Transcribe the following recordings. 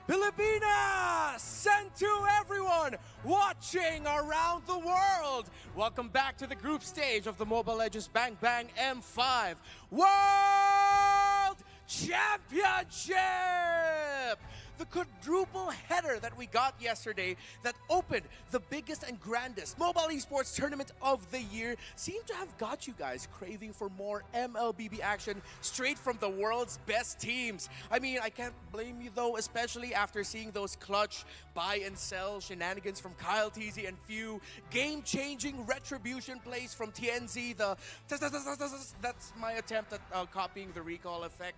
Pilipinas! Sent to everyone watching around the world. Welcome back to the group stage of the Mobile Legends Bang Bang M5 World Championship! The quadruple header that we got yesterday that opened the biggest and grandest mobile esports tournament of the year seemed to have got you guys craving for more MLBB action straight from the world's best teams. I mean, I can't blame you though, especially after seeing those clutch buy and sell shenanigans from Kyle TZ and Few, game-changing retribution plays from TNZ, that's my attempt at copying the recall effect.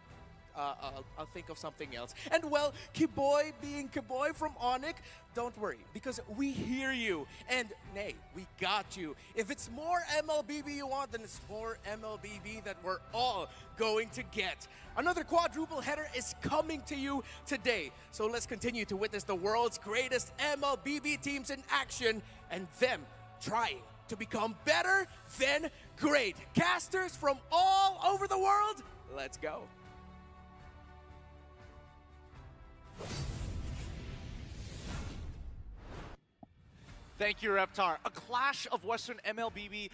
I'll think of something else. And well, Kiboy being Kiboy from Onyx, don't worry, because we hear you. And nay, we got you. If it's more MLBB you want, then it's more MLBB that we're all going to get. Another quadruple header is coming to you today. So let's continue to witness the world's greatest MLBB teams in action and them trying to become better than great. Casters from all over the world, let's go. Thank you, Reptar. A clash of Western MLBB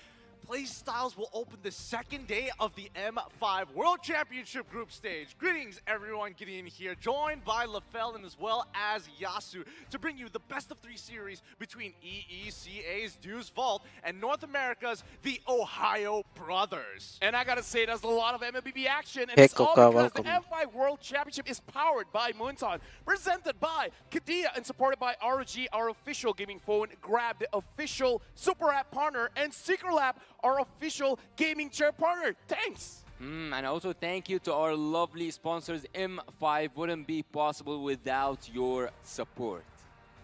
play styles will open the second day of the M5 World Championship Group Stage. Greetings, everyone. Gideon here, joined by LaFell and as well as Yasu to bring you the best of three series between EECA's Deuce Vault and North America's the Ohio Brothers. And I gotta say, there's a lot of MLBB action, and it's all because welcome. the M5 World Championship is powered by Moonton, presented by Kadia, and supported by ROG, our official gaming phone, Grab, the official Super App partner, and Secret Lab, our official gaming chair partner. Thanks! And also thank you to our lovely sponsors. M5 wouldn't be possible without your support.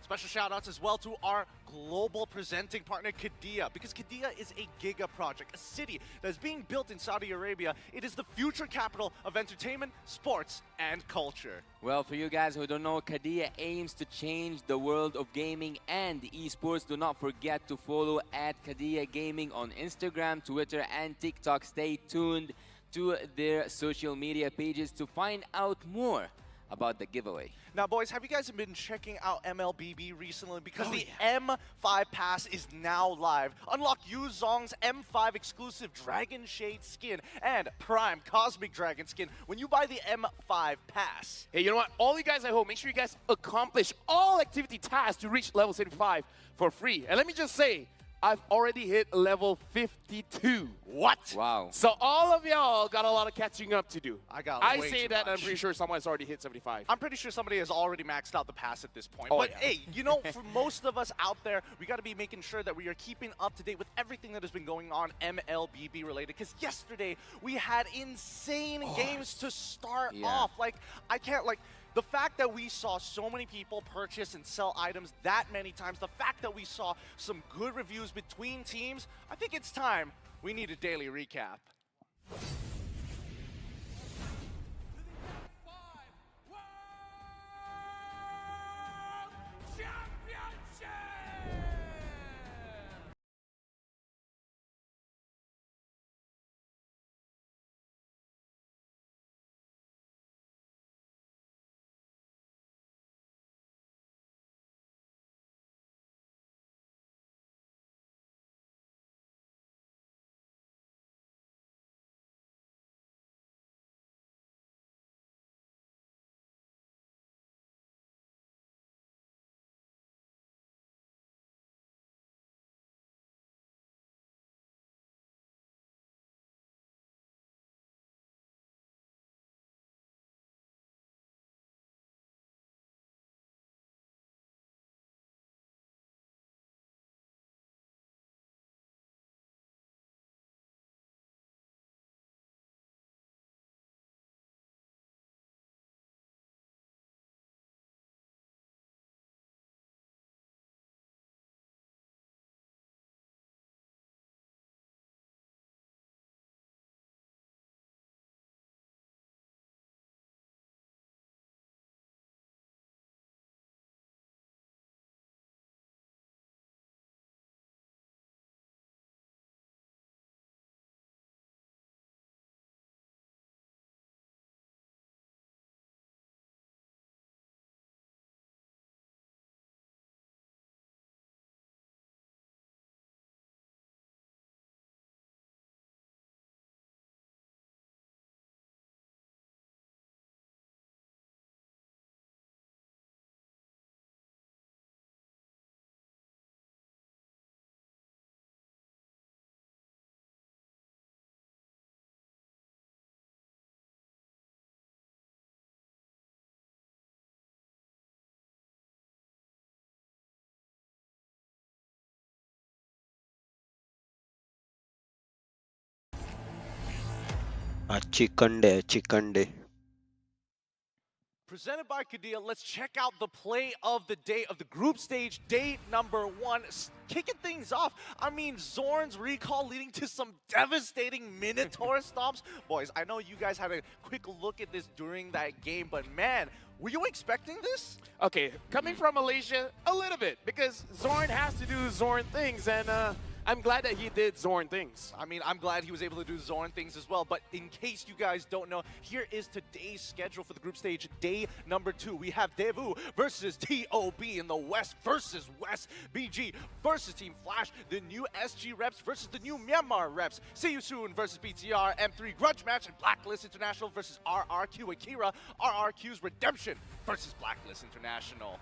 Special shout-outs as well to our global presenting partner, Qiddiya, because Qiddiya is a giga project, a city that is being built in Saudi Arabia. It is the future capital of entertainment, sports, and culture. Well, for you guys who don't know, Qiddiya aims to change the world of gaming and esports. Do not forget to follow at Qiddiya Gaming on Instagram, Twitter, and TikTok. Stay tuned to their social media pages to find out more about the giveaway. Now, boys, have you guys been checking out MLBB recently? Because the M5 Pass is now live. Unlock Yu Zong's M5 exclusive Dragon Shade skin and Prime Cosmic Dragon skin when you buy the M5 Pass. Hey, you know what? All you guys at home, make sure you guys accomplish all activity tasks to reach level 75 for free. And let me just say, I've already hit level 52. What? Wow. So all of y'all got a lot of catching up to do. I say too that, much. I'm pretty sure someone's already hit 75. I'm pretty sure somebody has already maxed out the pass at this point. Oh, but yeah. hey, you know, for most of us out there, we got to be making sure that we are keeping up to date with everything that has been going on MLBB related. Because yesterday, we had insane games to start off. Like, I can't, like, the fact that we saw so many people purchase and sell items that many times, the fact that we saw some good reviews between teams, I think it's time we need a daily recap. chicken day. Presented by Kadia, let's check out the play of the day of the group stage, day number 1. Kicking things off, I mean, Zorn's recall leading to some devastating Minotaur stops. Boys, I know you guys had a quick look at this during that game, but man, were you expecting this? Okay, coming from Malaysia, a little bit, because Zorn has to do Zorn things, and I'm glad that he did Zorn things. I mean, I'm glad he was able to do Zorn things as well, but in case you guys don't know, here is today's schedule for the group stage, day number 2. We have Daewoo versus TOB in the West versus West, BG versus Team Flash, the new SG reps versus the new Myanmar reps, See You Soon versus BTR, M3 Grudge Match, and Blacklist International versus RRQ Akira, RRQ's Redemption versus Blacklist International.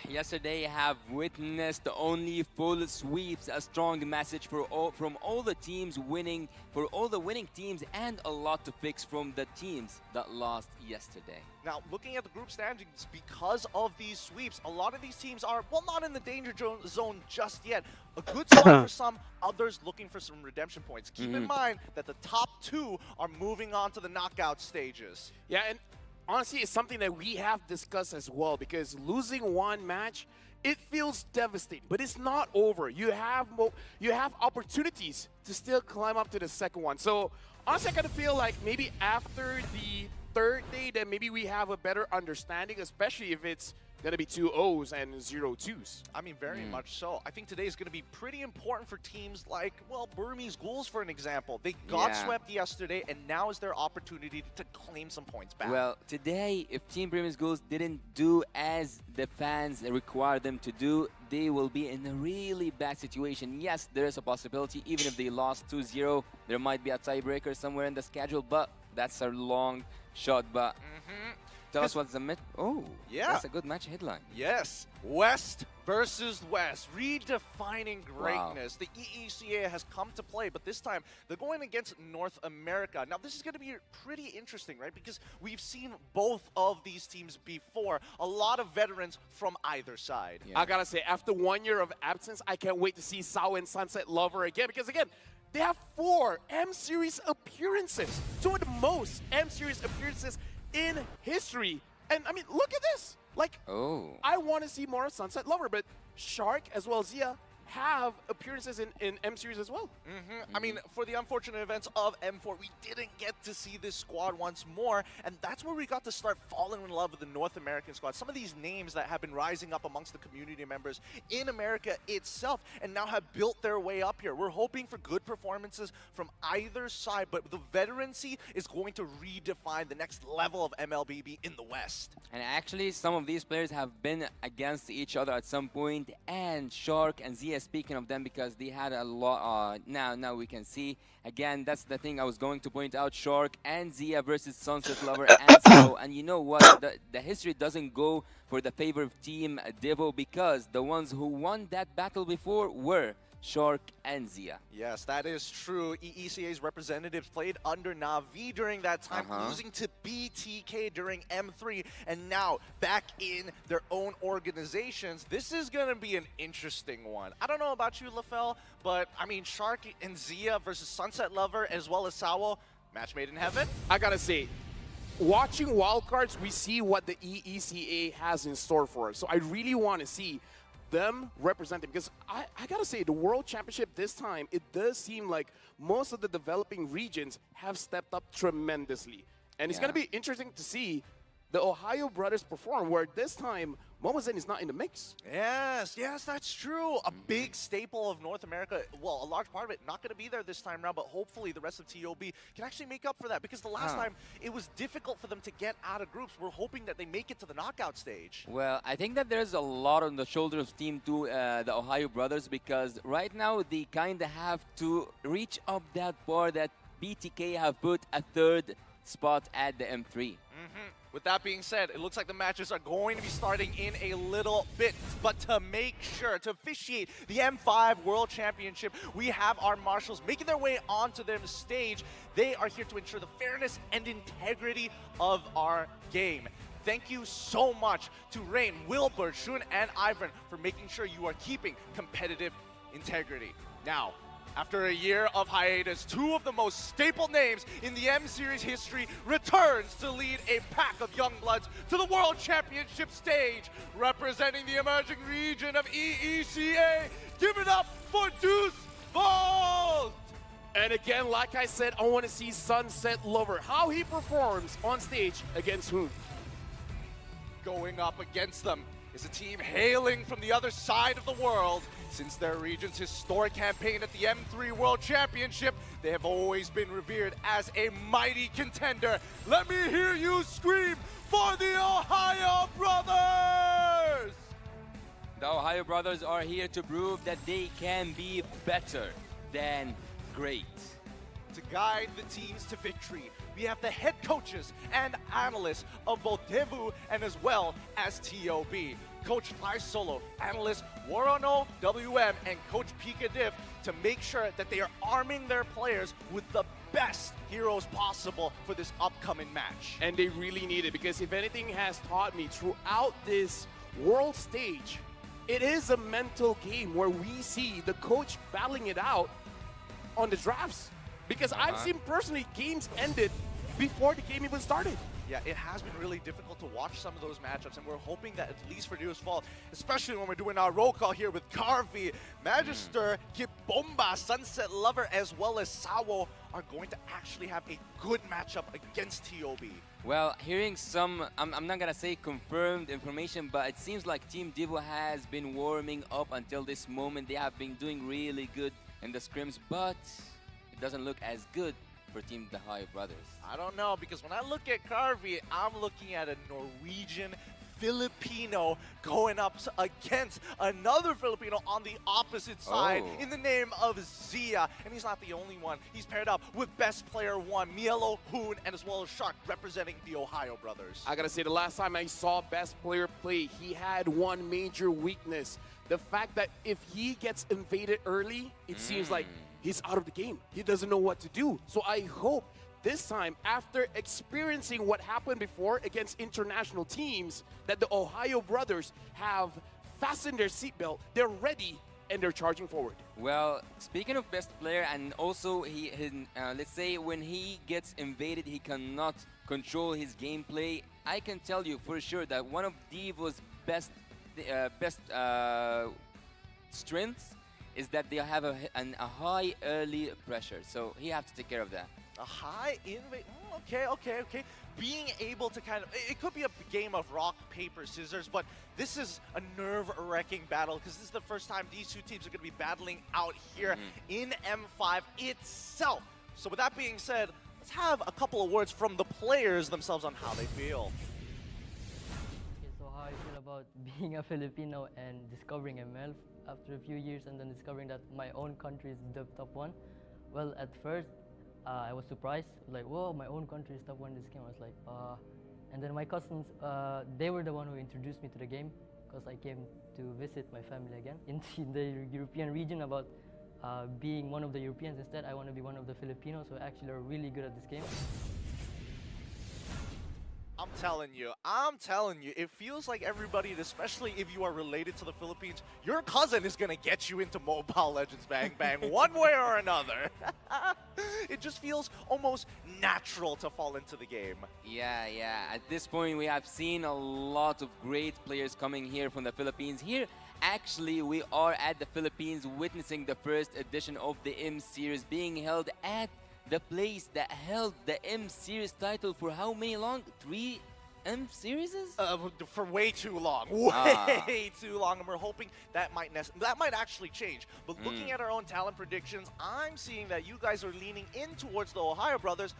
Yesterday I have witnessed only full sweeps, a strong message for from all the teams winning, for all the winning teams, and a lot to fix from the teams that lost yesterday. Now, looking at the group standings, because of these sweeps, a lot of these teams are, well, not in the danger zone just yet. A good spot for some, others looking for some redemption points. Keep in mind that the top 2 are moving on to the knockout stages. Yeah, and honestly, it's something that we have discussed as well, because losing one match, it feels devastating, but it's not over. You have opportunities to still climb up to the second one. So honestly, I kind of feel like maybe after the 3rd day, then maybe we have a better understanding, especially if it's going to be 2 O's and 0 2s. I mean, very much so. I think today is going to be pretty important for teams like, well, Burmese Ghouls, for an example. They got swept yesterday, and now is their opportunity to claim some points back. Well, today, if Team Burmese Ghouls didn't do as the fans require them to do, they will be in a really bad situation. Yes, there is a possibility, even if they lost 2-0, there might be a tiebreaker somewhere in the schedule, but that's a long shot. But tell us what's the that's a good match headline. Yes, West versus West, redefining greatness. The EECA has come to play, but this time they're going against North America. Now, this is going to be pretty interesting, right? Because we've seen both of these teams before. A lot of veterans from either side. Yeah. I gotta say, after 1 year of absence, I can't wait to see Sao and Sunset Lover again, because again, they have 4 M-Series appearances. 2 of the most M-Series appearances in history. And I mean, look at this. Like, I want to see more of Sunset Lover, but Shark as well as Zia have appearances in M-Series as well. I mean, for the unfortunate events of M4, we didn't get to see this squad once more, and that's where we got to start falling in love with the North American squad. Some of these names that have been rising up amongst the community members in America itself and now have built their way up here. We're hoping for good performances from either side, but the veterancy is going to redefine the next level of MLBB in the West. And actually, some of these players have been against each other at some point, and Shark and Zia, speaking of them, because they had a lot, now we can see, again, that's the thing I was going to point out, Shark and Zia versus Sunset Lover and Sao. And you know what, the history doesn't go for the favor of Team Devo, because the ones who won that battle before were Shark and Zia. Yes, that is true. EECA's representatives played under Na'Vi during that time, losing to BTK during M3, and now back in their own organizations. This is going to be an interesting one. I don't know about you, LaFell, but I mean, Shark and Zia versus Sunset Lover as well as Sao, match made in heaven. I gotta say, watching wildcards, we see what the EECA has in store for us. So I really want to see them representing, because I gotta say, the World Championship this time, it does seem like most of the developing regions have stepped up tremendously. And it's gonna be interesting to see the Ohio brothers perform, where this time Momozen is not in the mix. Yes, that's true. A big staple of North America. Well, a large part of it not going to be there this time around, but hopefully the rest of TOB can actually make up for that, because the last time it was difficult for them to get out of groups. We're hoping that they make it to the knockout stage. Well, I think that there's a lot on the shoulders of Team 2, the Ohio brothers, because right now they kind of have to reach up that bar that BTK have put a 3rd spot at the M3. With that being said, it looks like the matches are going to be starting in a little bit. But to make sure, to officiate the M5 World Championship, we have our marshals making their way onto their stage. They are here to ensure the fairness and integrity of our game. Thank you so much to Rain, Wilbur, Shun, and Ivan for making sure you are keeping competitive integrity. Now, After a year of hiatus, two of the most staple names in the M Series history returns to lead a pack of young bloods to the World Championship stage, representing the emerging region of EECA. Give it up for Deuce Vault! And again, like I said, I want to see Sunset Lover, how he performs on stage against Hoon. Going up against them is a team hailing from the other side of the world. Since their region's historic campaign at the M3 World Championship, they have always been revered as a mighty contender. Let me hear you scream for the Ohio Brothers! The Ohio Brothers are here to prove that they can be better than great. To guide the teams to victory, we have the head coaches and analysts of both Devu and as well as TOB. Coach Fly Solo, analyst Warono WM, and Coach Pika Div to make sure that they are arming their players with the best heroes possible for this upcoming match. And they really need it, because if anything has taught me throughout this world stage, it is a mental game where we see the coach battling it out on the drafts. Because I've seen personally games ended before the game even started. Yeah, it has been really difficult to watch some of those matchups, and we're hoping that at least for Dio's Fault, especially when we're doing our roll call here with Carvey, Magister, Kibomba, Sunset Lover, as well as Sawo are going to actually have a good matchup against TOB. Well, hearing some, I'm not gonna say confirmed information, but it seems like Team Devo has been warming up until this moment. They have been doing really good in the scrims, but it doesn't look as good for Team the Ohio Brothers. I don't know, because when I look at Carvey, I'm looking at a Norwegian Filipino going up against another Filipino on the opposite side in the name of Zia. And he's not the only one. He's paired up with Best Player 1, Mielo, Hoon, and as well as Shark, representing the Ohio Brothers. I gotta say, the last time I saw Best Player play, he had one major weakness. The fact that if he gets invaded early, it seems like he's out of the game. He doesn't know what to do. So I hope this time, after experiencing what happened before against international teams, that the Ohio Brothers have fastened their seatbelt, they're ready, and they're charging forward. Well, speaking of best player, and also let's say when he gets invaded, he cannot control his gameplay. I can tell you for sure that one of Devo's best strengths is that they have a high early pressure, so he has to take care of that. A high invade. Okay. Being able to kind of, it could be a game of rock, paper, scissors, but this is a nerve-wracking battle, because this is the first time these two teams are going to be battling out here in M5 itself. So with that being said, let's have a couple of words from the players themselves on how they feel. Okay, so how I feel about being a Filipino and discovering ML after a few years, and then discovering that my own country is the top one. Well, at first, I was surprised, like, whoa, my own country is top one in this game. I was like, and then my cousins, they were the one who introduced me to the game, because I came to visit my family again in the European region about being one of the Europeans. Instead, I want to be one of the Filipinos who actually are really good at this game. I'm telling you, it feels like everybody, especially if you are related to the Philippines, your cousin is gonna get you into Mobile Legends Bang Bang one way or another. It just feels almost natural to fall into the game. Yeah. At this point, we have seen a lot of great players coming here from the Philippines. Here, actually, we are at the Philippines witnessing the first edition of the M Series being held at the place that held the M Series title for how many long? 3 M Series? For way too long. Way too long. And we're hoping that might actually change. But looking at our own talent predictions, I'm seeing that you guys are leaning in towards the Ohio Brothers.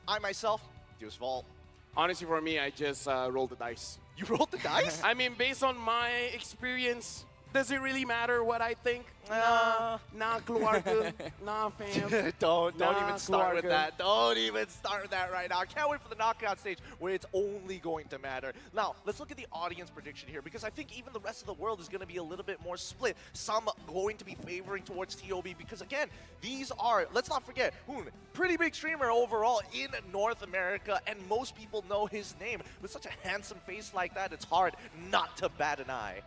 I myself, Dio's Vault. Honestly, for me, I just rolled the dice. You rolled the dice? I mean, based on my experience, does it really matter what I think? Nah, Kluarga. Nah, fam. Don't even start with that. Don't even start with that right now. I can't wait for the knockout stage where it's only going to matter. Now, let's look at the audience prediction here, because I think even the rest of the world is going to be a little bit more split. Some going to be favoring towards TOB, because again, these are, let's not forget, Hoon, pretty big streamer overall in North America, and most people know his name. With such a handsome face like that, it's hard not to bat an eye.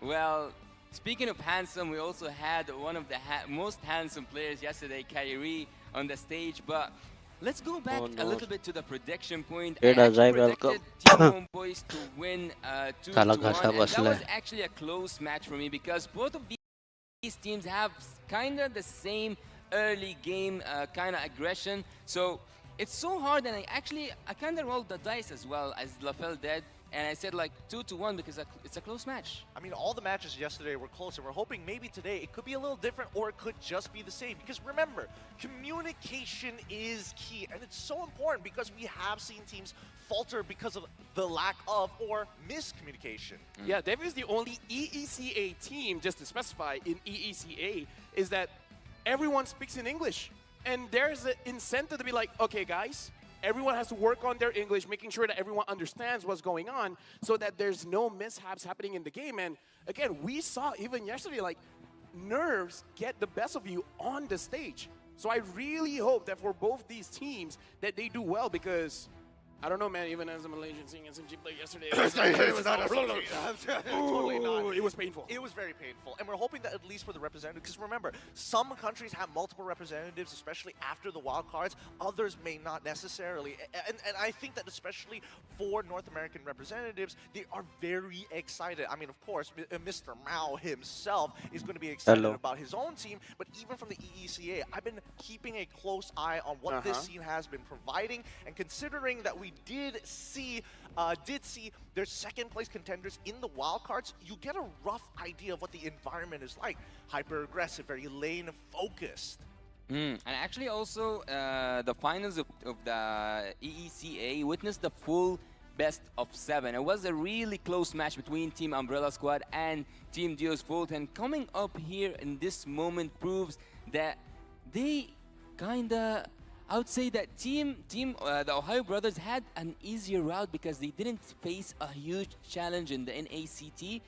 Well, Speaking of handsome, we also had one of the most handsome players yesterday, Kyrie, on the stage. But let's go back Oh a no. little bit to the prediction point. I Here does actually I predicted welcome. Team Homeboys to win Kala 2-1, Ghasa and that was बसलाय. actually a close match for me because both of these teams have kind of the same early game kind of aggression. So it's so hard, and I kind of rolled the dice as well as LaFell did. And I said like 2-1 because it's a close match. I mean, all the matches yesterday were close, and we're hoping maybe today it could be a little different, or it could just be the same. Because remember, communication is key, and it's so important because we have seen teams falter because of the lack of or miscommunication. Yeah, Dev is the only EECA team, just to specify, in EECA, is that everyone speaks in English. And there's an incentive to be like, okay, guys, everyone has to work on their English, making sure that everyone understands what's going on so that there's no mishaps happening in the game. And again, we saw even yesterday, like, nerves get the best of you on the stage. So I really hope that for both these teams that they do well, because I don't know, man, even as a Malaysian seeing some GPay yesterday, it was Totally not. It was painful. It was very painful, and we're hoping that at least for the representatives, because remember, some countries have multiple representatives, especially after the wild cards. Others may not necessarily, and I think that especially for North American representatives, they are very excited. I mean, of course, Mr. Mao himself is going to be excited about his own team, but even from the EECA, I've been keeping a close eye on what this scene has been providing, and considering that we did see their second place contenders in the wildcards, you get a rough idea of what the environment is like. Hyper aggressive, very lane focused. And actually also the finals of the EECA witnessed the full best of 7. It was a really close match between Team Umbrella Squad and Team Dio's Volt, and coming up here in this moment proves that they kinda, I would say that the Ohio Brothers had an easier route because they didn't face a huge challenge in the NACT.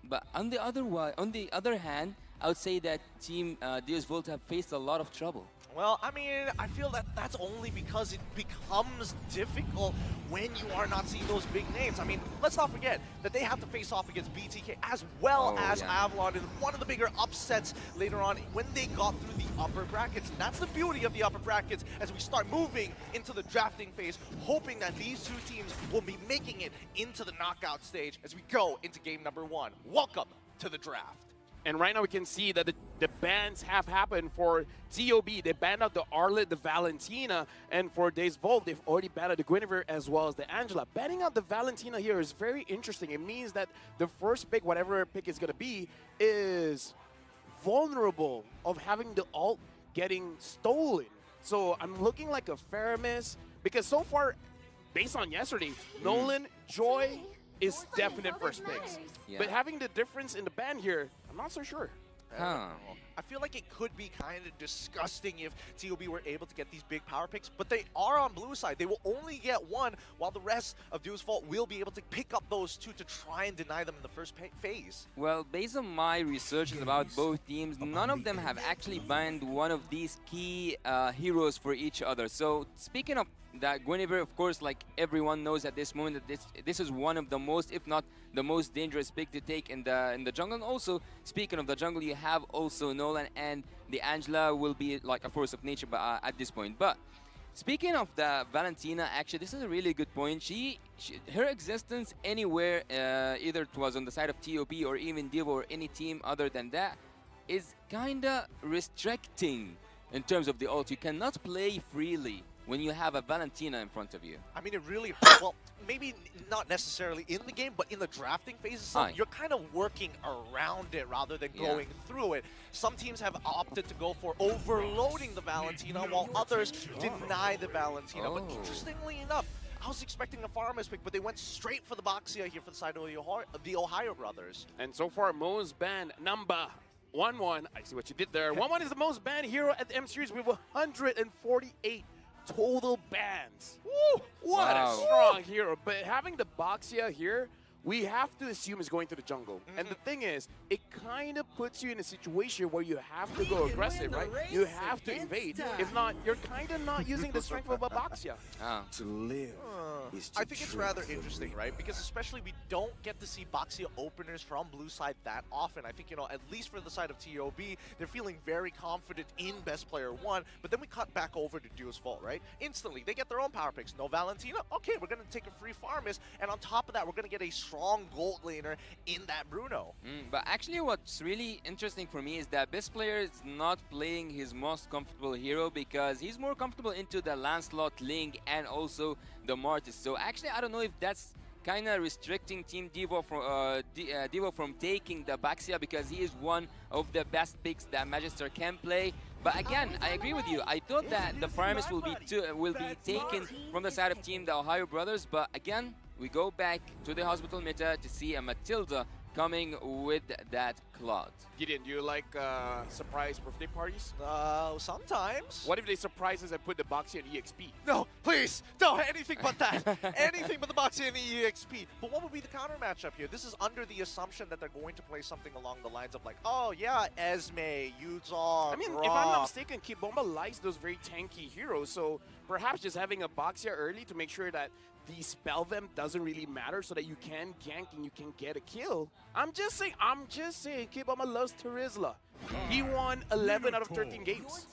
But on the other hand, I would say that Team Dio's Volt have faced a lot of trouble. Well, I mean, I feel that that's only because it becomes difficult when you are not seeing those big names. I mean, let's not forget that they have to face off against BTK as well as Avalon in one of the bigger upsets later on when they got through the upper brackets. And that's the beauty of the upper brackets as we start moving into the drafting phase, hoping that these two teams will be making it into the knockout stage as we go into game number 1. Welcome to the draft. And right now we can see that the bans have happened for TOB. They banned out the Arlet, the Valentina, and for Days Volt, they've already banned out the Guinevere as well as the Angela. Banning out the Valentina here is very interesting. It means that the first pick, whatever pick is going to be, is vulnerable of having the ult getting stolen. So I'm looking like a fair miss because so far, based on yesterday, Nolan, Joy is definite first picks. Yeah. But having the difference in the ban here, I'm not so sure. I feel like it could be kind of disgusting if TOB were able to get these big power picks, but they are on blue side. They will only get one, while the rest of Duo's Fault will be able to pick up those two to try and deny them in the first phase. Well, based on my researches about both teams, none of them have actually banned one of these key heroes for each other. So speaking of that, Guinevere, of course, like everyone knows at this moment, that this is one of the most, if not the most dangerous pick to take in the jungle. And also, speaking of the jungle, you have also Nolan, and the Angela will be like a force of nature at this point. But speaking of the Valentina, actually, this is a really good point. Her existence anywhere, either it was on the side of TOP or even Divo or any team other than that, is kinda restricting in terms of the ult. You cannot play freely when you have a Valentina in front of you. I mean, it really hurt. Well, maybe not necessarily in the game, but in the drafting phases, you're kind of working around it rather than going through it. Some teams have opted to go for overloading the Valentina, while others deny the Valentina. But interestingly enough, I was expecting a Farmers pick, but they went straight for the Boxia here for the side of the Ohio Brothers. And so far, most banned number 1-1. I see what you did there. 1-1 is the most banned hero at the M Series with 148 total bans. Woo! What a strong hero. But having the Boxia here we have to assume is going to the jungle. And the thing is, it kind of puts you in a situation where you have to go aggressive, right? You have to invade. If not, you're kind of not using the strength of Abaxia. To live is to I think it's rather interesting, right? Because especially we don't get to see Baxia openers from blue side that often. I think, you know, at least for the side of TOB, they're feeling very confident in best player 1, but then we cut back over to Duo's fault, right? Instantly, they get their own power picks. No Valentina? Okay, we're going to take a free Farmist, and on top of that, we're going to get a strong gold laner in that Bruno. But actually what's really interesting for me is that best player is not playing his most comfortable hero because he's more comfortable into the Lancelot, Ling, and also the Mortis. So actually I don't know if that's kind of restricting Team Devo from taking the Baxia because he is one of the best picks that Magister can play. But again, I agree with you. I thought that the Farmist will be taken from the side of Team the Ohio Brothers, but again, we go back to the hospital meta to see a Matilda coming with that Claude. Gideon, do you like surprise birthday parties? Sometimes. What if they surprise us and put the Baxia in EXP? No, please, no, anything but that. Anything but the Baxia and the EXP. But what would be the counter matchup here? This is under the assumption that they're going to play something along the lines of like, oh yeah, Esme, Yuzong, I mean, if I'm not mistaken, Kid Bomba likes those very tanky heroes, so perhaps just having a Baxia early to make sure that the spell them doesn't really matter so that you can gank and you can get a kill. I'm just saying, Kid Bomba loves Terizla. He won 11 out of 13 games.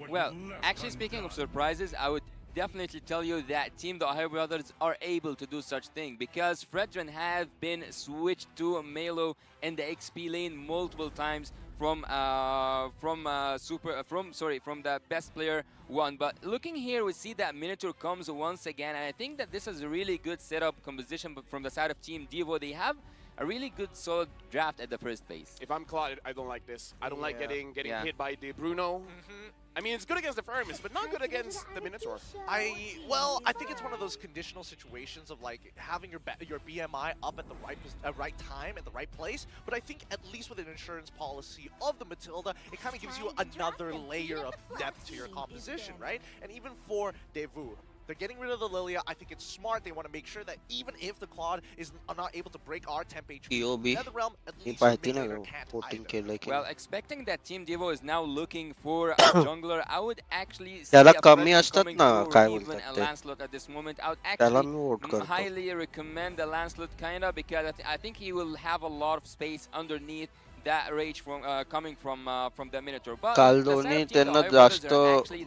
Well, actually speaking of surprises, I would definitely tell you that Team the Ohio Brothers are able to do such thing because Fredrin have been switched to Melo in the XP lane multiple times from the best player 1. But looking here, we see that Minotaur comes once again, and I think that this is a really good setup composition from the side of Team Devo. They have a really good solid draft at the first phase. If I'm Claude, I don't like this. I don't like getting hit by the Bruno. I mean, it's good against the Farmist, but not good against the Minotaur. I think it's one of those conditional situations of like having your BMI up at the right time at the right place. But I think at least with an insurance policy of the Matilda, it kind of gives you another layer of depth to your composition, right? And even for Devu, they're getting rid of the Lilia. I think it's smart. They want to make sure that even if the Claude is not able to break our temp HP, Netherrealm, at least Midlaner can't either. Well, expecting that Team Devo is now looking for a jungler, I would actually see a Fredrin coming through or even a Lancelot at this moment. I would actually highly recommend the Lancelot kinda because I think he will have a lot of space underneath that rage from coming from the Minotaur. But कालदोनी त्यांना जास्त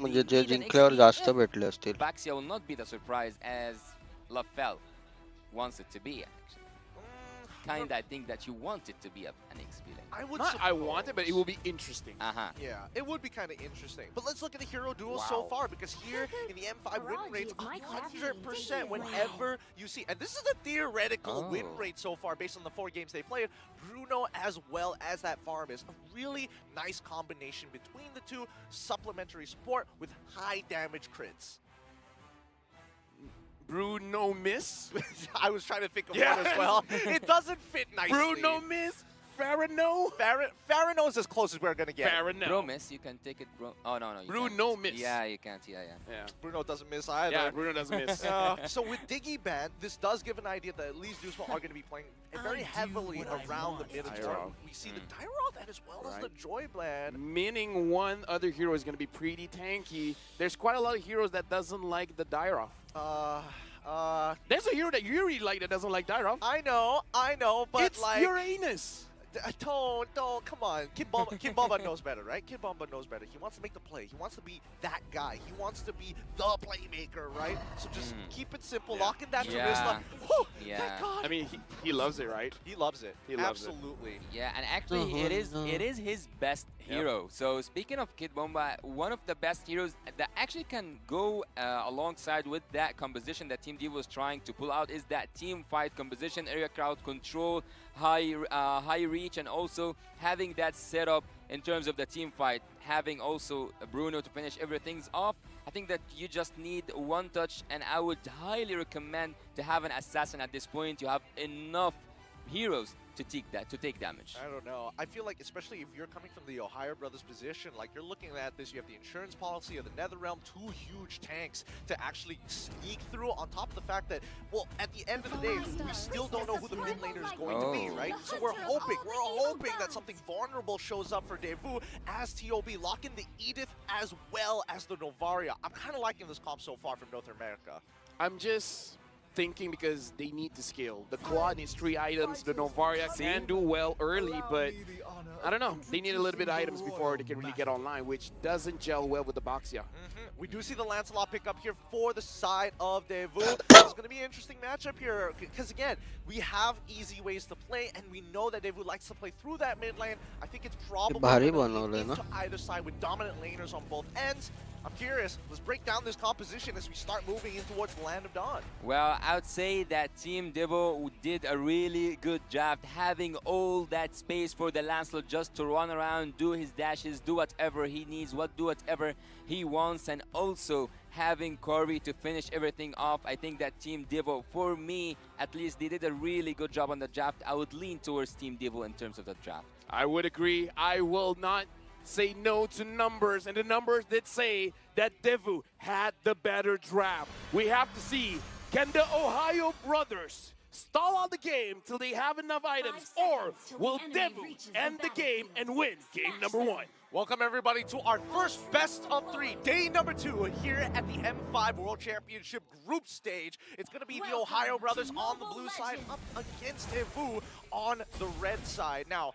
म्हणजे जे जिंकल्यावर जास्त भेटले असतील. Baxia will not be the surprise as LaFell wants it to be actually. Kinda, I think that you want it to be an experience. I want it, but it will be interesting. Yeah, it would be kind of interesting. But let's look at the hero duels so far, because here in the M5 win rates, 100% whenever you see, and this is a theoretical win rate so far based on the 4 games they played, Bruno as well as that Farmist. A really nice combination between the two, supplementary support with high damage crits. Bruno miss? I was trying to think of one as well. It doesn't fit nicely. Bruno miss? Farano? Farano is as close as we're going to get. Farano. Bro miss, you can take it, bro. Oh, no. You Bruno can't. miss. Yeah, you can't. Yeah. Bruno doesn't miss either. Yeah, Bruno doesn't miss. So with Diggy Ban, this does give an idea that at least Dusma are going to be playing very heavily around the Minotaur. We see the Dyroth and as well as the Joyblad. Meaning one other hero is going to be pretty tanky. There's quite a lot of heroes that doesn't like the Dyroth. There's a hero that you really like that doesn't like Dyroth. I know, but it's like... Uranus. Don't, come on. Kid Bomba knows better, right? Kid Bomba knows better. He wants to make the play. He wants to be that guy. He wants to be the playmaker, right? So just keep it simple. Lock in that Terizla. Thank God. I mean, he loves it, right? He loves it. He loves Absolutely. Yeah, and actually it is his best hero. So speaking of Kid Bomba, one of the best heroes that actually can go alongside with that composition that Team Devo was trying to pull out is that team fight composition, area crowd control, high reach, and also having that setup in terms of the team fight, having also Bruno to finish everything off. I think that you just need one touch, and I would highly recommend to have an assassin at this point. You have enough heroes to take damage. I don't know. I feel like, especially if you're coming from the Ohio Brothers position, like you're looking at this, you have the insurance policy of the Netherrealm, 2 huge tanks to actually sneak through, on top of the fact that, well, at the end of the day, we still don't know who the mid laner is going to be, right? So we're hoping that something vulnerable shows up for Devu as TOB lock in the Edith as well as the Novaria. I'm kind of liking this comp so far from North America. I'm just thinking because they need to scale. The Claw needs 3 items. The Novaria can do well early, but I don't know. They need a little bit of items before they can really get online, which doesn't gel well with the Boxia. We do see the Lancelot pick up here for the side of Devu. This is going to be an interesting matchup here because, again, we have easy ways to play, and we know that Devu likes to play through that mid lane. I think it's probably into either side with dominant laners on both ends. I'm curious. Let's break down this composition as we start moving in towards the Land of Dawn. Well, I would say that Team Devo did a really good job having all that space for the Lancelot just to run around, do his dashes, do whatever he needs, do whatever he wants, and also having Corey to finish everything off. I think that Team Devo, for me, at least, they did a really good job on the draft. I would lean towards Team Devo in terms of the draft. I would agree. I will not say no to numbers, and the numbers did say that Devu had the better draft. We have to see, can the Ohio Brothers stall out the game till they have enough items, or will Devu end the game and win game number 1? Welcome everybody to our first best of 3, day number 2 here at the M5 World Championship group stage. It's going to be the Ohio Brothers on the blue side up against Devu on the red side. Now,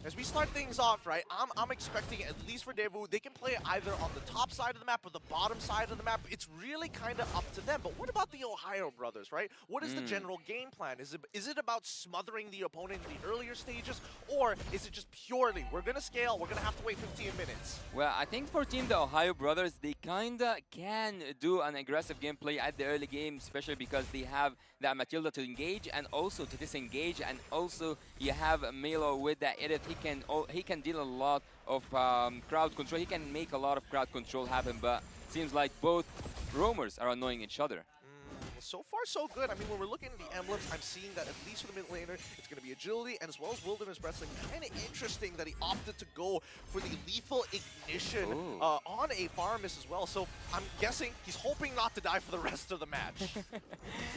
as we start things off, right, I'm expecting, at least for Devu, they can play either on the top side of the map or the bottom side of the map. It's really kind of up to them. But what about the Ohio Brothers, right? What is the general game plan? Is it about smothering the opponent in the earlier stages, or is it just purely, we're going to scale, we're going to have to wait 15 minutes? Well, I think for Team the Ohio Brothers, they kind of can do an aggressive gameplay at the early game, especially because they have that Matilda to engage and also to disengage, and also you have Milo with that edit. He can deal a lot of crowd control. He can make a lot of crowd control happen, but seems like both roamers are annoying each other. So far, so good. I mean, when we're looking at the emblems, I'm seeing that at least for the mid laner, it's going to be agility and as well as wilderness wrestling. Kind of interesting that he opted to go for the lethal ignition on a Farmis as well. So I'm guessing he's hoping not to die for the rest of the match.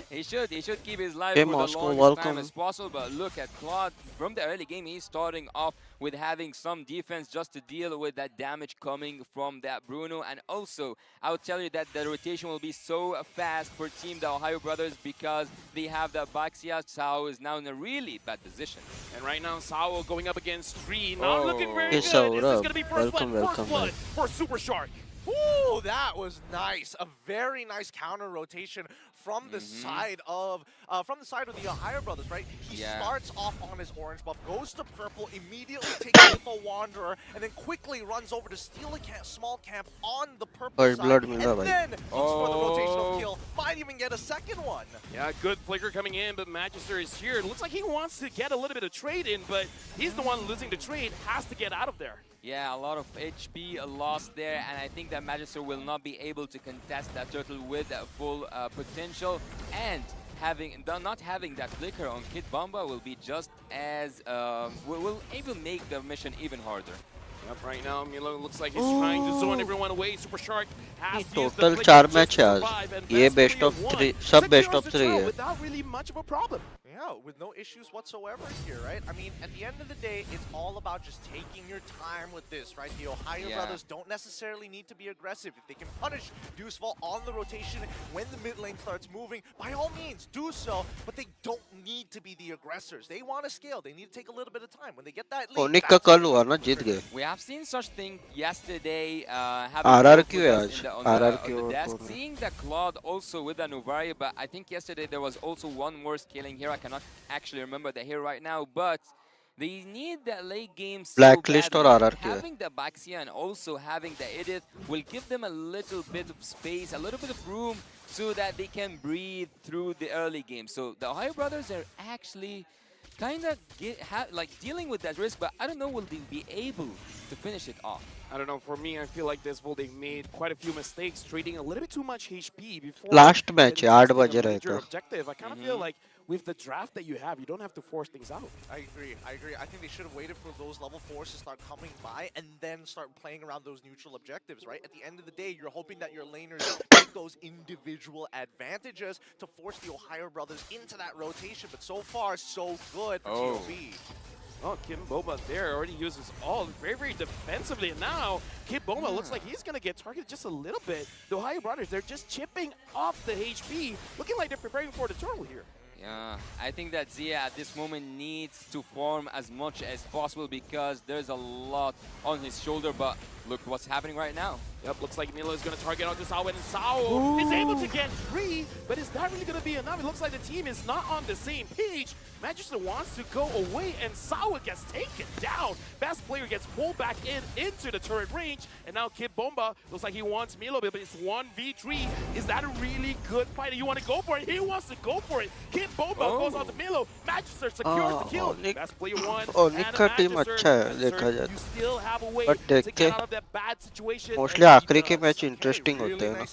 He should keep his life for the longest time as possible. But look at Claude from the early game. He's starting off with having some defense just to deal with that damage coming from that Bruno. And also, I would tell you that the rotation will be so fast for Team the Ohio Brothers because they have the Baxia. Sao is now in a really bad position. And right now, Sao going up against 3, not looking very good. It's This is going to be first blood for Super Shark. Ooh, that was nice. A very nice counter rotation from the side of the Ohio Brothers, right? He starts off on his orange buff, goes to purple, immediately takes Lethal Wanderer, and then quickly runs over to steal a small camp on the purple side, and then looks for the rotational kill. Might even get a second one. Yeah, good flicker coming in, but Magister is here. It looks like he wants to get a little bit of trade in, but he's the one losing the trade, has to get out of there. Yeah, a lot of HP lost there, and I think that Magister will not be able to contest that turtle with full potential, and not having that flicker on Kid Bomba will be just as will even make the mission even harder. Yep, right now Milo looks like he's trying to zone everyone away. Super Shark has to use the total flicker 4 match है आज ये best of 3 सब best of 3 है without really much of a problem. Yeah, with no issues whatsoever here, right? I mean, at the end of the day, it's all about just taking your time with this, right? The Ohio Brothers don't necessarily need to be aggressive. If they can punish Deucefall on the rotation when the mid lane starts moving, by all means, do so, but they don't need to be the aggressors. They want to scale. They need to take a little bit of time. When they get that lead, Onyx का कल हुआ ना जीत गए We have seen such thing yesterday. RRQ है आज RRQ Seeing the Claude also with the Novaria, but I think yesterday there was also one more scaling here. I cannot actually remember the hero right now, but they need the late game so Blacklist or badly. RRQ. Having the Baxia and also having the Edith will give them a little bit of space, a little bit of room so that they can breathe through the early game. So the Ohio Brothers are actually kind of dealing with that risk, but I don't know, will they be able to finish it off? I don't know, for me, I feel like this they made quite a few mistakes, trading a little bit too much HP before. Last match 8 बजे रहेगा objective. I kind of feel like with the draft that you have, you don't have to force things out. I agree. I think they should have waited for those level 4s to start coming by and then start playing around those neutral objectives, right? At the end of the day, you're hoping that your laners take those individual advantages to force the Ohio brothers into that rotation. But so far, so good for TOB. Oh, Kim Boba there already uses all very, very defensively. And now, Kim Boba looks like he's going to get targeted just a little bit. The Ohio brothers, they're just chipping off the HP, looking like they're preparing for the turtle here. Yeah, I think that Zia at this moment needs to farm as much as possible because there's a lot on his shoulder, but look what's happening right now. Yep, looks like Milo is going to target onto Sao, and Sao is able to get 3, but is that really going to be enough? It looks like the team is not on the same page. Magister wants to go away, and Sao gets taken down. Best player gets pulled back into the turret range, and now Kid Bomba looks like he wants Milo, but it's 1v3. Is that a really good fight? You want to go for it? He wants to go for it. Kid Bomba goes on to Milo. Magister secures the kill. Best player won, and Magister, you still have a way to get out of that bad situation. Mostly आखिरी के match interesting होते हैं ना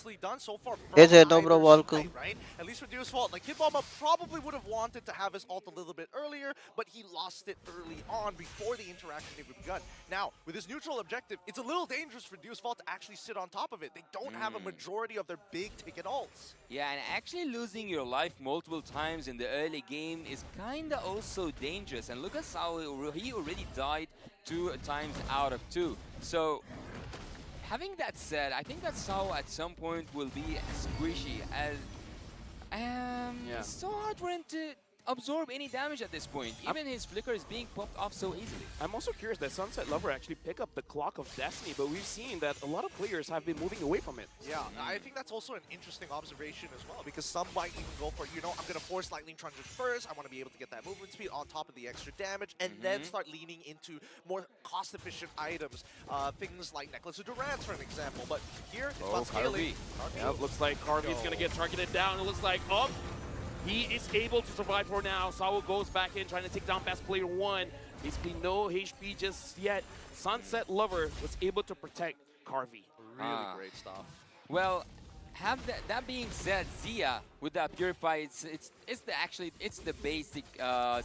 ये ज़्यादा bro ball को at least for Deus Fault, like Kid Bomba probably would have wanted to have his ult a little bit earlier, but he lost it early on before the interaction even begun. Now, with this neutral objective, it's a little dangerous for Deus Fault to actually sit on top of it. They don't have a majority of their big ticket ults. Yeah, and actually losing your life multiple times in the early game is kinda also dangerous. And look at Sao, he already died 2 times out of 2. So having that said, I think that Sao at some point will be squishy as it's so hard for him to absorb any damage at this point. Even his flicker is being popped off so easily. I'm also curious that Sunset Lover actually pick up the Clock of Destiny, but we've seen that a lot of players have been moving away from it. Yeah, I think that's also an interesting observation as well, because some might even go for, you know, I'm going to force Lightning Truncheon first, I want to be able to get that movement speed on top of the extra damage, and then start leaning into more cost-efficient items. Things like Necklace of Durance, for an example, but here it's about scaling. Yep, looks like Carvy's going to get targeted down. It looks like, he is able to survive for now. Sao goes back in, trying to take down best player 1. Basically no HP just yet. Sunset Lover was able to protect Carvy. Really great stuff. Well, that being said, Zia with that Purify, it's the basic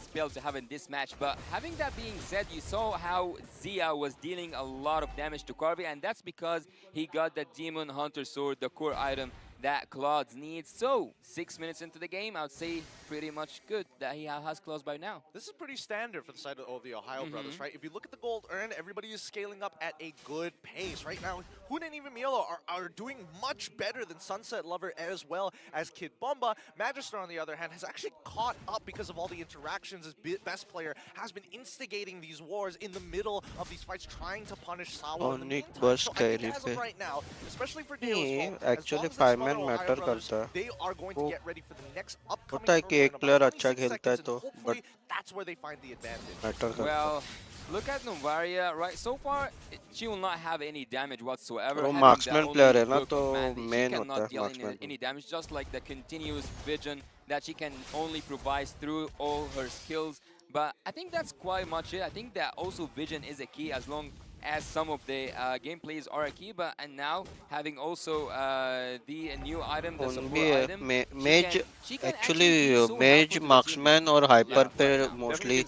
spell to have in this match. But having that being said, you saw how Zia was dealing a lot of damage to Carvy, and that's because he got the Demon Hunter Sword, the core item that Claude needs. So 6 minutes into the game, I would say pretty much good that he has Claude by now. This is pretty standard for the side of the Ohio brothers, right? If you look at the gold earned, everybody is scaling up at a good pace. Right now, Hun and even Milo are doing much better than Sunset Lover as well as Kid Bomba. Magister, on the other hand, has actually caught up because of all the interactions. His best player has been instigating these wars in the middle of these fights, trying to punish Sawa in the meantime. So I think as of right now, especially for Deos, actually 5 man matter करता है they are going to get ready for the next upcoming होता है कि एक player अच्छा खेलता है तो but that's where they find the advantage. Matter करता Well, look at Novaria, right? So far, she will not have any damage whatsoever. वो marksman player है ना तो main होता है deal marksman any damage, just like the continuous vision that she can only provide through all her skills. But I think that's quite much it. I think that also vision is a key as long as some of the gameplays are a key, but and now having also the new item, the support item, mage actually mage marksman और hyper पे mostly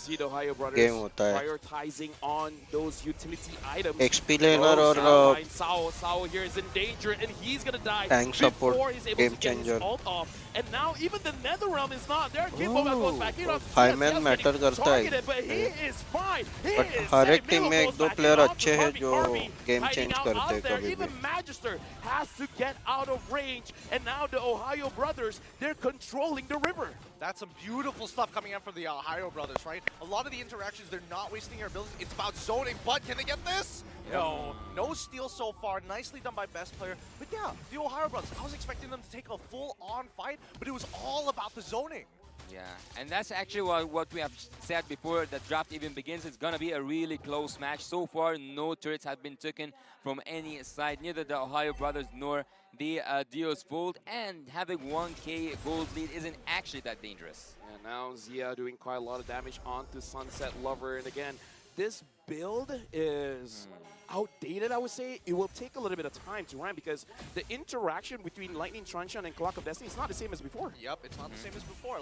game होता है. Prioritizing on those utility items. XP laner और Sao here is in danger, and he's gonna die tank support before he's able game to get changer. his ult off. And now even the Nether Realm is not there. Kid Bomba goes back in. 5 man matter करता है. But he is fine. He But is हर एक safe. Team Milo में goes एक दो back player in onto अच्छे हैं जो Carvey, game hiding change out करते हैं there. कभी Even भी. Magister has to get out of range, and now the Ohio brothers, they're controlling the river. That's some beautiful stuff coming out from the Ohio brothers, right? A lot of the interactions, they're not wasting their abilities. It's about zoning, but can they get this? No. No steal so far. Nicely done by best player. But yeah, the Ohio brothers, I was expecting them to take a full-on fight, but it was all about the zoning. Yeah, and that's actually what we have said before the draft even begins. It's gonna be a really close match. So far, no turrets have been taken from any side, neither the Ohio brothers nor the Dios Fold, and having 1k gold lead isn't actually that dangerous. And now Zia doing quite a lot of damage onto Sunset Lover, and again, this build is outdated, I would say. It will take a little bit of time to run because the interaction between Lightning Truncheon and Clock of Destiny is not the same as before. Yep, it's not the same as before.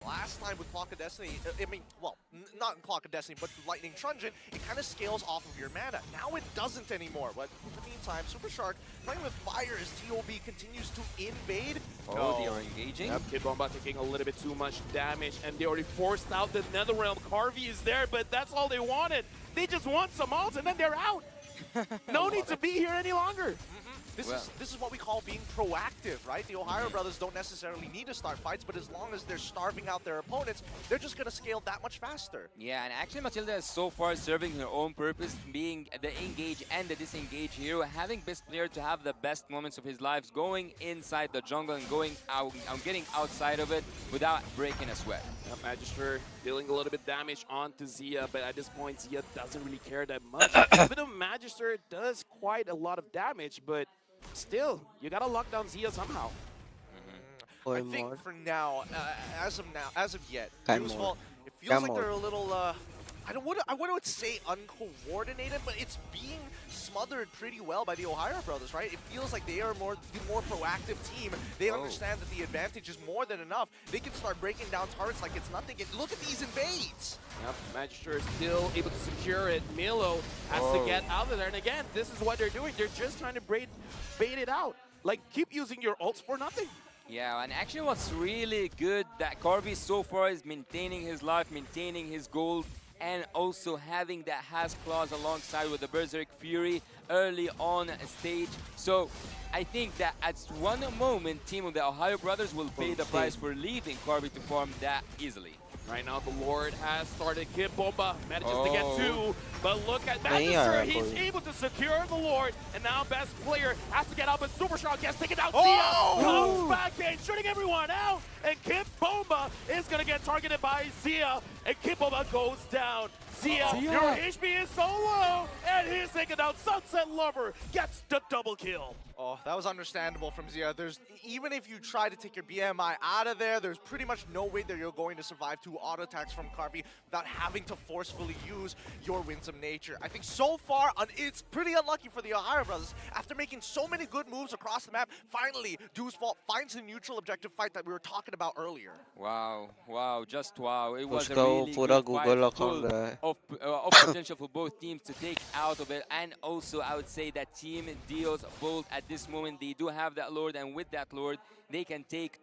last time with Clock of Destiny, I mean, well, not in Clock of Destiny, but Lightning Truncheon, it kind of scales off of your mana. Now it doesn't anymore, but in the meantime, Super Shark playing with fire as TOB continues to invade. Oh, they are engaging. Yep, Kid Bomba taking a little bit too much damage, and they already forced out the Netherrealm. Carvey is there, but that's all they wanted. They just want some ults, and then they're out. No need to be here any longer. This is what we call being proactive, right? The Ohio brothers don't necessarily need to start fights, but as long as they're starving out their opponents, they're just going to scale that much faster. Yeah, and actually Matilda is so far serving her own purpose, being the engage and the disengage hero, having best player to have the best moments of his lives, going inside the jungle and going out, getting outside of it without breaking a sweat. Yep, Magister dealing a little bit damage onto Zia, but at this point Zia doesn't really care that much. Even though Magister does quite a lot of damage, but still, you gotta lock down Zia somehow. I think for now, as of yet, it feels like they're a little, I wouldn't say uncoordinated, but it's being smothered pretty well by the Ohio brothers, right? It feels like they are the more proactive team. They understand that the advantage is more than enough. They can start breaking down turrets like it's nothing. And look at these invades. Yep, Magister is still able to secure it. Milo has to get out of there. And again, this is what they're doing. They're just trying to bait it out. Like, keep using your ults for nothing. Yeah, and actually what's really good that Carvey so far is maintaining his life, maintaining his gold, and also having that Has Claws alongside with the Berserk Fury early on stage. So I think that at one moment, team of the Ohio brothers will pay the price for leaving Carvey to farm that easily. Right now, the Lord has started. Kid Bomba manages to get two, but look at Magister. He's able to secure the Lord, and now best player has to get out, but Super Shark gets taken out. Zia comes back in, shooting everyone out, and Kid Bomba is going to get targeted by Zia, and Kid Bomba goes down. Zia, your HP is so low, and he's taken out. Sunset Lover gets the double kill. Oh, that was understandable from Zia. Even if you try to take your BMI out of there, there's pretty much no way that you're going to survive two auto attacks from Carvey without having to forcefully use your winsome nature. I think so far, it's pretty unlucky for the Ohio brothers. After making so many good moves across the map, finally, Dew's Fault finds the neutral objective fight that we were talking about earlier. Wow, just wow. It was a really good fight full of potential for both teams to take out of it. And also, I would say that Team Deals Bolt at this moment, they do have that Lord, and with that Lord, they can take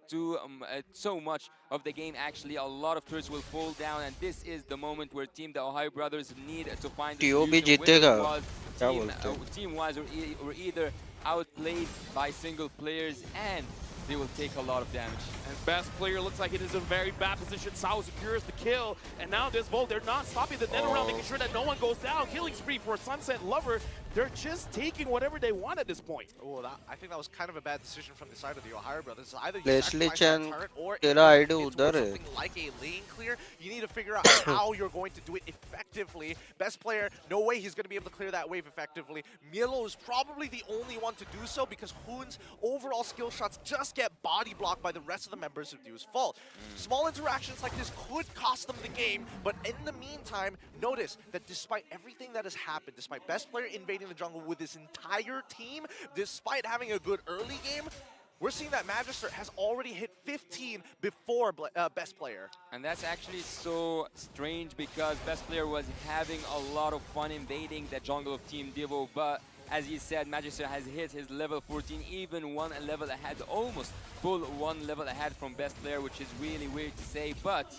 so much of the game. Actually, a lot of turrets will fall down, and this is the moment where Team the Ohio brothers need to find the solution. Team-wise, or either outplayed by single players, and they will take a lot of damage. And best player looks like it is in a very bad position. Sao secures the kill, and now this Volt, they're not stopping the Netherrealm, making sure that no one goes down. Killing spree for Sunset Lover. They're just taking whatever they want at this point. Oh, I think that was kind of a bad decision from the side of the Ohio brothers. Either you sacrifice that turret, or something like a lane clear. You need to figure out how you're going to do it effectively. Best player, no way he's going to be able to clear that wave effectively. Milo is probably the only one to do so because Hoon's overall skill shots just get body blocked by the rest of the members of Dew's Fault. Small interactions like this could cost them the game, but in the meantime, notice that despite everything that has happened, despite best player invading the jungle with his entire team, despite having a good early game, we're seeing that Magister has already hit 15 before best player. And that's actually so strange because best player was having a lot of fun invading the jungle of Team Devo, but as you said, Magister has hit his level 14, even one level ahead, almost full one level ahead from best player, which is really weird to say, but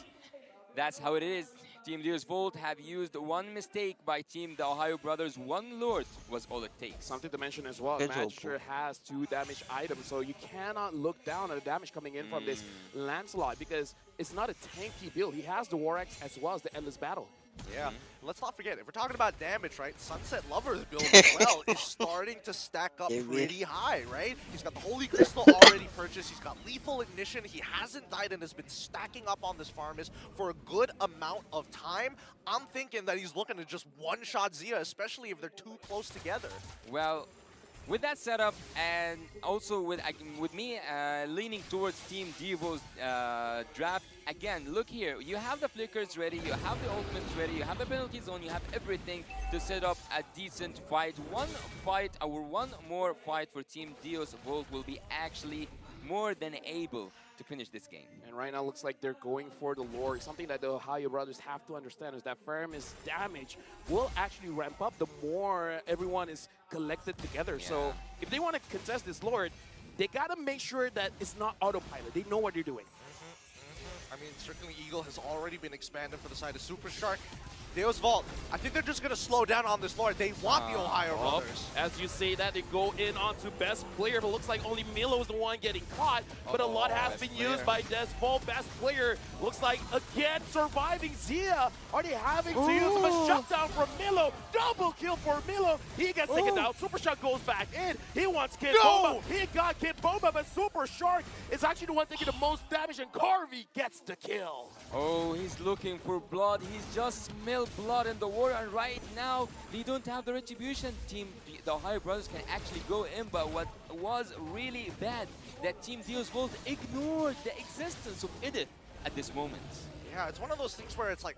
that's how it is. Team Deals Volt have used one mistake by Team the Ohio brothers. One Lord was all it takes. Something to mention as well, Magister has 2 damage items, so you cannot look down at the damage coming in from this Lancelot because it's not a tanky build. He has the War Axe as well as the Endless Battle. Yeah, let's not forget, if we're talking about damage, right, Sunset Lover's build as well is starting to stack up pretty high, right? He's got the Holy Crystal already purchased, he's got Lethal Ignition, he hasn't died and has been stacking up on this Farmist for a good amount of time. I'm thinking that he's looking to just one-shot Zia, especially if they're too close together. Well, with that setup, and also with me leaning towards Team Devo's draft, again, look here, you have the flickers ready, you have the ultimates ready, you have the penalty zone, you have everything to set up a decent fight. One more fight for Team Deos Volt will be actually more than able to finish this game. And right now looks like they're going for the Lord. Something that the Ohio brothers have to understand is that Burmese damage will actually ramp up the more everyone is collected together. Yeah. So if they want to contest this Lord, they got to make sure that it's not autopilot. They know what they're doing. I mean, certainly Eagle has already been expanded for the side of Super Shark. Deus Vault, I think they're just going to slow down on this Lord. They want the Ohio brothers. As you say that, they go in onto best player, but looks like only Milo is the one getting caught. But a lot has been used by Desvault. Best player looks like, again, surviving Zia. Are they having to use him a shutdown from Milo? Double kill for Milo. He gets taken down. Super Shark goes back in. He wants Kid Bomba. He got Kid Bomba, but Super Shark is actually the one taking the most damage, and Carvey gets the kill. Oh, he's looking for blood. He's just smelled blood in the water, and right now they don't have the retribution. The Ohio brothers can actually go in, but what was really bad, that Team Deus Vault ignored the existence of Edith at this moment. Yeah, it's one of those things where it's like,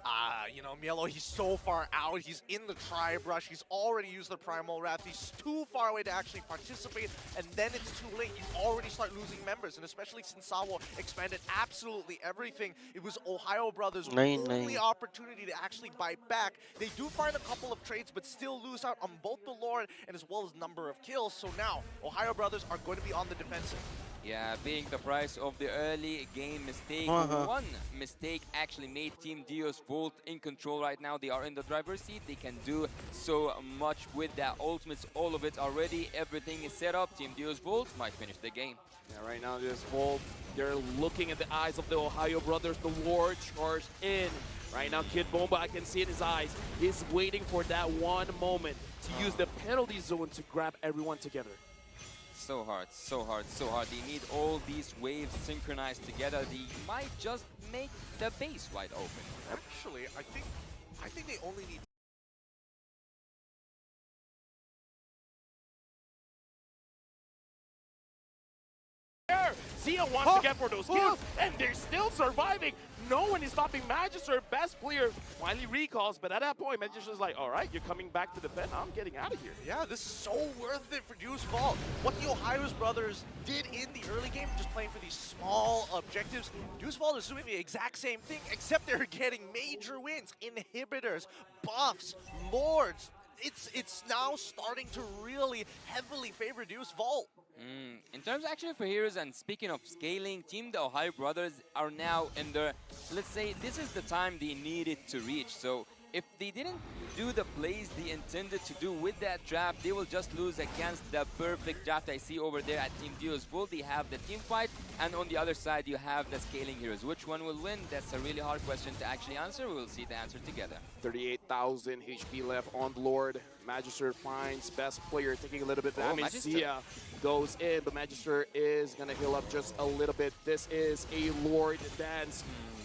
you know, Mielo, he's so far out. He's in the Tri-Brush. He's already used the Primal Wrath. He's too far away to actually participate. And then it's too late. You already start losing members. And especially since Sawo expanded absolutely everything, it was Ohio Brothers' only opportunity to actually bite back. They do find a couple of trades, but still lose out on both the Lord and as well as number of kills. So now, Ohio Brothers are going to be on the defensive. Yeah, being the price of the early game mistake. One mistake actually made Team Deus Vault in control right now. They are in the driver's seat. They can do so much with their ultimates. All of it already. Everything is set up. Team Deus Vault might finish the game. Yeah, right now Deus Vault, they're looking at the eyes of the Ohio brothers. The Lord charged in. Right now, Kid Bomba, I can see in his eyes, he's waiting for that one moment to use the penalty zone to grab everyone together. So hard, so hard, so hard. They need all these waves synchronized together. They might just make the base wide open. Actually, I think they only need Zia wants to get for those kills, and they're still surviving. No one is stopping Magister. Best player finally recalls, but at that point, Magister's like, all right, you're coming back to defend. I'm getting out of here. Yeah, this is so worth it for Deus Vault. What the Ohio's brothers did in the early game, just playing for these small objectives, Deus Vault is doing the exact same thing, except they're getting major wins, inhibitors, buffs, lords. It's now starting to really heavily favor Deus Vault. In terms actually for heroes, and speaking of scaling, Team the Ohio brothers are now in the, let's say, this is the time they needed to reach. So if they didn't do the plays they intended to do with that draft, they will just lose against the perfect draft I see over there at Team Deus Vault. They have the team fight, and on the other side you have the scaling heroes. Which one will win? That's a really hard question to actually answer. We will see the answer together. 38,000 HP left on the Lord. Magister finds best player taking a little bit of damage. Zia goes in, but Magister is going to heal up just a little bit. This is a Lord dance.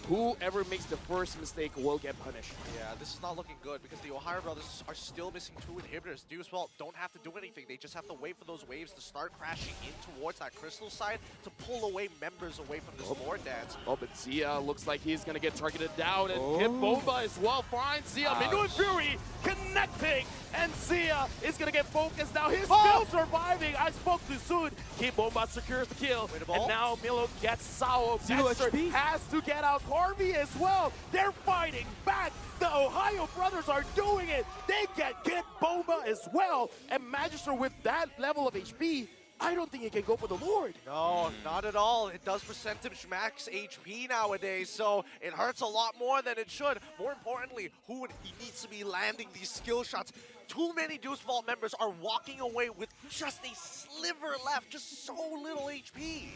Whoever makes the first mistake will get punished. Yeah, this is not looking good because the Ohio brothers are still missing 2 inhibitors. Deus Vault don't have to do anything. They just have to wait for those waves to start crashing in towards that crystal side to pull away members away from this Lord dance. Oh, but Zia looks like he's going to get targeted down, and Kid Bomba as well finds Zia. Minu and Fury connecting, and Zia is going to get focused now. He's still surviving. I spoke too soon. Kid Bomba secures the kill, and now Milo gets Sao. Magister has to get out. Harvey as well. They're fighting back. The Ohio brothers are doing it. They get Kid Bomba as well, and Magister with that level of HP, I don't think he can go for the Lord. No, not at all. It does percentage max HP nowadays, so it hurts a lot more than it should. More importantly, he needs to be landing these skill shots. Too many Deus Vault members are walking away with just a sliver left, just so little HP.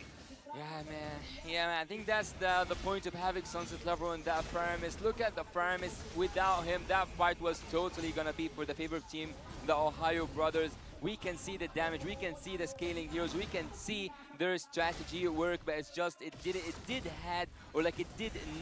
Yeah, man. I think that's the point of having Sunset Lover in that Pyramis. Look at the Pyramis. Without him, that fight was totally gonna be for the favorite team, the Ohio brothers. We can see the damage, we can see the scaling heroes, we can see their strategy work, but it's just it did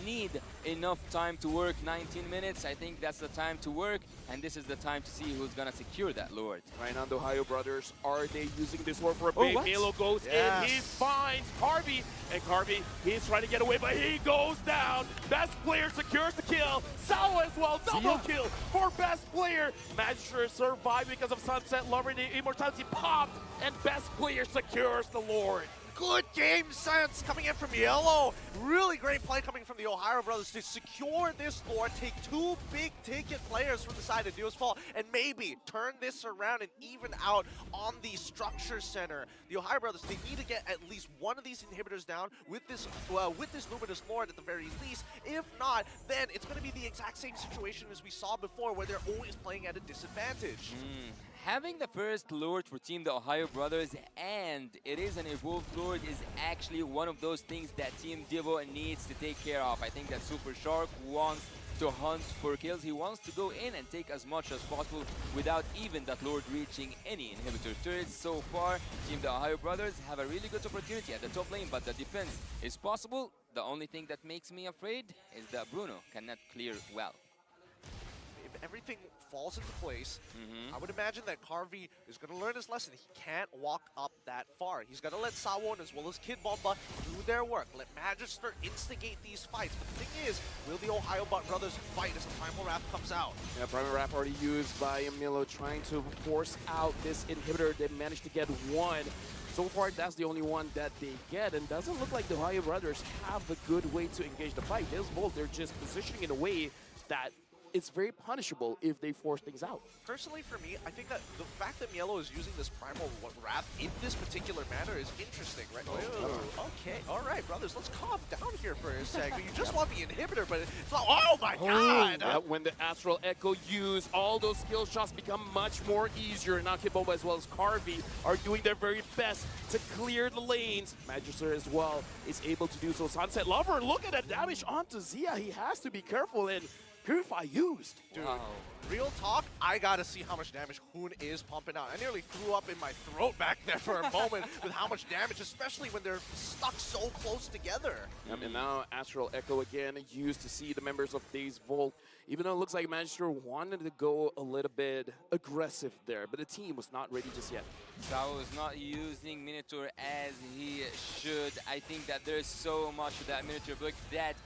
need enough time to work. 19 minutes, I think that's the time to work, and this is the time to see who's gonna secure that Lord. Right now, the Ohio brothers, are they using this Lord for a bait? Milo goes in, he finds Harvey, and Harvey, he's trying to get away, but he goes down. Best player secures the kill. Sao as well, double kill for best player. Magister survived because of Sunset Lover. The immortality popped, and best player secures the Lord. good game sense coming in from Yellow. Really great play coming from the Ohio brothers to secure this Lord, take 2 big ticket players from the side of Deosfall, and maybe turn this around and even out on the structure center. The Ohio brothers, they need to get at least one of these inhibitors down with this Luminous Lord at the very least. If not, then it's going to be the exact same situation as we saw before, where they're always playing at a disadvantage. Having the first Lord for Team the Ohio Brothers, and it is an evolved Lord, is actually one of those things that Team Devo needs to take care of. I think that Super Shark wants to hunt for kills. He wants to go in and take as much as possible without even that Lord reaching any inhibitor turrets. So far, Team the Ohio Brothers have a really good opportunity at the top lane, but the defense is possible. The only thing that makes me afraid is that Bruno cannot clear well. If everything falls into place, I would imagine that Carvey is going to learn his lesson. He can't walk up that far. He's going to let Sawon as well as Kid Bomba do their work. Let Magister instigate these fights. But the thing is, will the Ohio brothers fight as the Primal Wrath comes out? Yeah, Primal Wrath already used by Emilio, trying to force out this inhibitor. They managed to get one. So far, that's the only one that they get, and doesn't look like the Ohio brothers have a good way to engage the fight. This Volt, they're just positioning in a way that it's very punishable if they force things out. Personally, for me, I think that the fact that Mielo is using this Primal Wrath in this particular manner is interesting, right? Okay, all right, brothers, let's calm down here for a second. You just want the inhibitor, but it's like, oh my god! Yeah, when the Astral Echo used, all those skill shots become much more easier. Now Kibomba as well as Carvey are doing their very best to clear the lanes. Magister as well is able to do so. Sunset Lover, look at that damage onto Zia. He has to be careful, and Purify used. Dude, real talk, I gotta see how much damage Hoon is pumping out. I nearly threw up in my throat back there for a moment with how much damage, especially when they're stuck so close together. And now Astral Echo again used to see the members of Days Volt. Even though it looks like Magister wanted to go a little bit aggressive there, but the team was not ready just yet. Sao is not using Minotaur as he should. I think that there's so much of that Minotaur book that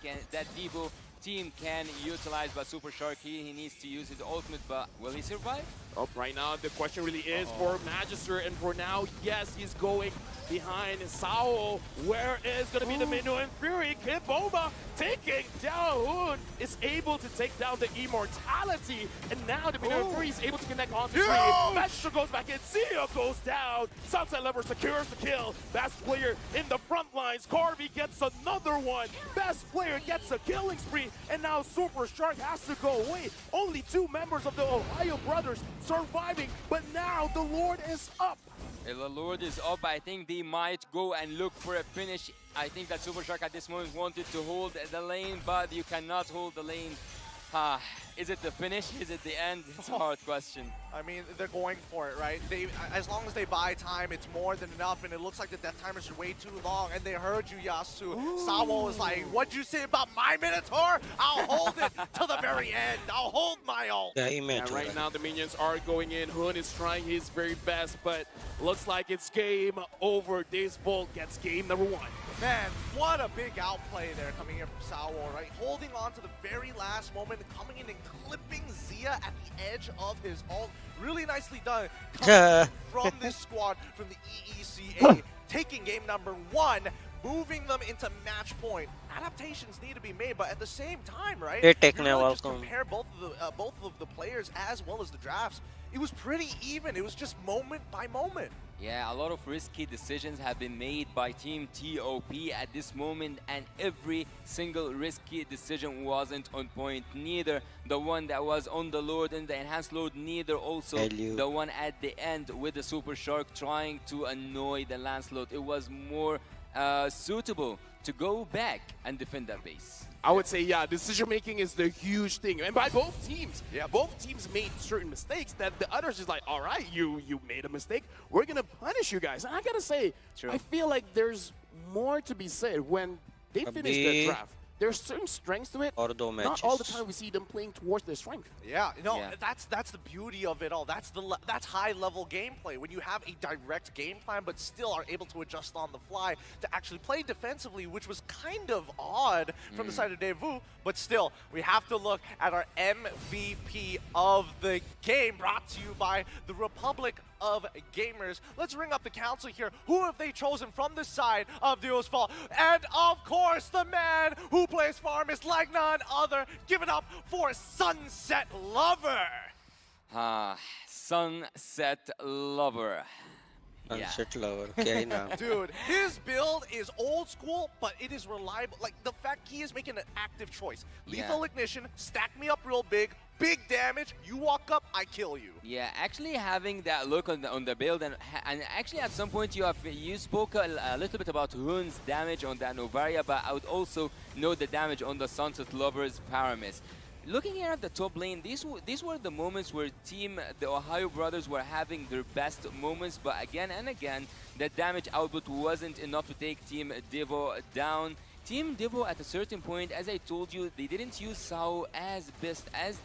Devo team can utilize, but Super Shark, he needs to use his ultimate, but will he survive? Oh, right now the question really is for Magister, and for now, yes, he's going behind Sao. Where is going to be the Minu and Fury? Kid Bomba taking down Hoon, is able to take down the Immortality, and now the Minu and Fury is able to connect onto Tree. Magister goes back in, Zio goes down, Sunset Lover secures the kill. Best player in the front lines, Carvey gets another one. Best player gets a killing spree, and now Super Shark has to go away. Only 2 members of the Ohio brothers surviving, but now the Lord is up. The Lord is up. I think they might go and look for a finish. I think that Super Shark at this moment wanted to hold the lane, but you cannot hold the lane. Is it the finish? Is it the end? It's a hard question. I mean, they're going for it, right? As long as they buy time, it's more than enough, and it looks like the death timers are way too long, and they heard you, Yasu. Sawo was like, what'd you say about my Minotaur? I'll hold it to the very end. I'll hold my ult. Yeah, And right now the minions are going in. Hoon is trying his very best, but looks like it's game over. Days Volt gets game number 1. Man, what a big outplay there coming in from Sawo, right? Holding on to the very last moment, coming in and clipping Zia at the edge of his ult. Really nicely done. Coming from this squad, from the EECA, taking game number 1, moving them into match point. Adaptations need to be made, but at the same time, right? They're You taking really a just compare both of the players as well as the drafts. It was pretty even. It was just moment by moment. Yeah, a lot of risky decisions have been made by Team TOP at this moment, and every single risky decision wasn't on point. Neither the one that was on the Lord and the Enhanced Lord, neither also the one at the end with the Super Shark trying to annoy the Lancelot. It was more suitable to go back and defend that base. I would say, yeah, decision making is the huge thing, and by both teams. Yeah, both teams made certain mistakes that the others is like, all right, you made a mistake, we're gonna punish you guys. And I gotta say, I feel like there's more to be said when they finish the draft. There's certain strengths to it. Not all the time we see them playing towards their strength. Yeah, no, that's the beauty of it all. That's high level gameplay when you have a direct game plan, but still are able to adjust on the fly to actually play defensively, which was kind of odd from the side of Devu. But still, we have to look at our MVP of the game, brought to you by the Republic of gamers. Let's ring up the council here. Who have they chosen from the side of Duo's Fall? And of course, the man who plays Farmist like none other. Give it up for Sunset Lover. Sunset Lover. Sunset Lover, क्या ही नाम. Dude, his build is old school, but it is reliable. Like, the fact he is making an active choice. Lethal Ignition, stack me up real big damage, you walk up, I kill you. Yeah, actually having that look on the build, and actually at some point you spoke a little bit about Hun's damage on that Novaria, but I would also note the damage on the Sunset Lover's Paramis. Looking here at the top lane, these were the moments where the Ohio brothers were having their best moments, but again and again, the damage output wasn't enough to take Team Devo down. Team Devo at a certain point, as I told you, they didn't use Sao as best as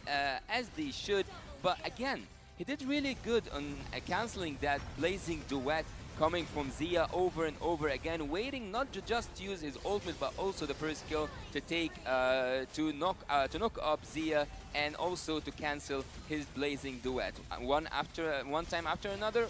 they should, but again, he did really good on cancelling that blazing duet coming from Zia over and over again, waiting not to just use his ultimate but also the first kill to take to knock up Zia and also to cancel his blazing duet. One time after another,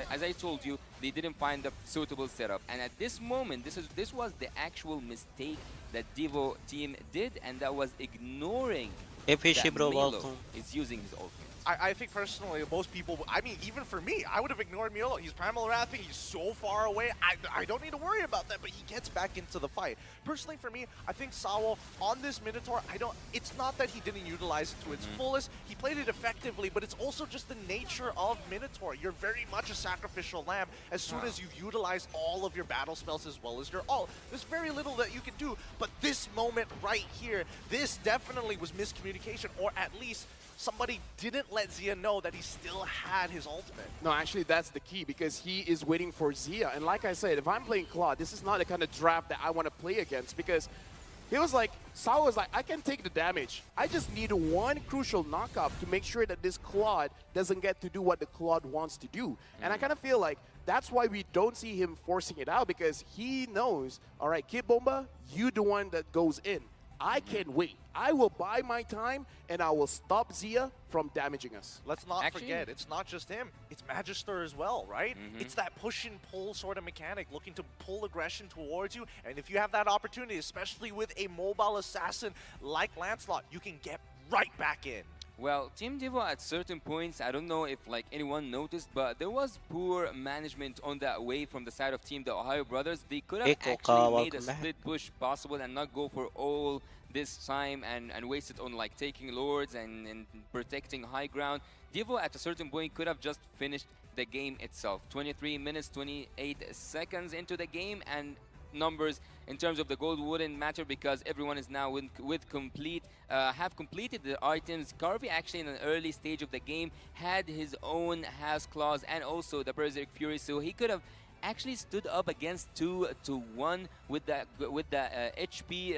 as I told you, they didn't find the suitable setup. And at this moment, this was the actual mistake that Devo team did, and that was ignoring that Milo is using his ultimate. I think personally, most people, I mean, even for me, I would have ignored Milo. He's Primal Wrathing, he's so far away. I don't need to worry about that, but he gets back into the fight. Personally, for me, I think Sawo on this Minotaur, it's not that he didn't utilize it to its fullest. He played it effectively, but it's also just the nature of Minotaur. You're very much a sacrificial lamb as soon as you've utilized all of your battle spells as well as your ult. There's very little that you can do, but this moment right here, this definitely was miscommunication, or at least somebody didn't let Zia know that he still had his ultimate. No, actually, that's the key, because he is waiting for Zia. And like I said, if I'm playing Claude, this is not the kind of draft that I want to play against, because he was like, Sao was like, I can take the damage. I just need one crucial knockup to make sure that this Claude doesn't get to do what the Claude wants to do. And I kind of feel like that's why we don't see him forcing it out, because he knows, all right, Kid Bomba, you the one that goes in. I can wait. I will buy my time, and I will stop Zia from damaging us. Let's not forget, it's not just him. It's Magister as well, right? It's that push and pull sort of mechanic, looking to pull aggression towards you. And if you have that opportunity, especially with a mobile assassin like Lancelot, you can get right back in. Well, Team Devo at certain points, I don't know if anyone noticed, but there was poor management on that wave from the side of Team the Ohio Brothers. They could have actually made a split push possible and not go for all this time and waste it on taking lords and protecting high ground. Devo at a certain point could have just finished the game itself. 23 minutes, 28 seconds into the game, and numbers in terms of the gold wouldn't matter because everyone is now have completed the items. Carvey actually in an early stage of the game had his own House Claws and also the Berserk Fury, so he could have actually stood up against 2-1 with that HP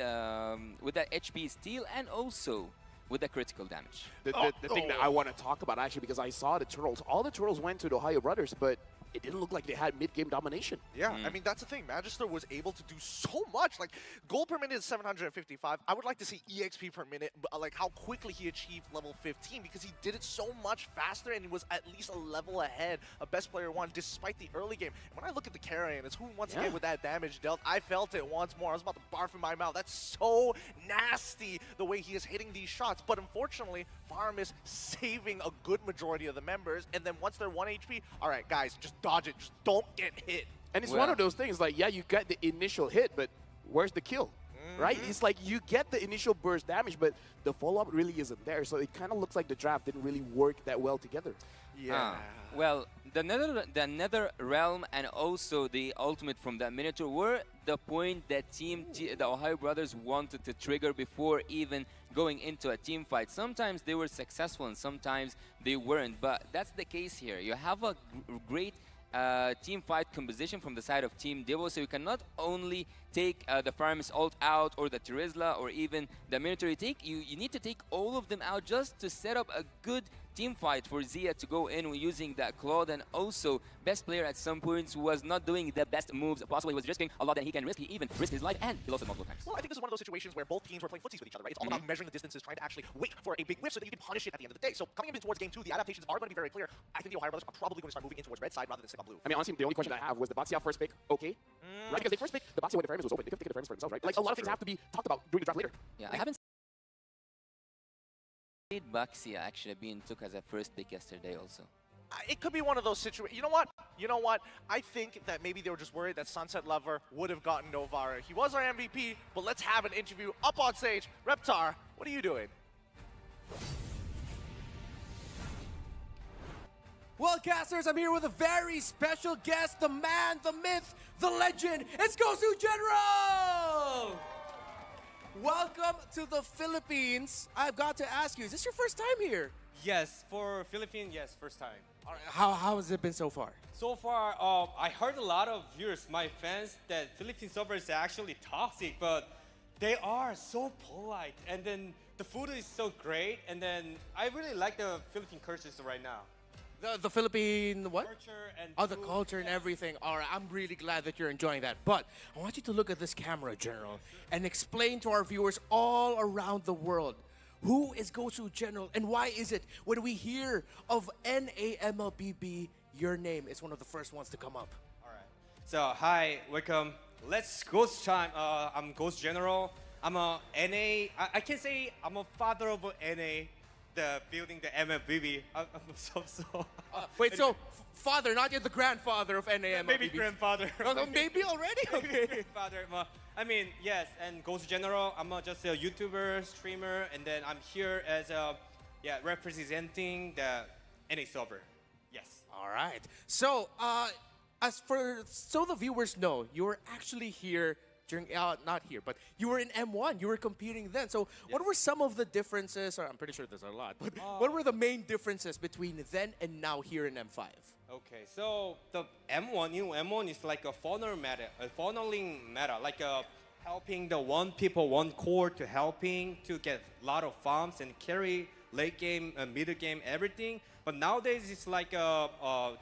steal and also with the critical damage. The thing that I want to talk about actually, because I saw the turtles, all the turtles went to the Ohio Brothers, but it didn't look like they had mid-game domination. Yeah, I mean, that's the thing. Magister was able to do so much. Like, gold per minute is 755. I would like to see EXP per minute, like how quickly he achieved level 15, because he did it so much faster and he was at least a level ahead of Best Player 1 despite the early game. When I look at the carry, and it's who once again with that damage dealt, I felt it once more. I was about to barf in my mouth. That's so nasty, the way he is hitting these shots. But unfortunately, Farm is saving a good majority of the members, and then once they're 1 HP, all right, guys, just dodge it, just don't get hit. And it's one of those things, like, yeah, you got the initial hit, but where's the kill? Right? It's like you get the initial burst damage, but the follow-up really isn't there. So it kind of looks like the draft didn't really work that well together. Yeah. Well, the Nether Realm and also the ultimate from that Minotaur were the point that the Ohio Brothers wanted to trigger before even going into a team fight. Sometimes they were successful and sometimes they weren't, but that's the case here. You have a great team fight composition from the side of Team Devo, so you can not only take the Farm's ult out, or the Terizla, or even the military take. You need to take all of them out just to set up a good team fight for Zia to go in using that Claude. And also, best player at some points was not doing the best moves possible. He was risking a lot that he can risk. He even risked his life, and he lost it multiple times. Well, I think this is one of those situations where both teams were playing footsies with each other, right? It's all about measuring the distances, trying to actually wait for a big whiff so that you can punish it at the end of the day. So coming in towards game 2, the adaptations are going to be very clear. I think the Ohio brothers are probably going to start moving in towards red side rather than stick on blue. I mean, honestly, the only question I have was the Baxia first pick okay? Right? Because they first picked the Baxia when the Frames was open. They couldn't pick the Frames for themselves, right? Like, a lot of things have to be talked about during the draft later. Yeah, I haven't seen Baxia actually being took as a first pick yesterday also. It could be one of those situations. You know what? You know what? I think that maybe they were just worried that Sunset Lover would have gotten Novara. He was our MVP, but let's have an interview up on stage. Reptar, what are you doing? Well, casters, I'm here with a very special guest, the man, the myth, the legend. It's Gosu General! Welcome to the Philippines. I've got to ask you, is this your first time here? Yes, for Philippines, yes, first time. All right, how has it been so far? So far, I heard a lot of viewers, my fans, that Philippine servers are actually toxic, but they are so polite. And then the food is so great, and then I really like the Philippine cultures right now. The Philippine what? Culture and Oh, the food, culture and yeah. everything. All right, I'm really glad that you're enjoying that. But I want you to look at this camera, General, and explain to our viewers all around the world, who is Gosu General and why is it when we hear of NAMLBB, your name is one of the first ones to come up? All right. So, hi, welcome. Let's Ghost time. I'm Ghost General. I'm a NA. I can say I'm a father of a NA. The building the MLBB. I'm so. Wait, so father, not yet the grandfather of NAMLBB. Maybe grandfather. Oh, no, maybe already? Okay. Grandfather. I mean, yes, and Gosu General. I'm just a YouTuber, streamer, and then I'm here as a representing the NA server. Yes. All right. So, so the viewers know, you were actually here during, not here, but you were in M1. You were competing then. So, what were some of the differences? Or I'm pretty sure there's a lot. But what were the main differences between then and now here in M5? Okay, so the M1, M1 is like a funneling meta, like helping the one people, one core to helping to get a lot of farms and carry late game, middle game, everything. But nowadays it's like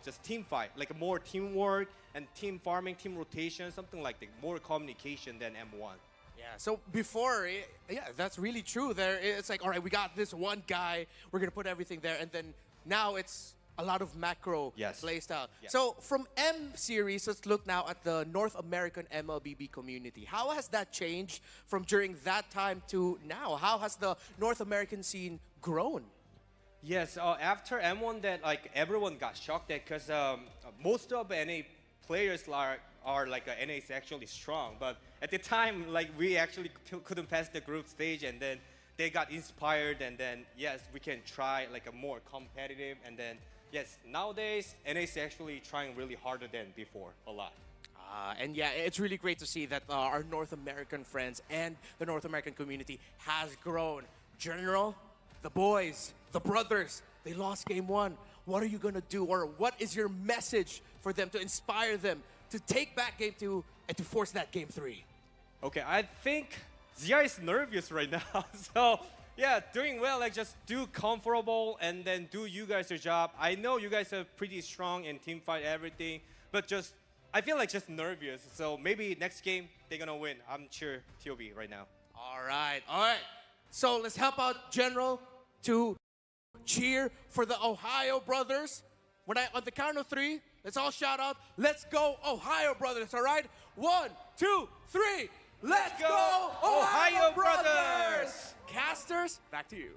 just team fight, like more teamwork and team farming, team rotation, something like that, more communication than M1. Yeah, so before, yeah, that's really true. There, it's like, all right, we got this one guy, we're gonna put everything there, and then now it's a lot of macro playstyle. Yes. So from M series, let's look now at the North American MLBB community. How has that changed from during that time to now? How has the North American scene grown? Yes, after M1, that like everyone got shocked that because most of NA players are like NA is actually strong, but at the time like we actually couldn't pass the group stage, and then they got inspired, and then yes, we can try like a more competitive, and then yes, nowadays NA is actually trying really harder than before, a lot. And yeah, it's really great to see that our North American friends and the North American community has grown. General, the boys, the brothers, they lost game 1. What are you gonna do, or what is your message for them to inspire them to take back game 2 and to force that game 3? Okay, I think Zia is nervous right now, so yeah, doing well, like just do comfortable and then do you guys your job. I know you guys are pretty strong in team fight, everything, but just, I feel like just nervous. So maybe next game, they're gonna win. I'm sure TOB right now. All right. So let's help out General to cheer for the Ohio brothers. On the count of 3, let's all shout out, let's go Ohio brothers, all right? 1, 2, 3, let's go Ohio brothers! Casters, back to you.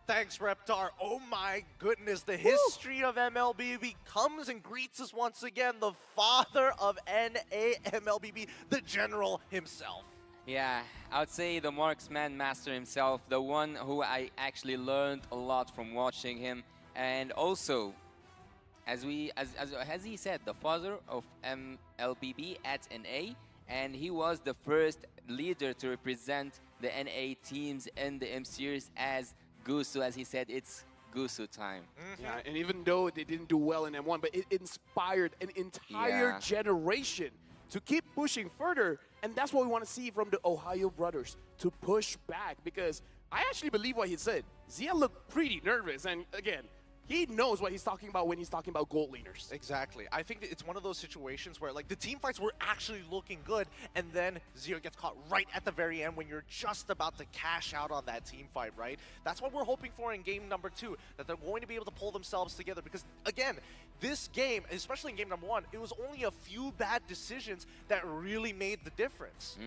Thanks, Reptar. Oh my goodness, the history of MLBB comes and greets us once again. The father of NAMLBB, the general himself. Yeah, I would say the marksman master himself, the one who I actually learned a lot from watching him, and also, as he said, the father of MLBB at NA, and he was the first leader to represent the NA teams in the M series as Gosu. As he said, it's Gosu time. Yeah, and even though they didn't do well in M1, but it inspired an entire generation to keep pushing further. And that's what we want to see from the Ohio brothers, to push back. Because I actually believe what he said. Zia looked pretty nervous. And again, he knows what he's talking about when he's talking about gold laners. Exactly. I think that it's one of those situations where like the team fights were actually looking good, and then Zio gets caught right at the very end when you're just about to cash out on that team fight, right? That's what we're hoping for in game number 2, that they're going to be able to pull themselves together, because again, this game, especially in game number 1, it was only a few bad decisions that really made the difference.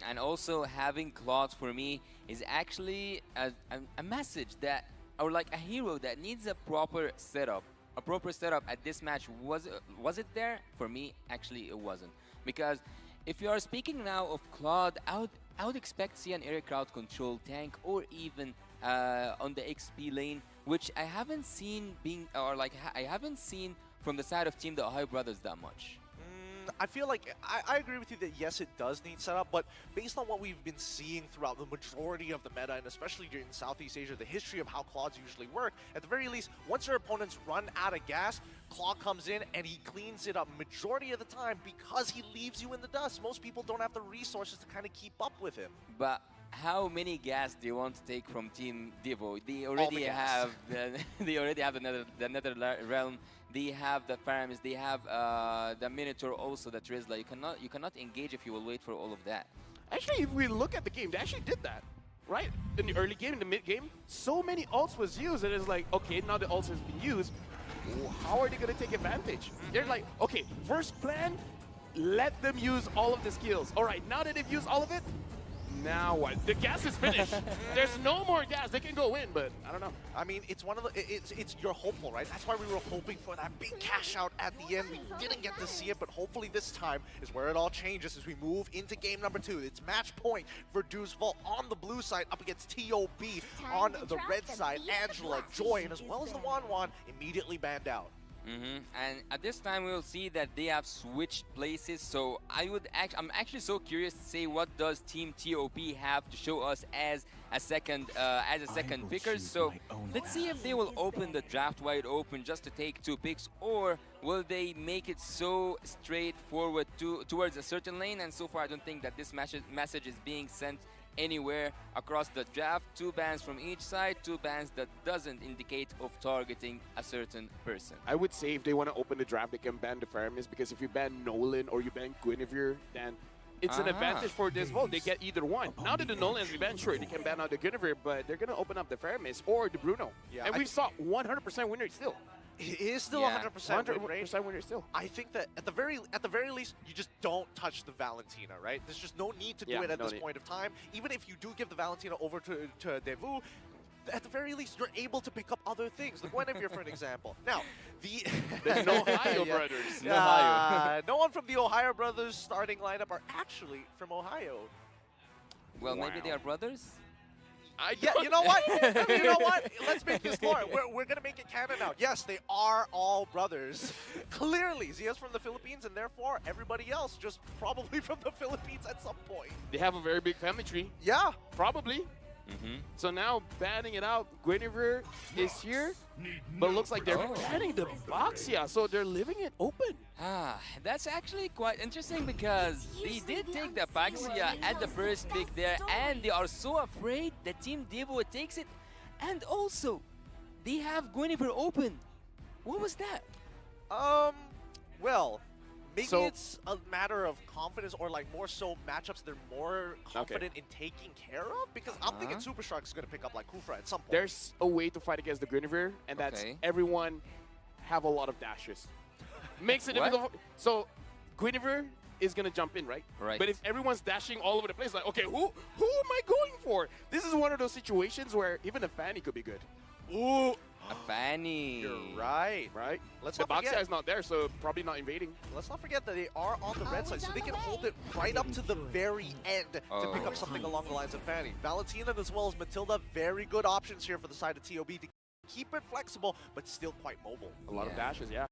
And also having Claude for me is actually a message that, or like a hero that needs a proper setup. A proper setup at this match, was it there? For me, actually it wasn't. Because if you are speaking now of Claude, I would expect see an area crowd control tank, or even on the XP lane, which I haven't seen I haven't seen from the side of Team the Ohio Brothers that much. I feel like I agree with you that yes, it does need setup, but based on what we've been seeing throughout the majority of the meta, and especially in Southeast Asia, the history of how Claudes usually work, at the very least, once your opponents run out of gas, Claude comes in and he cleans it up majority of the time because he leaves you in the dust. Most people don't have the resources to kind of keep up with him. But how many gas do you want to take from Team Devo? They already have the Nether Realm. They have the Paramis. They have the Minotaur also, the Trizla. You cannot engage if you will wait for all of that. Actually, if we look at the game, they actually did that, right? In the early game, in the mid game, so many ults was used, and it's like, okay, now the ults has been used. How are they gonna take advantage? They're like, okay, first plan, let them use all of the skills. All right, now that they've used all of it, now what? The gas is finished. There's no more gas. They can go in, but I don't know. I mean, it's one of the. It's you're hopeful, right? That's why we were hoping for that big cash out at the end. We didn't get to see it, but hopefully this time is where it all changes as we move into game number 2. It's match point for Deuce Vault on the blue side up against TOB on the red side. Angela, Joy, and as well as the Wan immediately banned out. And at this time, we'll see that they have switched places. So I'm actually so curious to say, what does Team TOP have to show us as a second picker? So let's see if they will open the draft wide open just to take 2 picks, or will they make it so straightforward towards a certain lane? And so far, I don't think that this message is being sent anywhere across the draft. 2 bans from each side, 2 bans that doesn't indicate of targeting a certain person. I would say if they want to open the draft, they can ban the Paramis, because if you ban Nolan or you ban Guinevere, then it's an advantage for this vote. They get either one. Now that the Nolan has been banned, sure, they can ban out the Guinevere, but they're going to open up the Paramis or the Bruno. Yeah, and we saw 100% winner still. It is still 100% win rate. 100% winner still. I think that at the very least, you just don't touch the Valentina, right? There's just no need to do it at this point of time. Even if you do give the Valentina over to Devu, at the very least, you're able to pick up other things. The Guinevere, for an example. Now, the Ohio brothers. No one from the Ohio brothers starting lineup are actually from Ohio. Well, maybe they are brothers? Yeah, you know what? You know what? Let's make this more. We're going to make it canon now. Yes, they are all brothers. Clearly, Zia's from the Philippines, and therefore everybody else just probably from the Philippines at some point. They have a very big family tree. Yeah. Probably. So now banning it out, Guinevere is here, but it looks like they're banning the Boxia, so they're leaving it open. That's actually quite interesting, because they did take the Boxia at the first pick there, and they are so afraid that Team Devo takes it, and also they have Guinevere open. What was that? Well, maybe it's a matter of confidence, or like more so matchups they're more confident in taking care of, because I'm thinking Super Shark is going to pick up like Kufra at some point. There's a way to fight against the Guinevere, and that's everyone have a lot of dashes. Makes it difficult. So Guinevere is going to jump in, right? Right. But if everyone's dashing all over the place, like, okay, who am I going for? This is one of those situations where even a Fanny could be good. Ooh. A Fanny. You're right. Right? Let's the not forget. Boxia is not there, so probably not invading. Let's not forget that they are on the red side, so they can hold it right up to the very end to pick up something along the lines of Fanny. Valentina as well as Matilda, very good options here for the side of TOB to keep it flexible, but still quite mobile. A lot of dashes, yeah.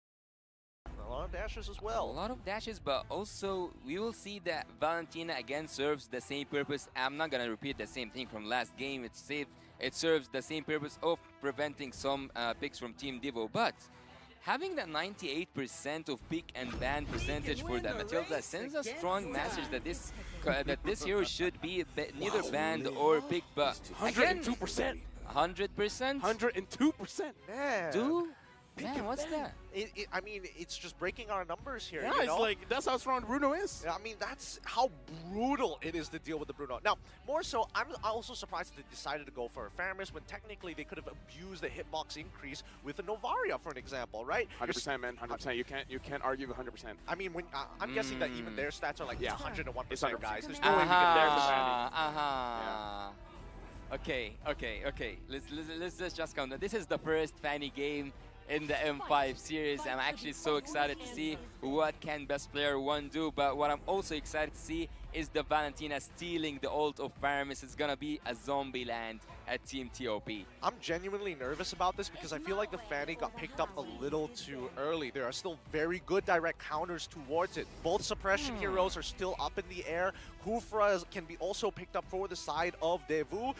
A lot of dashes as A well. lot of dashes, but also we will see that Valentina again serves the same purpose. I'm not gonna repeat the same thing from last game. It serves the same purpose of preventing some picks from Team Devo, but having that 98% of pick and ban percentage for the Matilda sends a strong message that this hero should be neither banned or picked. But again, 102%. 100%. 102%. Man. Man, what's that? I mean, it's just breaking our numbers here. Yeah, you it's know? like that's how strong Bruno is. I mean, that's how brutal it is to deal with the Bruno. Now, more so, I'm also surprised that they decided to go for a Faramis when technically they could have abused the hitbox increase with a Novaria, for an example, right? 100%, man. 100%. You can't argue with 100%. I mean, when I'm guessing that even their stats are like 101%, It's 100%. guys. There's no way we can dare the Fanny. Okay. Let's just count. This is the first Fanny game in the M5 series. I'm actually so excited to see what can best player 1 do, but what I'm also excited to see is the Valentina stealing the ult of Faramis. It's gonna be a zombie land at Team TOP. I'm genuinely nervous about this because I feel like the Fanny got picked up a little too early. There are still very good direct counters towards it. Both suppression heroes are still up in the air. Hufra can be also picked up for the side of Devu.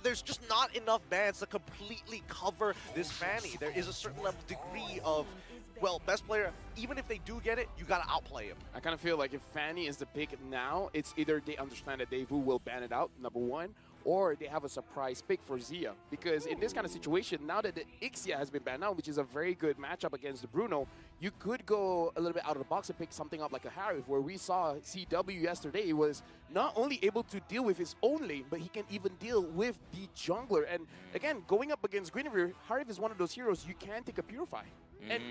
There's just not enough bans to completely cover this Fanny. There is a certain level degree of, well, best player, even if they do get it, you gotta outplay him. I kind of feel like if Fanny is the pick now, it's either they understand that Devu will ban it out, number one, or they have a surprise pick for Zia. Because in this kind of situation, now that the Ixia has been banned out, which is a very good matchup against the Bruno, you could go a little bit out of the box and pick something up like a Harif, where we saw CW yesterday was not only able to deal with his own lane, but he can even deal with the jungler. And again, going up against Guinevere, Harif is one of those heroes you can take a Purify. And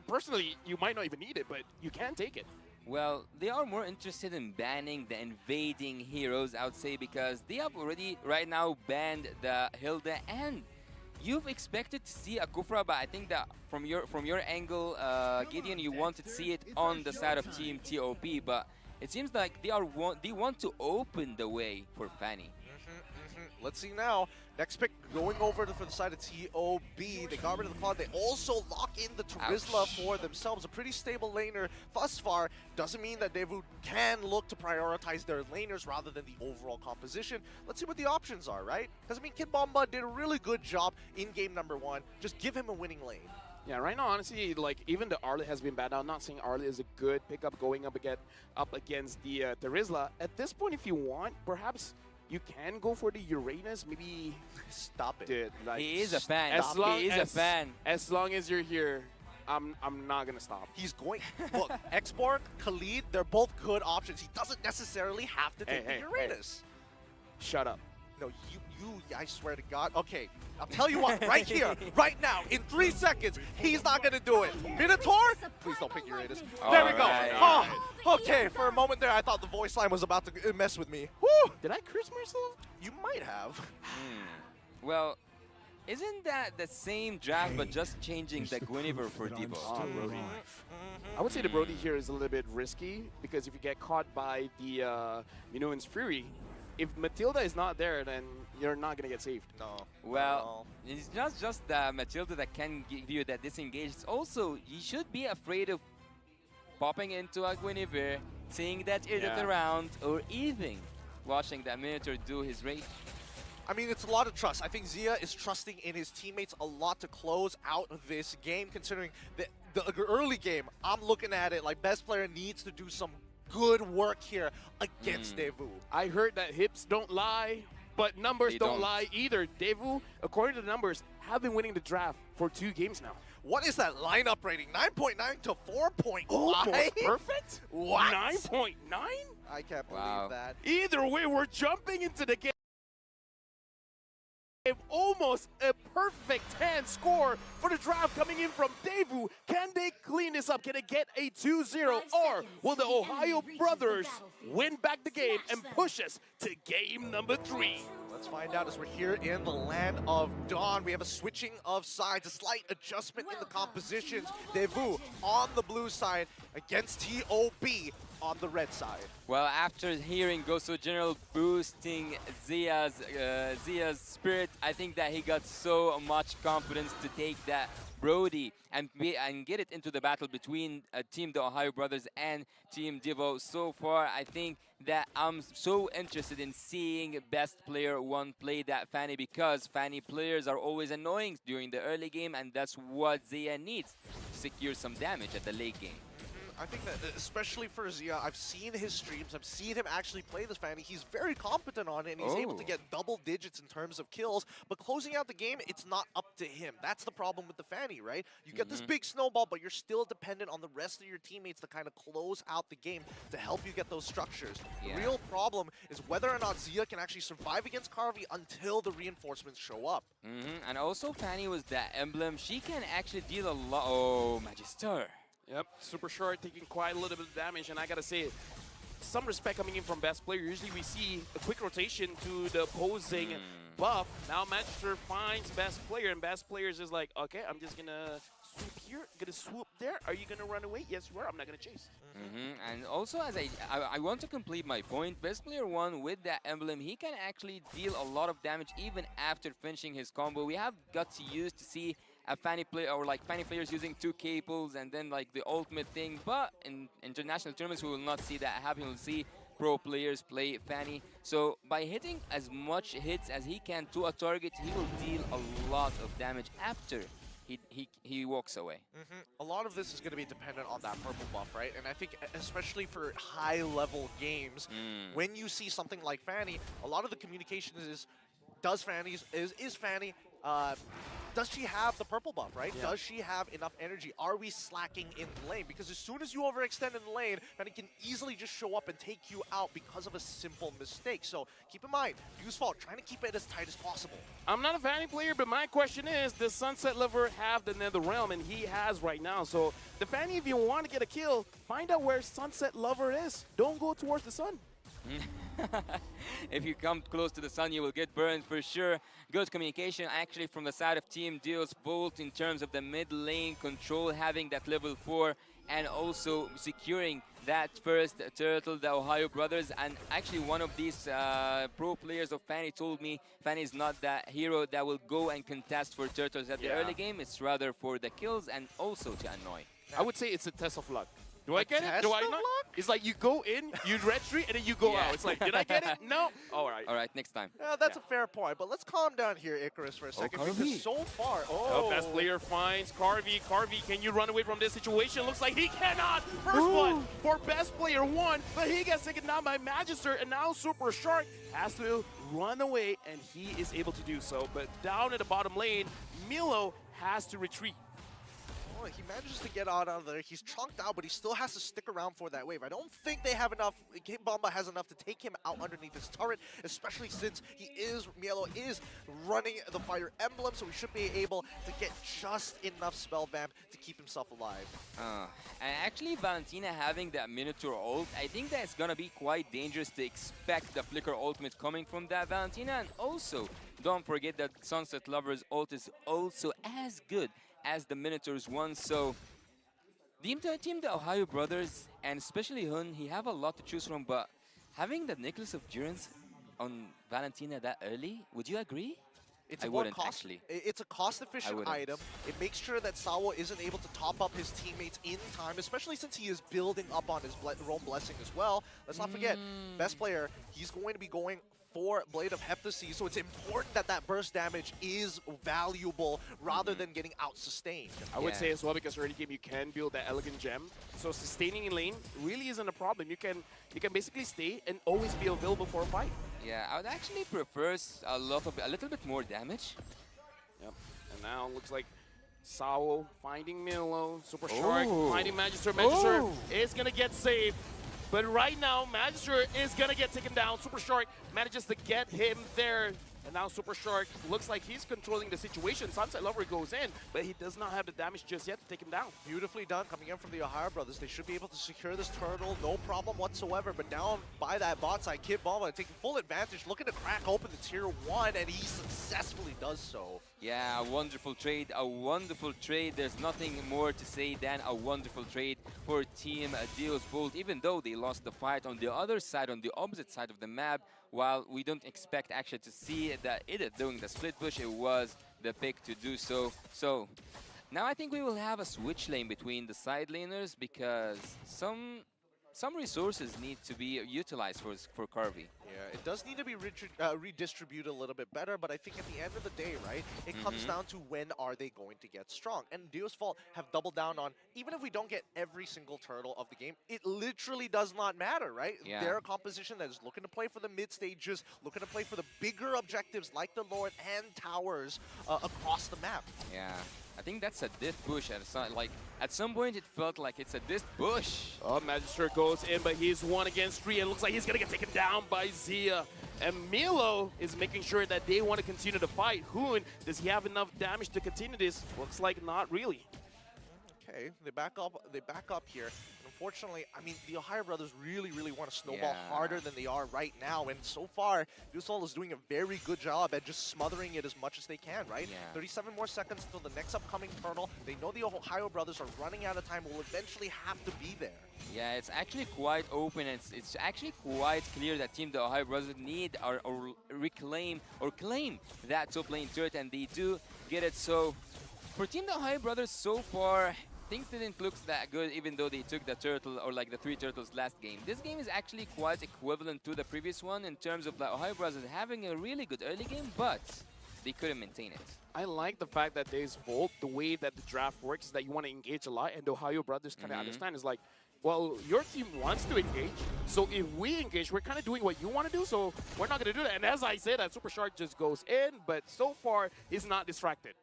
personally, you might not even need it, but you can take it. Well, they are more interested in banning the invading heroes, I would say, because they have already right now banned the Hilda, and you've expected to see a Kufra, but I think that from your angle, Gideon, you wanted to see it on the side of Team TOP, but it seems like they want to open the way for Fanny. Let's see now. Next pick going over for the side of TOB. They got rid of the Cloud. They also lock in the Terizla for themselves. A pretty stable laner thus far. Doesn't mean that Devu can look to prioritize their laners rather than the overall composition. Let's see what the options are, right? Because, I mean, Kid Bomba did a really good job in game number 1. Just give him a winning lane. Yeah, right now, honestly, like, even the Arlet has been bad. I'm not saying Arlet is a good pickup going up against the Terizla. At this point, if you want, perhaps you can go for the Uranus. Maybe stop it. Dude, like, He is a fan. He is a fan. As long as you're here, I'm not gonna stop. He's going. Look, Xborg, Khalid, they're both good options. He doesn't necessarily have to take the Uranus. Shut up. No, I swear to God. Okay, I'll tell you what, right here, right now, in 3 seconds, he's not gonna do it. Minotaur, please don't pick Uranus. There we go. Right. Oh, okay, for a moment there, I thought the voice line was about to mess with me. Woo! Did I curse myself? You might have. Well, isn't that the same draft, but just changing the Guinevere for Devo? Oh, Brody. I would say the Brody here is a little bit risky, because if you get caught by the Minuan's Fury, if Matilda is not there, then you're not going to get saved. No. Well, it's not just Matilda that can give you that disengage. It's also, you should be afraid of popping into a Guinevere, seeing that Idiot around, or even watching that Minotaur do his raid. I mean, it's a lot of trust. I think Zia is trusting in his teammates a lot to close out this game, considering the early game. I'm looking at it like best player needs to do some good work here against Devu. I heard that hips don't lie, but numbers don't lie either. Devu, according to the numbers, have been winning the draft for 2 games now. What is that lineup rating? 9.9 to 4.5? Almost perfect? What? 9.9? I can't believe that. Either way, we're jumping into the game. Almost a perfect 10 score for the draft coming in from Devu. Can they clean this up? Can they get a 2-0? Or will the Ohio brothers win back the game and push us to game number 3? Let's find out as we're here in the land of Dawn. We have a switching of sides, a slight adjustment in the compositions. Devu on the blue side against TOB. on the red side. Well, after hearing Gosu General boosting Zia's spirit, I think that he got so much confidence to take that Brody and get it into the battle between Team the Ohio Brothers and Team Divo. So far, I think that I'm so interested in seeing Best Player 1 play that Fanny, because Fanny players are always annoying during the early game, and that's what Zia needs to secure some damage at the late game. I think that, especially for Zia, I've seen his streams, I've seen him actually play this Fanny. He's very competent on it, and he's able to get double digits in terms of kills, but closing out the game, it's not up to him. That's the problem with the Fanny, right? You get this big snowball, but you're still dependent on the rest of your teammates to kind of close out the game to help you get those structures. The real problem is whether or not Zia can actually survive against Carvey until the reinforcements show up. And also Fanny was that emblem. She can actually deal a lot. Oh, Magister. Yep, super short, taking quite a little bit of damage, and I gotta say, some respect coming in from Best Player. Usually we see a quick rotation to the opposing buff. Now Magister finds Best Player, and Best Player is just like, okay, I'm just gonna swoop here, gonna swoop there. Are you gonna run away? Yes, you are. I'm not gonna chase. And also, as I want to complete my point, Best Player 1 with that emblem, he can actually deal a lot of damage even after finishing his combo. We have got to use to see a Fanny player, or like Fanny players using 2 cables and then like the ultimate thing, but in international tournaments we will not see that happen. We'll see pro players play Fanny. So by hitting as much hits as he can to a target, he will deal a lot of damage after he walks away. A lot of this is going to be dependent on that purple buff, right? And I think especially for high-level games, when you see something like Fanny, a lot of the communication is Fanny, does she have the purple buff, right? Does she have enough energy? Are we slacking in the lane? Because as soon as you overextend in the lane, Fanny can easily just show up and take you out because of a simple mistake. So keep in mind, use fault, trying to keep it as tight as possible. I'm not a Fanny player, but my question is, does Sunset Lover have the Nether Realm? And he has right now. So the Fanny, if you want to get a kill, find out where Sunset Lover is. Don't go towards the sun. If you come close to the sun, you will get burned for sure. Good communication actually from the side of Team Dio's Volt in terms of the mid lane control, having that level 4 and also securing that first turtle, the Ohio Brothers. And actually one of these pro players of Fanny told me Fanny is not that hero that will go and contest for turtles at the early game. It's rather for the kills and also to annoy. I would say it's a test of luck. Do I get it? Do I not? It's like you go in, you red street, and then you go out. It's like, did I get it? No. All right. All right, next time. Yeah, that's a fair point, but let's calm down here, Icarus, for a second. Because so far, Best Player finds Carvey. Carvey, can you run away from this situation? Looks like he cannot. First one for Best Player 1, but he gets taken down by Magister, and now Super Shark has to run away, and he is able to do so. But down at the bottom lane, Milo has to retreat. He manages to get out of there. He's chunked out, but he still has to stick around for that wave. I don't think they have enough. Bomba has enough to take him out underneath his turret, especially since Mielo is running the Fire Emblem, so we should be able to get just enough spell vamp to keep himself alive. And actually, Valentina having that Minotaur ult, I think that's gonna be quite dangerous to expect the Flicker ultimate coming from that Valentina. And also, don't forget that Sunset Lover's ult is also as good as the Minotaur's one. So Team the Ohio Brothers, and especially Hun, he have a lot to choose from, but having the Necklace of Durance on Valentina that early, would you agree? It's a cost-efficient item. It makes sure that Sawo isn't able to top up his teammates in time, especially since he is building up on his Rome Blessing as well. Let's not forget, Best Player, he's going to be going for Blade of Heptacy, so it's important that that burst damage is valuable rather than getting out-sustained. I would say as well, because early game you can build that Elegant Gem, so sustaining in lane really isn't a problem. You can basically stay and always be available for a fight. Yeah, I would actually prefer a little bit more damage. Yep, and now looks like Sawo finding Milo, Super Shark, finding Magister. Magister is gonna get saved. But right now, Magister is going to get taken down. Super Shark manages to get him there. And now Super Shark looks like he's controlling the situation. Sunset Lover goes in, but he does not have the damage just yet to take him down. Beautifully done coming in from the Ohio Brothers. They should be able to secure this turtle, no problem whatsoever. But down by that bot side, Kid Bomba taking full advantage, looking to crack open the tier 1, and he successfully does so. Yeah, a wonderful trade, a wonderful trade. There's nothing more to say than a wonderful trade. for Team Deals Bolt, even though they lost the fight on the other side, on the opposite side of the map. While we don't expect actually to see that it doing the split push, it was the pick to do so. So now I think we will have a switch lane between the side laners because some resources need to be utilized for Carvey. Yeah, it does need to be redistributed a little bit better, but I think at the end of the day, right, it comes down to when are they going to get strong. And Dio's Fault have doubled down on, even if we don't get every single turtle of the game, it literally does not matter, right? Yeah. They're a composition that is looking to play for the mid stages, looking to play for the bigger objectives like the Lord and towers across the map. Yeah. I think that's a diff push. At some point, it felt like it's a diff push. Oh, Magister goes in, but he's 1 against 3. It looks like he's going to get taken down by Zia. And Milo is making sure that they want to continue to fight. Hoon, does he have enough damage to continue this? Looks like not really. Okay, they back up here. Unfortunately, I mean, the Ohio brothers really want to snowball harder than they are right now. And so far, Dusol is doing a very good job at just smothering it as much as they can, right? Yeah. 37 more seconds until the next upcoming turtle. They know the Ohio brothers are running out of time, will eventually have to be there. Yeah, it's actually quite open. It's actually quite clear that Team the Ohio Brothers need or claim that top lane turret, and they do get it. So for Team the Ohio Brothers so far, things didn't look that good, even though they took the turtle or like the 3 turtles last game. This game is actually quite equivalent to the previous one in terms of the Ohio Brothers having a really good early game, but they couldn't maintain it. I like the fact that there's Volt, the way that the draft works is that you want to engage a lot, and the Ohio brothers kind of understand is like, well, your team wants to engage, so if we engage, we're kind of doing what you want to do, so we're not going to do that. And as I said, that Super Shark just goes in, but so far, he's not distracted.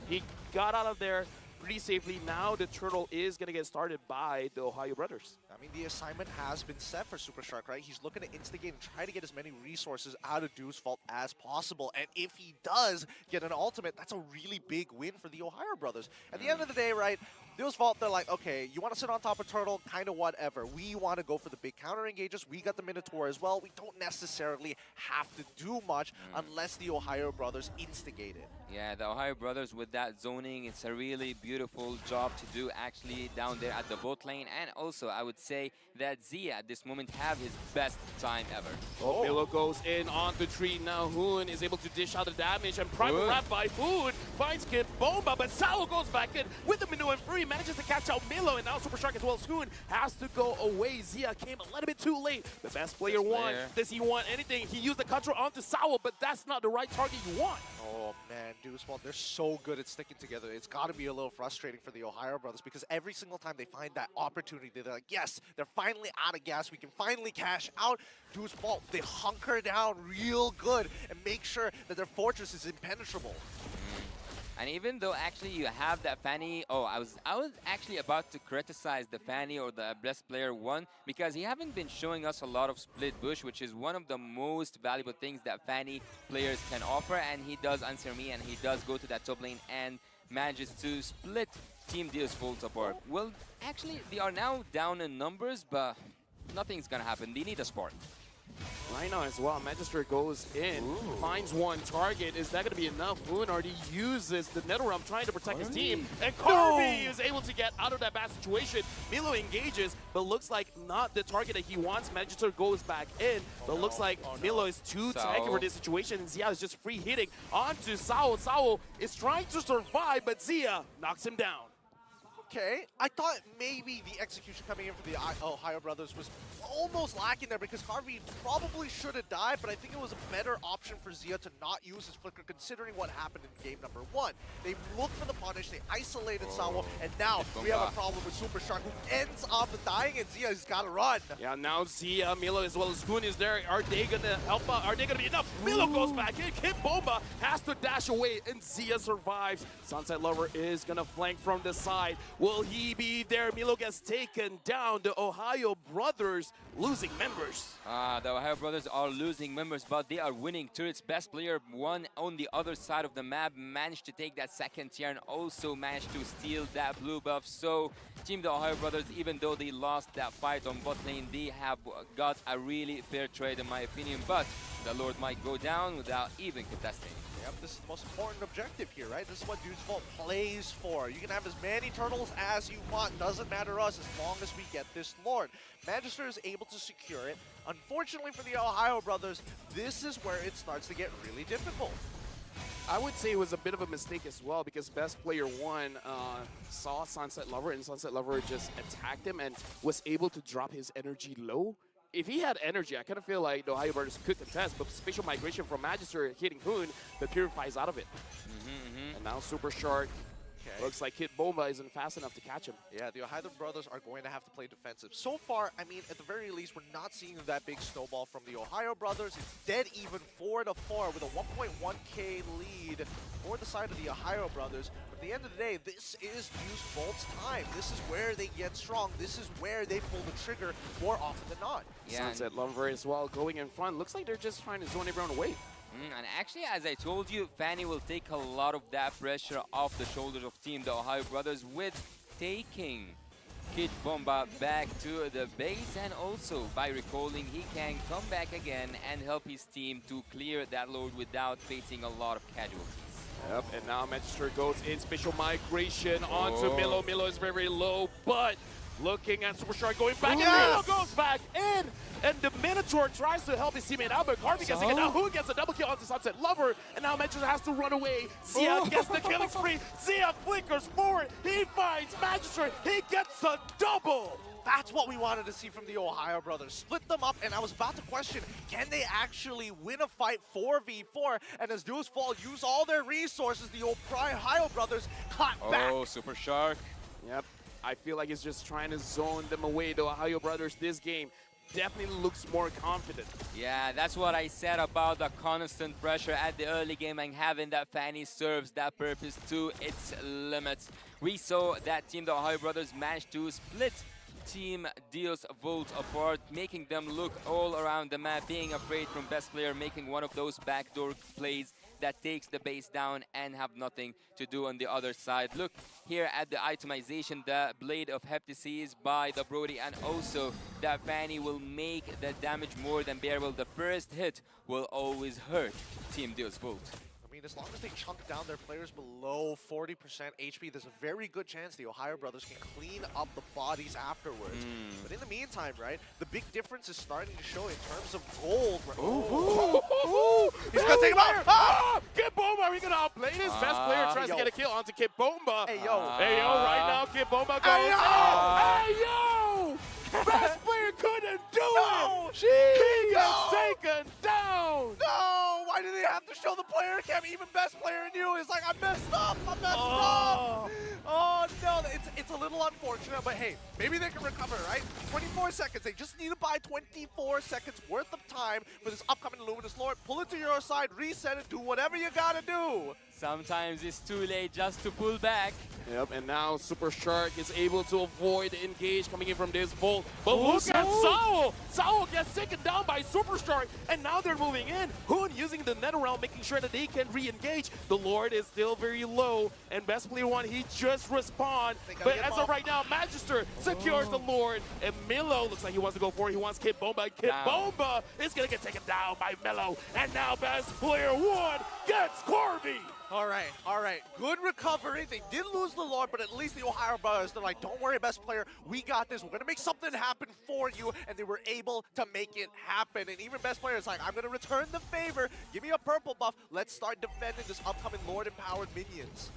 He got out of there pretty safely. Now the turtle is going to get started by the Ohio brothers. I mean, the assignment has been set for Super Shark, right? He's looking to instigate and try to get as many resources out of Deuce Fault as possible. And if he does get an ultimate, that's a really big win for the Ohio brothers. At the end of the day, right, Deuce Fault, they're like, okay, you want to sit on top of Turtle? Kind of whatever. We want to go for the big counter engages. We got the Minotaur as well. We don't necessarily have to do much unless the Ohio brothers instigate it. Yeah, the Ohio brothers with that zoning, it's a really beautiful job to do actually down there at the bot lane. And also, I would say that Zia at this moment have his best time ever. Oh, Milo goes in on the tree. Now Hoon is able to dish out the damage, and Primal Wrap by Hoon finds Kid Bomba, but Sao goes back in with the Minu and Free, manages to catch out Milo, and now Super Shark as well as Hoon has to go away. Zia came a little bit too late. The best player won. Does he want anything? He used the control onto Sao, but that's not the right target you want. Oh man, Deuce Fault, they're so good at sticking together. It's got to be a little frustrating for the Ohio brothers because every single time they find that opportunity, they're like, yes, they're finally out of gas. We can finally cash out. Deuce Fault, they hunker down real good and make sure that their fortress is impenetrable. And even though actually you have that Fanny, I was actually about to criticize the Fanny or the best player one because he haven't been showing us a lot of split bush, which is one of the most valuable things that Fanny players can offer, and he does answer me, and he does go to that top lane and manages to split Team Deals Volt apart. Well, actually, they are now down in numbers, but nothing's gonna happen. They need a spark. Right now as well, Magister goes in, finds one target. Is that going to be enough? Hoon already uses the NetherRealm trying to protect his team. And Carvey is able to get out of that bad situation. Milo engages, but looks like not the target that he wants. Magister goes back in, but looks like Milo is too tanky for this situation. And Zia is just free hitting onto Sao. Sao is trying to survive, but Zia knocks him down. Okay, I thought maybe the execution coming in for the Ohio brothers was almost lacking there because Carvey probably should have died, but I think it was a better option for Zia to not use his flicker considering what happened in game number 1. They looked for the punish, they isolated Sawo, and now we have a problem with Super Shark who ends up dying, and Zia has got to run. Yeah, now Zia, Milo as well as Hoon is there. Are they going to help out? Are they going to be enough? Milo goes back in, Kid Bomba has to dash away, and Zia survives. Sunset Lover is going to flank from the side. Will he be there? Milo gets taken down. The Ohio brothers losing members. The Ohio brothers are losing members, but they are winning turrets. Best player one on the other side of the map managed to take that second tier and also managed to steal that blue buff. So Team the Ohio brothers, even though they lost that fight on bot lane, they have got a really fair trade in my opinion, but the Lord might go down without even contesting. Yep, this is the most important objective here, right? This is what Dude's Vault plays for. You can have as many turtles as you want. Doesn't matter us as long as we get this Lord. Magister is able to secure it. Unfortunately for the Ohio brothers, this is where it starts to get really difficult. I would say it was a bit of a mistake as well because best player one saw Sunset Lover and Sunset Lover just attacked him and was able to drop his energy low. If he had energy, I kind of feel like the Ohio brothers could contest, but spatial migration from Magister hitting Hoon, but purifies out of it. And now Super Shark. Looks like Kid Bomba isn't fast enough to catch him. Yeah, the Ohio brothers are going to have to play defensive. So far, I mean, at the very least, we're not seeing that big snowball from the Ohio brothers. It's dead even 4-4 with a 1.1k lead for the side of the Ohio brothers. But at the end of the day, this is Deuce Volt's time. This is where they get strong. This is where they pull the trigger more often than not. Yeah, Sunset Lover as well going in front. Looks like they're just trying to zone everyone away. And actually, as I told you, Fanny will take a lot of that pressure off the shoulders of Team the Ohio brothers with taking Kid Bomba back to the base, and also by recalling he can come back again and help his team to clear that load without facing a lot of casualties. Yep, and now Magister goes in spatial migration onto Milo. Milo is very, very low, but looking at Super Shark going back, and Milo goes back in, and the Minotaur tries to help his teammate out, but Harvey gets taken down. Who gets a double kill onto Sunset Lover, and now Magister has to run away. Zia gets the killing spree. Zia flickers forward. He finds Magister. He gets a double. That's what we wanted to see from the Ohio brothers. Split them up, and I was about to question, can they actually win a fight 4v4? And as Deuce Fall use all their resources, the Ohio brothers clap back. Oh, Super Shark. Yep. I feel like he's just trying to zone them away. The Ohio brothers this game definitely looks more confident. Yeah, that's what I said about the constant pressure at the early game, and having that Fanny serves that purpose to its limits. We saw that Team the Ohio brothers managed to split Team Deuce Volt apart, making them look all around the map, being afraid from best player, making one of those backdoor plays that takes the base down and have nothing to do on the other side. Look here at the itemization, the Blade of Heptases by the Brody, and also that Fanny will make the damage more than bearable. The first hit will always hurt Team Deuce Volt. I mean, as long as they chunk down their players below 40% HP, there's a very good chance the Ohio brothers can clean up the bodies afterwards. But in the meantime, right, the big difference is starting to show in terms of gold. He's gonna take him out! Kid Bomba, are we gonna outplay this? Best player tries to get a kill onto Kid Bomba. Hey, yo. Hey, yo, right now Kid Bomba goes. Hey, yo! Best player couldn't do it! He gets taken down! No! Why do they have to show the player cam? Even best player in you is like, I messed up! I messed up! Oh, no. It's a little unfortunate, but hey, maybe they can recover, right? 24 seconds. They just need to buy 24 seconds worth of time for this upcoming Luminous Lord. Pull it to your side, reset it, do whatever you gotta do. Sometimes it's too late just to pull back. Yep, and now Super Shark is able to avoid the engage coming in from this Volt. But look at Sao! Sao gets taken down by Super Shark, and now they're moving in. Hoon using the NetherRealm, making sure that they can re-engage. The Lord is still very low, and best player one, he just respawned. But as of right now, Magister secures the Lord, and Milo looks like he wants to go for it. He wants Kid Bomba. Kid Bomba is gonna get taken down by Milo, and now best player one gets Corby. All right. Good recovery. They did lose the Lord, but at least the Ohio brothers, they're like, don't worry, best player. We got this. We're going to make something happen for you. And they were able to make it happen. And even best player is like, I'm going to return the favor. Give me a purple buff. Let's start defending this upcoming Lord-empowered minions.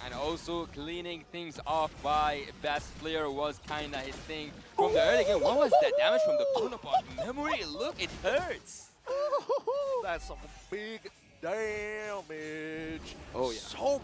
And also cleaning things off by best player was kind of his thing from the early game. What was that damage from the Bonaparte memory? Look, it hurts. That's some big damage. Oh, yeah. So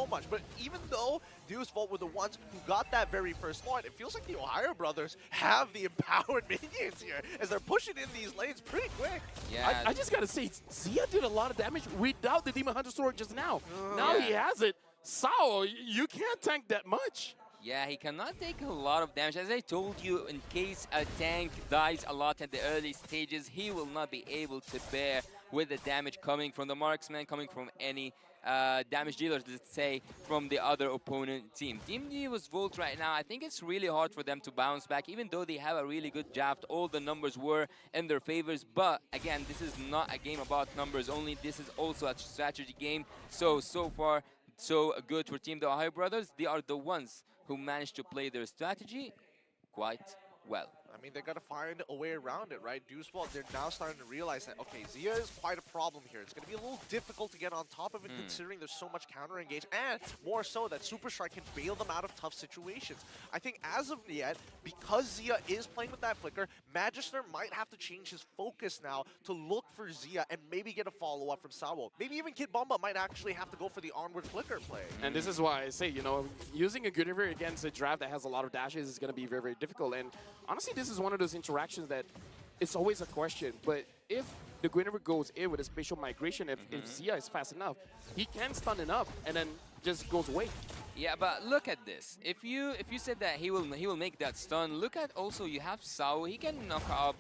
much. But even though Deuce Volt were the ones who got that very first Lord, it feels like the Ohio brothers have the empowered minions here as they're pushing in these lanes pretty quick. Yeah. I just gotta say, Zia did a lot of damage without the Demon Hunter Sword just now. Now he has it. Sao, you can't tank that much. Yeah, he cannot take a lot of damage. As I told you, in case a tank dies a lot at the early stages, he will not be able to bear with the damage coming from the marksman, coming from any damage dealers, let's say, from the other opponent team. Team D was Volt right now. I think it's really hard for them to bounce back, even though they have a really good draft. All the numbers were in their favors, but again, this is not a game about numbers only. This is also a strategy game. So far, so good for Team The Ohio Brothers. They are the ones who managed to play their strategy quite well. I mean, they got to find a way around it, right? Dewsball, they're now starting to realize that, okay, Zia is quite a problem here. It's going to be a little difficult to get on top of it considering there's so much counter-engage, and more so that Super Strike can bail them out of tough situations. I think as of yet, because Zia is playing with that flicker, Magister might have to change his focus now to look for Zia and maybe get a follow-up from Salvo. Maybe even Kid Bomba might actually have to go for the onward flicker play. And this is why I say, you know, using a Guinevere against a draft that has a lot of dashes is going to be very, very difficult. And honestly, this is one of those interactions that it's always a question. But if the Guinevere goes in with a spatial migration, if Zia is fast enough, he can stun it up and then just goes away. Yeah, but look at this. If you said that he will make that stun, look at also you have Sao. He can knock up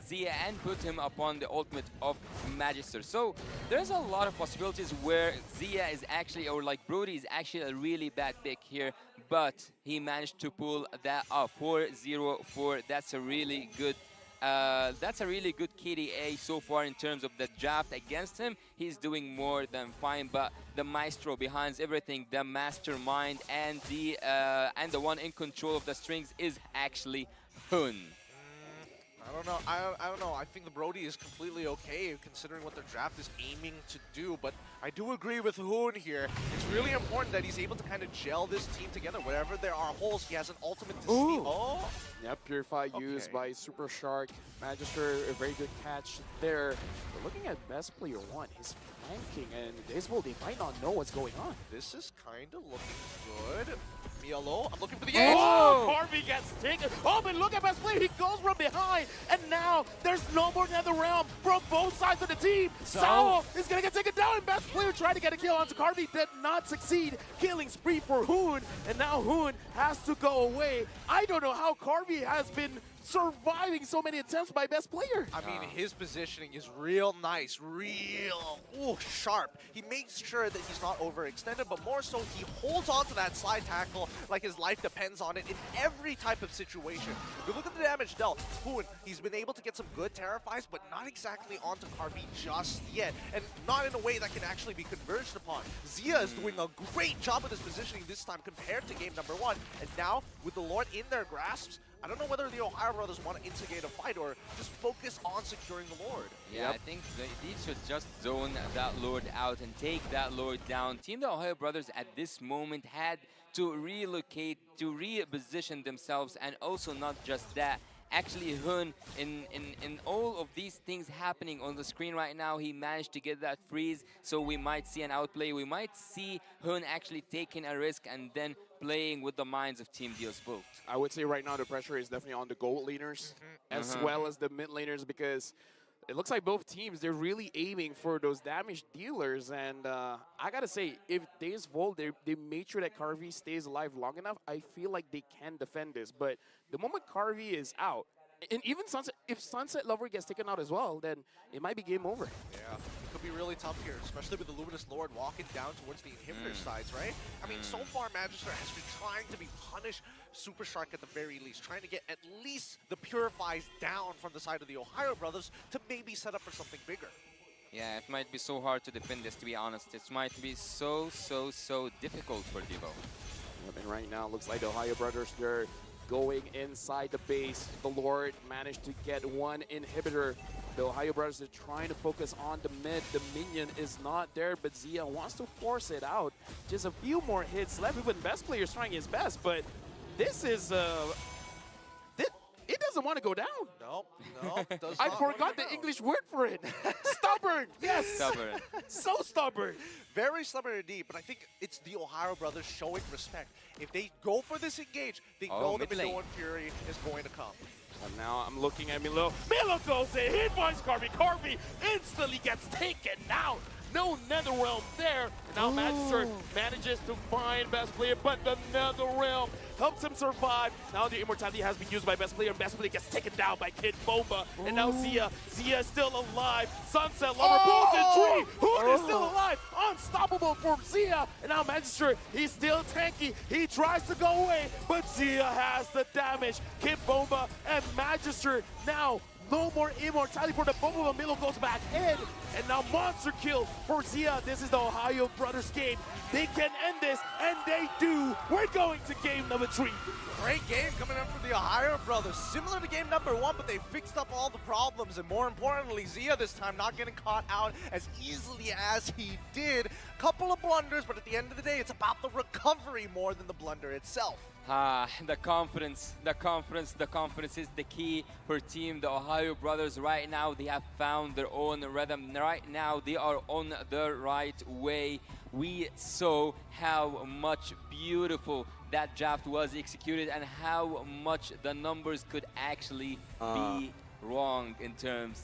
Zia and put him upon the ultimate of Magister. So there's a lot of possibilities where Zia is actually, or like Brody is actually a really bad pick here, but he managed to pull that off. 4-0-4. That's a really good KDA so far in terms of the draft against him. He's doing more than fine, but the maestro behind everything, the mastermind, and the one in control of the strings is actually Hun. I don't know. I don't know. I think the Brody is completely okay considering what their draft is aiming to do, but I do agree with Hoon here. It's really important that he's able to kind of gel this team together. Wherever there are holes, he has an ultimate to see. Oh! Yep, Purify used by Super Shark. Magister, a very good catch there. But looking at best player one, he's flanking, and Dazeball, they might not know what's going on. This is kind of looking good. Mielo, I'm looking for the edge. Oh, Harvey gets taken. Oh, but look at best player. He goes from behind, and now there's no more Nether Realm from both sides of the team. Sao is going to get taken down, and best player tried to get a kill onto Carvey, did not succeed. Killing spree for Hoon, and now Hoon has to go away. I don't know how Carvey has been surviving so many attempts by best player. I mean, his positioning is real nice, real sharp. He makes sure that he's not overextended, but more so he holds on to that slide tackle like his life depends on it in every type of situation. If you look at the damage dealt, Hoon, he's been able to get some good Terrafies, but not exactly onto Carby just yet, and not in a way that can actually be converged upon. Zia is doing a great job with his positioning this time compared to game number one, and now with the Lord in their grasps, I don't know whether the Ohio Brothers want to instigate a fight or just focus on securing the Lord. Yeah, I think they should just zone that Lord out and take that Lord down. Team the Ohio Brothers at this moment had to relocate, to reposition themselves, and also not just that. Actually, Hun, in all of these things happening on the screen right now, he managed to get that freeze, so we might see an outplay. We might see Hun actually taking a risk and then playing with the minds of Team Deals Bolt. I would say right now the pressure is definitely on the gold laners as well as the mid laners, because it looks like both teams, they're really aiming for those damage dealers. And I gotta say, if Days Volt, they made sure that Carvey stays alive long enough, I feel like they can defend this. But the moment Carvey is out, and even Sunset, if Sunset Lover gets taken out as well, then it might be game over. Yeah, it could be really tough here, especially with the Luminous Lord walking down towards the inhibitor sides, right? I mean, so far, Magister has been trying to punish Super Shark at the very least, trying to get at least the Purifies down from the side of the Ohio Brothers to maybe set up for something bigger. Yeah, it might be so hard to defend this, to be honest. It might be so difficult for Devo. And right now, looks like the Ohio Brothers, they're going inside the base. The Lord managed to get one inhibitor. The Ohio Brothers are trying to focus on the mid. The minion is not there, but Zia wants to force it out. Just a few more hits left. Even best player's trying his best, but this is it doesn't want to go down. Nope, does I not forgot the English word for it. Stubborn, yes. Stubborn. So stubborn. Very stubborn indeed, but I think it's the Ohio Brothers showing respect. If they go for this engage, they know that Minoan Fury is going to come. And now I'm looking at Milo. Milo goes in, he finds Carvey. Carvey instantly gets taken out. No Netherrealm there. And now Magister manages to find Best Player, but the Netherrealm helps him survive. Now the immortality has been used by Best Player, and Best Player gets taken down by Kid Bomba. And now Zia is still alive. Sunset Lover pulls in tree. Hoon is still alive. Unstoppable for Zia. And now Magister, he's still tanky. He tries to go away, but Zia has the damage. Kid Bomba and Magister now no more immortality for the Bomba. Milo goes back in. And now monster kill for Zia. This is the Ohio Brothers game. They can end this, and they do. We're going to game number 3. Great game coming up for the Ohio Brothers. Similar to game number 1, but they fixed up all the problems. And more importantly, Zia this time not getting caught out as easily as he did. Couple of blunders, but at the end of the day, it's about the recovery more than the blunder itself. The confidence is the key for team the Ohio Brothers. Right now they have found their own rhythm. Right now they are on the right way. We saw how much beautiful that draft was executed and how much the numbers could actually be wrong in terms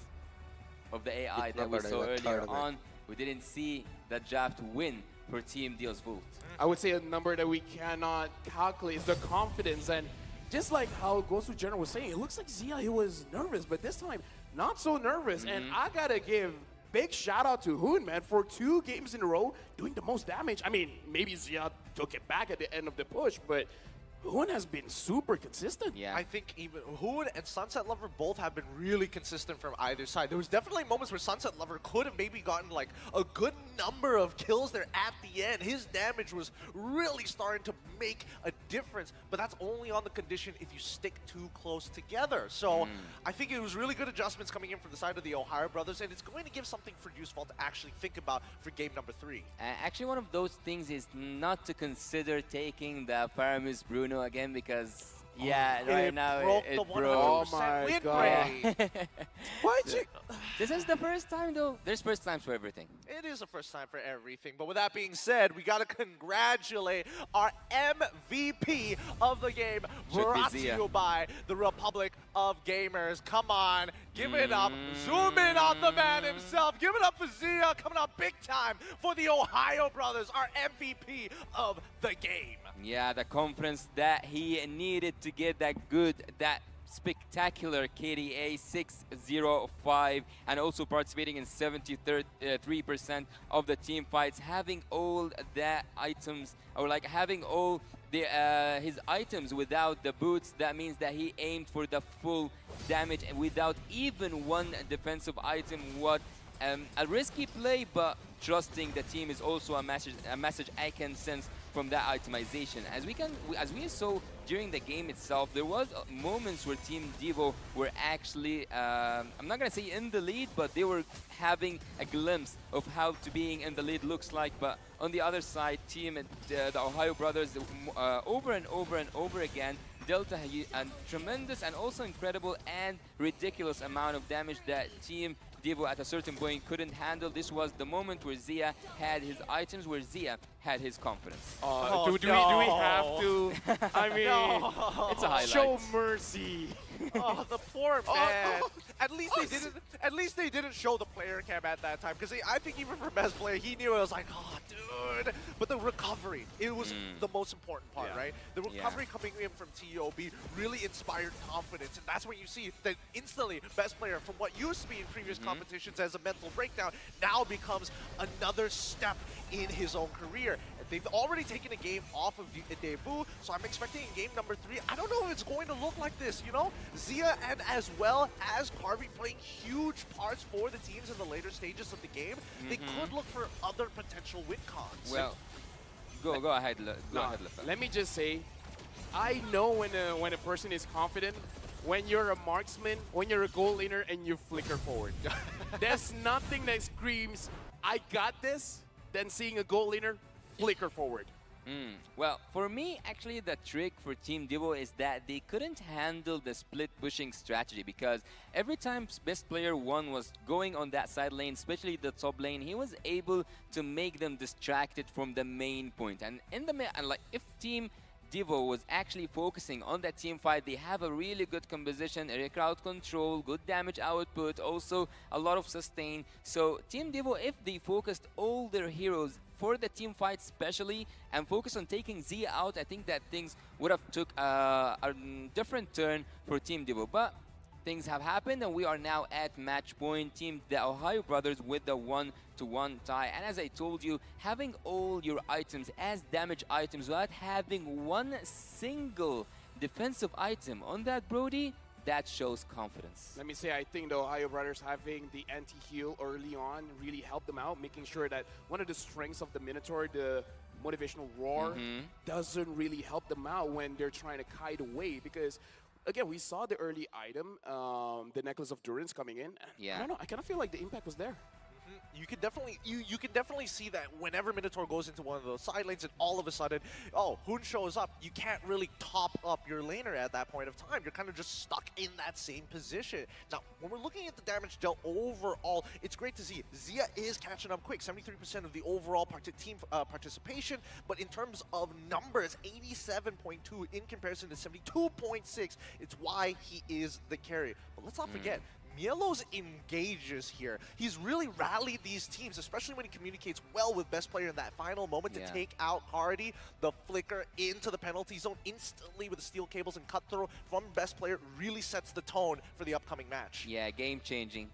of the AI that we saw earlier on. We didn't see that draft win for Team Deal's Vault. I would say a number that we cannot calculate is the confidence. And just like how Gosu General was saying, it looks like Zia, he was nervous, but this time, not so nervous. And I gotta give big shout out to Hoon, man, for 2 games in a row doing the most damage. I mean, maybe Zia took it back at the end of the push, but Hoon has been super consistent. Yeah. I think even Hoon and Sunset Lover both have been really consistent from either side. There was definitely moments where Sunset Lover could have maybe gotten like a good number of kills there at the end. His damage was really starting to make a difference, but that's only on the condition if you stick too close together. So I think it was really good adjustments coming in from the side of the Ohio Brothers, and it's going to give something for Juicefall to actually think about for game number 3. Actually, one of those things is not to consider taking the Paramus Bruno again because right now it broke. Oh my god. Why'd you? This is the first time though. There's first times for everything. It is the first time for everything. But with that being said, we got to congratulate our MVP of the game, brought to you by the Republic of Gamers. Come on, give it up. Zoom in on the man himself. Give it up for Zia, coming up big time for the Ohio Brothers, our MVP of the game. Yeah, the confidence that he needed to get that spectacular KDA 605, and also participating in 73% of the team fights, having all the items, or like having all the his items without the boots. That means that he aimed for the full damage and without even one defensive item. What a risky play, but trusting the team is also a message I can sense from that itemization. As we saw during the game itself, there was moments where Team Devo were actually, I'm not gonna say in the lead, but they were having a glimpse of how to being in the lead looks like. But on the other side, the Ohio Brothers, over and over again, dealt a tremendous and also incredible and ridiculous amount of damage that Team Devo at a certain point couldn't handle. This was the moment where Zia had his items, where Zia had his confidence. Do we have to? I mean, it's a highlight. Show mercy. Oh, the poor man. At least they didn't show the player cam at that time, because I think even for best player, he knew it was like, oh, dude. But the recovery, it was the most important part, right? The recovery coming in from TOB really inspired confidence, and that's when you see that instantly best player, from what used to be in previous competitions as a mental breakdown, now becomes another step in his own career. They've already taken a game off of Devu, so I'm expecting in game number 3, I don't know if it's going to look like this, you know? Zia and as well as Harvey playing huge parts for the teams in the later stages of the game. They could look for other potential win cons. Well, go ahead, Lefa. Let me just say, I know when a person is confident, when you're a marksman, when you're a goal laner, and you flicker forward. There's nothing that screams, I got this, than seeing a goal laner flicker forward. Well, for me, actually, the trick for Team Devo is that they couldn't handle the split pushing strategy, because every time best player 1 was going on that side lane, especially the top lane, he was able to make them distracted from the main point. And in the like if Team Devo was actually focusing on that team fight. They have a really good composition, area crowd control, good damage output, also a lot of sustain. So Team Devo, if they focused all their heroes for the team fight especially and focus on taking Z out, I think that things would have took a different turn for Team Devo. But things have happened and we are now at match point. Team the Ohio Brothers with the 1-1 tie. And as I told you, having all your items as damage items without having one single defensive item on that Brody, that shows confidence. Let me say, I think the Ohio Brothers having the anti-heal early on really helped them out, making sure that one of the strengths of the Minotaur, the motivational roar, doesn't really help them out when they're trying to kite away. Because again, we saw the early item, the Necklace of Durance coming in. Yeah. I don't know, I kind of feel like the impact was there. You can definitely see that whenever Minotaur goes into one of those side lanes and all of a sudden, oh, Hoon shows up, you can't really top up your laner at that point of time. You're kind of just stuck in that same position. Now, when we're looking at the damage dealt overall, it's great to see Zia is catching up quick, 73% of the overall team participation, but in terms of numbers, 87.2 in comparison to 72.6. It's why he is the carry. But let's not forget, Mielo's engages here. He's really rallied these teams, especially when he communicates well with best player in that final moment to take out Hardy. The flicker into the penalty zone instantly with the steel cables and cut through from best player really sets the tone for the upcoming match. Yeah, game-changing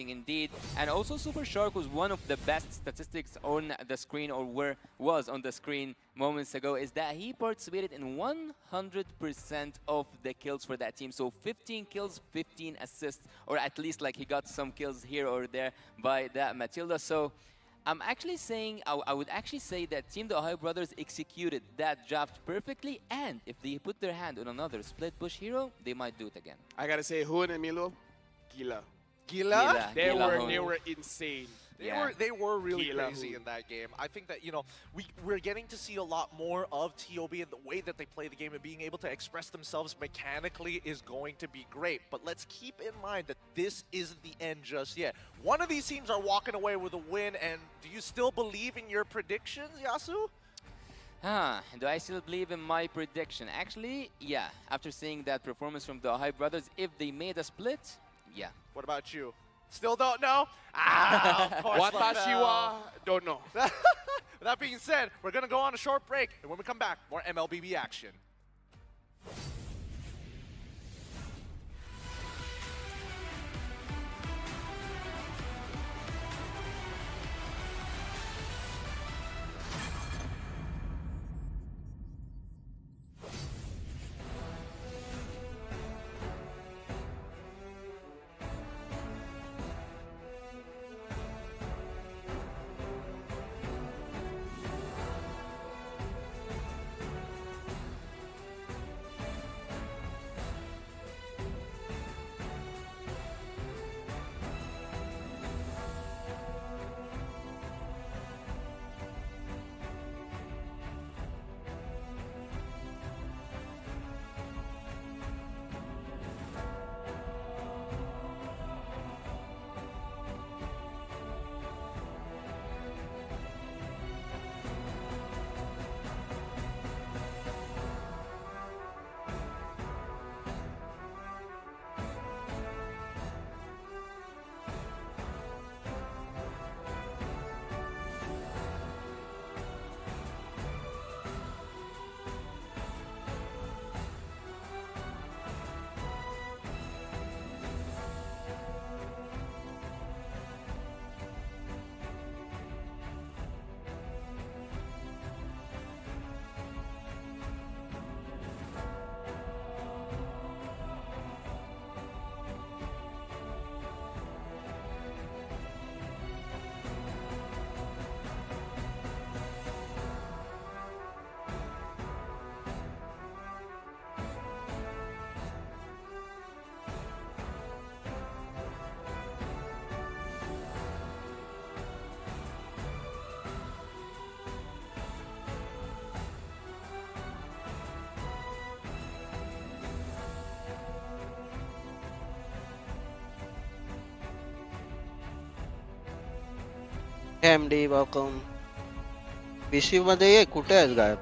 indeed. And also Super Shark was one of the best statistics on the screen, or was on the screen moments ago, is that he participated in 100% of the kills for that team. So 15 kills, 15 assists, or at least like he got some kills here or there by that Matilda. So I'm actually saying, I would actually say that Team the Ohio Brothers executed that draft perfectly, and if they put their hand on another split push hero, they might do it again. I gotta say, Hoon and Milo, Gila. Gila? They were insane. They were really Gila crazy in that game. I think that, you know, we're getting to see a lot more of TOB, and the way that they play the game and being able to express themselves mechanically is going to be great. But let's keep in mind that this isn't the end just yet. One of these teams are walking away with a win, and do you still believe in your predictions, Yasu? Do I still believe in my prediction? Actually, yeah. After seeing that performance from the Ohio Brothers, if they made a split, yeah. What about you? Still don't know? Of course. Watashi wa don't know. That being said, we're going to go on a short break, and when we come back, more MLBB action. MD, welcome. PC मध्ये ये कुठे आहेस गायब?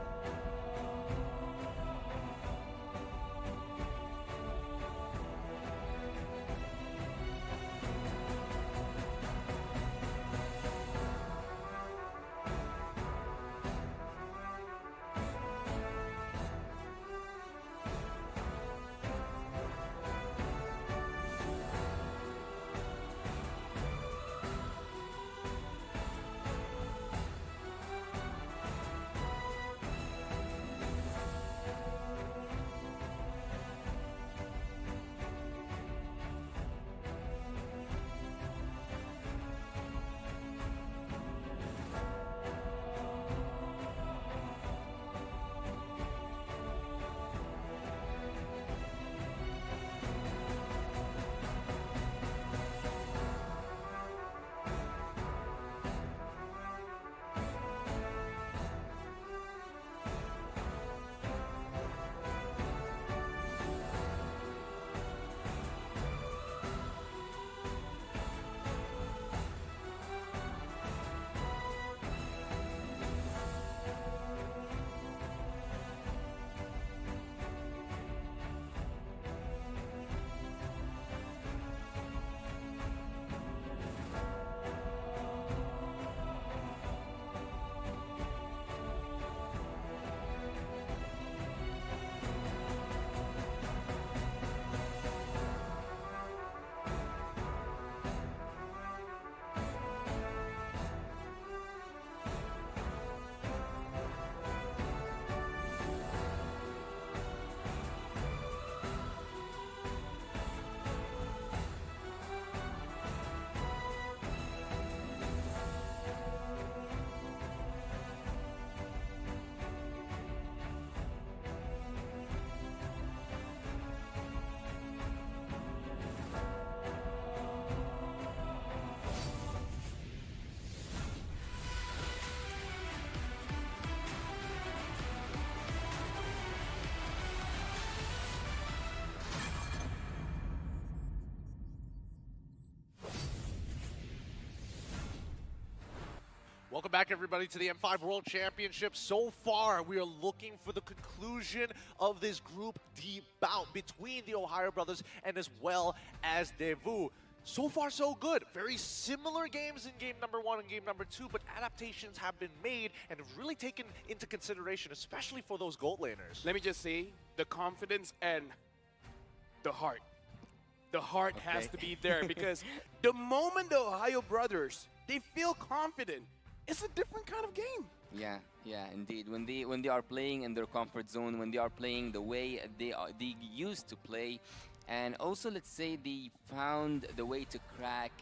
Welcome back, everybody, to the M5 World Championship. So far, we are looking for the conclusion of this Group D bout between the Ohio brothers and as well as Daewoo. So far, so good. Very similar games in game number 1 and game number 2, but adaptations have been made and have really taken into consideration, especially for those gold laners. Let me just say, the confidence and the heart. The heart has to be there because the moment the Ohio brothers, they feel confident, it's a different kind of game. Yeah, indeed. When they are playing in their comfort zone, when they are playing the way they used to play, and also let's say they found the way to crack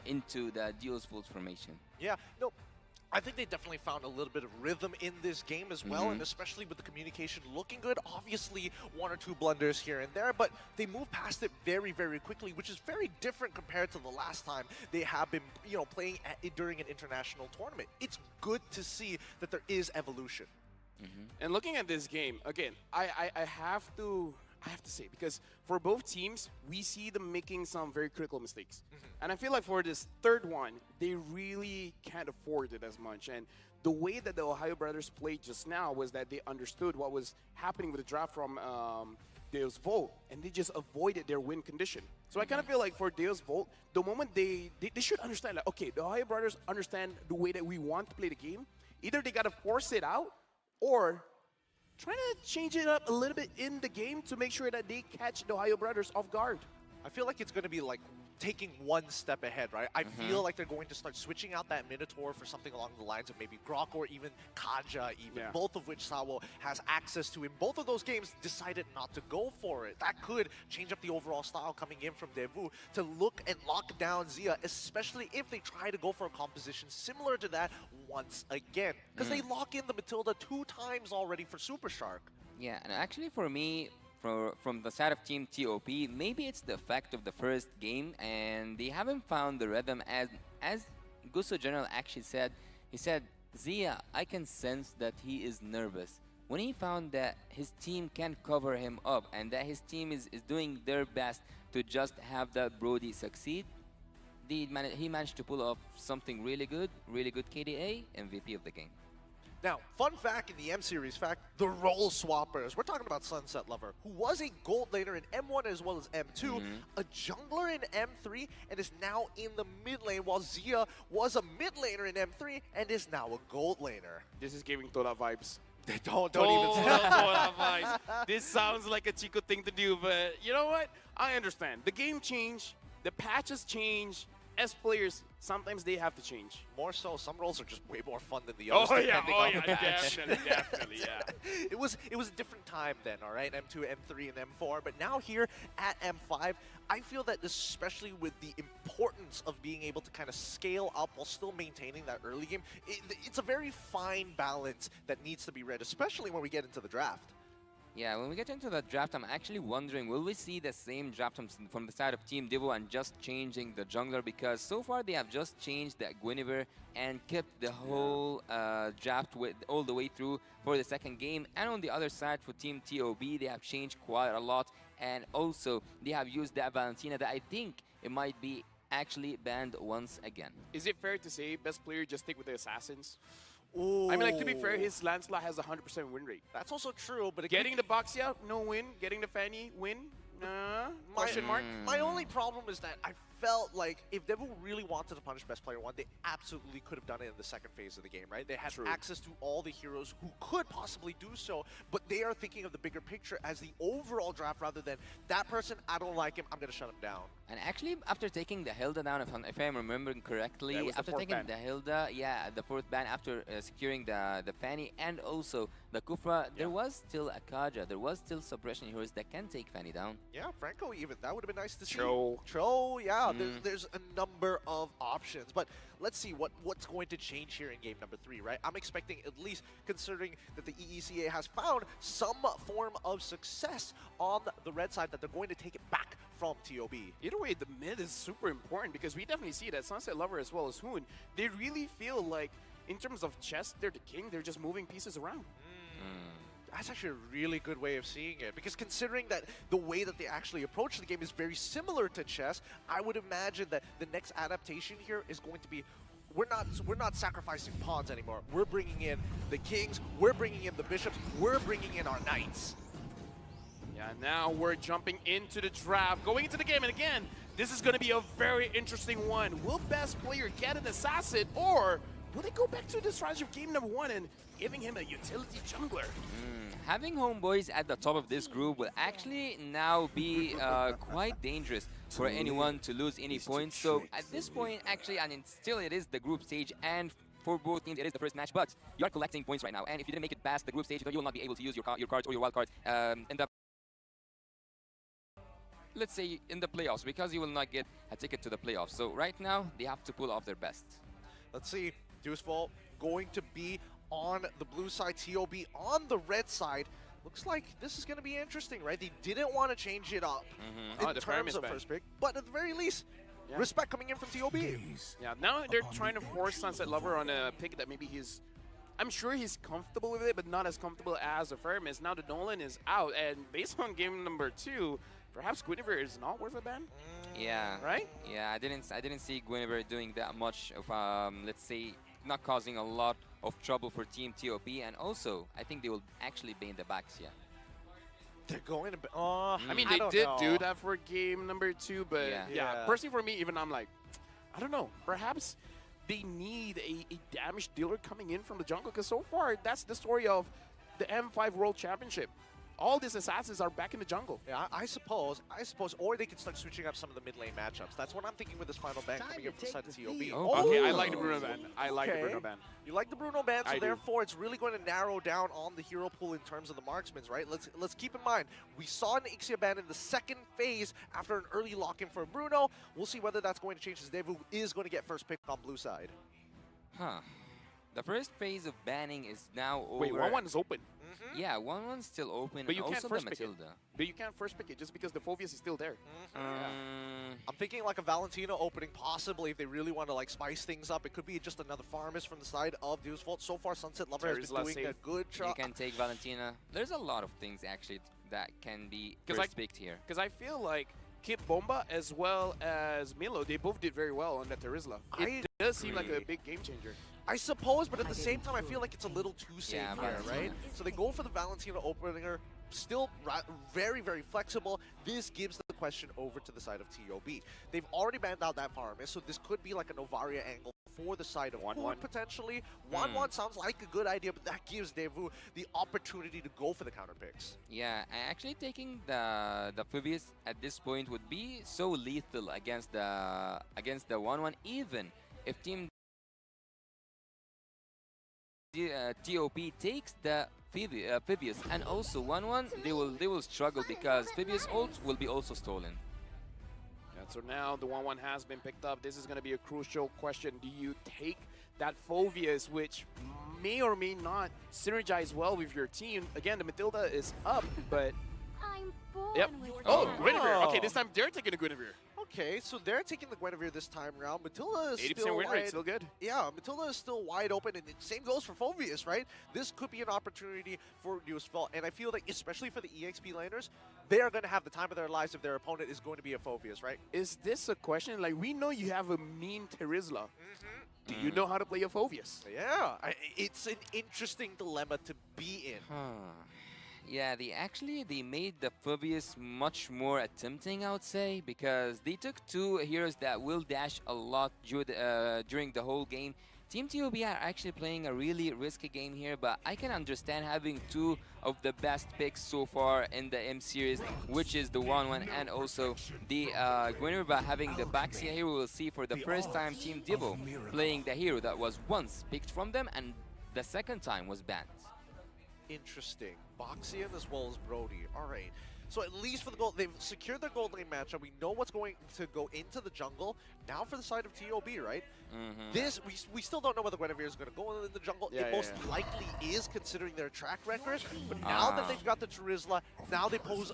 into the duo's full formation. Yeah, no, I think they definitely found a little bit of rhythm in this game as well, and especially with the communication looking good. Obviously, 1 or 2 blunders here and there, but they move past it very, very quickly, which is very different compared to the last time they have been, playing during an international tournament. It's good to see that there is evolution. And looking at this game, again, I have to say, because for both teams, we see them making some very critical mistakes. And I feel like for this third one, they really can't afford it as much. And the way that the Ohio brothers played just now was that they understood what was happening with the draft from Deus Volt, and they just avoided their win condition. So I kind of feel like for Deus Volt, the moment they should understand, like, okay, the Ohio brothers understand the way that we want to play the game. Either they got to force it out, or trying to change it up a little bit in the game to make sure that they catch the Ohio brothers off guard. I feel like it's going to be like taking one step ahead, right? I feel like they're going to start switching out that Minotaur for something along the lines of maybe Grok or even Kaja, both of which Sawo has access to. In both of those games, decided not to go for it. That could change up the overall style coming in from Daewoo to look and lock down Xia, especially if they try to go for a composition similar to that once again. Because they lock in the Matilda 2 times already for Super Shark. Yeah, and actually for me, from the side of Team TOP, maybe it's the effect of the first game, and they haven't found the rhythm. As Gosu General actually said, he said, Xia, I can sense that he is nervous. When he found that his team can cover him up and that his team is doing their best to just have that Brody succeed, he managed to pull off something really good KDA, MVP of the game. Now, fun fact in the M Series fact, the role swappers. We're talking about Sunset Lover, who was a gold laner in M1 as well as M2, a jungler in M3, and is now in the mid lane, while Xia was a mid laner in M3 and is now a gold laner. This is giving Tola vibes. They don't even say Tola vibes. This sounds like a Chico thing to do, but you know what? I understand. The game changed, the patches changed. As players, sometimes they have to change. More so, some roles are just way more fun than the others. Definitely, yeah. It was a different time then, all right? M2, M3, and M4. But now here at M5, I feel that especially with the importance of being able to kind of scale up while still maintaining that early game, it's a very fine balance that needs to be read, especially when we get into the draft. Yeah, when we get into the draft, I'm actually wondering, will we see the same draft from the side of Team Daewoo and just changing the jungler? Because so far they have just changed the Guinevere and kept the whole draft all the way through for the second game. And on the other side, for Team TOB, they have changed quite a lot. And also, they have used that Valentina that I think it might be actually banned once again. Is it fair to say best player just stick with the Assassins? Ooh. I mean, like, to be fair, his Lancelot has a 100% win rate. That's also true, but getting the Boxia, no win. Getting the Fanny, win. Question mark. My only problem is that I felt like if Daewoo really wanted to punish Best Player 1, they absolutely could have done it in the second phase of the game, right? They had access to all the heroes who could possibly do so, but they are thinking of the bigger picture as the overall draft rather than that person, I don't like him, I'm going to shut him down. And actually, after taking the Hilda down, if I'm remembering correctly, after taking the Hilda, the fourth ban, after securing the Fanny and also the Kufra, there was still a Kaja, there was still suppression heroes that can take Fanny down. Yeah, Franco even, that would have been nice to see. Tro, yeah, there's a number of options, but let's see what's going to change here in game number 3, right? I'm expecting, at least considering that the EECA has found some form of success on the red side, that they're going to take it back from TOB. Either way, the mid is super important because we definitely see that Sunset Lover as well as Hoon, they really feel like, in terms of chess, they're the king, they're just moving pieces around. That's actually a really good way of seeing it, because considering that the way that they actually approach the game is very similar to chess, I would imagine that the next adaptation here is going to be we're not sacrificing pawns anymore. We're bringing in the kings, we're bringing in the bishops, we're bringing in our knights. Yeah, now we're jumping into the draft, going into the game, and again, this is going to be a very interesting one. Will best player get an assassin, or will they go back to the strategy of game number 1 and giving him a utility jungler? Having homeboys at the top of this group will actually now be quite dangerous for anyone to lose any points. So at this point, actually, and still it is the group stage, and for both teams it is the first match, but you are collecting points right now, and if you didn't make it past the group stage, then you will not be able to use your cards or your wild cards in the, let's say, in the playoffs, because you will not get a ticket to the playoffs. So right now, they have to pull off their best. Let's see, Deuceful going to be on the blue side, TOB on the red side. Looks like this is going to be interesting, right? They didn't want to change it up in terms of first pick, but at the very least, respect coming in from TOB. Yeah, now they're trying to force Sunset Lover on a pick that maybe I'm sure he's comfortable with it, but not as comfortable as the Firmus. Now the Nolan is out, and based on game number 2, perhaps Guinevere is not worth a ban? Yeah. Right? Yeah, I didn't see Guinevere doing that much of, let's say, not causing a lot of trouble for Team TOP, and also, I think they will actually ban the backs, yeah. They're going to... I mean, they did do that for game number 2, but yeah, personally for me, even I'm like, I don't know, perhaps they need a damage dealer coming in from the jungle, because so far, that's the story of the M5 World Championship. All these assassins are back in the jungle. Yeah, I suppose, or they could start switching up some of the mid lane matchups. That's what I'm thinking with this final ban coming in from the side of TOB. Okay, I like the Bruno ban. I like the Bruno ban. You like the Bruno ban, so therefore it's really going to narrow down on the hero pool in terms of the marksmen, right? Let's keep in mind, we saw an Ixia ban in the second phase after an early lock-in for Bruno. We'll see whether that's going to change, as Devu is going to get first pick on blue side. Huh. The first phase of banning is now over. Wait, 1-1 is open. Yeah, 1-1's still open, but and you also can't first the pick it. Matilda. But you can't first pick it just because the Phobius is still there. I'm thinking like a Valentina opening, possibly, if they really want to like spice things up. It could be just another Farmist from the side of Deuceful. So far, Sunset Lover has been doing a good job. You can take Valentina. There's a lot of things actually that can be picked here. Because I feel like Kip Bomba as well as Milo, they both did very well on that Terizla. It does seem like a big game changer. I suppose, but at the same time, I feel like it's a little too safe here, right? So they go for the Valentina opener, still very, very flexible. This gives the question over to the side of TOB. They've already banned out that Farmist, so this could be like a Novaria angle for the side of 1-1 potentially. 1-1 sounds like a good idea, but that gives Devu the opportunity to go for the counter picks. Yeah, actually taking the Phobius at this point would be so lethal against the 1-1, even if Team TOP takes the Phobius, and also 1-1, they will struggle because Phobius ult will be also stolen. Yeah, so now the 1-1 has been picked up. This is going to be a crucial question. Do you take that Phobius, which may or may not synergize well with your team? Again, the Matilda is up, but... Yep. Oh, Guinevere. Okay, this time they're taking the Guinevere. Okay, so they're taking the Guinevere this time around. Matilda is 80% still win rate, still good. Yeah, Matilda is still wide open, and the same goes for Phobius, right? This could be an opportunity for Deuceful, and I feel like, especially for the EXP laners, they are going to have the time of their lives if their opponent is going to be a Phobius, right? Is this a question? Like, we know you have a mean Terizla. Do you know how to play a Phobius? Yeah, it's an interesting dilemma to be in. Yeah, they made the Phobius much more tempting, I would say, because they took two heroes that will dash a lot during the whole game. Team TOB are actually playing a really risky game here, but I can understand having two of the best picks so far in the M series, which is the 1-1 and also the Guinevere, by having the Baxia here. We will see for the first time Team Divo playing the hero that was once picked from them and the second time was banned. Interesting. Boxian as well as Brody. All right. So at least for the gold, they've secured their gold lane matchup. We know what's going to go into the jungle. Now for the side of TOB, right? This, we still don't know whether Guinevere is going to go in the jungle. It most likely is, considering their track record. But now that they've got the Terizla, now they pose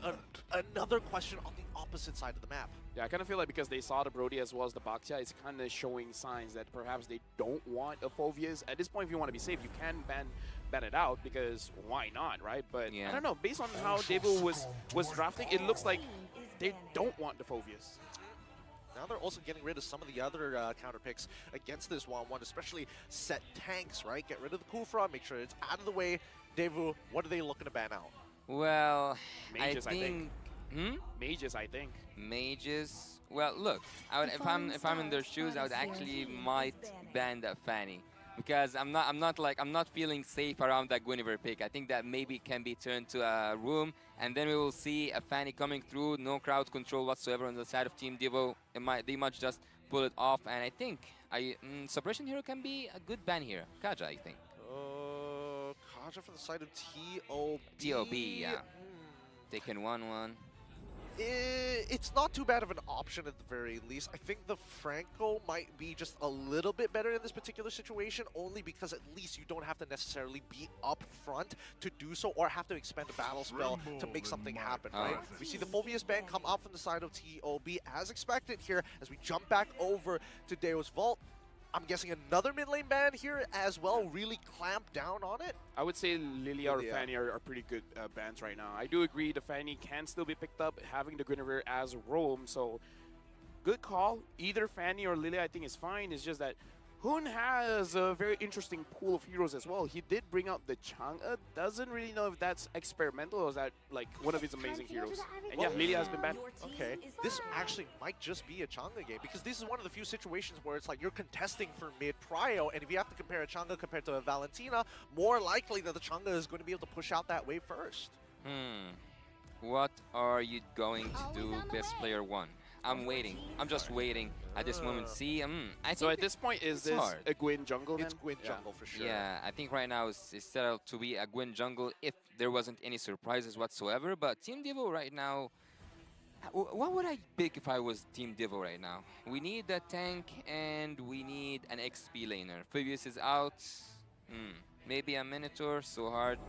another question on the opposite side of the map. Yeah, I kind of feel like because they saw the Brody as well as the Baxia, it's kind of showing signs that perhaps they don't want a Phobius. At this point, if you want to be safe, you can ban it out, because why not, right? But I don't know, based on how Devo was drafting, it looks like they don't want the Phobius. now they're also getting rid of some of the other counter picks against this 1-1, especially set tanks, right? Get rid of the Kufra, make sure it's out of the way. Devu, what are they looking to ban out? Well, Mages, I think. Mages, I think. Mages. Well, look, I would, if I'm in their shoes, I would actually might ban that Fanny, because I'm not feeling safe around that Guinevere pick. I think that maybe can be turned to a room, and then we will see a Fanny coming through, no crowd control whatsoever on the side of Team Devo. They might just pull it off, and I think Suppression Hero can be a good ban here. Kaja, I think. Kaja from the side of TOB. TOB, yeah. Taking 1-1. It's not too bad of an option at the very least. I think the Franco might be just a little bit better in this particular situation, only because at least you don't have to necessarily be up front to do so or have to expend a battle spell to make something happen, right? We see the Phobius ban come up from the side of TOB as expected here as we jump back over to Deo's Vault. I'm guessing another mid lane ban here as well, really clamp down on it. I would say Lilia or Fanny are pretty good bans right now. I do agree the Fanny can still be picked up, having the Guinevere as roam, so good call. Either Fanny or Lilia I think is fine. It's just that Hoon has a very interesting pool of heroes as well. He did bring out the Chang'e. Doesn't really know if that's experimental or is that like one of his amazing heroes. And yeah, Lilia has been banned. Okay, this actually might just be a Chang'e game because this is one of the few situations where it's like you're contesting for mid prio, and if you have to compare a Chang'e compared to a Valentina, more likely that the Chang'e is going to be able to push out that wave first. What are you going to do, best player 1? I'm waiting. I'm just waiting at this moment. See, I think so at this point, is this hard. a Gwyn jungle then? It's Gwyn jungle for sure. Yeah, I think right now it's set out to be a Gwyn jungle if there wasn't any surprises whatsoever. But Team Devo right now, what would I pick if I was Team Devo right now? We need a tank and we need an XP laner. Phoebus is out. Maybe a Minotaur, so hard.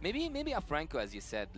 Maybe a Franco, as you said,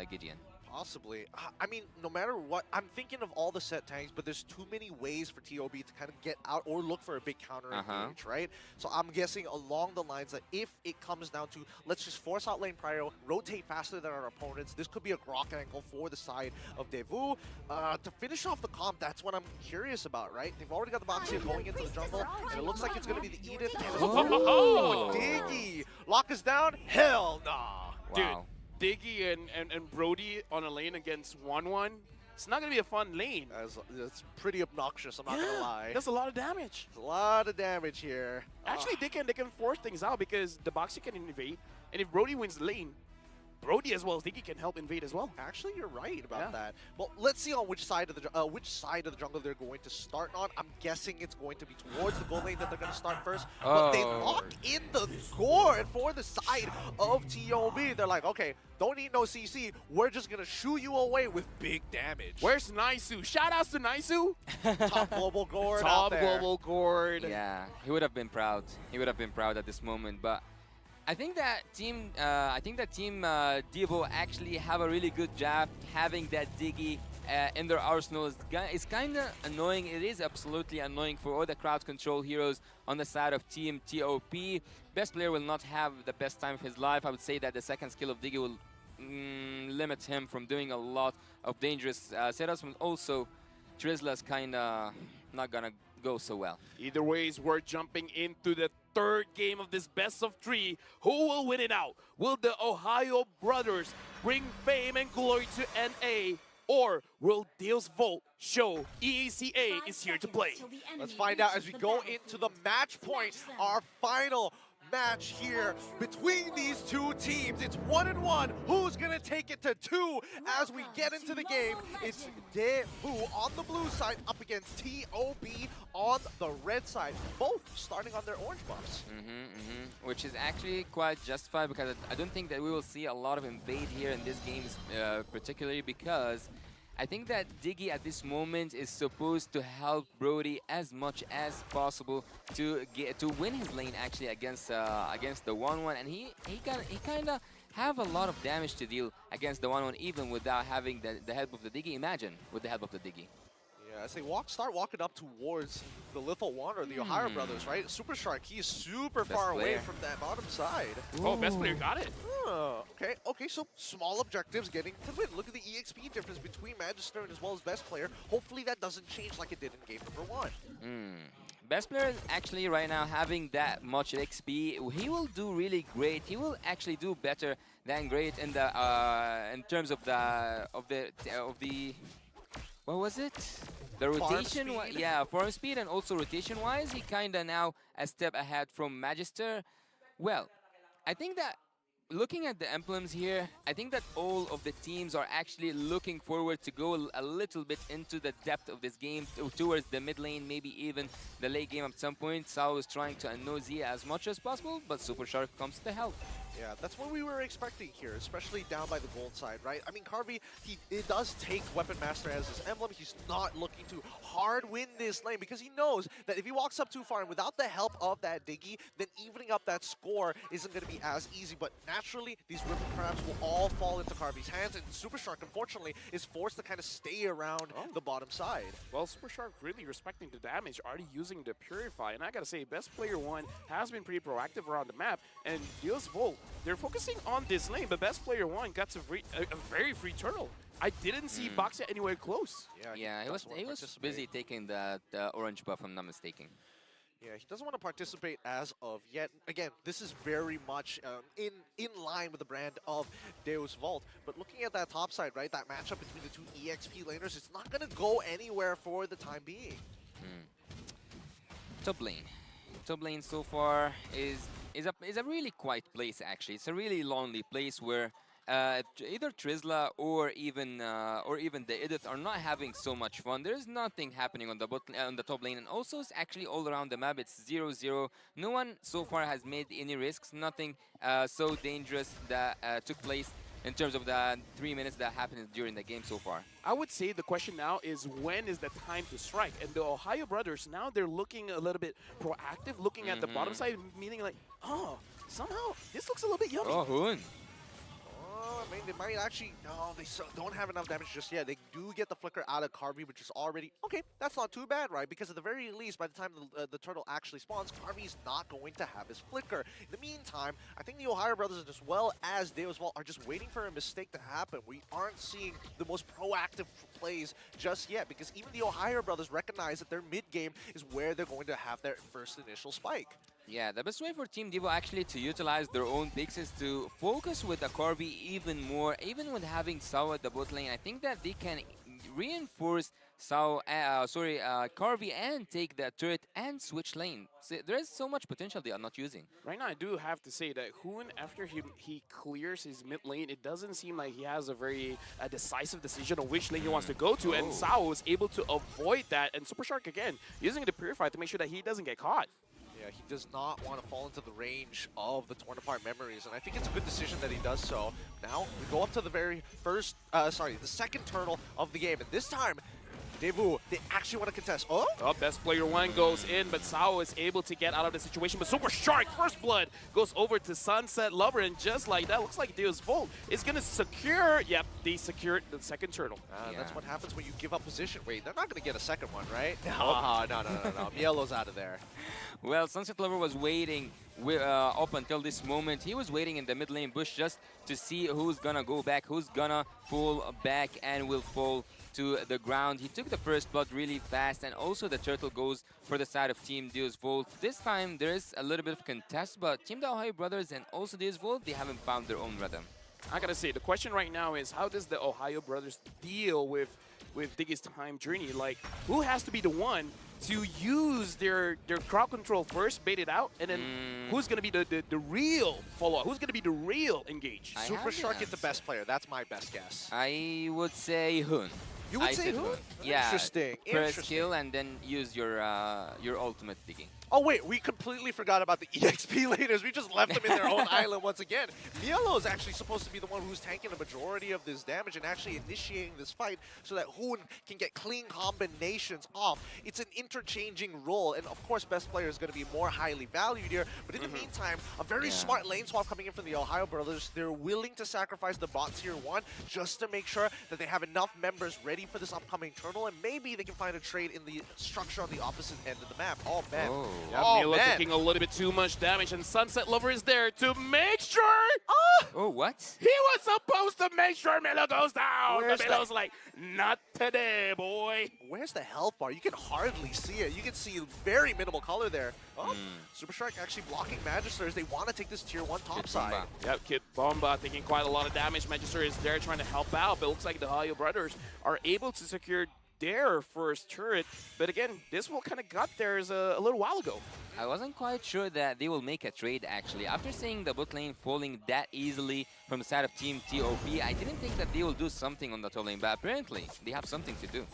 Gideon. Possibly. I mean, no matter what, I'm thinking of all the set tanks, but there's too many ways for TOB to kind of get out or look for a big counter engage, right? So I'm guessing along the lines that if it comes down to, let's just force out lane prio, rotate faster than our opponents, this could be a Grok angle for the side of Devu. To finish off the comp, that's what I'm curious about, right? They've already got the box here going into the jungle, and it looks like it's going to be the Edith. Oh, Diggy! Lock us down? Hell nah! Wow. Dude. Diggy and Brody on a lane against 1-1, it's not going to be a fun lane. That's pretty obnoxious, I'm not going to lie. That's a lot of damage. There's a lot of damage here. Actually, they can force things out because the Boxy can invade, and if Brody wins the lane, Brody as well as Diggy can help invade as well. Actually, you're right about that. Well, let's see on which side of the jungle they're going to start on. I'm guessing it's going to be towards the gold lane that they're going to start first. But they lock in the gourd for the side of TOB. They're like, okay, don't need no CC. We're just going to shoo you away with big damage. Where's Naisu? Shoutouts to Naisu. Top global gourd Top global gourd. Yeah, he would have been proud. He would have been proud at this moment, but I think that Team Devo actually have a really good job having that Diggy in their arsenal. It's kind of annoying. It is absolutely annoying for all the crowd control heroes on the side of Team TOP. Best player will not have the best time of his life. I would say that the second skill of Diggy will limit him from doing a lot of dangerous setups. And also, Trisla's kind of not gonna go so well. Either ways, we're jumping into the third game of this best of 3. Who will win it out? Will the Ohio brothers bring fame and glory to NA? Or will Deo's Vault show EACA is here to play? Let's find out as we go into the match point. Our final match here between these two teams. It's 1-1. Who's gonna take it to 2 as we get into the game? It's Devu on the blue side up against TOB on the red side, both starting on their orange buffs. Which is actually quite justified because I don't think that we will see a lot of invade here in this game, particularly because I think that Diggy at this moment is supposed to help Brody as much as possible to win his lane actually against the 1-1, and he kind of have a lot of damage to deal against the 1-1 even without having the help of the Diggy. Imagine with the help of the Diggy. Yeah, as they start walking up towards the Little One or the Ohio brothers, right? Super Shark, he's super far away from that bottom side. Oh, best player got it. Okay, so small objectives getting to win. Look at the EXP difference between Magister and as well as best player. Hopefully that doesn't change like it did in game number 1. Best player is actually right now having that much XP. He will do really great. He will actually do better than great in the in terms of the what was it? The rotation, yeah, farm speed and also rotation-wise, he kinda now a step ahead from Magister. Well, I think that looking at the emblems here, I think that all of the teams are actually looking forward to go a little bit into the depth of this game towards the mid lane, maybe even the late game at some point. Sao is trying to annoy Zia as much as possible, but Super Shark comes to help. Yeah, that's what we were expecting here, especially down by the gold side, right? I mean, Carvey, it does take Weapon Master as his emblem. He's not looking to hard win this lane because he knows that if he walks up too far and without the help of that Diggy, then evening up that score isn't going to be as easy. But naturally, these Ribbon Crabs will all fall into Carvey's hands, and Super Shark, unfortunately, is forced to kind of stay around the bottom side. Well, Super Shark really respecting the damage, already using the Purify. And I gotta say, Best Player 1 has been pretty proactive around the map, and Deals Volt, they're focusing on this lane, but Best Player 1 got a very free turtle. I didn't see Boxia anywhere close. Yeah, he was busy taking the orange buff, if I'm not mistaken. Yeah, he doesn't want to participate as of yet. Again, this is very much in line with the brand of Deus Vault. But looking at that top side, right, that matchup between the two EXP laners, it's not going to go anywhere for the time being. Top lane. Top lane so far is a really quiet place, actually. It's a really lonely place where either Trizla or even the Edit are not having so much fun. There's nothing happening on the top lane, and also it's actually all around the map. It's 0-0. No one so far has made any risks. Nothing so dangerous that took place in terms of the 3 minutes that happened during the game so far. I would say the question now is when is the time to strike? And the Ohio brothers, now they're looking a little bit proactive, looking at the bottom side, meaning like, oh, somehow this looks a little bit yummy. Oh, Hoon. I mean, they might actually... No, they don't have enough damage just yet. They do get the flicker out of Carvey, which is already... Okay, that's not too bad, right? Because at the very least, by the time the turtle actually spawns, Carvey's not going to have his flicker. In the meantime, I think the Ohio brothers, as well as Deus Vault, are just waiting for a mistake to happen. We aren't seeing the most proactive plays just yet, because even the Ohio brothers recognize that their mid-game is where they're going to have their first initial spike. Yeah, the best way for Team Devo actually to utilize their own picks is to focus with the Corby even more, even with having Sao at the bot lane. I think that they can reinforce Corby and take that turret and switch lane. So there is so much potential they are not using. Right now, I do have to say that Hoon, after he clears his mid lane, it doesn't seem like he has a very decisive decision on which lane he wants to go to, and Sao was able to avoid that, and Super Shark, again, using the Purify to make sure that he doesn't get caught. Yeah, he does not want to fall into the range of the torn apart memories, and I think it's a good decision that he does so. Now, we go up to the very first, the second turtle of the game, and this time, Devu, they actually want to contest. Oh, Best Player 1 goes in, but Sao is able to get out of the situation. But Super Shark, first blood, goes over to Sunset Lover, and just like that, looks like Deus Volt is going to secure. Yep, they secured the second turtle. That's what happens when you give up position. Wait, they're not going to get a second one, right? No. Mielo's out of there. Well, Sunset Lover was waiting up until this moment. He was waiting in the mid lane bush just to see who's gonna go back, who's gonna fall back and will fall to the ground. He took the first blood really fast, and also the turtle goes for the side of Team Deus Volt. This time there is a little bit of contest, but Team the Ohio brothers and also Deus Volt, they haven't found their own rhythm. I gotta say, the question right now is how does the Ohio brothers deal with Diggy's time journey? Like, who has to be the one to use their crowd control first, bait it out, and then who's going to be the real follow-up? Who's going to be the real engage? Super Shark is the best player. That's my best guess. I would say Hoon. You would say Hoon? Yeah. Interesting. Press kill and then use your ultimate Diggy. Oh wait, we completely forgot about the EXP leaders. We just left them in their own island once again. Mielo is actually supposed to be the one who's tanking the majority of this damage and actually initiating this fight so that Hoon can get clean combinations off. It's an interchanging role, and of course, best player is going to be more highly valued here. But in the meantime, a very smart lane swap coming in from the Ohio brothers. They're willing to sacrifice the bot tier 1 just to make sure that they have enough members ready for this upcoming turtle, and maybe they can find a trade in the structure on the opposite end of the map. Oh man. Yeah, Milo taking a little bit too much damage, and Sunset Lover is there to make sure. Oh, what? He was supposed to make sure Milo goes down. Where's But Milo's like, not today, boy. Where's the health bar? You can hardly see it. You can see very minimal color there. Oh, Super Strike actually blocking Magisters. They want to take this tier 1 top side. Yep, Kid Bomba taking quite a lot of damage. Magister is there trying to help out, but it looks like the Ohio brothers are able to secure their first turret. But again, this will kind of got theirs a little while ago. I wasn't quite sure that they will make a trade, actually. After seeing the bot lane falling that easily from the side of Team TOP, I didn't think that they will do something on the top lane, but apparently they have something to do.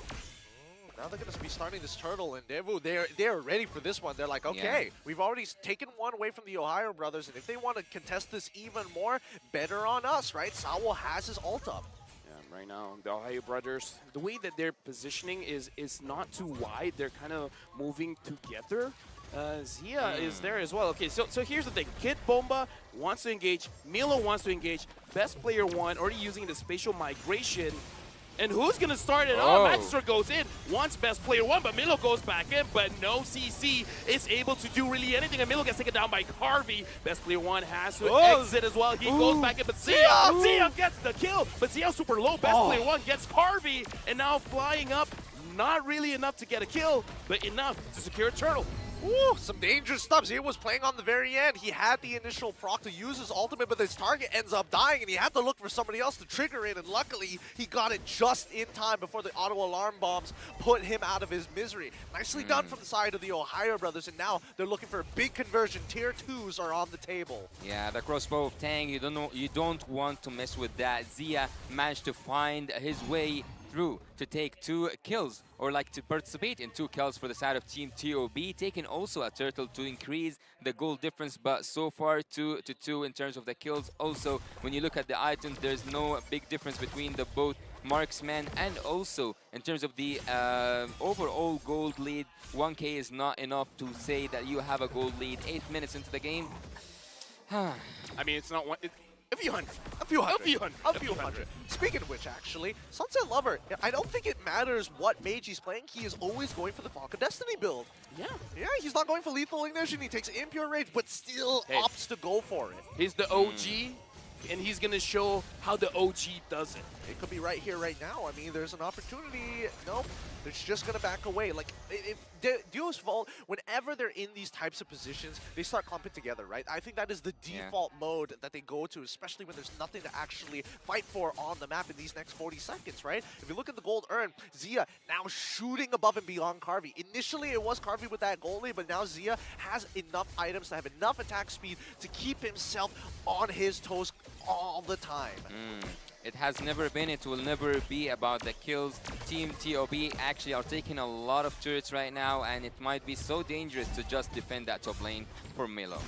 Now they're going to be starting this turtle, and they're ready for this one. They're like, okay, we've already taken one away from the Ohio brothers, and if they want to contest this even more, better on us, right? Sawo has his ult up. Right now, the Ohio brothers, the way that they're positioning is not too wide. They're kind of moving together. Zia is there as well. Okay, so here's the thing. Kid Bomba wants to engage. Milo wants to engage. Best player 1 already using the spatial migration. And who's going to start it off? Magister goes in, wants best player 1, but Milo goes back in, but no CC is able to do really anything, and Milo gets taken down by Harvey. Best player 1 has to exit as well. He goes back in, but Zia gets the kill, but Zia's super low. Best player 1 gets Harvey, and now flying up, not really enough to get a kill, but enough to secure a turtle. Ooh, some dangerous stuff. Zia was playing on the very end. He had the initial proc to use his ultimate, but his target ends up dying, and he had to look for somebody else to trigger it, and luckily, he got it just in time before the auto alarm bombs put him out of his misery. Nicely done from the side of the Ohio brothers, and now they're looking for a big conversion. Tier 2s are on the table. Yeah, the crossbow of Tang, you don't want to mess with that. Zia managed to find his way through to take 2 kills, or like to participate in 2 kills for the side of Team TOB, taking also a turtle to increase the goal difference, but so far 2-2 in terms of the kills. Also, when you look at the items, there's no big difference between the both marksman, and also in terms of the overall gold lead, 1k is not enough to say that you have a gold lead 8 minutes into the game. I mean, it's not one. A few hundred. A few hundred. Speaking of which, actually, Sunset Lover, I don't think it matters what mage he's playing. He is always going for the Clock of Destiny build. Yeah, he's not going for Lethal Ignition. He takes Impure Rage, but still opts to go for it. He's the OG, and he's going to show how the OG does it. It could be right here, right now. I mean, there's an opportunity. Nope. It's just going to back away. Like, if Duo's Vault, whenever they're in these types of positions, they start clumping together, right? I think that is the default mode that they go to, especially when there's nothing to actually fight for on the map in these next 40 seconds, right? If you look at the gold earned, Zia now shooting above and beyond Carvey. Initially, it was Carvey with that gold lead, but now Zia has enough items to have enough attack speed to keep himself on his toes all the time. It has never been, it will never be about the kills. Team TOB actually are taking a lot of turrets right now, and it might be so dangerous to just defend that top lane for Milo.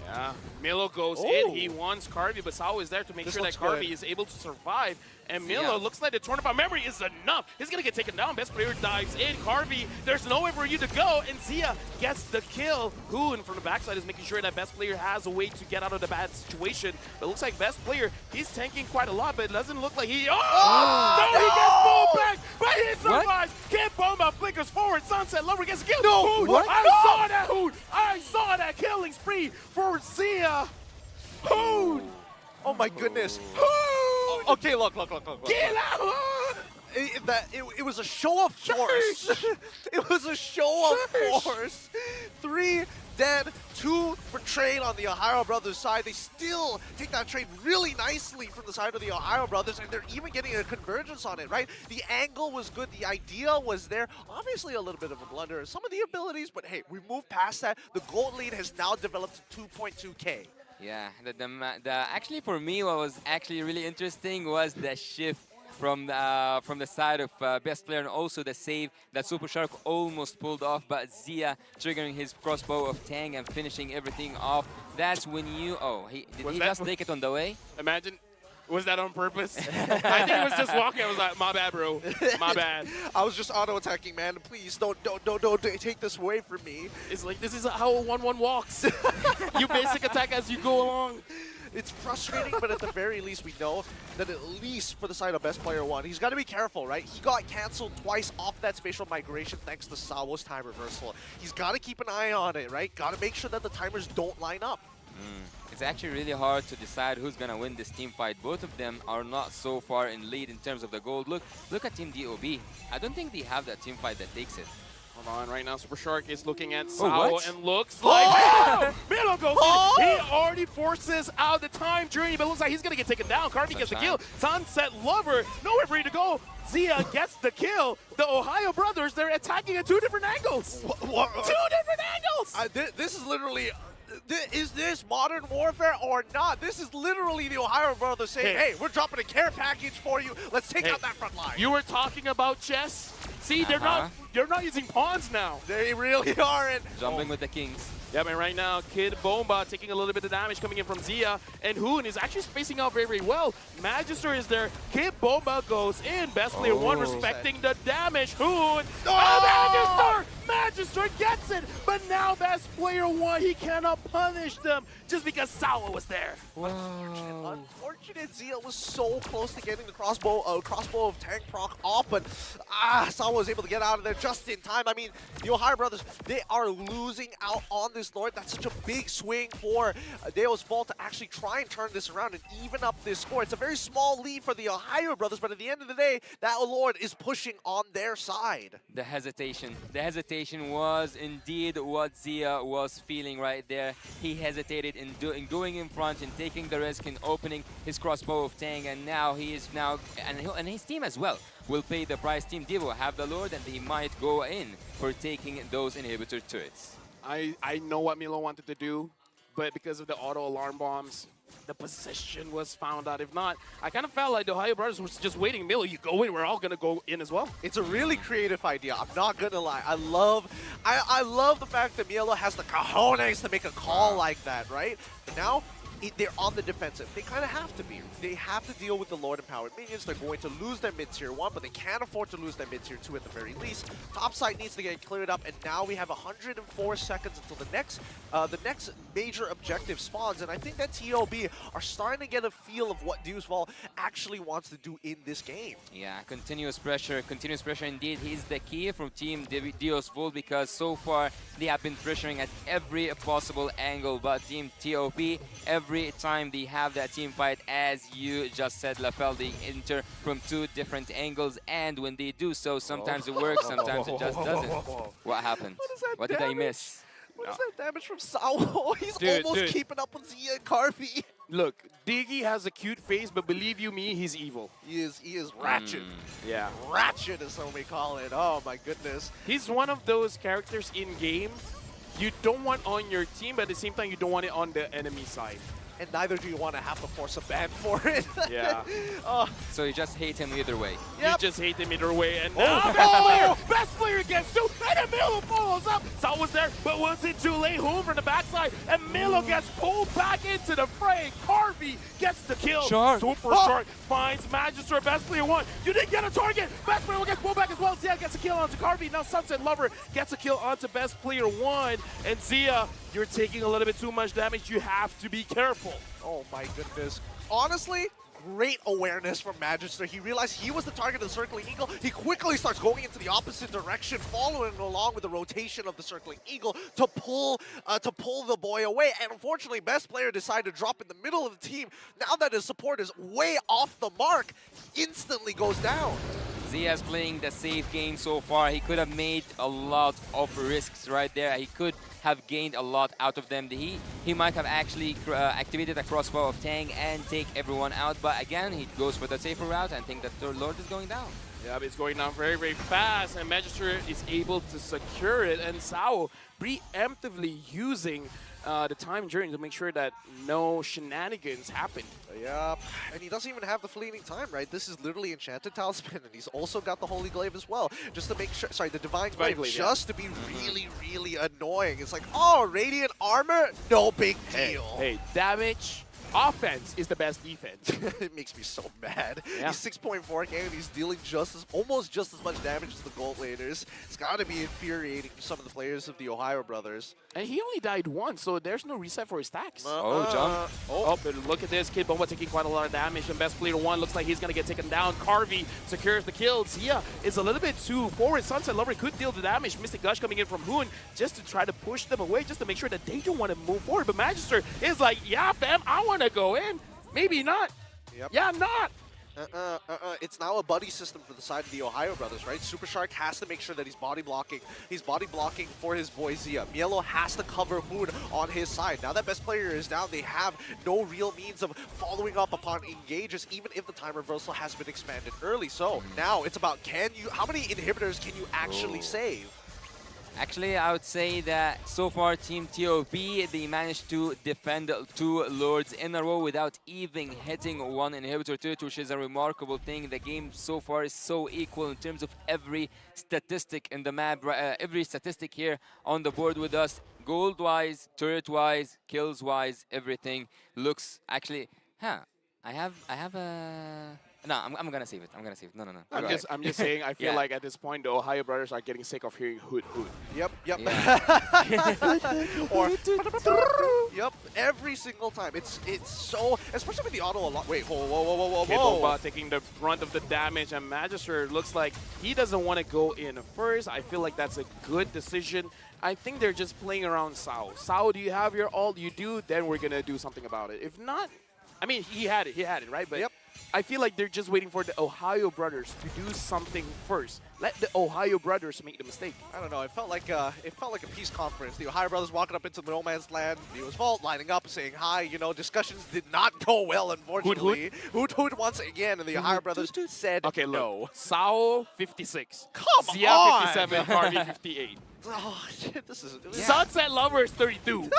Yeah, Milo goes in, he wants Carvey, but Sao is there to make sure that Carvey is able to survive. And Milo looks like the Tournament Memory is enough. He's gonna get taken down. Best player dives in. Carvey, there's nowhere for you to go, and Zia gets the kill. Hoon from the backside is making sure that best player has a way to get out of the bad situation. But it looks like best player, he's tanking quite a lot, but it doesn't look like he... Oh! No, he gets pulled back, but he survives. Kid Bomba flickers forward. Sunset Lover gets a kill. No, Hoon, I saw that, Hoon. I saw that killing spree for Zia. Hoon. Oh my goodness. Hoon. Okay, look. Get out! It was a show of force. It was a show of force. 3 dead, 2 for trade on the Ohio brothers side. They still take that trade really nicely from the side of the Ohio brothers, and they're even getting a convergence on it, right? The angle was good. The idea was there. Obviously a little bit of a blunder. Some of the abilities, but hey, we moved past that. The gold lead has now developed to 2.2k. Yeah, actually for me what was actually really interesting was the shift from the side of best player, and also the save that Super Shark almost pulled off, but Zia triggering his crossbow of Tang and finishing everything off. That's when you... Oh, did he just take it on the way? Imagine. Was that on purpose? I think he was just walking. I was like, my bad, bro. My bad. I was just auto-attacking, man. Please, don't take this away from me. It's like, this is how a 1-1 walks. You basic attack as you go along. It's frustrating, but at the very least, we know that at least for the side of Best Player 1, he's got to be careful, right? He got canceled twice off that spatial migration thanks to Sawo's time reversal. He's got to keep an eye on it, right? Got to make sure that the timers don't line up. It's actually really hard to decide who's gonna win this team fight. Both of them are not so far in lead in terms of the gold. Look at Team DOB. I don't think they have that team fight that takes it. Hold on, right now Super Shark is looking at Oh, Sao what? and looks like Milo goes in. He already forces out the time journey, but looks like he's gonna get taken down. Carvey gets the kill. Sunset Lover, nowhere for you to go. Zia gets the kill. The Ohio brothers, they're attacking at 2 different angles. 2 different angles! This is literally... Is this modern warfare or not? This is literally the Ohio brothers saying, hey, we're dropping a care package for you. Let's take out that front line. You were talking about chess? See, they're not using pawns now. They really aren't. Jumping with the kings. Yeah, man, right now, Kid Bomba taking a little bit of damage coming in from Zia, and Hoon is actually spacing out very, very well. Magister is there. Kid Bomba goes in. Best player 1 respecting the damage. Hoon. Oh, Magister gets it, but now Best player 1, he cannot punish them just because Sawa was there. Unfortunate. Zia was so close to getting the crossbow of tank proc off, but Sawa was able to get out of there just in time. I mean, the Ohio brothers, they are losing out on this Lord. That's such a big swing for Deo's Vault to actually try and turn this around and even up this score. It's a very small lead for the Ohio brothers, but at the end of the day, that Lord is pushing on their side. The hesitation was indeed what Zia was feeling right there. He hesitated in going in front and taking the risk in opening his crossbow of Tang, and now he is and his team as well will pay the price. Team Devo have the Lord, and they might go in for taking those inhibitor turrets. I know what Milo wanted to do, but because of the auto alarm bombs, the position was found out. If not, I kind of felt like the Ohio brothers was just waiting. Milo, you go in, we're all gonna go in as well. It's a really creative idea. I'm not gonna lie. I love the fact that Milo has the cojones to make a call like that, right? But now they're on the defensive. They kind of have to be. They have to deal with the Lord Empowered Minions. They're going to lose their mid-tier 1, but they can't afford to lose their mid-tier 2 at the very least. Top side needs to get cleared up, and now we have 104 seconds until the next major objective spawns, and I think that TOB are starting to get a feel of what Deus Vault actually wants to do in this game. Yeah, continuous pressure indeed. He's the key from Team Deus Vault, because so far they have been pressuring at every possible angle, but Team TOP, every time they have that team fight, as you just said, Lafel, they enter from 2 different angles, and when they do so, sometimes it works, sometimes it just doesn't. What happened? What did I miss? What is that damage from Sao? He's almost keeping up with Zia and Carvey. Look, Diggy has a cute face, but believe you me, he's evil. He is ratchet. Yeah. Ratchet is what we call it. Oh my goodness. He's one of those characters in game you don't want on your team, but at the same time you don't want it on the enemy side. And neither do you want to have to force a ban for it. Yeah. So you just hate him either way. You just hate him either way. And now best player gets 2, and then Milo follows up. Sal was there, but was it too late? Home from the backside, and Milo gets pulled back into the fray. Carvey gets the kill. Super Shark finds Magister, best player 1. You didn't get a target. Best player 1 gets pulled back as well. Zia gets a kill onto Carvey. Now Sunset Lover gets a kill onto best player 1. And Zia, you're taking a little bit too much damage. You have to be careful. Oh my goodness. Honestly, great awareness from Magister. He realized he was the target of the Circling Eagle. He quickly starts going into the opposite direction, following along with the rotation of the Circling Eagle to pull the boy away. And unfortunately, best player decided to drop in the middle of the team. Now that his support is way off the mark, instantly goes down. Zia's playing the safe game so far. He could have made a lot of risks right there. He could have gained a lot out of them. He might have actually activated a crossbow of Tang and take everyone out, but again, he goes for the safer route and think that the Lord is going down. Yeah, but it's going down very, very fast, and Magister is able to secure it, and Sao preemptively using the time during to make sure that no shenanigans happen. Yeah, and he doesn't even have the fleeting time, right? This is literally Enchanted Talisman, and he's also got the Holy Glaive as well, just to make sure, sorry, the Divine Glaive, just to be really, really annoying. It's like, oh, Radiant Armor? No big deal. Hey, damage, offense is the best defense. It makes me so mad. Yeah. He's 6.4k and he's dealing almost just as much damage as the gold laners. It's got to be infuriating for some of the players of the Ohio brothers. And he only died once, so there's no reset for his stacks. Jump. Oh, but look at this. Kid Bomba taking quite a lot of damage, and best player one looks like he's going to get taken down. Carvey secures the kill. Zia is a little bit too forward. Sunset Lover could deal the damage. Mystic Gush coming in from Hoon just to try to push them away, just to make sure that they don't want to move forward. But Magister is like, yeah, fam, I want to go in. Maybe not. Yep. Yeah, not. It's now a buddy system for the side of the Ohio brothers, right? Super Shark has to make sure that he's body blocking. He's body blocking for his boy Zia. Mielo has to cover Hoon on his side. Now that best player is down, they have no real means of following up upon engages, even if the time reversal has been expanded early. So now it's about how many inhibitors can you actually save? Actually, I would say that so far Team TOP, they managed to defend 2 Lords in a row without even hitting 1 inhibitor to it, which is a remarkable thing. The game so far is so equal in terms of every statistic in the map, every statistic here on the board with us. Gold-wise, turret-wise, kills-wise, everything looks actually... I have a... No, I'm gonna save it. I'm gonna save it. No. I'm just saying. I feel like at this point the Ohio brothers are getting sick of hearing hoot. Yep. Yep. Every single time. It's so, especially with the auto a lot. Wait, whoa. Bomba taking the brunt of the damage, and Magister looks like he doesn't want to go in first. I feel like that's a good decision. I think they're just playing around Sao. Sao, do you have your ult? You do, then we're gonna do something about it. If not, I mean, he had it, right? But yep. I feel like they're just waiting for the Ohio brothers to do something first. Let the Ohio brothers make the mistake. I don't know. It felt like a peace conference. The Ohio brothers walking up into the no man's land. It was Vault lining up, saying hi. You know, discussions did not go well, unfortunately. Hoot once again, and the Ohio brothers said okay, no. Look, Sao 56, Come Zia on! 57, Harvey 58. Oh shit! This is Sunset Lovers 32.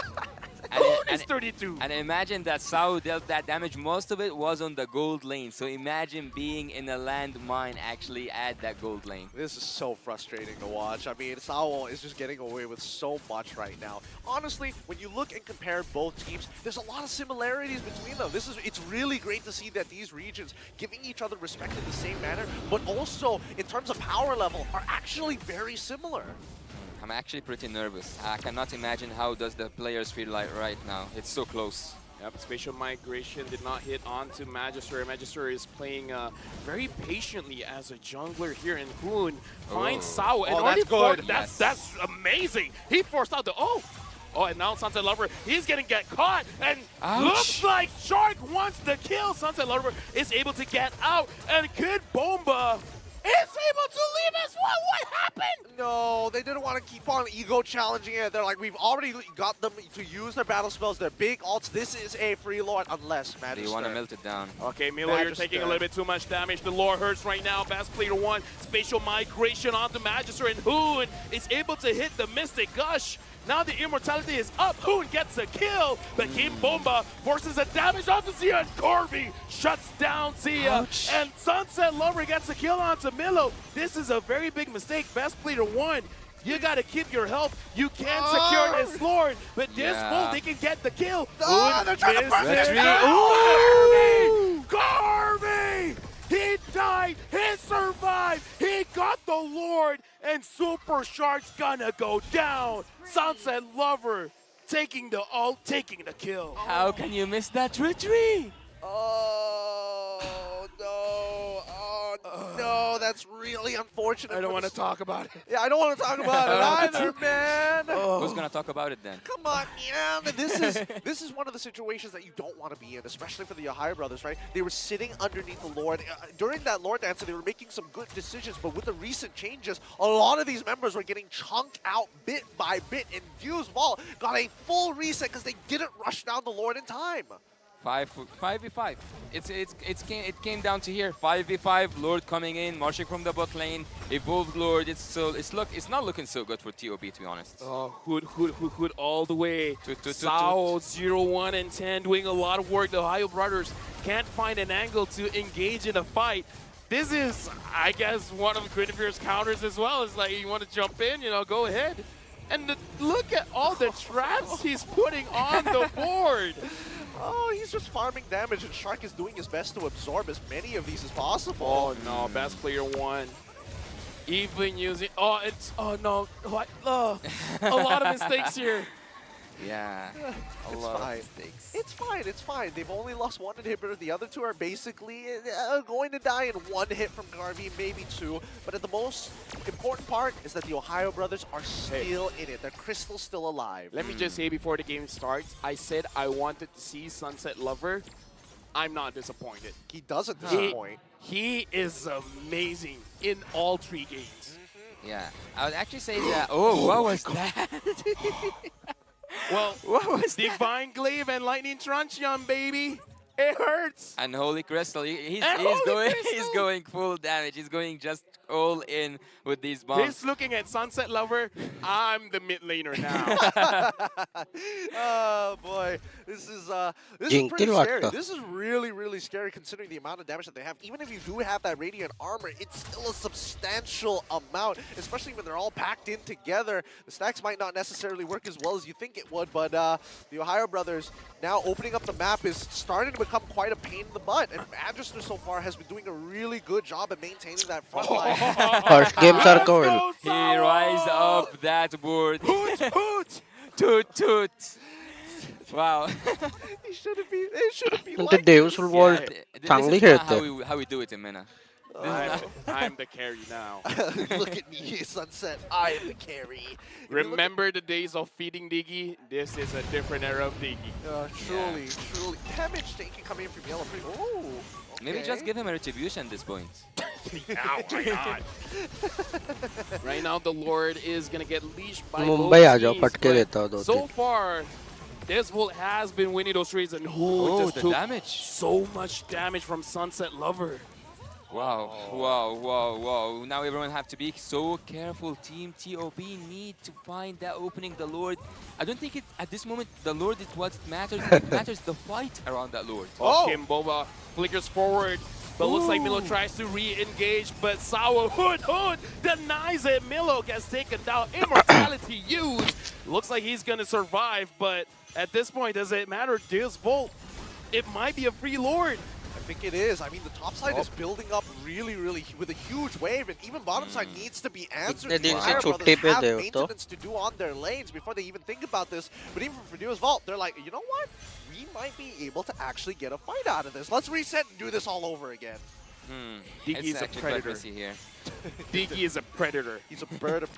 Hoon is 32. And imagine that Sao dealt that damage. Most of it was on the gold lane. So imagine being in a landmine actually at that gold lane. This is so frustrating to watch. I mean, Sao is just getting away with so much right now. Honestly, when you look and compare both teams, there's a lot of similarities between them. It's really great to see that these regions giving each other respect in the same manner, but also in terms of power level are actually very similar. I'm actually pretty nervous. I cannot imagine how does the players feel like right now. It's so close. Yep, Spatial Migration did not hit onto Magister. Magister is playing very patiently as a jungler here, and Hoon finds Sao. And that's good. That's amazing. He forced out the and now Sunset Lover, he's gonna get caught, and looks like Shark wants the kill. Sunset Lover is able to get out, and Kid Bomba is able to leave as well. What happened? No, they didn't want to keep on ego challenging it. They're like, we've already got them to use their battle spells, their big ults. This is a free lord, unless Magister. You want to melt it down. Okay, Milo, you're taking a little bit too much damage. The lore hurts right now. Best player one, Spatial Migration onto Magister, and Hoon is able to hit the Mystic Gush. Now the immortality is up. Hoon gets a kill, but King Bomba forces a damage onto Zia, and Corby shuts down Zia. Ouch. And Sunset Lover gets a kill onto Milo. This is a very big mistake. Best player one, you gotta keep your health. You can't secure this Lord, but this fool, they can get the kill. They're trying to burn it. Corby! He died, he survived, he got the Lord, and Super Shark's gonna go down. Sunset Lover taking the ult, taking the kill. How can you miss that treachery? Oh, no. Oh, no. That's really unfortunate. I don't want to talk about it. Yeah, I don't want to talk about it either, man. Who's gonna talk about it then? Come on, man. This is one of the situations that you don't want to be in, especially for the Ohio brothers, right? They were sitting underneath the Lord. During that Lord dance, they were making some good decisions, but with the recent changes, a lot of these members were getting chunked out bit by bit, and Fuse Vault got a full reset because they didn't rush down the Lord in time. 5v5. It came down to here. 5v5. Lord coming in, marching from the bot lane. Evolved Lord. It's not looking so good for TOB, to be honest. Oh, Hood all the way. Sao, 0-1 and 10 doing a lot of work. The Ohio brothers can't find an angle to engage in a fight. This is, I guess, one of Grenadier's counters as well. It's like, you want to jump in, go ahead. And look at all the traps he's putting on the board. Oh, he's just farming damage, and Shark is doing his best to absorb as many of these as possible. Oh no, best player one. Even using, oh no, what? A lot of mistakes here. Yeah, a It's lot fine. of mistakes. It's fine, it's fine. They've only lost one inhibitor. The other two are basically going to die in one hit from Garvey, maybe two. But at the most important part is that the Ohio brothers are still in it. Their Crystal's still alive. Let me just say before the game starts, I said I wanted to see Sunset Lover. I'm not disappointed. He doesn't disappoint. He is amazing in all 3 games. Yeah, I would actually say that. Oh, what was that? Well, What was that? Divine Glaive and Lightning Truncheon, baby. It hurts. And Holy Crystal, he's And Holy going Crystal! he's going full damage. He's going just all in with these bombs. He's looking at Sunset Lover. I'm the mid laner now. Oh boy, this is pretty Jinkill scary. vatta. This is really scary considering the amount of damage that they have. Even if you do have that Radiant armor, it's still a substantial amount, especially when they're all packed in together. The stacks might not necessarily work as well as you think it would, but the Ohio brothers now opening up the map is starting to become quite a pain in the butt. And Magister so far has been doing a really good job at maintaining that front line. First game circle. He rise up that board. Hoot, hoot. Toot toot. Wow. It shouldn't be The like Deus this. Volt This चांगली is not खेलते how we do it in MENA. I'm the carry now. Look at me, Sunset. I am the carry. If you look at- Remember the days of feeding Diggy? This is a different era of Diggy. truly. Damage taken coming in from Yellow. Oh, Maybe okay. just give him a retribution at this point. Now, why not? Right now, the Lord is going to get leashed by Mumbai uh those जाओ teams, फटके but देता हूँ 2 So far, Desvolt has been winning those trades, and Oh, just the took damage. so much damage from Sunset Lover. Wow. Now everyone have to be so careful. Team TOB need to find that opening. The Lord, I don't think at this moment the Lord is what matters. It matters the fight around that Lord. Oh. Kimboba flickers forward, but looks like Milo tries to re-engage, but Sawa Hood denies it. Milo gets taken down. Immortality used. Looks like he's gonna survive, but at this point, does it matter? Deus Volt, it might be a free Lord. I think it is. I mean, the top side is building up really with a huge wave, and even bottom side needs to be answered. इतने The दिन से Ohio छुट्टी brothers पे have थे वो तो। maintenance to do on their lanes before they even think about this. But even for Deus Vault, they're like, you know what? We might be able to actually get a fight out of this. Let's reset and do this all over again. Diggy It's is a actually quite predator. messy here. Diggy is a predator. He's a bird of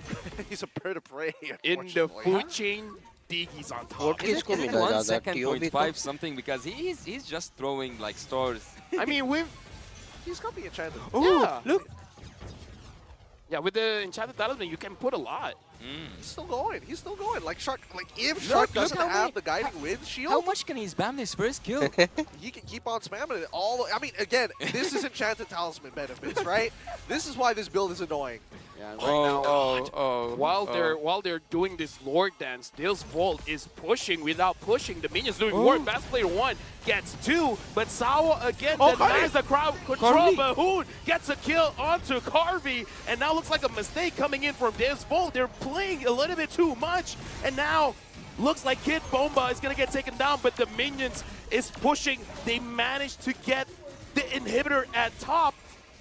he's a bird of prey. In the unfortunately. food chain, Diggy's on top. Vote किसको Is it मिला 1 ज़्यादा second, TOB 0.5 something, because he's just throwing like stars. I mean, with He's got the enchanted. yeah, look. Yeah, with the enchanted talisman, you can put a lot. He's still going. He's still going. Like Shark. Like if Shark look doesn't how have many- the guiding wind shield, How much can he spam this first kill? he can keep on spamming it all. I mean, again, this is enchanted talisman benefits, right? This is why this build is annoying. Yeah, right now, While while they're doing this Lord dance, Deus Volt is pushing without pushing. The minions doing work. Best player 1 gets 2, but Sawa again denies the crowd control. Carvey. But Hoon gets a kill onto Carvey, and now looks like a mistake coming in from Deus Volt. They're playing a little bit too much, and now looks like Kid Bomba is gonna get taken down, but the minions is pushing. They managed to get the inhibitor at top.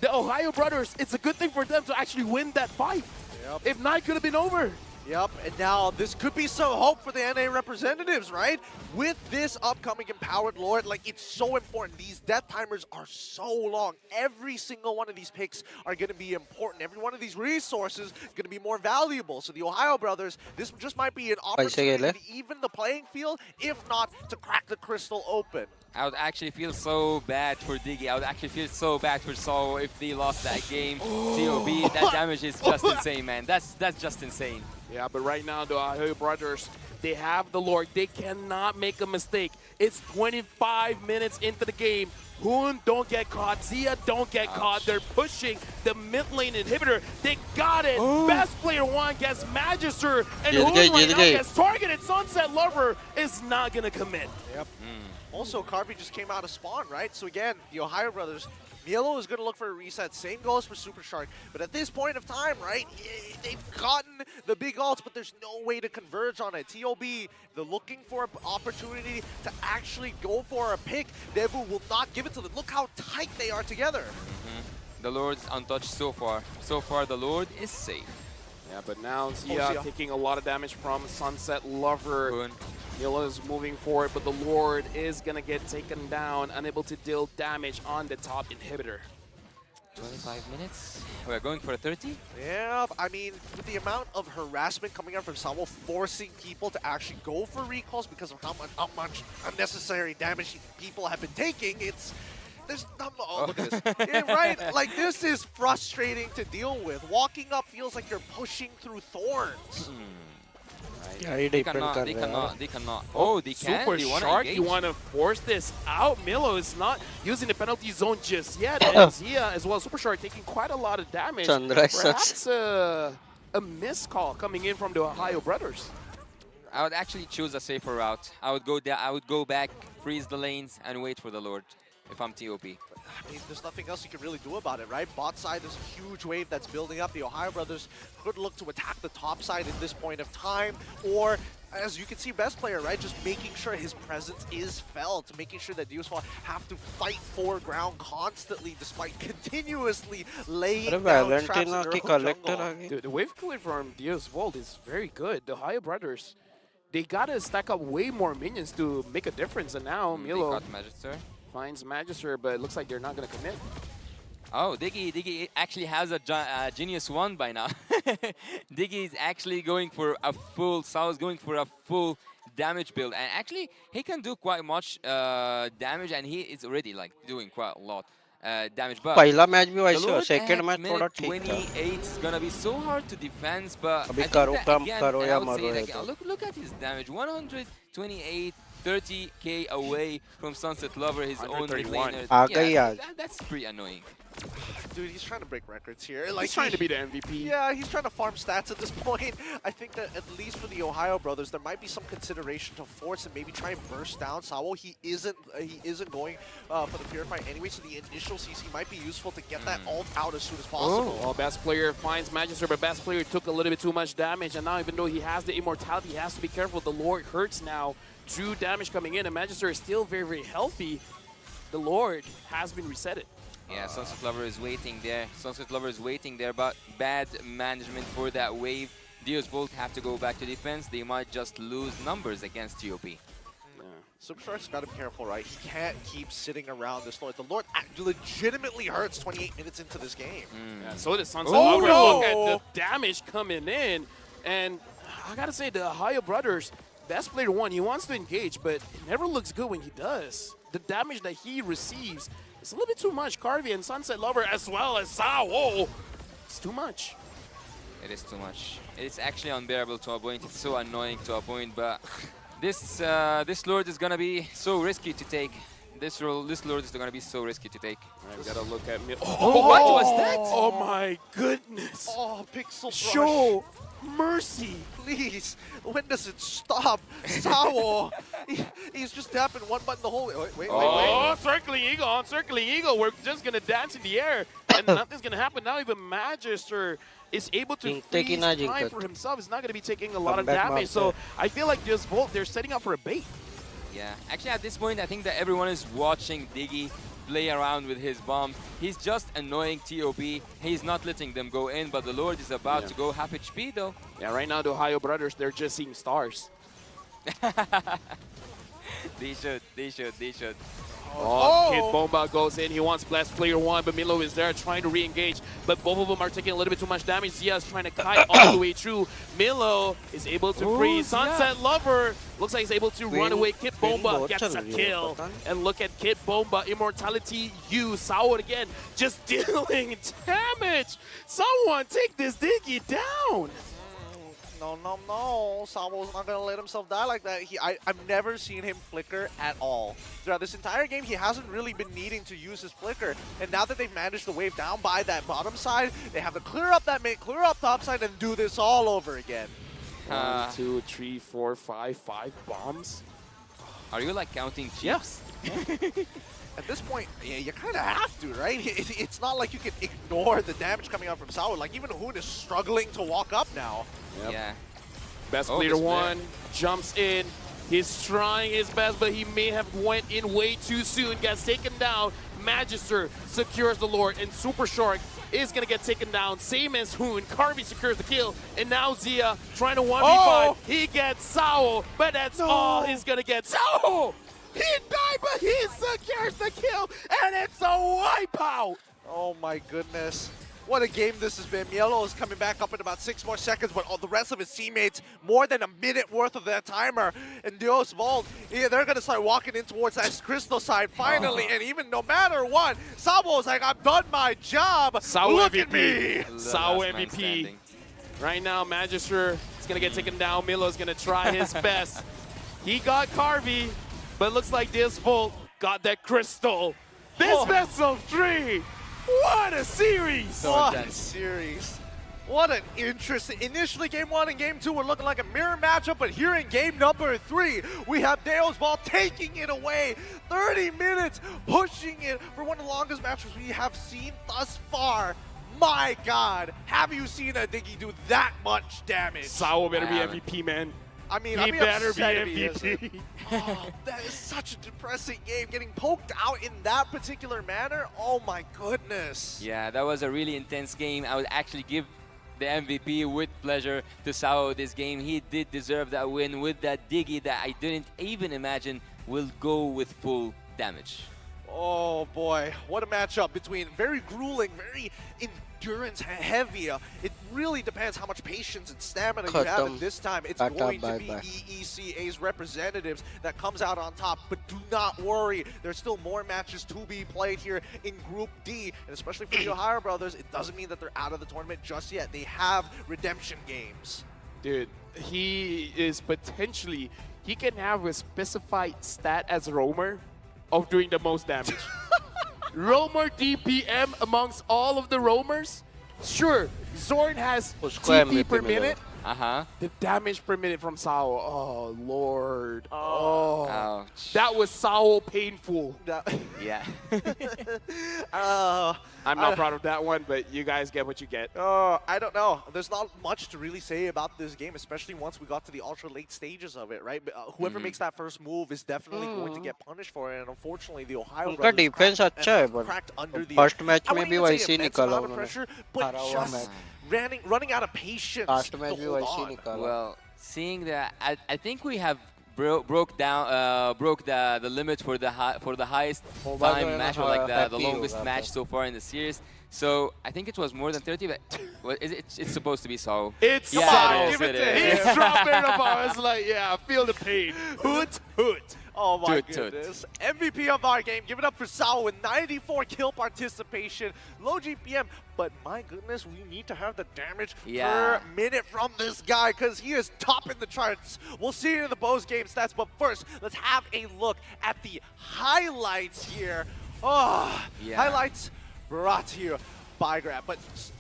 The Ohio brothers, it's a good thing for them to actually win that fight. Yep. If not, it could have been over. Yep, and now this could be some hope for the NA representatives, right? With this upcoming Empowered Lord, like, it's so important. These death timers are so long. Every single one of these picks are going to be important. Every one of these resources is going to be more valuable. So the Ohio brothers, this just might be an opportunity to even the playing field, if not to crack the crystal open. I would actually feel so bad for Diggy. I would actually feel so bad for Saul if they lost that game. TOB, that damage is just insane, man. That's just insane. Yeah, but right now the Ohio brothers They have the Lord. They cannot make a mistake. It's 25 minutes into the game. Hoon don't get caught. Zia don't get caught. They're pushing the mid lane inhibitor. They got it. Best player one gets Magister. And Hoon right now gets targeted. Sunset Lover is not going to commit. Yep. Also, Carvey just came out of spawn, right? So again, the Ohio brothers, Milo is going to look for a reset. Same goes for Super Shark. But at this point of time, right, they've gotten the big ults, but there's no way to converge on it. TOB, they're looking for an opportunity to actually go for a pick. Devu will not give it to them. Look how tight they are together. The Lord's untouched so far. So far, the Lord is safe. Yeah, but now Zia taking a lot of damage from Sunset Lover. Milo is moving forward, but the Lord is going to get taken down, unable to deal damage on the top inhibitor. 25 minutes. We're going for a 30? Yeah, I mean, with the amount of harassment coming out from Samuel, forcing people to actually go for recalls because of how much unnecessary damage people have been taking, there's not, look at this. Yeah, right? Like, this is frustrating to deal with. Walking up feels like you're pushing through thorns. They cannot. Oh, they can. Super They Shark, engage. you want to force this out. Milo is not using the penalty zone just yet. And Zia as well, Super Shark taking quite a lot of damage. Perhaps a miss call coming in from the Ohio brothers. I would actually choose a safer route. I would go there. I would go back, freeze the lanes, and wait for the Lord if I'm TOP. I mean, there's nothing else you can really do about it, right? Bot side, there's a huge wave that's building up. The Ohio brothers could look to attack the top side at this point of time, or as you can see, best player, right? Just making sure his presence is felt, making sure that Dioswal have to fight for ground constantly, despite continuously laying down traps in their own jungle. The wave clear from Dioswald is very good. The Ohio brothers, they gotta stack up way more minions to make a difference, and now Milo finds Magister, but it looks like they're not going to commit. Oh, Diggy actually has a genius one by now. Diggy is actually going for a full, Sao's going for a full damage build. And actually, he can do quite much damage, and he is already like doing quite a lot damage. But पहला match भी वैसे हो, the second Lord match at थोड़ा minute ठीक था. 28 is gonna be so hard to defend, but अभी I think करो that काम again, करो and या I would say मरो that, है तो. look at his damage, 128. 30k away from Sunset Lover, his own mid laner. आ गई आज. That's pretty annoying. Dude, he's trying to break records here. Like, He's trying to be the MVP. Yeah, he's trying to farm stats at this point. I think that at least for the Ohio brothers, there might be some consideration to force and maybe try and burst down Sawo. He isn't going for the Purify anyway, so the initial CC might be useful to get that ult out as soon as possible. Well, best player finds Magister, but best player took a little bit too much damage, and now even though he has the immortality, he has to be careful. The Lord hurts now. True damage coming in, and Magister is still very, very healthy. The Lord has been resetted. Yeah, Sunset Lover is waiting there. Sunset Lover is waiting there, but bad management for that wave. Dios Volt have to go back to defense. They might just lose numbers against TOP. Super Shark's got to be careful, right? He can't keep sitting around this Lord. The Lord legitimately hurts 28 minutes into this game. Yeah, so does Sunset Lover. Look at the damage coming in. And I got to say, the Ohio brothers, best player one, he wants to engage, but it never looks good when he does. The damage that he receives is a little bit too much. Carvey and Sunset Lover as well as Sao. It's too much. It is too much. It's actually unbearable to a point. It's so annoying to a point, but this Lord is gonna be so risky to take. This Lord is gonna be so risky to take. Right, we gotta look at me. Oh, what was that? Oh my goodness. Oh, Pixel Brush. Show mercy. Please, when does it stop? Sao, he's just tapping one button the whole way. Wait. Circling Eagle. We're just gonna dance in the air, and nothing's gonna happen. Now even Magister is able to freeze time for himself. He's not gonna be taking a lot of damage. So I feel like this Volt, they're setting up for a bait. Yeah, actually at this point, I think that everyone is watching Diggy play around with his bombs. He's just annoying TOP. He's not letting them go in, but the Lord is about to go half HP though. Yeah, right now the Ohio brothers, they're just seeing stars. They should. Oh, Kid Bomba goes in. He wants blast player one, but Milo is there trying to re-engage. But both of them are taking a little bit too much damage. Zia is trying to kite all the way through. Milo is able to freeze. Sunset Lover looks like he's able to run away. Kid Bomba gets a kill. And look at Kid Bomba. Immortality used. Sao again just dealing damage. Someone take this Diggy down. No, no, no. Sabo's not going to let himself die like that. I've never seen him flicker at all. Throughout this entire game, he hasn't really been needing to use his flicker. And now that they've managed to wave down by that bottom side, they have to clear up that mid, clear up top side, and do this all over again. 1, 2, 3, 4, 5 bombs. Are you like counting chips? At this point, yeah, you kind of have to, right? It's not like you can ignore the damage coming out from Sao. Like, even Hoon is struggling to walk up now. Yep. Yeah. Best Oh, leader this one jumps in. He's trying his best, but he may have went in way too soon. Gets taken down. Magister secures the Lord, and Super Shark is going to get taken down. Same as Hoon. Carvey secures the kill, and now Zia trying to 1v5. Oh! He gets Sao, but that's all he's going to get. Sao! He died, but he secures the kill, and it's a wipeout! Oh my goodness. What a game this has been. Mielo is coming back up in about 6 more seconds, but all the rest of his teammates, more than a minute worth of that timer. And Dios Vault, yeah, they're going to start walking in towards that crystal side finally. And even no matter what, Sabo's like, I've done my job. Sao Look MVP. at me. Sao Last man MVP. standing. Right now, Magister is going to get taken down. Milo's going to try his best. He got Carvey, but it looks like this Volt got that crystal. This best of 3. What a series! What a series. What an interesting. Initially, game 1 and game 2 were looking like a mirror matchup, but here in game number 3, we have Deo's Ball taking it away. 30 minutes, pushing it for one of the longest matches we have seen thus far. My God, have you seen a Diggy do that much damage? Sao better be Wow. MVP, man. I mean, He I'd be better upset be if he isn't. MVP. Oh, that is such a depressing game. Getting poked out in that particular manner, oh my goodness. Yeah, that was a really intense game. I would actually give the MVP with pleasure to Sao this game. He did deserve that win with that Diggy that I didn't even imagine will go with full damage. Oh boy, what a matchup between very grueling, very endurance heavy. It really depends how much patience and stamina you have, and this time it's going to be EECA's representatives that comes out on top. But do not worry, there's still more matches to be played here in Group D, and especially for the Ohio brothers, it doesn't mean that they're out of the tournament just yet. They have redemption games. Dude, he is potentially, he can have a specified stat as roamer of doing the most damage. Roamer DPM amongst all of the roamers? Sure, Zorn has TP per minute. The damage per minute from Sao. Oh, Lord. Oh. Ouch. That was Sao painful. Yeah. I'm not proud of that one, but you guys get what you get. I don't know. There's not much to really say about this game, especially once we got to the ultra late stages of it, right? But, whoever makes that first move is definitely going to get punished for it, and unfortunately, the Ohio brothers defense cracked under the first match I में wouldn't भी even say वैसे ही immense निकाला amount of उन्होंने pressure, but हारा हुआ just match running out of patience last to match भी hold वैसे ही on. निकाला Well, seeing that, I think we have broke the limit for the highest time match, or like the longest match so far in the series. So I think it was more than 30, but what is it? It's supposed to be so. It's Sao. Sao. Give it to him. He's dropping the ball. It's like, yeah, feel the pain. Hoot, hoot. Oh my Toot, toot. goodness. MVP of our game. Give it up for Sao with 94 kill participation. Low GPM. But my goodness, we need to have the damage per minute from this guy because he is topping the charts. We'll see it in the Bows game stats. But first, let's have a look at the highlights here. Highlights brought to you by Grab. But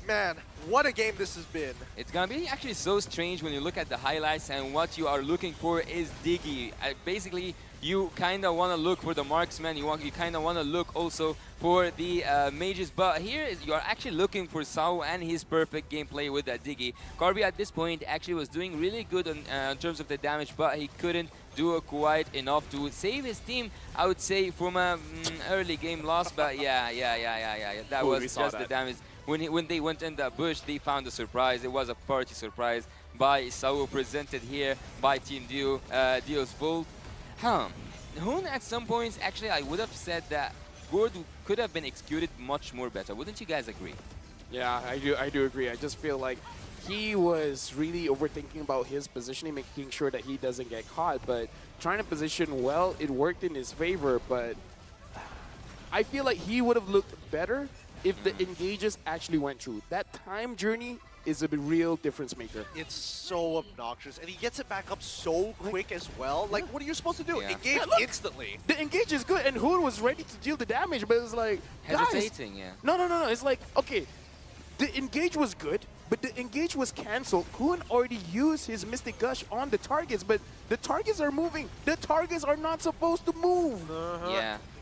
man, what a game this has been. It's gonna be actually so strange when you look at the highlights, and what you are looking for is Diggy. Basically, you kind of want to look for the marksman. You kind of want to look also for the mages. But here you are actually looking for Sao and his perfect gameplay with that Diggy. Carvey at this point actually was doing really good in terms of the damage, but he couldn't do quite enough to save his team, I would say, from a early game loss. But yeah. That was just the damage. When they went in the bush, they found a surprise. It was a party surprise by Sao, presented here by Team Dio's Volt. Hoon at some points, actually, I would have said that Gord could have been executed much more better. Wouldn't you guys agree? Yeah, I do agree. I just feel like he was really overthinking about his positioning, making sure that he doesn't get caught. But trying to position well, it worked in his favor. But I feel like he would have looked better if the engages actually went through. That time journey is a real difference maker. It's so obnoxious, and he gets it back up so quick as well. Like, what are you supposed to do? Yeah. Engage Yeah, look. instantly. The engage is good, and Hoon was ready to deal the damage, but it's like, guys, Hesitating, yeah. no. It's like, okay, the engage was good, but the engage was cancelled. Hoon already used his Mystic Gush on the targets, but the targets are moving. The targets are not supposed to move.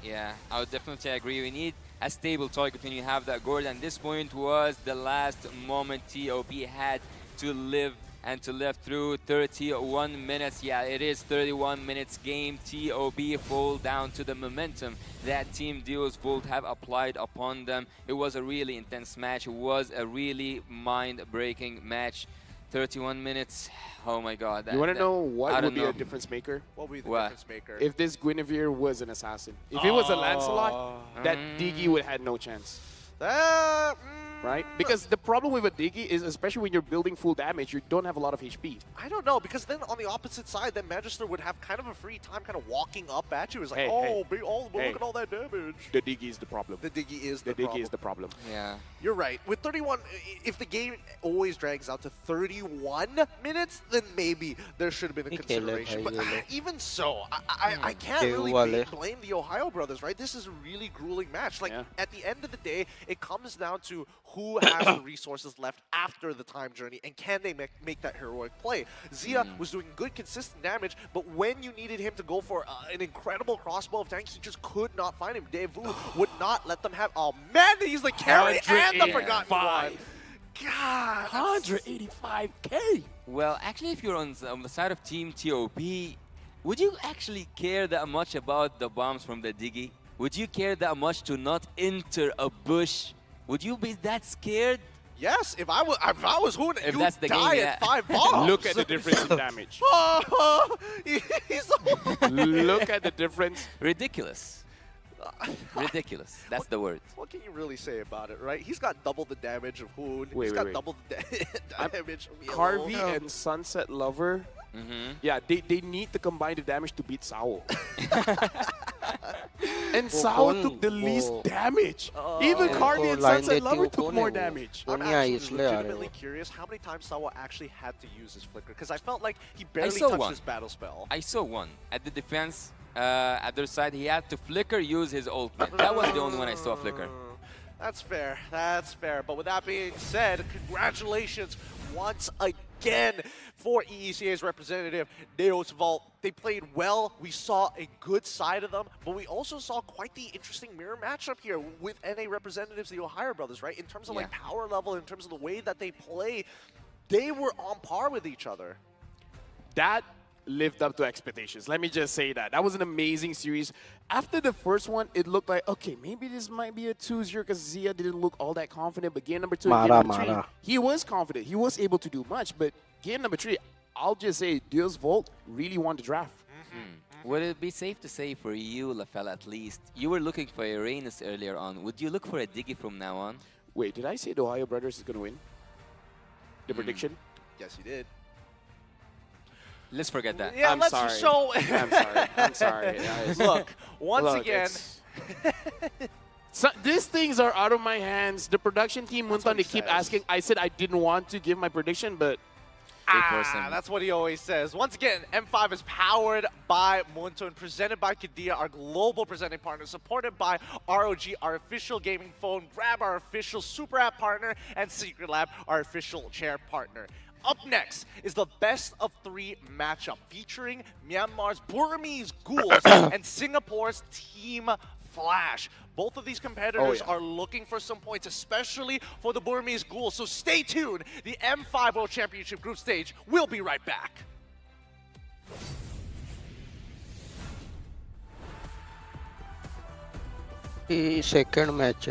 Yeah, I would definitely agree. We need a stable target when you have that gourd, and this point was the last moment TOP had to live and to live through 31 minutes. Yeah, it is 31 minutes game. TOP fall down to the momentum that Team Deals Volt have applied upon them. It was a really intense match. It was a really mind-breaking match. 31 minutes. Oh my god. You want to know I what don't would be know. a difference maker? What would be the What? difference maker? If this Guinevere was an assassin. If it was a Lancelot, that Diggy would have had no chance. Right? Because the problem with a Diggy is, especially when you're building full damage, you don't have a lot of HP. I don't know, because then on the opposite side, then Magister would have kind of a free time kind of walking up at you. It's like, Hey, look at all that damage. The Diggy is the problem. The Diggy is The the Diggy problem. is the problem. Yeah. You're right. With 31, if the game always drags out to 31 minutes, then maybe there should have been a consideration. But even so, I can't really blame the Ohio brothers, right? This is a really grueling match. Like, at the end of the day, it comes down to who has the resources left after the time journey, and can they make that heroic play? Zia was doing good, consistent damage, but when you needed him to go for an incredible crossbow of tanks, he just could not find him. Devu would not let them have. Oh man, he's the carry and the forgotten one. God, 185k. Well, actually, if you're on the side of Team TOP, would you actually care that much about the bombs from the Diggy? Would you care that much to not enter a bush? Would you be that scared? Yes, if I was Hoon, If you that's the die game, at 5 bombs. Look at the difference in damage. Look at the difference. Ridiculous. Ridiculous. That's the word. What can you really say about it, right? He's got double the damage of Hoon. Wait, He's got wait. double the damage of Yellow. Carvey and Sunset Lover. Yeah, they need to combine the damage to beat Sao. And Sao took the least damage. Even Carvey and Sunset Lover took more damage. I'm actually legitimately curious how many times Sawa actually had to use his flicker, because I felt like he barely touched his battle spell. I saw one. At the defense, at their side, he had to flicker, use his ultimate. That was the only one I saw flicker. That's fair. That's fair. But with that being said, congratulations once again for EECA's representative, Deos Vault. They played well. We saw a good side of them, but we also saw quite the interesting mirror matchup here with NA representatives, the Ohio brothers, right? In terms of like power level, in terms of the way that they play, they were on par with each other. That lived up to expectations. Let me just say that. That was an amazing series. After the first one, it looked like, okay, maybe this might be a 2-0 because Zia didn't look all that confident, but game number 2 and game number 3, he was confident. He was able to do much, but game number 3, I'll just say Deals Volt really won the draft. Would it be safe to say for you, Lafelle, at least, you were looking for Uranus earlier on. Would you look for a Diggy from now on? Wait, did I say the Ohio Brothers is going to win? The prediction? Yes, you did. Let's forget that. Yeah, I'm sorry. I'm sorry. Look, once again. So, these things are out of my hands. The production team went on to keep asking. I said I didn't want to give my prediction, but that's what he always says. Once again, M5 is powered by Munto and presented by Kadia, our global presenting partner, supported by ROG, our official gaming phone, Grab, our official super app partner, and Secret Lab, our official chair partner. Up next is the best of 3 matchup featuring Myanmar's Burmese Ghouls and Singapore's Team Flash. Both of these competitors are looking for some points, especially for the Burmese Ghouls. So stay tuned. The M5 World Championship group stage will be right back. Second match.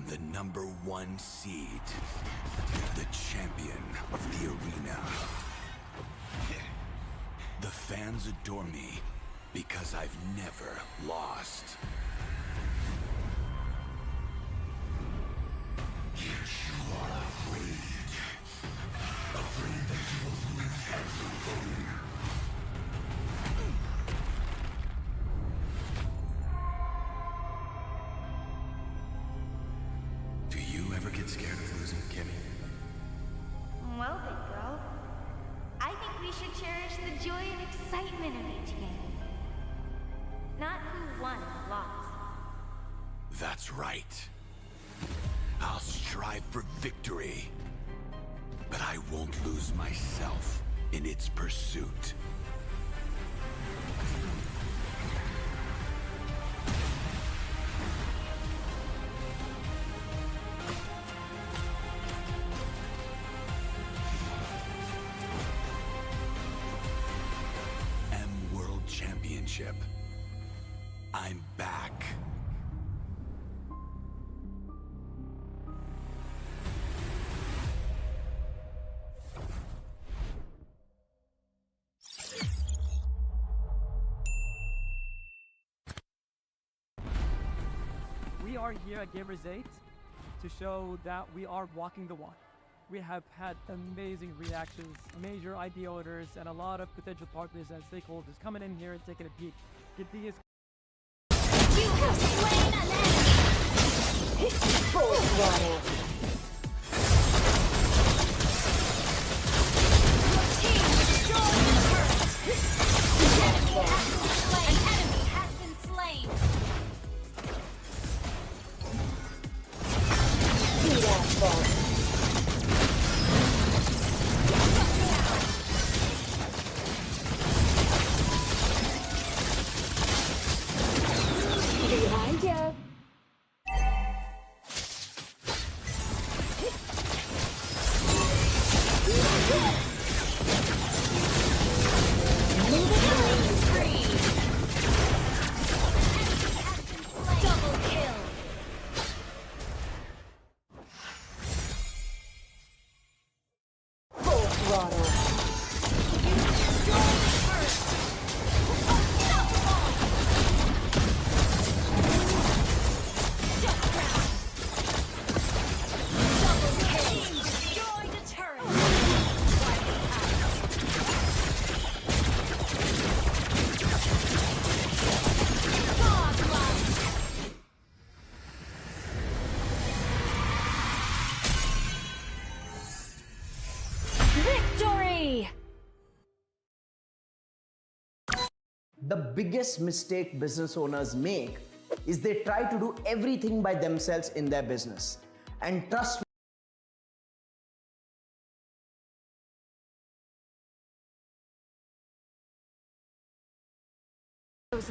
The number 1 seed, the champion of the arena. The fans adore me because I've never lost. You are afraid that you will lose everything. Scared of losing, Kimmy? Well, big bro, I think we should cherish the joy and excitement of each game. Not who won or lost. That's right. I'll strive for victory, but I won't lose myself in its pursuit. I'm back. We are here at Gamers 8 to show that we are walking the walk. We have had amazing reactions, major idea owners, and a lot of potential partners and stakeholders coming in here and taking a peek. GPay is you have slain an enemy! Full throttle! Your team destroyed the turret! An enemy has been slain! Do that, boss! Behind you. the biggest mistake business owners make is they try to do everything by themselves in their business. And trust me,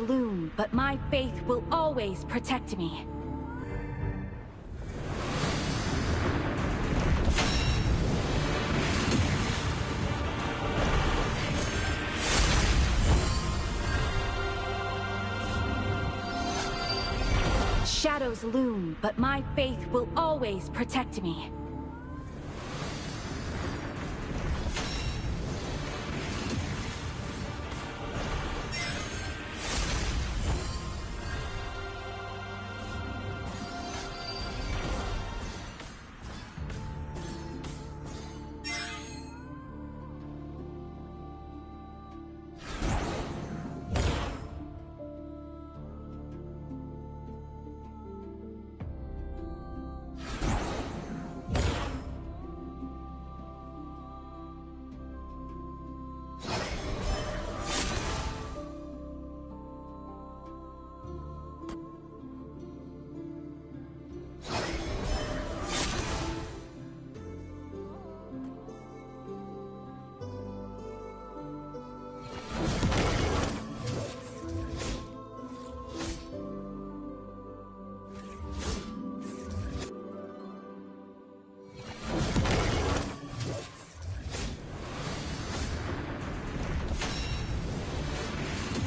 loom, but my faith will always protect me. Shadows loom, but my faith will always protect me.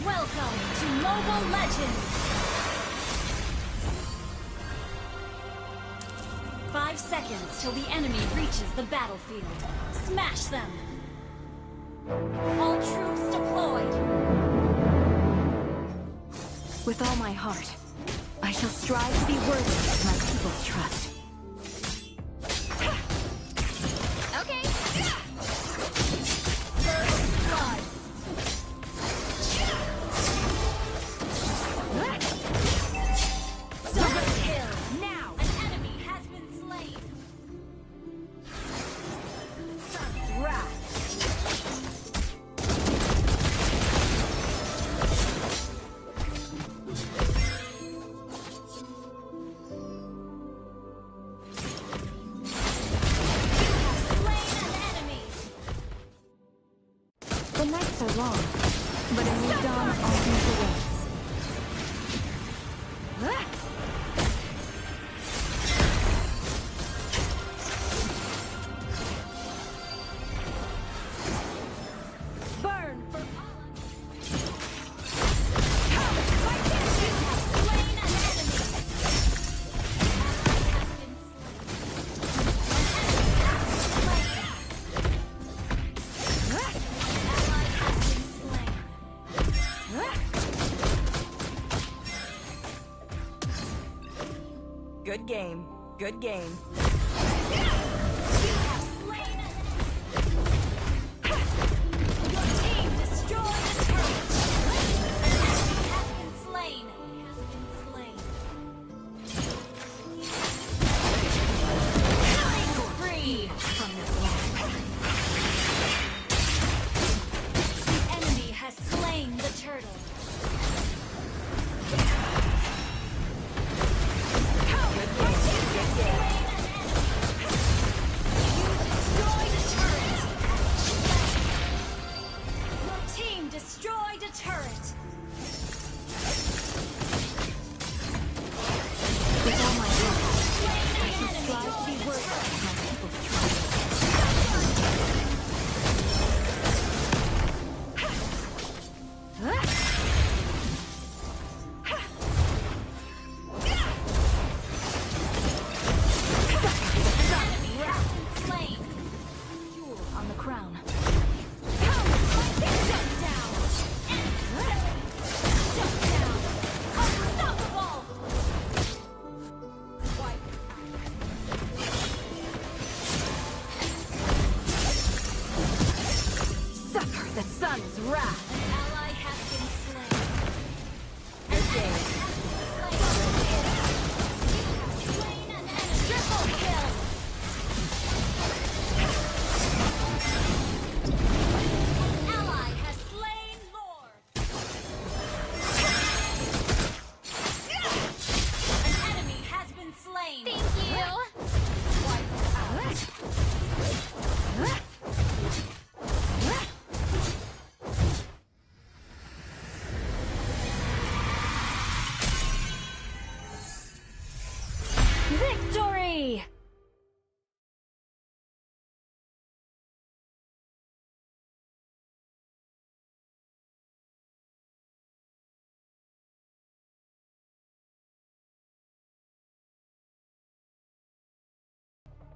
Welcome to Mobile Legends! 5 seconds till the enemy reaches the battlefield. Smash them! All troops deployed! With all my heart, I shall strive to be worthy of my people's trust. Okay! First blood! Double kill! Now! An enemy has been slain! Sun's wrath! The nights are long, but a new dawn always awaits. Burn for Good game. Good game.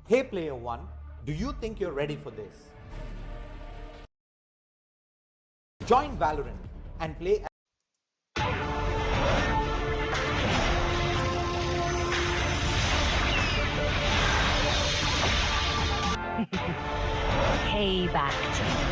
Hey Player One, do you think you're ready for this? Join Valorant and play Payback time.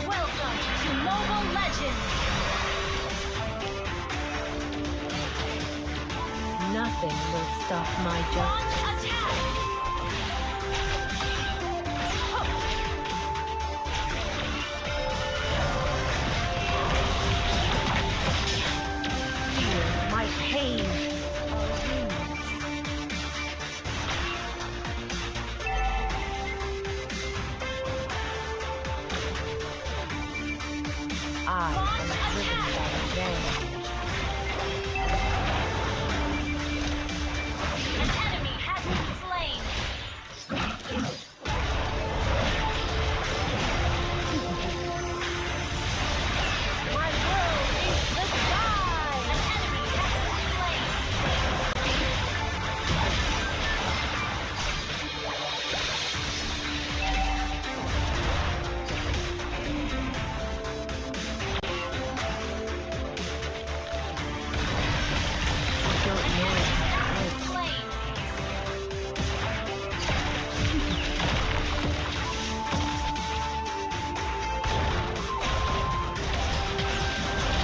Welcome to Mobile Legends! Nothing will stop my justice. Feel my pain. I am driven by revenge. An enemy has been slain! My world is the sky! An enemy has been slain! I don't know how to live.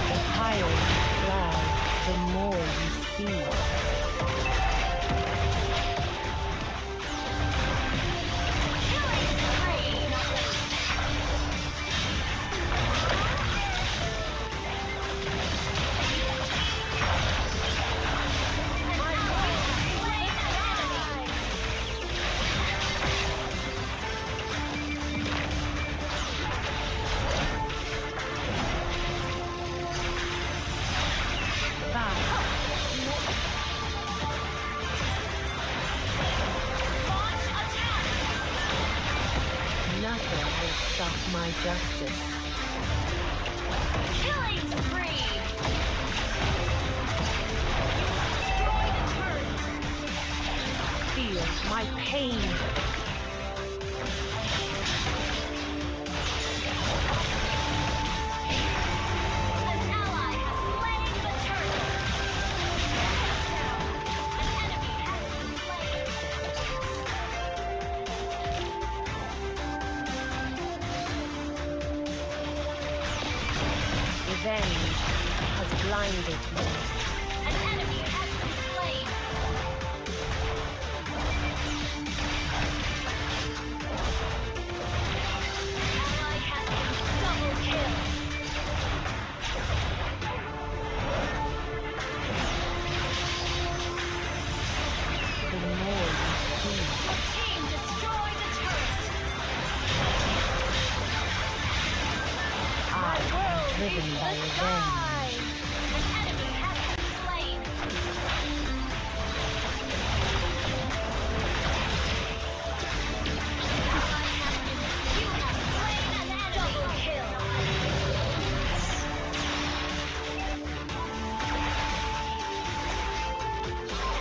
The higher you fly, the more you see. Nothing will stop my justice. Killing spree! Destroy the turret! Feel my pain. An ally has slain the turret! An enemy has been slain! Revenge has blinded me. An enemy has been slain! Ally has been double kill! The more you see. Your team destroyed the turret! I am driven by revenge. An enemy has been slain. You have slain an enemy. Double kill.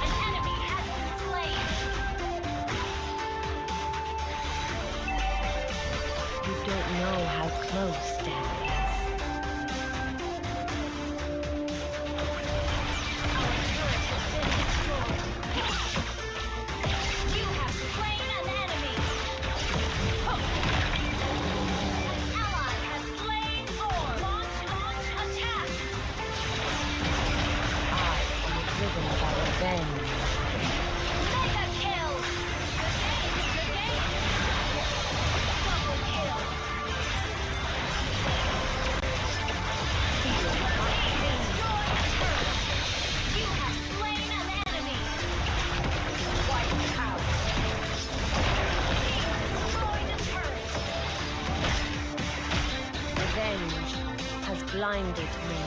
An enemy has been slain. You don't know how close death is. You have slain an enemy. An ally has slain Thor. Launch attack. I am driven by revenge. Mega kill. Good game. Double kill. Feel my pain. You have slain an enemy. Wipe out. Destroyed a turret. Revenge has blinded me.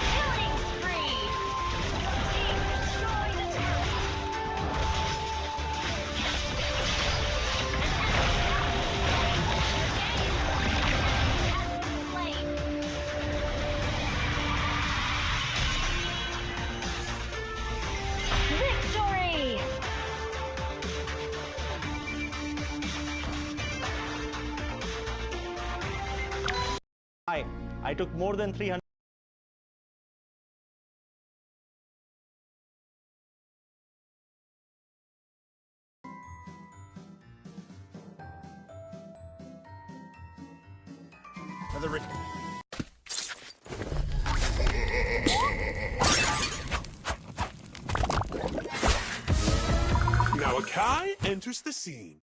Killing spree. Destroyed a turret. Victory! I took more than 300. Another rip. Now Akai enters the scene.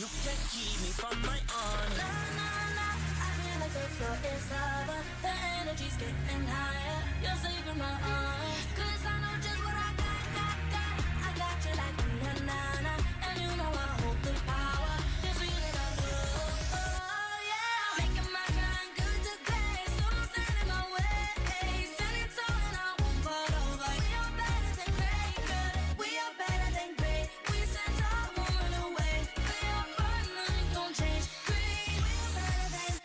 You can keep me from my own. Nah, nah, nah. I feel like the floor is lava. The energy's getting higher. You're saving my arms. 'Cause I know just what I got. I got you like na-na-na. And you know I hold the power. This feeling I love. Oh, yeah. Making my grind good to great. So don't stand in my way. Standing tall and I won't fall over. We are better than great. Good. We are better than great. We stand tall, won't run away. We are fun, nothing gon' change. Great. We are better than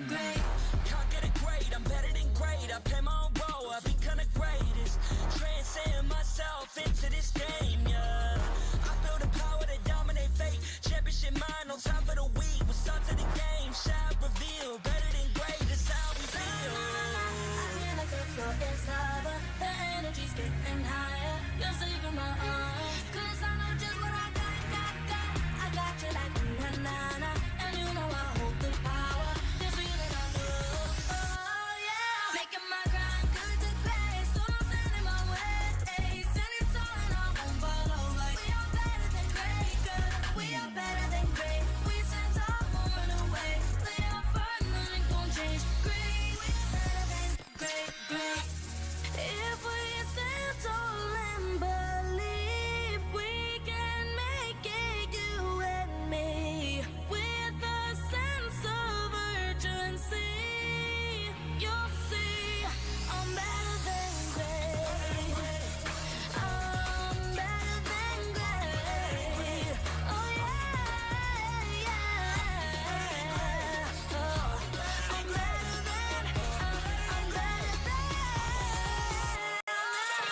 great. Can't get it great, I'm better than great. I play my own role, I become the greatest. Transcend myself into this game, yeah. I feel the power to dominate fate. Championship mind, no time for the weak. We'll start to the game, shout, reveal. Better than great, that's how we feel. I feel like the floor is lava. The energy's getting higher. You're saving my arms. 'Cause I know just what I got. I got you like na-na-na. And you know I hold the power. This feeling I love. Oh, yeah. Making my grind good to great. So don't stand in my way. Standing tall and I won't fall over. We are better than great. Good. We are better than great. We stand tall, won't run away. We are fun, nothing gon' change. Great. We are better than great. If we stand tall and believe we can make it, you and me, with a sense of urgency, you'll see I'm better than great. I'm better than great. Oh yeah, yeah. Oh, I'm better than.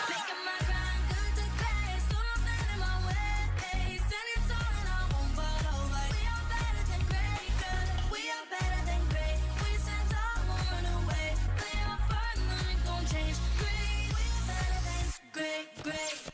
Making my grind good to great. So don't stand in my way. Standing tall and I won't fall over. We are better than great. Good. We are better than great. We stand tall, won't run away. We are fun, nothing gon' change. Great. We are better than great.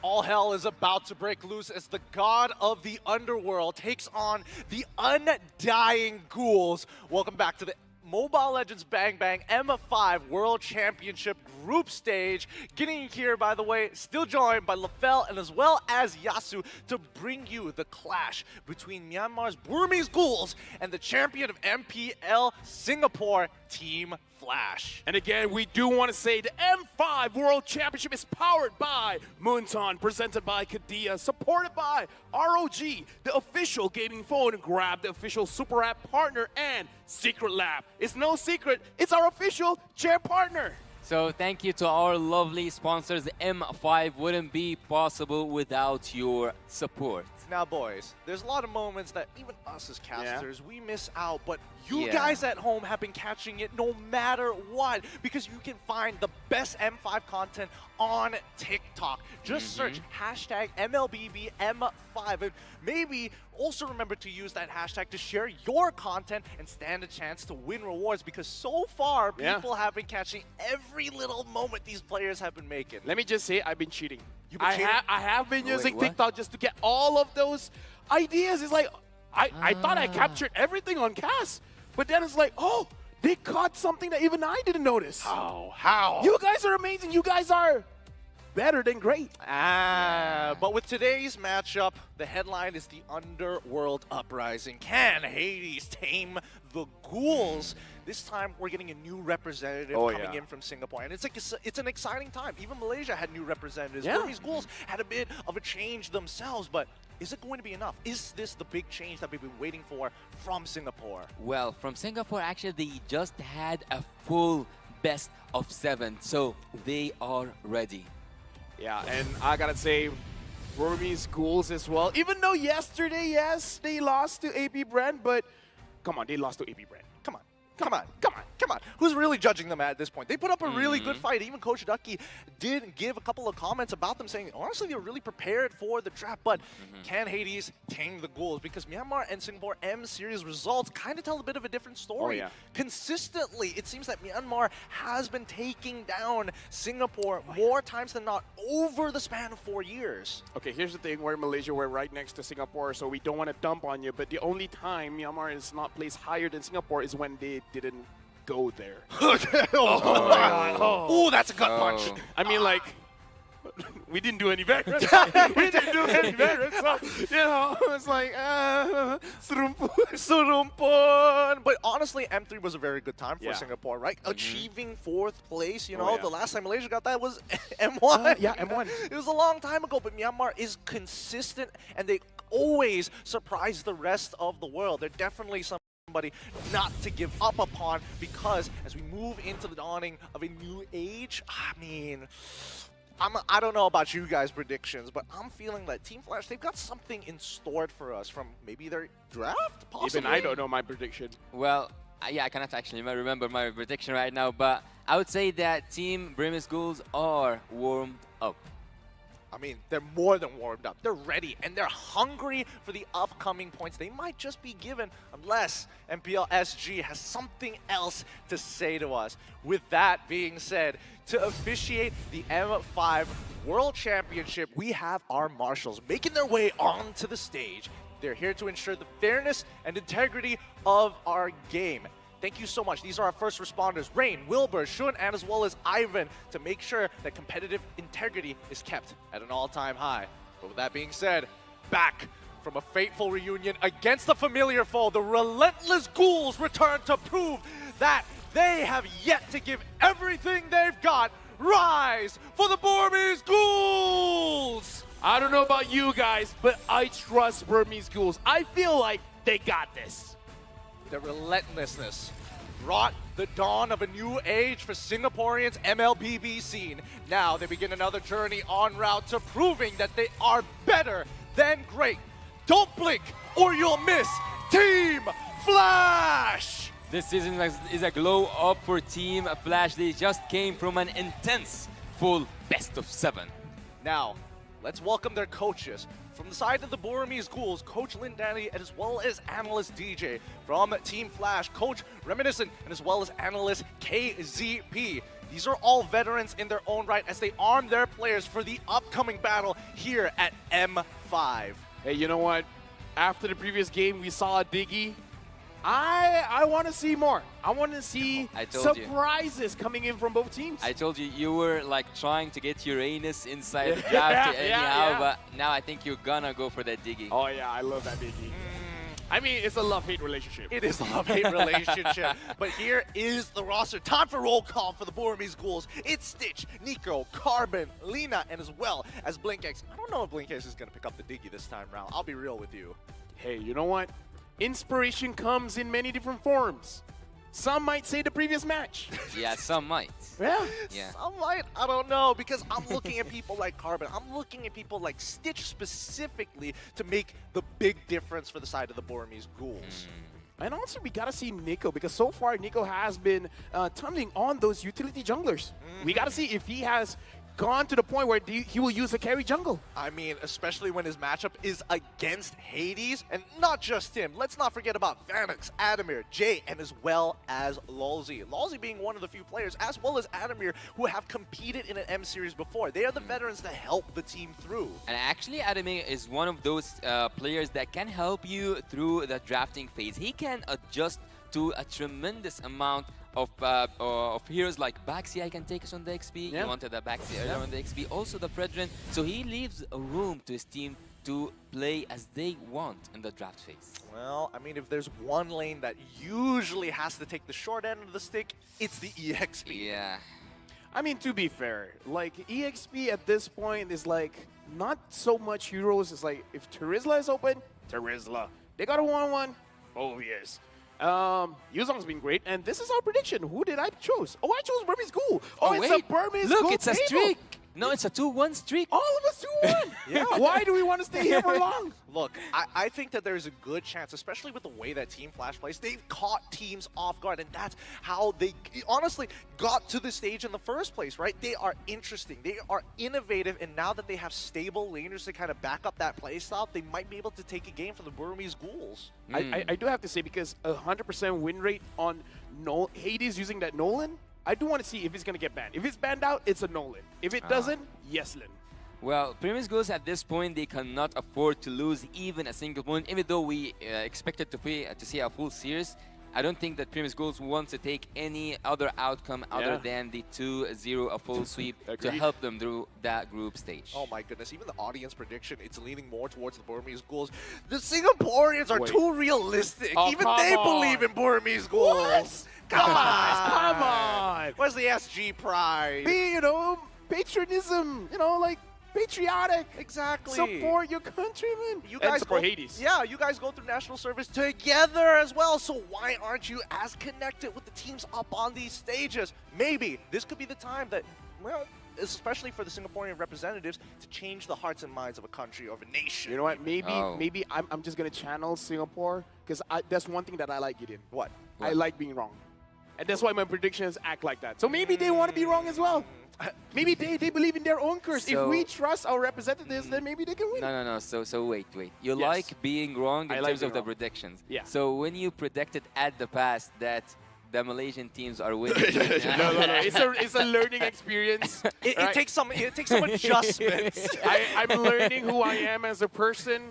All hell is about to break loose as the god of the underworld takes on the undying Ghouls. Welcome back to the Mobile Legends Bang Bang M5 World Championship Group Stage. Getting here, by the way, still joined by LaFell and as well as Yasu to bring you the clash between Myanmar's Burmese Ghouls and the champion of MPL Singapore, Team Flash. And again, we do want to say the M5 World Championship is powered by Moonton, presented by Kadia, supported by ROG, the official gaming phone grab, the official Super App partner, and Secret Lab. It's no secret, it's our official chair partner. So thank you to our lovely sponsors. M5 wouldn't be possible without your support. Now, boys, there's a lot of moments that even us as casters, we miss out, but you guys at home have been catching it no matter what, because you can find the best M5 content on TikTok. Just search hashtag MLBBM5, and maybe also remember to use that hashtag to share your content and stand a chance to win rewards, because so far, people have been catching every little moment these players have been making. Let me just say, I've been cheating. I have been using TikTok just to get all of those ideas. It's like, I thought I captured everything on Cass, but then it's like, oh, they caught something that even I didn't notice. How? You guys are amazing. You guys are better than great. But with today's matchup, the headline is the Underworld Uprising. Can Hades tame the Ghouls? This time, we're getting a new representative coming in from Singapore, and it's an exciting time. Even Malaysia had new representatives. Burmese Ghouls had a bit of a change themselves, but is it going to be enough? Is this the big change that we've been waiting for from Singapore? Well, from Singapore, actually, they just had a full best of 7, so they are ready. Yeah, and I gotta say, Burmese Ghouls as well. Even though yesterday, yes, they lost to AP Brand, but come on, they lost to AP Brand. Come on. Who's really judging them at this point? They put up a really good fight. Even Coach Ducky did give a couple of comments about them saying, honestly, they're really prepared for the draft. But can Hades tame the Ghouls? Because Myanmar and Singapore M Series results kind of tell a bit of a different story. Consistently, it seems that Myanmar has been taking down Singapore more times than not over the span of 4 years. Okay, here's the thing. We're in Malaysia. We're right next to Singapore, so we don't want to dump on you. But the only time Myanmar is not placed higher than Singapore is when they didn't go there. Oh my God. Oh, that's a gut punch. I mean, like, we didn't do any veterans. We didn't do any veterans. So, you know, it's like, Surumpun. But honestly, M3 was a very good time for Singapore, right? Achieving 4th place, you know, the last time Malaysia got that was M1. M1. It was a long time ago, but Myanmar is consistent, and they always surprise the rest of the world. They're definitely somebody not to give up upon, because as we move into the dawning of a new age, I mean, I don't know about you guys' predictions, but I'm feeling that Team Flash, they've got something in store for us from maybe their draft, possibly? Even I don't know my prediction. Well, yeah, I cannot actually remember my prediction right now, but I would say that Team Burmese Ghouls are warmed up. I mean, they're more than warmed up. They're ready, and they're hungry for the upcoming points. They might just be given unless MPL SG has something else to say to us. With that being said, to officiate the M5 World Championship, we have our marshals making their way onto the stage. They're here to ensure the fairness and integrity of our game. Thank you so much. These are our first responders, Rain, Wilbur, Shun, and as well as Ivan, to make sure that competitive integrity is kept at an all-time high. But with that being said, back from a fateful reunion against the familiar foe, the relentless Ghouls return to prove that they have yet to give everything they've got. Rise for the Burmese Ghouls! I don't know about you guys, but I trust Burmese Ghouls. I feel like they got this. The relentlessness brought the dawn of a new age for Singaporeans' MLBB scene. Now they begin another journey en route to proving that they are better than great. Don't blink or you'll miss Team Flash! This season is a glow up for Team Flash. They just came from an intense full best of 7. Now, let's welcome their coaches. From the side of the Burmese Ghouls, Coach Lin Danny, and as well as Analyst DJ. From Team Flash, Coach Reminiscent, and as well as Analyst KZP. These are all veterans in their own right as they arm their players for the upcoming battle here at M5. Hey, you know what? After the previous game, we saw a Diggy. I want to see more. I want to see surprises coming in from both teams. I told you, you were like trying to get Uranus inside the draft anyhow, but now I think you're gonna go for that Diggy. Oh yeah, I love that Diggy. I mean, it's a love-hate relationship. It is a love-hate relationship. But here is the roster. Time for roll call for the Burmese Ghouls. It's Stitch, Nico, Carbon, Lena, and as well as BlinkX. I don't know if BlinkX is going to pick up the Diggy this time round. I'll be real with you. Hey, you know what? Inspiration comes in many different forms. Some might say the previous match. Yeah, some might. Yeah. Some might. I don't know, because I'm looking at people like Carbon. I'm looking at people like Stitch specifically to make the big difference for the side of the Burmese Ghouls. And also, we got to see Nico, because so far Nico has been tunneling on those utility junglers. We got to see if he has gone to the point where he will use a carry jungle. I mean, especially when his matchup is against Hades, and not just him. Let's not forget about Vanix, Adamir, Jay, and as well as Lolzy. Lolzy being one of the few players, as well as Adamir, who have competed in an M series before. They are the veterans that help the team through. And actually, Adamir is one of those players that can help you through the drafting phase. He can adjust to a tremendous amount of heroes like Baxi. I can take us on the XP. Yeah. He wanted a Baxi earlier on the XP. Also the Fredrin. So he leaves a room to his team to play as they want in the draft phase. Well, I mean, if there's one lane that usually has to take the short end of the stick, it's the EXP. Yeah. I mean, to be fair, like, EXP at this point is like not so much heroes. It's like, if Terizla is open, Terizla. They got a 1-1, Phobias. Yuzong's been great, and this is our prediction. Who did I choose? Oh, I chose Burmese Ghoul. Oh, it's wait. a Burmese Look, Ghoul it's a table. streak. No, it's a 2-1 streak. All of us 2-1. Yeah. Why do we want to stay here for long? Look, I think that there's a good chance, especially with the way that Team Flash plays, they've caught teams off guard, and that's how they honestly got to this stage in the first place, right? They are interesting, they are innovative, and now that they have stable laners to kind of back up that playstyle, they might be able to take a game from the Burmese Ghouls. I do have to say, because 100% win rate on Hades using that Nolan, I do want to see if he's going to get banned. If it's banned out, it's a Nolan. If it doesn't, Yeslin. Well, Burmese Ghouls at this point, they cannot afford to lose even a single point. Even though we expected to see a full series, I don't think that Burmese Ghouls wants to take any other outcome other than the 2-0 a full sweep to help them through that group stage. Oh my goodness, even the audience prediction, it's leaning more towards the Burmese Ghouls. The Singaporeans are too realistic. Oh, even they believe in Burmese Ghouls. What? Come Guys, on! come on! Where's the SG pride? Be, patriotism, like, patriotic. Exactly. Support your countrymen. You guys support go, Hades. Yeah, you guys go through national service together as well, so why aren't you as connected with the teams up on these stages? Maybe this could be the time that, well, especially for the Singaporean representatives, to change the hearts and minds of a country or of a nation. You know what? Maybe I'm just going to channel Singapore, because that's one thing that I like, Gideon. What? I like being wrong. And that's why my predictions act like that. So maybe they want to be wrong as well. Maybe they believe in their own curse. So, if we trust our representatives, then maybe they can win. No. So wait. You like being wrong in terms of the predictions. Yeah. So when you predicted at the past that the Malaysian teams are winning. No. It's a learning experience. It takes some adjustments. I'm learning who I am as a person,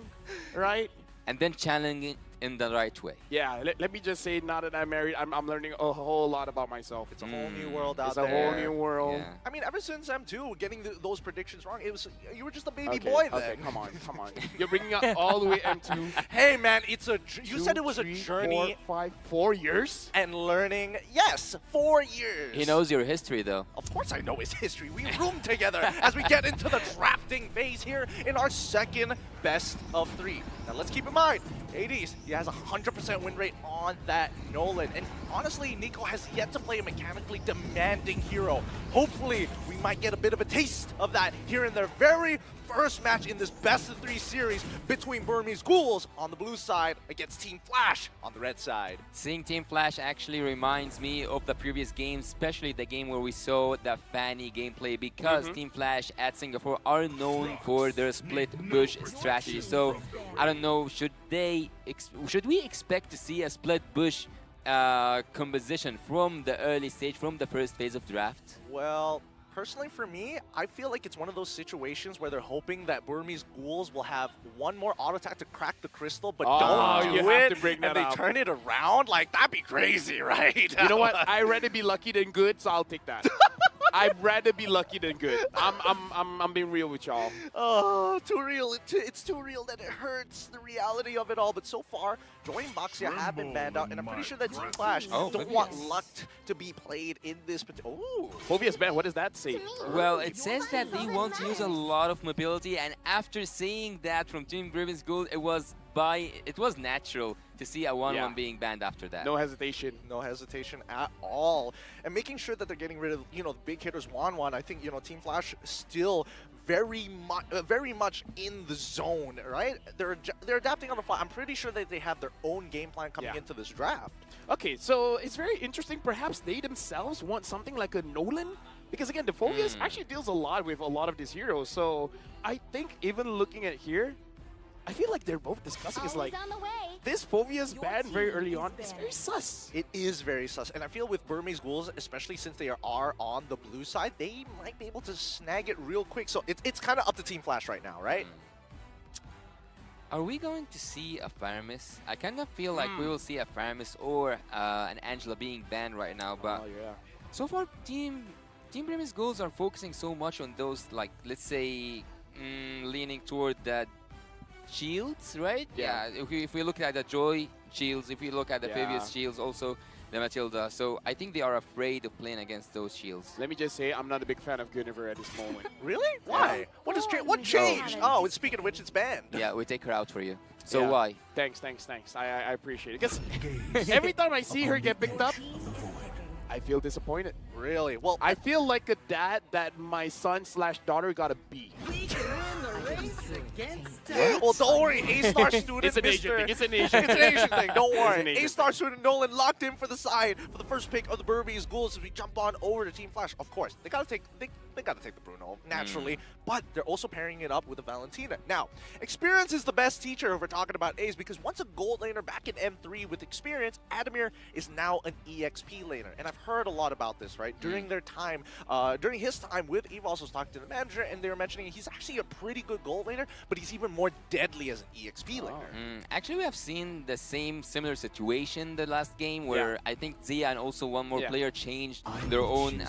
right? And then channeling it in the right way. Yeah, let me just say, now that I'm married, I'm learning a whole lot about myself. It's a whole new world out It's there. a whole new world. Yeah. I mean, ever since M2, getting those predictions wrong, you were just a baby boy then. Okay, come on. You're bringing up all the way M2. Hey, man, you said it was a journey. 4 years? And learning, yes, 4 years. He knows your history, though. Of course I know his history. We room together as we get into the drafting phase here in our second best of 3. Now, let's keep in mind, Hades, he has a 100% win rate on that Nolan. And honestly, Nico has yet to play a mechanically demanding hero. Hopefully, we might get a bit of a taste of that here in their very first match in this best of 3 series between Burmese Ghouls on the blue side against Team Flash on the red side. Seeing Team Flash actually reminds me of the previous games, especially the game where we saw the Fanny gameplay, because Team Flash at Singapore are known for their split bush strategy. So I don't know, should we expect to see a split bush composition from the early stage, from the first phase of draft? Well, personally for me, I feel like it's one of those situations where they're hoping that Burmese Ghouls will have one more auto attack to crack the crystal, but don't do it, and they turn it around. Like, that'd be crazy, right? You know what? I'd rather be lucky than good, so I'll take that. I'd rather be lucky than good. I'm being real with y'all. Oh, too real. It's too real that it hurts, the reality of it all. But so far, Join Boxia have been banned out, and I'm pretty sure that Team Flash don't want luck to be played in this. Oh, Phobia's ban. What does that say? Well, it says that they want to use a lot of mobility, and after seeing that from Team Burmese Ghouls, it was natural to see a 1-1 being banned after that. No hesitation. No hesitation at all. And making sure that they're getting rid of, the big hitters 1-1. I think, Team Flash still very much in the zone, right? They're adapting on the fly. I'm pretty sure that they have their own game plan coming into this draft. Okay, so it's very interesting. Perhaps they themselves want something like a Nolan Because again, the Phobias actually deals a lot with a lot of these heroes. So I think even looking at here, I feel like they're both discussing is like, this Phobia's ban very early on is very sus. It is very sus. And I feel with Burmese Ghouls, especially since they are on the blue side, they might be able to snag it real quick. So it's kind of up to Team Flash right now, right? Are we going to see a Faramis? I kind of feel like we will see a Faramis or an Angela being banned right now, but so far Team Burmese Ghouls are focusing so much on those, like, let's say, leaning toward that shields, right? Yeah. If we look at the Joy shields, if we look at the previous shields, also the Matilda. So I think they are afraid of playing against those shields. Let me just say, I'm not a big fan of Guinevere at this moment. Really? Why? What changed? Oh, and speaking of which, it's banned. Yeah, we take her out for you. So why? Thanks. I appreciate it. Because every time I see her get picked up, I feel disappointed. Really? Well, I feel like a dad that my son/daughter got a B. Well, don't worry, A-star student. It's an Asian thing. It's an Asian It's an Asian thing. Don't worry. Asian A-star student Nolan locked in for the side for the first pick of the Burmese Ghouls as we jump on over to Team Flash. Of course, they gotta take the Bruno naturally, but they're also pairing it up with a Valentina. Now, experience is the best teacher if we're talking about A's, because once a gold laner back in M3 with experience, Adamir is now an EXP laner, and I've heard a lot about this. Right during their time, during his time with EVOS, was talking to the manager, and they were mentioning he's actually a pretty good gold laner, but he's even more deadly as an EXP laner. Actually, we have seen the similar situation the last game where I think Zia and also one more player changed their own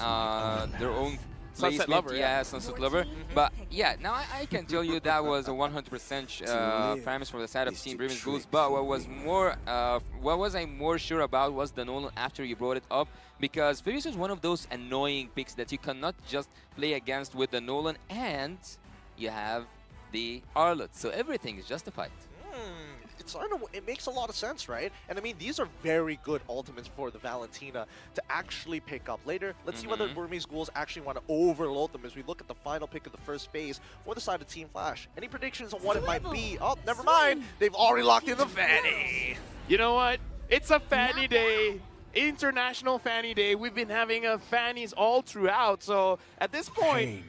Sunset Lover, Sunset Lover. But yeah, now I can tell you that was a 100% premise for the side of Team Burmese Ghouls. But what was I more sure about was the Nolan after you brought it up, because Furious is one of those annoying picks that you cannot just play against with the Nolan, and you have the Arlott, so everything is justified. It makes a lot of sense, right? And I mean, these are very good ultimates for the Valentina to actually pick up later. Let's see whether Burmese Ghouls actually want to overload them as we look at the final pick of the first phase for the side of Team Flash. Any predictions on what it might be? Oh, never mind. They've already locked in the Fanny. You know what? It's a Fanny Day. International Fanny Day. We've been having Fannies all throughout. So at this point...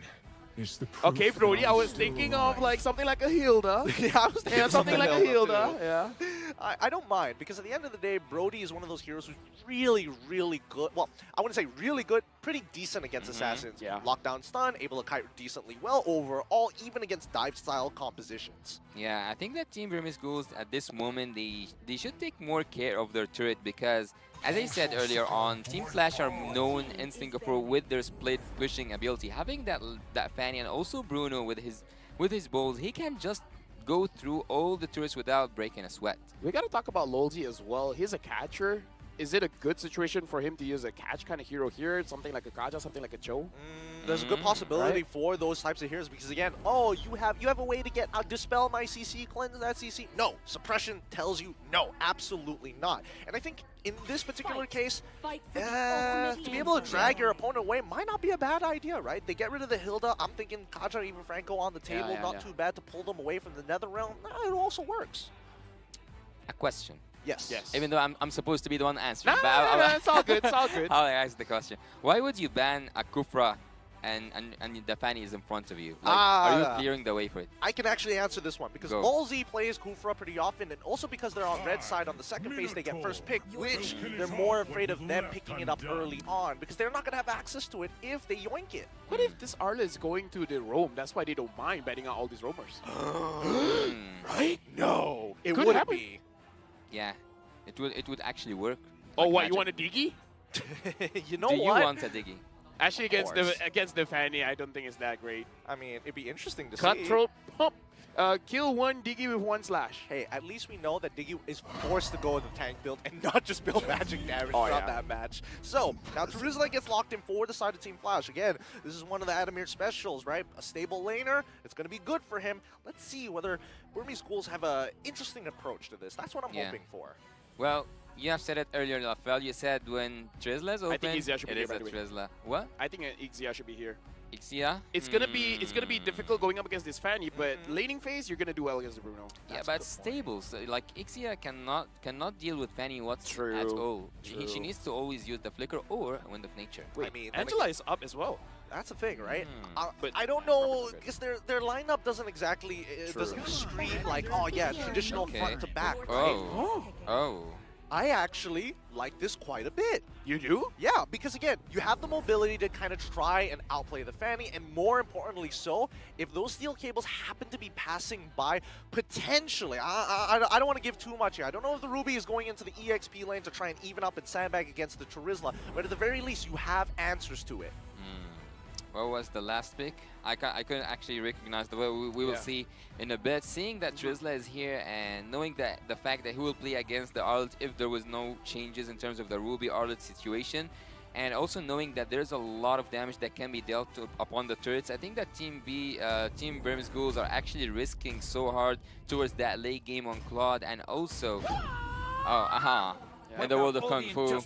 Okay, Brody, I was thinking of like something like a Hilda. I was thinking something like a Hilda. Yeah. I don't mind, because at the end of the day, Brody is one of those heroes who's really, really good. Well, I wouldn't say really good, pretty decent against assassins. Yeah. Lockdown stun, able to kite decently well overall, even against dive-style compositions. Yeah, I think that Team Burmese Ghouls at this moment, they should take more care of their turret, because as I said earlier on, Team Flash are known in Singapore with their split pushing ability. Having that Fanny and also Bruno with his bowls, he can just go through all the turrets without breaking a sweat. We gotta talk about Lolzi as well. He's a catcher. Is it a good situation for him to use a catch kind of hero here? Something like a Kaja, something like a Cho? There's a good possibility for those types of heroes, because again, you have a way to get dispel my CC, cleanse that CC. No, suppression tells you no, absolutely not. And I think in this particular case, to be able to drag your opponent away might not be a bad idea, right? They get rid of the Hilda. I'm thinking Kaja or even Franco on the table, not too bad to pull them away from the Nether Realm. It also works. A question. Yes. Even though I'm supposed to be the one answering. No, it's all good. It's all good. I'll ask the question. Why would you ban a Kufra and the Fanny is in front of you? Like, are you clearing the way for it? I can actually answer this one, because Lolzi plays Kufra pretty often, and also because they're on red side on the second phase, they get first pick, which they're more afraid of them picking it up early on, because they're not going to have access to it if they yoink it. What if this Arla is going to the roam? That's why they don't mind betting out all these roamers. Right? No. It wouldn't be. Yeah. It would actually work. Oh, like what? magic. You want a Diggy? You know Do what? you want a Diggy? Actually, against the Fanny, I don't think it's that great. I mean, it'd be interesting to see. Cutthroat pump. Kill one Diggy with one slash. Hey, at least we know that Diggy is forced to go with the tank build and not just build magic damage throughout that match. So, now Teruzla gets locked in for the side of Team Flash. Again, this is one of the Adamir specials, right? A stable laner. It's going to be good for him. Let's see whether Burmese Ghouls have an interesting approach to this. That's what I'm hoping for. Well, you have said it earlier, Lafel. You said when Trezla is open, I think Ixia should be here, by the way. Trezla. What? I think Ixia should be here. Ixia? It's gonna be difficult going up against this Fanny, but laning phase you're gonna do well against the Bruno. Yeah, but stable. So, like Ixia cannot deal with Fanny at all. She needs to always use the flicker or Wind of Nature. Wait, I mean, Angela is up as well. That's the thing, right? But I don't know, because their lineup doesn't exactly, doesn't scream like, oh yeah, traditional front to back, right? Oh. I actually like this quite a bit. You do? Yeah, because again, you have the mobility to kind of try and outplay the Fanny, and more importantly so, if those steel cables happen to be passing by, potentially, I don't want to give too much here. I don't know if the Ruby is going into the EXP lane to try and even up and sandbag against the Charizla, but at the very least, you have answers to it. What was the last pick? I couldn't actually recognize the way. We will see in a bit. Seeing that Charizla is here and knowing that the fact that he will play against the Arlet if there was no changes in terms of the Ruby Arlet situation, and also knowing that there's a lot of damage that can be dealt upon the turrets, I think that Team Burmese Ghouls are actually risking so hard towards that late game on Claude, and also, in the world of Kung Fu,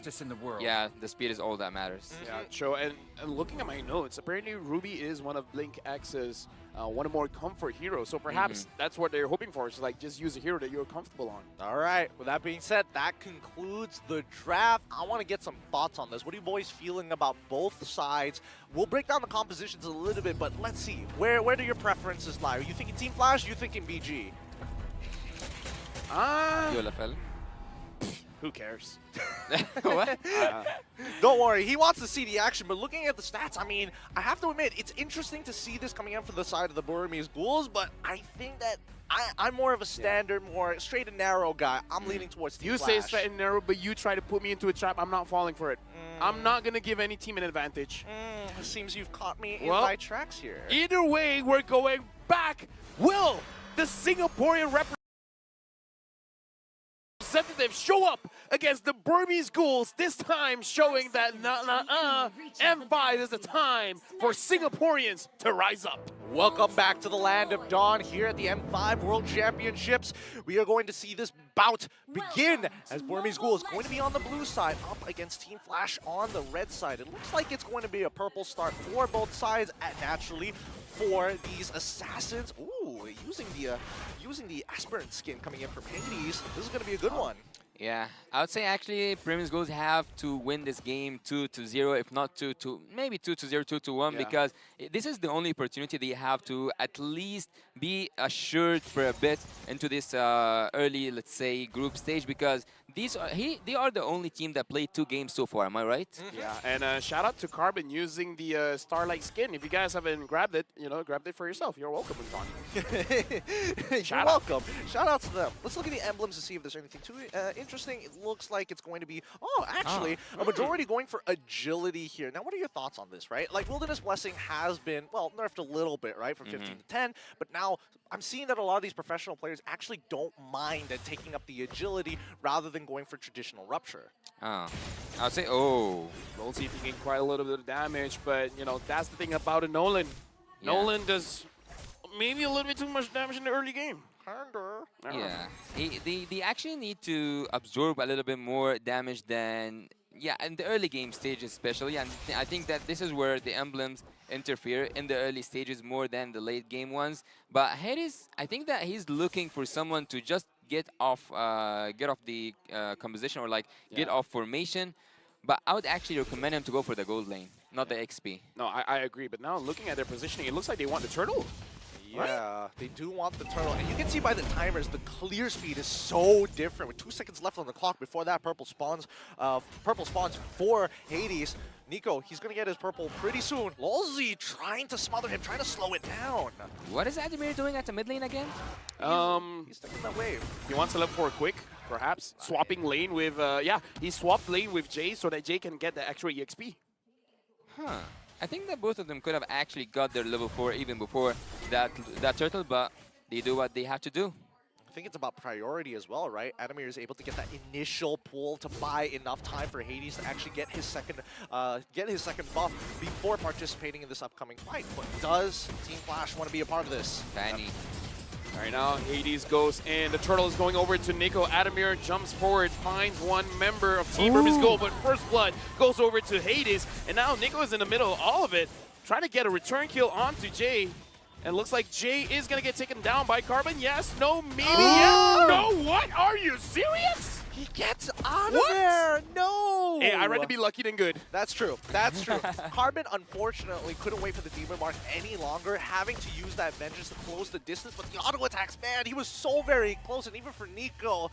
yeah, the speed is all that matters. Yeah, sure. And looking at my notes, apparently Ruby is one of Blink X's one of more comfort heroes. So perhaps that's what they're hoping for. Is like just use a hero that you're comfortable on. All right. With that being said, that concludes the draft. I want to get some thoughts on this. What are you boys feeling about both sides? We'll break down the compositions a little bit, but let's see. Where do your preferences lie? Are you thinking Team Flash? Are you thinking BG? Who cares? What? Don't worry, he wants to see the action, but looking at the stats, I mean, I have to admit, it's interesting to see this coming out from the side of the Burmese Ghouls, but I think that I'm more of a standard, more straight and narrow guy. I'm leaning towards Team Flash. You say straight and narrow, but you try to put me into a trap. I'm not falling for it. I'm not going to give any team an advantage. It seems you've caught me in my tracks here. Either way, we're going back. Will the Singaporean representative show up against the Burmese Ghouls, this time showing that M5 is the time for Singaporeans to rise up. Welcome back to the land of dawn here at the M5 World Championships. We are going to see this bout begin as Burmese Ghoul is going to be on the blue side up against Team Flash on the red side. It looks like it's going to be a purple start for both sides, naturally for these assassins. Ooh, using the aspirant skin coming in from Hades. This is going to be a good one. Yeah, I would say actually Burmese Ghouls have to win this game 2-0, if not maybe 2-0, 2-1, because this is the only opportunity they have to at least be assured for a bit into this early, let's say, group stage, because they are the only team that played 2 games so far, am I right? Yeah, and shout out to Carbon using the Starlight skin. If you guys haven't grabbed it, grabbed it for yourself. You're welcome, You're welcome. Shout out to them. Let's look at the emblems to see if there's anything too interesting. It looks like it's going to be, a majority going for agility here. Now, what are your thoughts on this, right? Like, Wilderness Blessing has been, well, nerfed a little bit, right, from 15 to 10, but now I'm seeing that a lot of these professional players actually don't mind taking up the agility rather than going for traditional Rupture. I would say, Lolzy taking quite a little bit of damage, but, that's the thing about a Nolan. Yeah. Nolan does maybe a little bit too much damage in the early game. Yeah, they actually need to absorb a little bit more damage than, in the early game stage especially, and I think that this is where the emblems interfere in the early stages more than the late game ones. But Hades, I think that he's looking for someone to just get off the composition, or get off formation. But I would actually recommend him to go for the gold lane, not the XP. No, I agree. But now looking at their positioning, it looks like they want the turtle. Yeah, they do want the turtle. And you can see by the timers, the clear speed is so different. With 2 seconds left on the clock before that purple spawns for Hades. Nico, he's going to get his purple pretty soon. Lolzy trying to smother him, trying to slow it down. What is Adamir doing at the mid lane again? He's taking that wave. He wants to look for a quick, perhaps. Swapping lane with, he swapped lane with Jay so that Jay can get the extra EXP. Huh. I think that both of them could have actually got their level 4 even before that turtle, but they do what they have to do. I think it's about priority as well, right? Adamir is able to get that initial pull to buy enough time for Hades to actually get his second buff before participating in this upcoming fight. But does Team Flash want to be a part of this? Tiny. All right, now Hades goes in. The turtle is going over to Nico. Adamir jumps forward, finds one member of Team Burmese Gold, but First Blood goes over to Hades. And now Nico is in the middle of all of it, trying to get a return kill onto Jay. And looks like Jay is going to get taken down by Carbon. Yes, no, maybe, yes, no, what? Are you serious? He gets out of there! No! Hey, I'd rather be lucky than good. That's true. That's true. Carbon, unfortunately, couldn't wait for the Demon Mark any longer, having to use that Vengeance to close the distance. But the auto attacks, man, he was so very close. And even for Nico,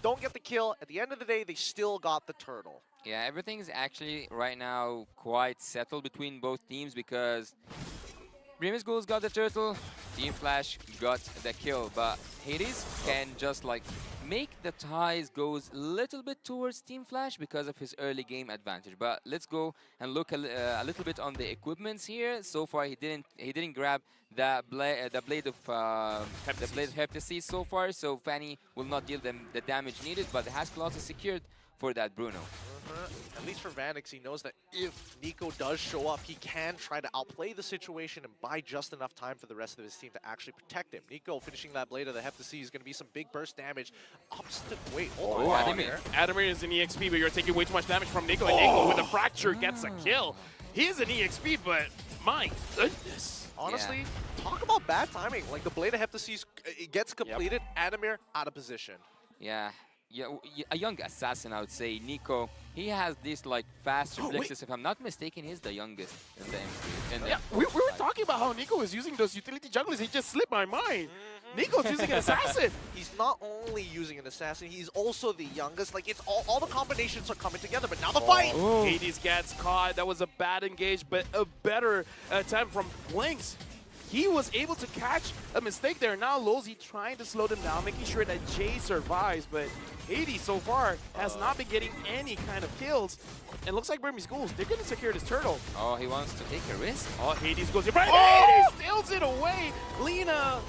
don't get the kill. At the end of the day, they still got the turtle. Yeah, everything's actually right now quite settled between both teams because Burmese Ghouls got the turtle, Team Flash got the kill, but Hades can just like make the ties goes a little bit towards Team Flash because of his early game advantage. But let's go and look a little bit on the equipments here. So far, he didn't grab the blade of Heptasis so far. So Fanny will not deal them the damage needed, but the Hash Claws is secured for that Bruno. At least for Vanix, he knows that if Nico does show up, he can try to outplay the situation and buy just enough time for the rest of his team to actually protect him. Nico finishing that blade of the Heptasis is going to be some big burst damage. Wait, hold on. Adamir is an EXP, but you're taking way too much damage from Nico. And Nico with a fracture gets a kill. He is an EXP, but my goodness. Honestly, talk about bad timing. Like the blade of Heptasis gets completed, Adamir out of position. Yeah, a young assassin, I would say. Nico, he has this like fast reflexes. If I'm not mistaken, he's the youngest in the MP. We were talking about how Nico was using those utility junglers. He just slipped my mind. Nico's using an assassin. He's not only using an assassin, he's also the youngest. Like, it's all the combinations are coming together, but now the fight! Hades gets caught. That was a bad engage, but a better attempt from Blinks. He was able to catch a mistake there. Now Lozy trying to slow them down, making sure that Jay survives, but Hades so far has not been getting any kind of kills. And looks like Burmese Ghouls, they're going to secure this turtle. Oh, he wants to take a risk. Oh, Hades goes in. Hades steals it away. Lena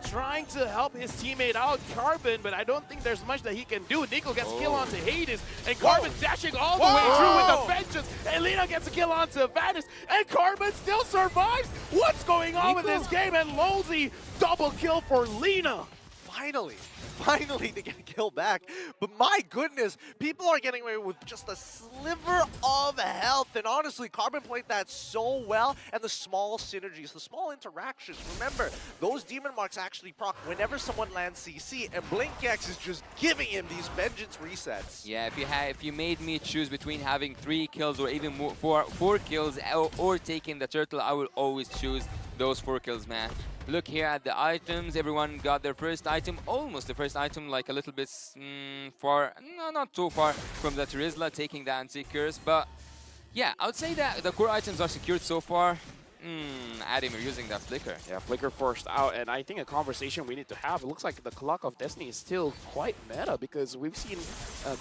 trying to help his teammate out, Carbon, but I don't think there's much that he can do. Nico gets a kill onto Hades, and Carbon dashing all the way through with the vengeance, and Lena gets a kill onto Vanus, and Carbon still survives. What's going on with this game? And Lozy, double kill for Lena. Finally to get a kill back. But my goodness, people are getting away with just a sliver of health. And honestly, Carbon played that so well. And the small synergies, the small interactions. Remember, those demon marks actually proc whenever someone lands CC. And BlinkX is just giving him these vengeance resets. Yeah, if you made me choose between having 3 kills or even more, four kills or taking the turtle, I would always choose those 4 kills, man. Look here at the items. Everyone got their first item, almost the first item, like a little bit far, no, not too far from the Terizla taking the anti-curse. But yeah, I would say that the core items are secured so far. Adamir using that flicker. Yeah, flicker forced out, and I think a conversation we need to have. It looks like the Clock of Destiny is still quite meta because we've seen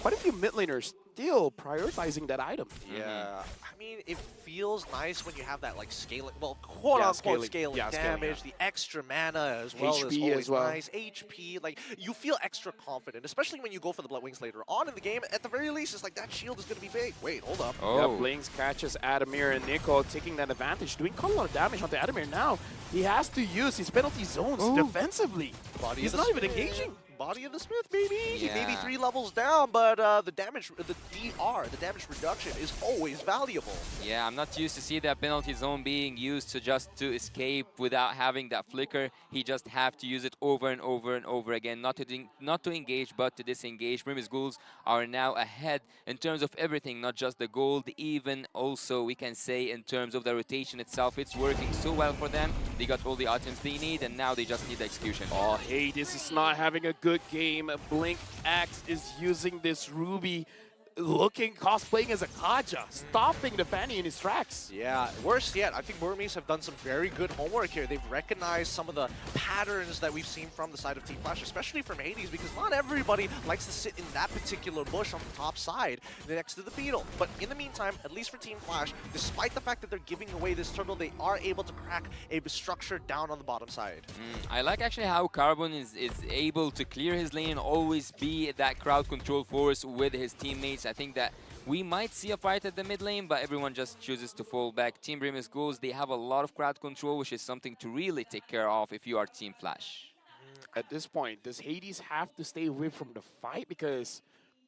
quite a few mid laners still prioritizing that item. Yeah, I mean, it feels nice when you have that like scaling, well, quote-unquote scaling damage, the extra mana as well is always nice. HP, like you feel extra confident, especially when you go for the Blood Wings later on in the game. At the very least, it's like that shield is going to be big. Wait, hold up. Yeah, Blinks catches Adamir and Nico taking that advantage, doing quite a lot of damage onto Adamir now. He has to use his penalty zones defensively. He's not even engaging. Body of the Smith, baby. He may be 3 levels down, but the damage, the DR, the damage reduction is always valuable. Yeah, I'm not used to see that penalty zone being used to escape without having that flicker. He just have to use it over and over and over again, not to engage, but to disengage. Burmese Ghouls are now ahead in terms of everything, not just the gold, even also we can say in terms of the rotation itself. It's working so well for them. They got all the items they need, and now they just need the execution. Oh, hey, this is not having a good game. BlinkX is using this Ruby cosplaying as a Kaja, stopping the Fanny in his tracks. Yeah, worse yet, I think Burmese have done some very good homework here. They've recognized some of the patterns that we've seen from the side of Team Flash, especially from Hades, because not everybody likes to sit in that particular bush on the top side next to the Beetle. But in the meantime, at least for Team Flash, despite the fact that they're giving away this turtle, they are able to crack a structure down on the bottom side. I like actually how Carbon is able to clear his lane and always be that crowd control force with his teammates. I think that we might see a fight at the mid lane, but everyone just chooses to fall back. Team Burmese Ghouls, they have a lot of crowd control, which is something to really take care of if you are Team Flash. At this point, does Hades have to stay away from the fight? Because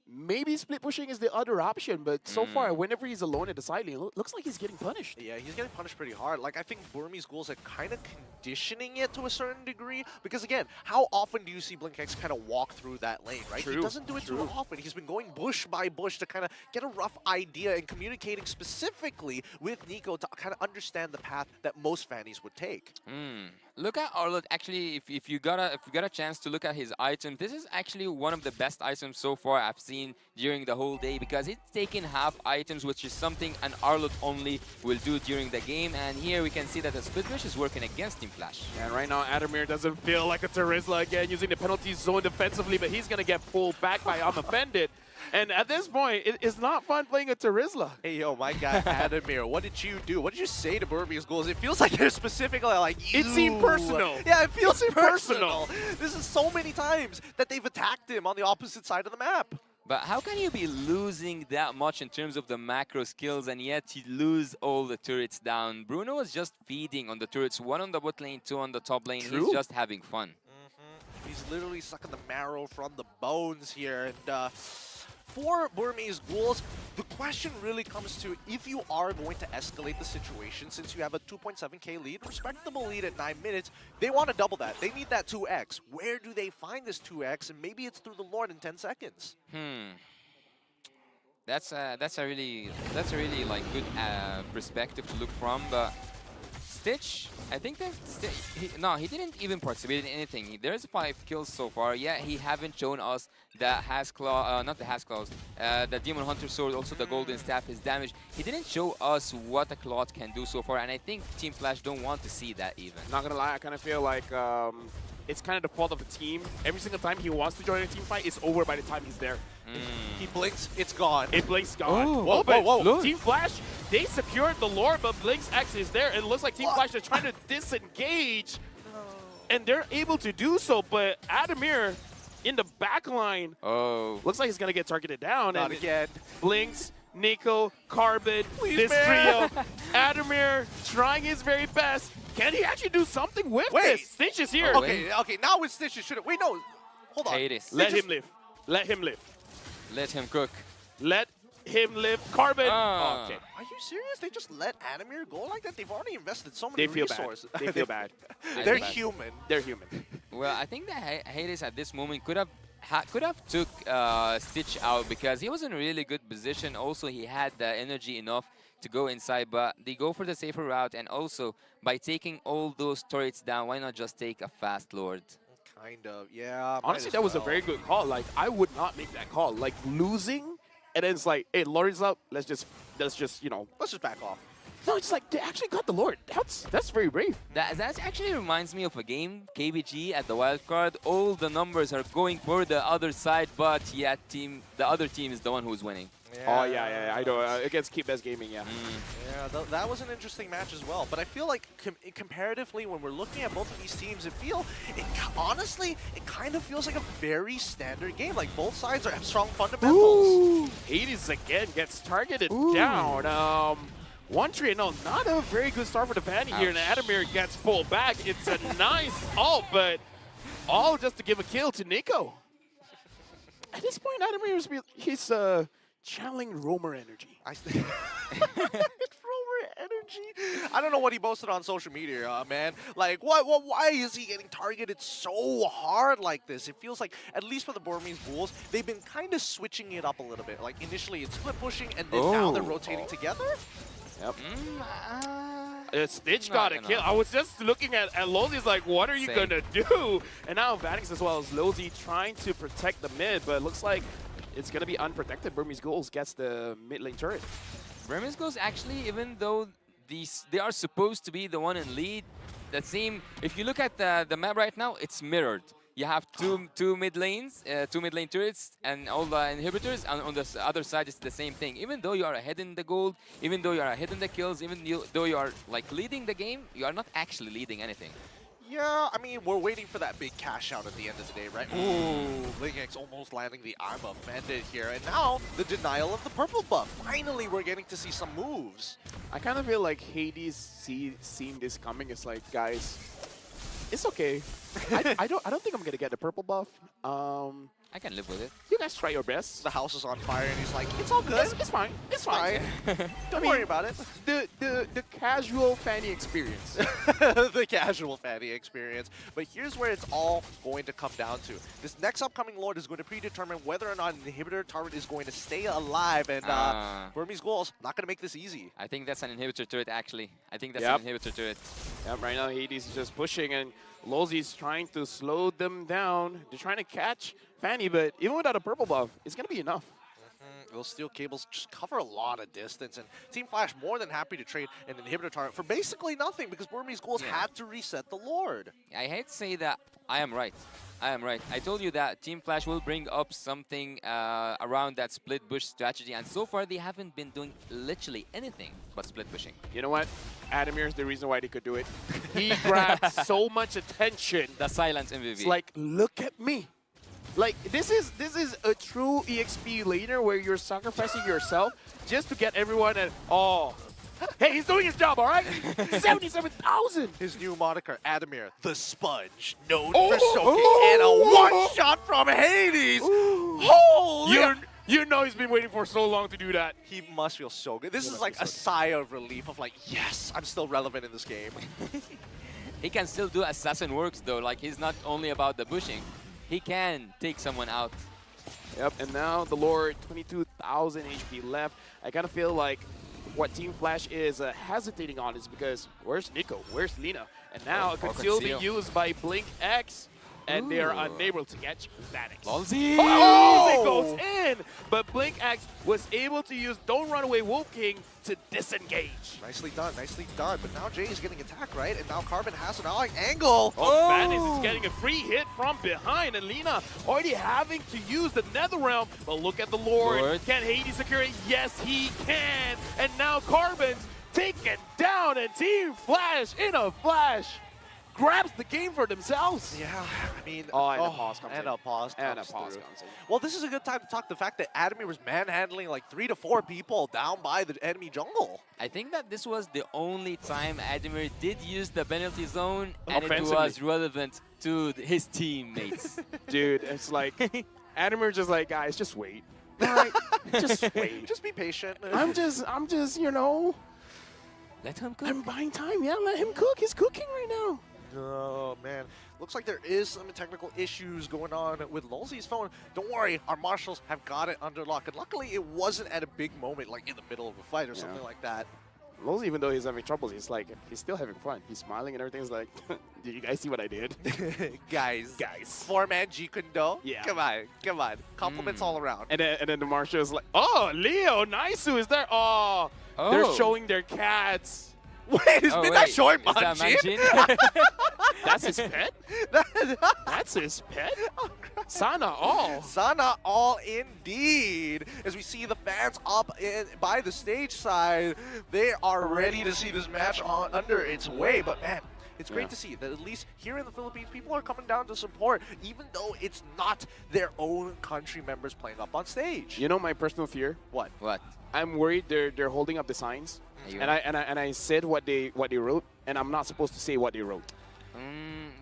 maybe split pushing is the other option, but so far, whenever he's alone at the side lane, looks like he's getting punished. Yeah, he's getting punished pretty hard. Like, I think Burmese Ghouls are kind of conditioning it to a certain degree, because again, how often do you see BlinkX kind of walk through that lane, right? He doesn't do it too often. He's been going bush by bush to kind of get a rough idea and communicating specifically with Nico to kind of understand the path that most Fannies would take. Look at Arlott. Actually, if you got a chance to look at his item, this is actually one of the best items so far I've seen during the whole day, because it's taken half items, which is something an Arlott only will do during the game. And here we can see that the split push is working against Team Flash. And right now, Adamir doesn't feel like a Terizla again, using the penalty zone defensively, but he's gonna get pulled back by Unoffended. And at this point, it's not fun playing a Terizla. Hey, yo, my guy, Adamir, what did you do? What did you say to Burmese Ghouls? It feels like they're specifically like you. It seemed personal. Yeah, it feels personal. This is so many times that they've attacked him on the opposite side of the map. But how can you be losing that much in terms of the macro skills and yet you lose all the turrets down? Bruno was just feeding on the turrets, one on the bot lane, two on the top lane. True. He's just having fun. He's literally sucking the marrow from the bones here. And for Burmese Ghouls, the question really comes to if you are going to escalate the situation, since you have a 2.7k lead, respectable lead at 9 minutes, they want to double that. They need that 2x. Where do they find this 2x? And maybe it's through the Lord in 10 seconds. That's a really like good perspective to look from, but Stitch, I think that he didn't even participate in anything. There's 5 kills so far. Yeah, he haven't shown us the Hasclaw, not the Hasclaws, the Demon Hunter Sword, also the Golden Staff, his damage. He didn't show us what a Cloth can do so far, and I think Team Flash don't want to see that even. Not gonna lie, I kind of feel like it's kind of the fault of the team. Every single time he wants to join a team fight, it's over by the time he's there. He blinks, it's gone. It blinks gone. Oh, whoa. Team Flash, they secured the lore, but Blink's X is there. It looks like Team Flash is trying to disengage. And they're able to do so, but Adamir in the back line looks like he's going to get targeted down. Not and again. Blinks, Nico, Carbon, Please, this trio. Adamir trying his very best. Can he actually do something with this? Stitch is here. Okay, now with Stitch, it should have. Wait, no. Hold on. Let him live. Let him live. Let him cook. Let him live. Carbon. Okay. Are you serious? They just let Adamir go like that? They've already invested so many resources. They feel bad. They're human. They're human. Well, I think that Hades at this moment could have took Stitch out because he was in a really good position. Also, he had the energy enough to go inside, but they go for the safer route. And also, by taking all those turrets down, why not just take a fast Lord? Kind of, yeah. Honestly, that was a very good call. Like, I would not make that call. Like, losing, and then it's like, hey, Lord's up. Let's just, you know. Let's just back off. No, it's like, they actually got the Lord. That's very brave. That actually reminds me of a game, KBG at the wildcard. All the numbers are going for the other side, but yet the other team is the one who's winning. Yeah. Oh, yeah, I know. Against Keep Best Gaming, yeah. Yeah, that was an interesting match as well. But I feel like comparatively, when we're looking at both of these teams, honestly, it kind of feels like a very standard game. Like, both sides have strong fundamentals. Ooh, Hades again gets targeted down. 1-3, no, not a very good start for the Fanny here, and Adamir gets pulled back. It's a nice ult, but all just to give a kill to Nico. At this point, Adamir he's channeling Roamer energy. Roamer energy? I don't know what he posted on social media, man. Like, why is he getting targeted so hard like this? It feels like, at least for the Burmese Ghouls, they've been kind of switching it up a little bit. Like, initially it's split pushing, and then now they're rotating together. Yep. Stitch got a kill. I was just looking at Lozi's like, what are you going to do? And now Vanix as well as Lozi trying to protect the mid, but it looks like it's going to be unprotected. Burmese Ghouls gets the mid lane turret. Burmese Ghouls actually, even though they are supposed to be the one in lead, that same, if you look at the map right now, it's mirrored. You have two mid lanes, 2 mid lane turrets, and all the inhibitors. And on the other side, it's the same thing. Even though you are ahead in the gold, even though you are ahead in the kills, though you are like leading the game, you are not actually leading anything. Yeah, I mean, we're waiting for that big cash out at the end of the day, right? Ooh, BlinkX almost landing the I'm offended here. And now, the denial of the purple buff. Finally, we're getting to see some moves. I kind of feel like Hades seen this coming. It's like, guys, it's okay. I don't think I'm gonna get the purple buff. I can live with it. You guys try your best. The house is on fire, and he's like, it's all good. It's fine. It's fine. Don't worry about it. The casual Fanny experience. The casual Fanny experience. But here's where it's all going to come down to. This next upcoming Lord is going to predetermine whether or not an inhibitor turret is going to stay alive. And Burmese Ghouls not going to make this easy. I think that's an inhibitor turret, actually. I think that's an inhibitor turret. Yep, right now Hades is just pushing, and Lolzy's trying to slow them down. They're trying to catch Fanny, but even without a purple buff, it's going to be enough. Those steel cables just cover a lot of distance, and Team Flash more than happy to trade an inhibitor turret for basically nothing because Burmese Ghouls had to reset the Lord. I hate to say that I am right. I am right. I told you that Team Flash will bring up something around that split bush strategy, and so far they haven't been doing literally anything but split bushing. You know what? Adamir is the reason why they could do it. He grabbed so much attention. The silence MVP. It's like, look at me. Like, this is a true EXP laner where you're sacrificing yourself just to get everyone at, hey, he's doing his job, all right? 77,000! His new moniker, Adamir, the Sponge, known for soaking, and a one-shot from Hades! Holy! You know he's been waiting for so long to do that. He must feel so good. This is like a sigh of relief of like, yes, I'm still relevant in this game. He can still do assassin works, though. Like, he's not only about the bushing. He can take someone out. Yep, and now the Lord, 22,000 HP left. I kind of feel like what Team Flash is hesitating on is because where's Nico? Where's Lina? And now it could still be used by Blink X, and they are unable to catch Vanix. Lolzy! It goes in! But Blink X was able to use Don't Run Away Wolf King to disengage. Nicely done, nicely done. But now Jay is getting attacked, right? And now Carbon has an angle. Vanix is getting a free hit from behind, and Lina already having to use the Netherrealm. But look at the Lord. Can Hades secure it? Yes, he can. And now Carbon's taken down, and Team Flash in a flash grabs the game for themselves. Yeah, I mean... and a pause comes in. And a pause comes in. in. Well, this is a good time to talk the fact that Adamir was manhandling like 3 to 4 people down by the enemy jungle. I think that this was the only time Adamir did use the penalty zone, and it was relevant to his teammates. Dude, it's like... Adamir just like, guys, just wait. All right, just wait. Just be patient. I'm just, you know... Let him cook. I'm buying time, yeah, let him cook. He's cooking right now. Oh, man. Looks like there is some technical issues going on with Lolzy's phone. Don't worry, our marshals have got it under lock. And luckily, it wasn't at a big moment, like in the middle of a fight or something like that. Lolzy, even though he's having troubles, he's still having fun. He's smiling and everything's like, did you guys see what I did? Guys. Guys. 4-man G Kundo. Yeah. Come on. Compliments all around. And then the marshal's like, oh, Leo, Naisu is there. Oh, they're showing their cats. Wait, is Midnight showing Manjin? That's his pet? That's his pet? Sana all. Sana all indeed. As we see the fans up by the stage side, they are ready to see this match under its way. But man, it's great to see that at least here in the Philippines, people are coming down to support, even though it's not their own country members playing up on stage. You know my personal fear? What? I'm worried they're holding up the signs. And I said what they wrote, and I'm not supposed to say what they wrote.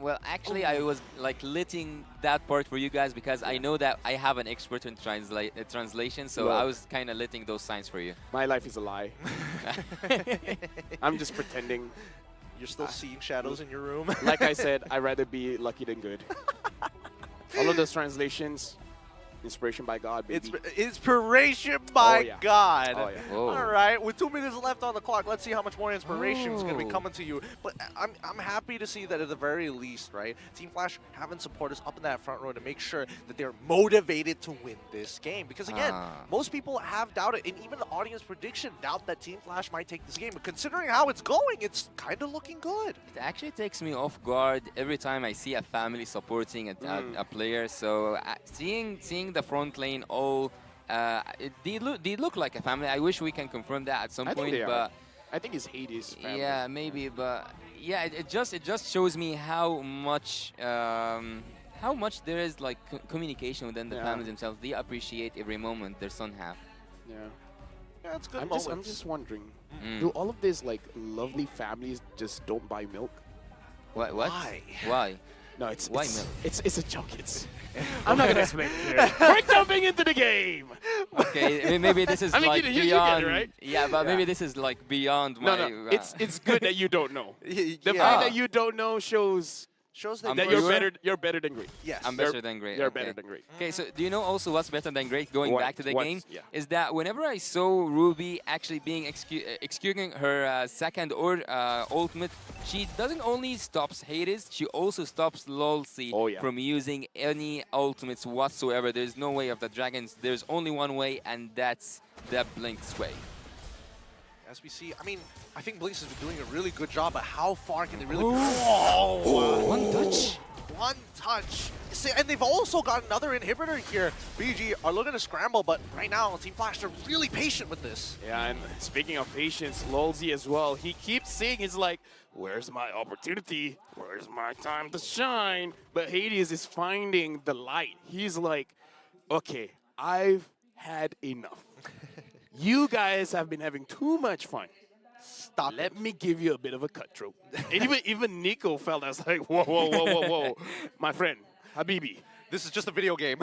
Well, actually, I was like letting that part for you guys because I know that I have an expert in translation, so I was kind of letting those signs for you. My life is a lie. I'm just pretending. You're still seeing shadows in your room? Like I said, I'd rather be lucky than good. All of those translations, inspiration by God, baby. Inspiration by God. Oh, yeah. All right, with 2 minutes left on the clock, let's see how much more inspiration is going to be coming to you. But I'm happy to see that at the very least, right, Team Flash having supporters up in that front row to make sure that they're motivated to win this game. Because again, most people have doubted, and even the audience prediction doubt that Team Flash might take this game. But considering how it's going, it's kind of looking good. It actually takes me off guard every time I see a family supporting a player. So seeing the front lane all they look like a family. I wish we can confirm that at some point, but I think it's Hades' family. Yeah, maybe, but yeah, it just shows me how much there is like communication within the families themselves. They appreciate every moment their son have. Yeah, it's good. I'm just wondering, do all of these like lovely families just don't buy milk? What? Why? Why? No, it's Why it's, milk? it's a joke. I'm not gonna explain it here. We're jumping into the game. Okay, maybe this is I mean, like you get beyond. it, right? Yeah, but maybe this is like beyond No, my. no. It's good that you don't know. The Yeah. fact that you don't know shows that that you're better than great. Yes. I'm better than great. You're okay. better than great. Okay, so do you know also what's better than great? Going What? back to the What? game, Yeah. is that whenever I saw Ruby actually being executing her second or ultimate, she doesn't only stops Hades, she also stops Lolsi from using any ultimates whatsoever. There's no way of the dragons. There's only one way, and that's the Blink's way. As we see, I mean, I think Blinks has been doing a really good job, but how far can they really go? One touch. One touch. See, and they've also got another inhibitor here. BG are looking to scramble, but right now, Team Flash are really patient with this. Yeah, and speaking of patience, Lolzy as well, he keeps saying, he's like, where's my opportunity? Where's my time to shine? But Hades is finding the light. He's like, okay, I've had enough. You guys have been having too much fun. Stop. Let me give you a bit of a cutthroat. And even Nico felt that's like, whoa, whoa, whoa, whoa, whoa. My friend, Habibi. This is just a video game.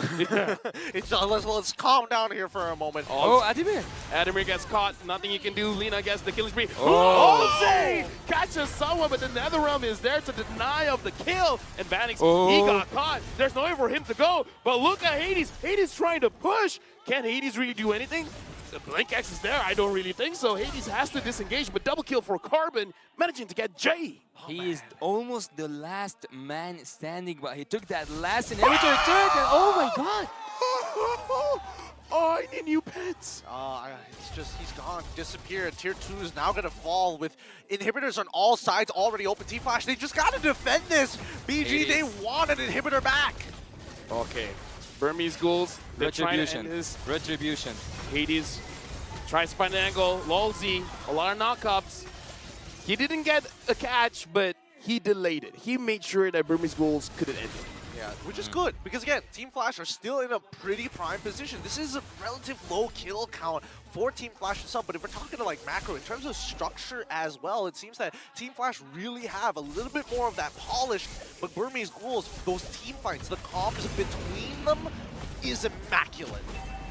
It's let's calm down here for a moment. Oh, Ademir. Ademir gets caught. Nothing you can do. Lina gets the killing spree. Oh. Jose catches someone, but the NetherRealm is there to deny of the kill. And Vanix, he got caught. There's no way for him to go. But look at Hades. Hades trying to push. Can Hades really do anything? The Blink X is there. I don't really think so. Hades has to disengage, but double kill for Carbon, managing to get Jay. He is almost the last man standing, but he took that last inhibitor turret, and oh my god! Oh, I need new pets. It's just, he's gone, disappeared. Tier 2 is now going to fall with inhibitors on all sides already open. T-Flash, they just got to defend this. BG, they want an inhibitor back. Okay. Burmese Ghouls, they're trying to end Retribution. this. Retribution. Hades tries to find an angle. Lolzy, a lot of knockups. He didn't get a catch, but he delayed it. He made sure that Burmese Ghouls couldn't end it. Yeah, which is good, because again, Team Flash are still in a pretty prime position. This is a relative low kill count for Team Flash itself, but if we're talking to like macro, in terms of structure as well, it seems that Team Flash really have a little bit more of that polish, but Burmese Ghouls, those team fights, the comms between them is immaculate.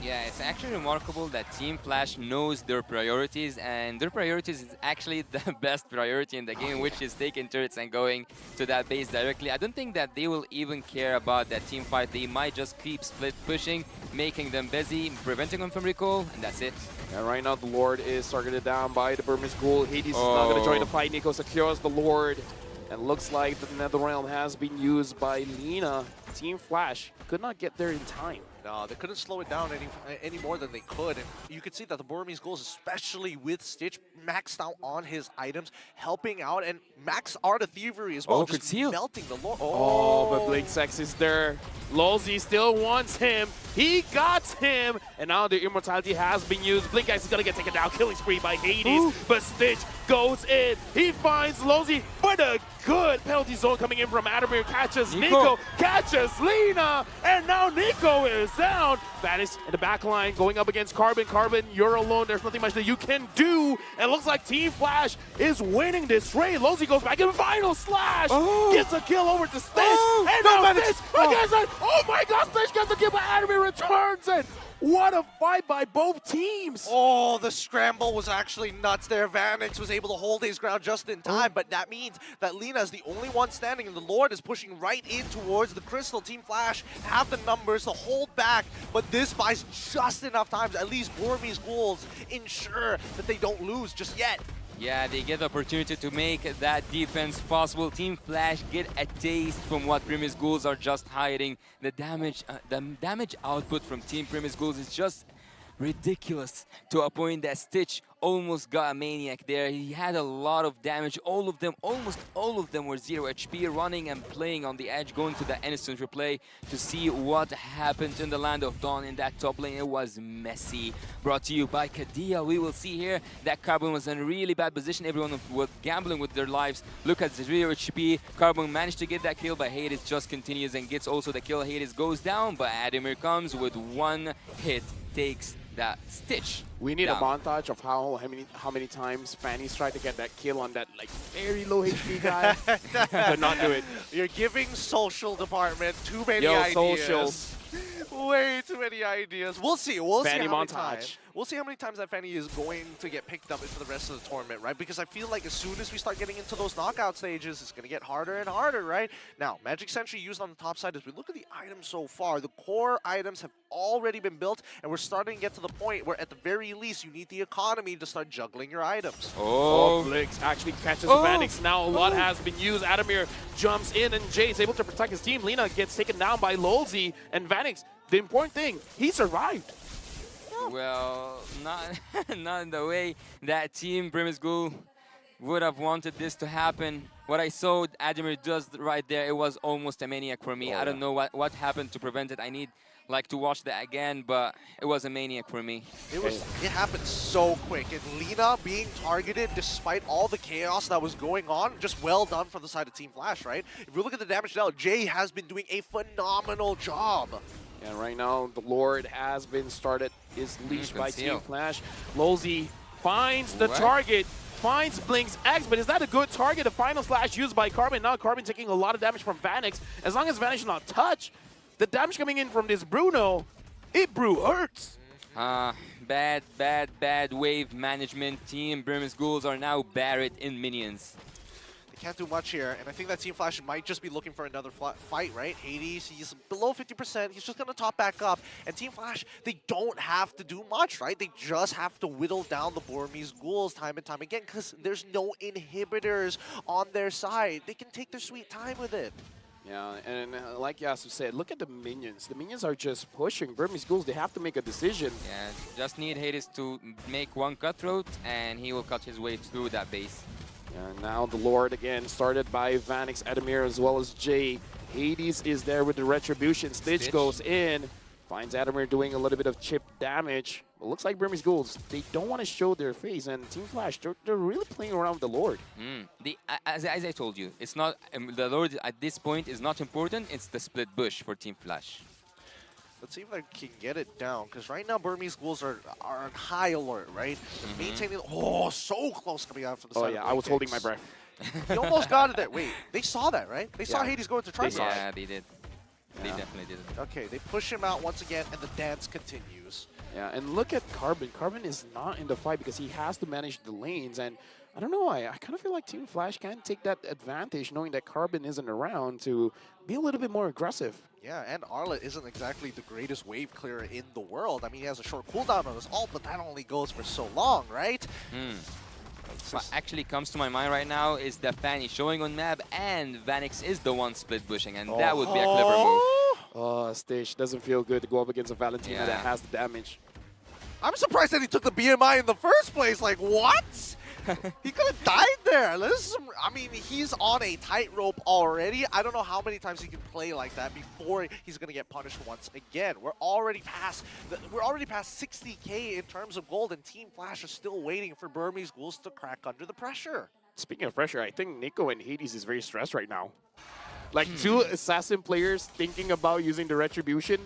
Yeah, it's actually remarkable that Team Flash knows their priorities, and their priorities is actually the best priority in the game, which is taking turrets and going to that base directly. I don't think that they will even care about that team fight. They might just keep split pushing, making them busy, preventing them from recall, and that's it. And right now, the Lord is targeted down by the Burmese Ghoul. Hades is not going to join the fight. Nico secures the Lord. And looks like the NetherRealm has been used by Lina. Team Flash could not get there in time. No, they couldn't slow it down any more than they could. And you could see that the Burmese Ghouls, especially with Stitch, maxed out on his items, helping out, and max Art of Thievery as well, Oh, just conceal. melting the Lord. Oh, but Blink Sex is there. Lolzy still wants him. He got him. And now the Immortality has been used. Blink X is going to get taken down. Killing spree by Hades. But Stitch goes in. He finds Lolzy. But a good penalty zone coming in from Ademir. Catches Nico. Catches Lina. And now Nico is down. Vanis in the back line going up against Carbon. Carbon, you're alone. There's nothing much that you can do. And it looks like Team Flash is winning this raid. Lolzy goes back in final slash. Gets a kill over to Stitch. And now Stitch against it. Oh my god, Stitch gets a kill, but Ademir returns it. What a fight by both teams. Oh, the scramble was actually nuts there. Vanix was able to hold his ground just in time, but that means that Lina is the only one standing, and the Lord is pushing right in towards the Crystal. Team Flash have the numbers to hold back, but this buys just enough time to at least Burmese Ghouls ensure that they don't lose just yet. Yeah, they get the opportunity to make that defense possible. Team Flash get a taste from what Burmese Ghouls are just hiding. The damage output from Team Burmese Ghouls is just ridiculous, to a point that Stitch almost got a Maniac there. He had a lot of damage. All of them, almost all of them were 0 HP, running and playing on the edge, going to the instant replay to see what happened in the Land of Dawn in that top lane. It was messy. Brought to you by Kadia. We will see here that Carbon was in a really bad position. Everyone was gambling with their lives. Look at 0 HP. Carbon managed to get that kill, but Hades just continues and gets also the kill. Hades goes down, but Ademir comes with one hit, takes that Stitch. We need down. a montage of how many times Fanny's tried to get that kill on that like very low HP guy, but not do it. You're giving social department too many Yo, ideas. socials. Way too many ideas. We'll see. We'll see Fanny how many montage. times. We'll see how many times that Fanny is going to get picked up into the rest of the tournament, right? Because I feel like as soon as we start getting into those knockout stages, it's going to get harder and harder, right? Now, Magic Sentry used on the top side. As we look at the items so far, the core items have already been built, and we're starting to get to the point where, at the very least, you need the economy to start juggling your items. Oh, Blix actually catches Vanix. Now a lot has been used. Adamir jumps in, and Jay is able to protect his team. Lina gets taken down by Lolzy, and Vanix, the important thing, he survived. Well, not in the way that Team Burmese Ghoul would have wanted this to happen. What I saw Adamir does right there, it was almost a maniac for me. I don't know what happened to prevent it. I need like to watch that again, but it was a maniac for me. It happened so quick, and Lina being targeted despite all the chaos that was going on, just well done from the side of Team Flash, right? If we look at the damage now, Jay has been doing a phenomenal job. And right now, the Lord has been started, is leashed by Team Flash. Lolzy finds the target, finds Blink's X, but is that a good target? The final slash used by Carbon. Now Carbon taking a lot of damage from Vanix. As long as Vanix is not touched, the damage coming in from this Bruno, hurts. Bad wave management. Team Burmese Ghouls are now buried in minions. They can't do much here, and I think that Team Flash might just be looking for another fight, right? Hades, he's below 50%, he's just going to top back up, and Team Flash, they don't have to do much, right? They just have to whittle down the Burmese Ghouls time and time again, because there's no inhibitors on their side. They can take their sweet time with it. Yeah, and like Yasu said, look at the minions. The minions are just pushing. Burmese Ghouls, they have to make a decision. Yeah, just need Hades to make one cutthroat, and he will cut his way through that base. And now the Lord again, started by Vanix, Adamir, as well as Jay. Hades is there with the Retribution. Stitch goes in, finds Adamir doing a little bit of chip damage. It looks like Burmese Ghouls, they don't want to show their face, and Team Flash, they're really playing around with the Lord. As I told you, it's not the Lord at this point is not important. It's the split bush for Team Flash. Let's see if I can get it down, because right now Burmese Ghouls are on high alert, right? They're maintaining, so close coming out from the side. Oh yeah, I was holding my breath. You almost got it there. Wait, they saw that, right? They saw Hades go into Tricep. Yeah, they did. They definitely did. Okay, they push him out once again, and the dance continues. Yeah, and look at Carbon. Carbon is not in the fight because he has to manage the lanes, and I don't know, I kind of feel like Team Flash can take that advantage knowing that Carbon isn't around to be a little bit more aggressive. Yeah, and Arlet isn't exactly the greatest wave clearer in the world. I mean, he has a short cooldown on his ult, but that only goes for so long, right? What actually comes to my mind right now is the Fanny showing on map, and Vanix is the one split bushing, and that would be a clever move. Oh, Stitch doesn't feel good to go up against a Valentina that has the damage. I'm surprised that he took the BMI in the first place. Like, what? He could have died there. I mean, he's on a tightrope already. I don't know how many times he can play like that before he's going to get punished once again. We're already past 60K in terms of gold, and Team Flash is still waiting for Burmese Ghouls to crack under the pressure. Speaking of pressure, I think Nico and Hades is very stressed right now. Like two assassin players thinking about using the Retribution.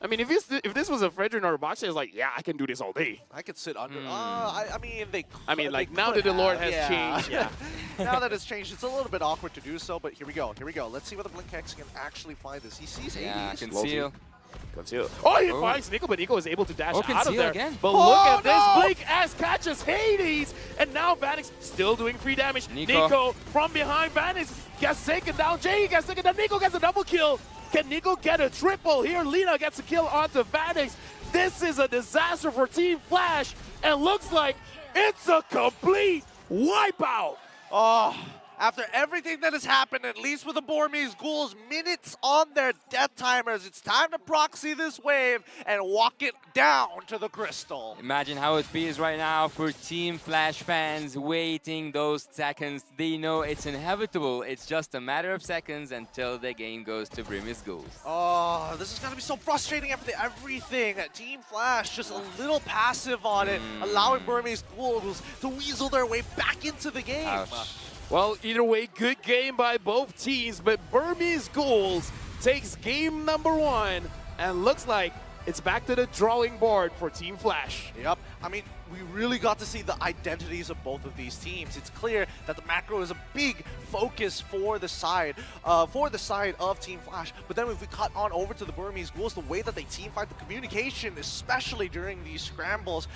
I mean, if this was a Fredrin or a Boxer, it's like, yeah, I can do this all day. I could sit under. I mean, like now that the Lord has changed, now that it's changed, it's a little bit awkward to do so. But here we go. Let's see whether Blink X can actually find this. He sees Hades. Conceal. Oh, he finds Nico, but Nico is able to dash out of there. Again. But look at this. Blink X catches Hades, and now Vanix still doing free damage. Nico from behind Vanix gets taken down. Jay gets taken down. Nico gets a double kill. Can Nico get a triple here? Lina gets a kill onto Vanix. This is a disaster for Team Flash, and looks like it's a complete wipeout. Oh, after everything that has happened, at least with the Burmese Ghouls, minutes on their death timers, it's time to proxy this wave and walk it down to the crystal. Imagine how it feels right now for Team Flash fans waiting those seconds. They know it's inevitable. It's just a matter of seconds until the game goes to Burmese Ghouls. Oh, this is going to be so frustrating after everything. Team Flash just a little passive on it, allowing Burmese Ghouls to weasel their way back into the game. Ouch. Well, either way, good game by both teams, but Burmese Ghouls takes game number 1, and looks like it's back to the drawing board for Team Flash. Yep. I mean, we really got to see the identities of both of these teams. It's clear that the macro is a big focus for the side of Team Flash. But then if we cut on over to the Burmese Ghouls, the way that they team fight, the communication, especially during these scrambles,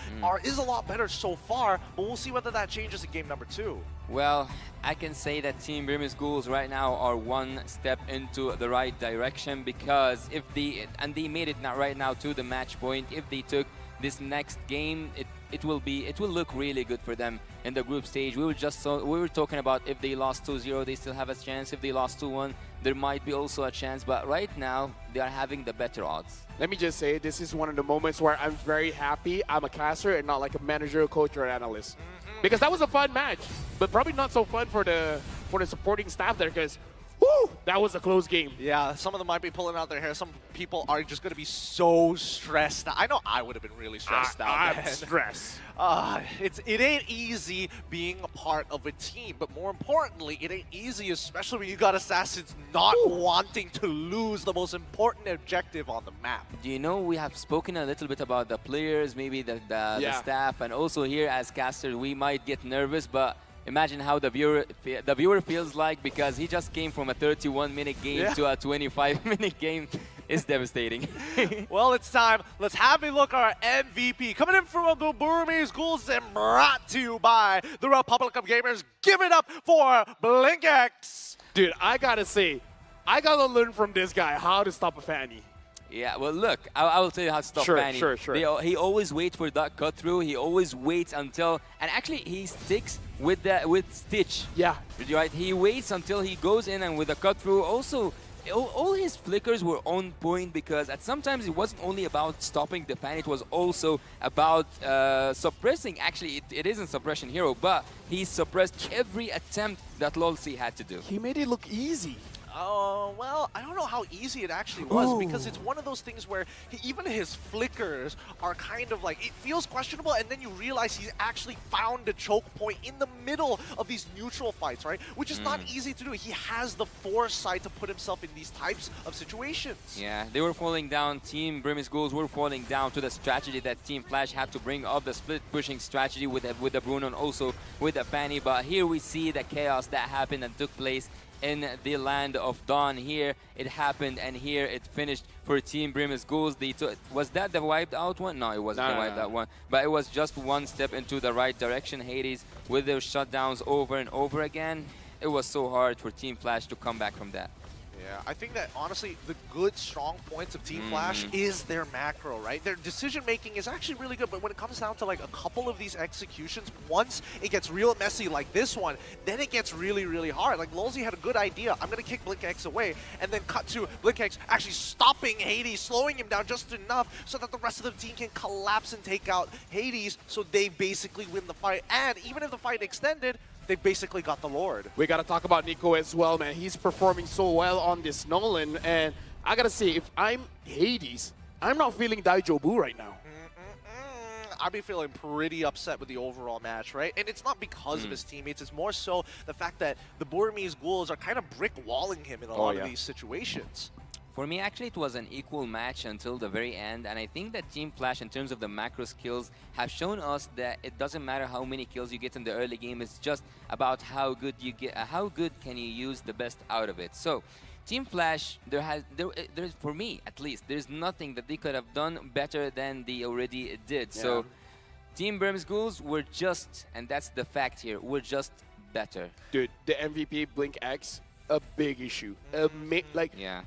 is a lot better so far. But we'll see whether that changes in game number 2. Well, I can say that Team Burmese Ghouls right now are one step into the right direction, because if they made it not right now to the match point, if they took this next game, it will look really good for them in the group stage. We were talking about if they lost 2-0, they still have a chance. If they lost 2-1, there might be also a chance. But right now, they are having the better odds. Let me just say, this is one of the moments where I'm very happy I'm a caster and not like a manager, a coach, or an analyst. Because that was a fun match, but probably not so fun for the supporting staff there, because woo, that was a close game. Yeah, some of them might be pulling out their hair. Some people are just going to be so stressed. I know I would have been really stressed out. I'm stressed. It ain't easy being a part of a team, but more importantly, it ain't easy, especially when you got Assassins not wanting to lose the most important objective on the map. Do you know, we have spoken a little bit about the players, maybe the staff, and also here as casters, we might get nervous, but imagine how the viewer feels like, because he just came from a 31-minute game to a 25-minute game. It's devastating. Well, it's time. Let's have a look at our MVP. Coming in from the Burmese Ghouls and brought to you by the Republic of Gamers. Give it up for BlinkX. Dude, I gotta say, I gotta learn from this guy how to stop a fanny. Yeah, well, look, I will tell you how to stop Fanny. Sure. He always waits for that cut through. He always waits until, and actually he sticks with Stitch. Yeah. Right. He waits until he goes in and with the cut through. Also, all his flickers were on point, because at sometimes it wasn't only about stopping the fan. It was also about suppressing. Actually, it isn't suppression hero, but he suppressed every attempt that Lolsi had to do. He made it look easy. Well, I don't know how easy it actually was, because it's one of those things where even his flickers are kind of like, it feels questionable, and then you realize he's actually found a choke point in the middle of these neutral fights, right? Which is not easy to do. He has the foresight to put himself in these types of situations. Yeah, they were falling down. Team Burmese Ghouls were falling down to the strategy that Team Flash had to bring up, the split pushing strategy with the Bruno and also with the Fanny. But here we see the chaos that happened and took place in the land of Dawn. Here it happened, and here it finished for Team Burmese Ghouls. Was that the wiped out one? No, it wasn't the wiped out one. But it was just one step into the right direction. Hades with their shutdowns over and over again. It was so hard for Team Flash to come back from that. Yeah, I think that honestly, the good, strong points of Team Flash is their macro, right? Their decision-making is actually really good, but when it comes down to like a couple of these executions, once it gets real messy like this one, then it gets really, really hard. Like, Lolsi had a good idea. I'm going to kick BlinkX away, and then cut to BlinkX actually stopping Hades, slowing him down just enough so that the rest of the team can collapse and take out Hades, so they basically win the fight. And even if the fight extended, they basically got the Lord. We got to talk about Nico as well, man. He's performing so well on this Nolan, and I got to say, if I'm Hades, I'm not feeling Daijobu right now. I'd be feeling pretty upset with the overall match, right? And it's not because of his teammates. It's more so the fact that the Burmese Ghouls are kind of brick-walling him in a lot of these situations. For me, actually, it was an equal match until the very end, and I think that Team Flash, in terms of the macro skills, have shown us that it doesn't matter how many kills you get in the early game. It's just about how good you get, how good can you use the best out of it. So, Team Flash, there's for me at least, there's nothing that they could have done better than they already did. Yeah. So, Team Burmese Ghouls were just, and that's the fact here, we're just better. Dude, the MVP BlinkX, a big issue. Yeah.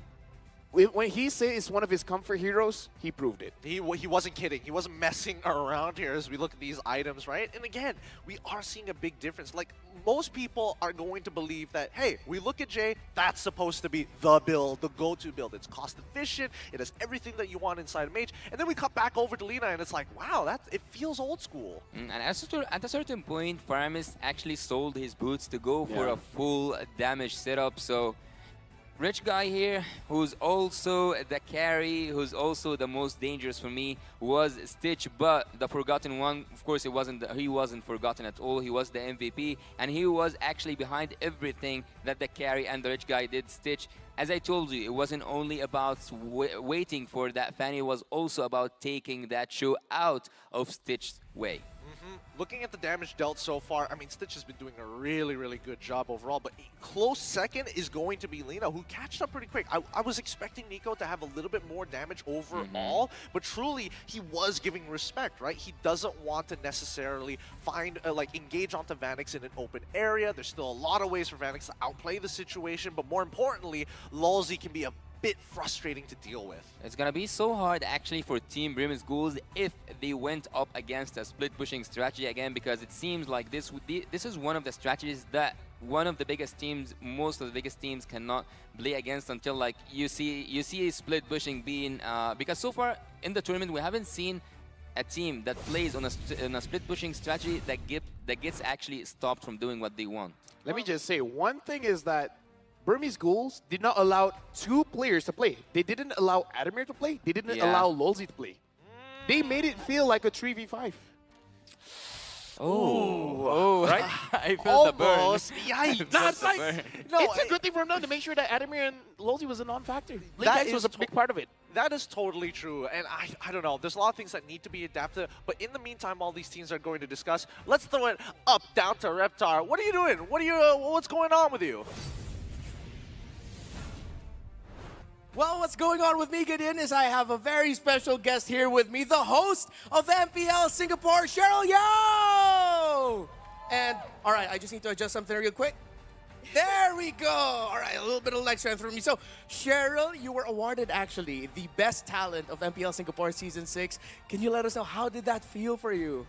When he says it's one of his comfort heroes, he proved it. He wasn't kidding. He wasn't messing around here as we look at these items, right? And again, we are seeing a big difference. Like, most people are going to believe that, hey, we look at Jay, that's supposed to be the build, the go-to build. It's cost efficient. It has everything that you want inside a mage. And then we cut back over to Lina, and it's like, wow, it feels old school. And at a certain point, Faramis actually sold his boots to go for a full damage setup. So rich guy here, who's also the carry, who's also the most dangerous for me, was Stitch. But the forgotten one, of course, he wasn't forgotten at all. He was the MVP, and he was actually behind everything that the carry and the rich guy did. Stitch, as I told you, it wasn't only about waiting for that fan, it was also about taking that show out of Stitch's way. Looking at the damage dealt so far, I mean, Stitch has been doing a really, really good job overall, but a close second is going to be Lena, who catched up pretty quick. I was expecting Nico to have a little bit more damage overall, but truly, he was giving respect, right? He doesn't want to necessarily find, engage onto Vanix in an open area. There's still a lot of ways for Vanix to outplay the situation, but more importantly, Lulzy can be a bit frustrating to deal with. It's gonna be so hard actually for Team Burmese Ghouls if they went up against a split pushing strategy again, because it seems like this is one of the strategies that one of the biggest teams, most of the biggest teams cannot play against until like you see split pushing being because so far in the tournament we haven't seen a team that plays on a split pushing strategy that gets actually stopped from doing what they want. Let me just say, one thing is that Burmese Ghouls did not allow 2 players to play. They didn't allow Adamir to play. They didn't allow Lulzy to play. They made it feel like a 3v5. Oh, right? I feel the burn. Yikes. That's like, it's a good thing for them to make sure that Adamir and Lulzy was a non-factor. That was a big part of it. That is totally true, and I don't know. There's a lot of things that need to be adapted, but in the meantime, all these teams are going to discuss. Let's throw it up, down to Reptar. What are you doing? What's going on with you? Well, what's going on with me, Gideon, is I have a very special guest here with me, the host of MPL Singapore, Cheryl Yo! And, all right, I just need to adjust something real quick. There we go. All right, a little bit of leg strength from me. So, Cheryl, you were awarded, actually, the best talent of MPL Singapore Season 6. Can you let us know, how did that feel for you?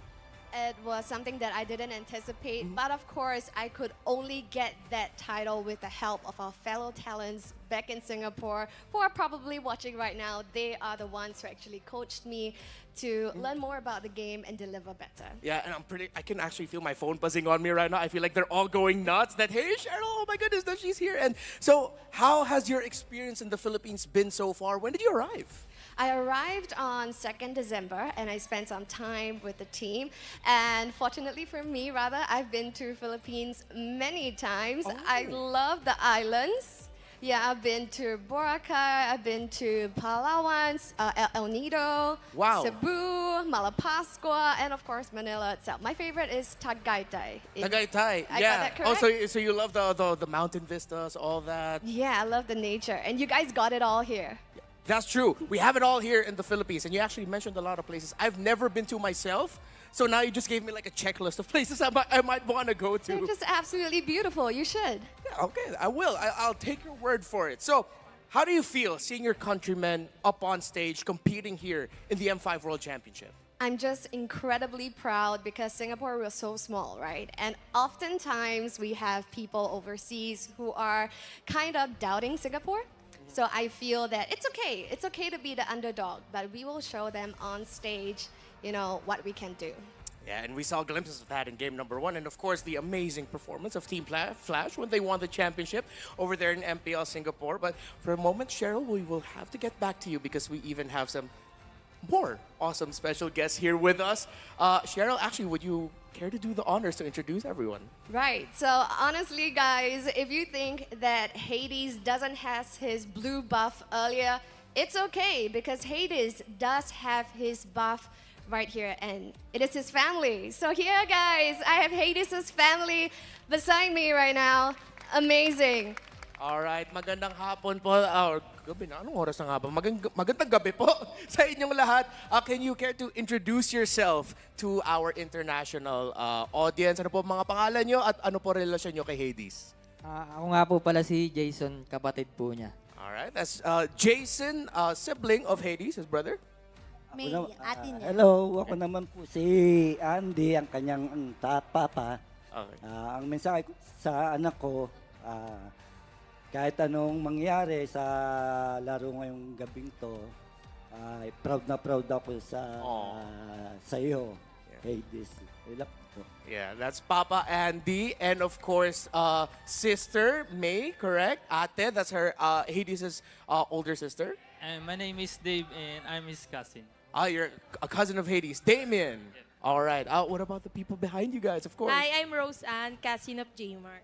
It was something that I didn't anticipate, but of course, I could only get that title with the help of our fellow talents back in Singapore who are probably watching right now. They are the ones who actually coached me to learn more about the game and deliver better. Yeah, and I can actually feel my phone buzzing on me right now. I feel like they're all going nuts that, hey, Cheryl, oh my goodness, that she's here. And so, how has your experience in the Philippines been so far? When did you arrive? I arrived on 2nd December and I spent some time with the team. And fortunately for me, I've been to Philippines many times. I love the islands. Yeah, I've been to Boracay, I've been to Palawan, El Nido, Cebu, Malapascua, and of course Manila itself. My favorite is Tagaytay. Tagaytay, I got yeah. that correct? So you love the mountain vistas, all that? Yeah, I love the nature. And you guys got it all here. That's true. We have it all here in the Philippines. And you actually mentioned a lot of places I've never been to myself. So now you just gave me like a checklist of places I might want to go to. They're just absolutely beautiful. You should. Yeah, okay, I will. I'll take your word for it. So how do you feel seeing your countrymen up on stage competing here in the M5 World Championship? I'm just incredibly proud because Singapore was so small, right? And oftentimes we have people overseas who are kind of doubting Singapore. So I feel that it's okay. It's okay to be the underdog, but we will show them on stage, what we can do. Yeah, and we saw glimpses of that in game number 1. And of course, the amazing performance of Team Flash when they won the championship over there in MPL Singapore. But for a moment, Cheryl, we will have to get back to you because we even have some more awesome special guests here with us. Cheryl, actually, would you care to do the honors to introduce everyone? Right. So honestly, guys, if you think that Hades doesn't have his blue buff earlier, it's okay because Hades does have his buff right here, and it is his family. So here, guys, I have Hades' family beside me right now. Amazing. All right, magandang hapon po. Or gabi na, anong oras na nga ba? Magandang gabi po sa inyong lahat. Can you care to introduce yourself to our international audience? Ano po mga pangalan nyo at ano po relasyon nyo kay Hades? Ako nga po pala si Jason, kapatid po niya. All right, that's Jason, sibling of Hades, his brother. May ate niya. Hello, ako naman po si Andy, ang kanyang papa. Okay. Ang mensahe ko sa anak ko, kahit anong mangyari sa laro ngayong gabing to, proud na proud ako sa iyo, Hades. Yeah, that's Papa Andy and of course sister May, correct? Ate, that's her Hades' older sister. And my name is Dave, and I'm his cousin. You're a cousin of Hades, Damien. All right. What about the people behind you guys? Of course. Hi, I'm Rose Ann, cousin of J Mark.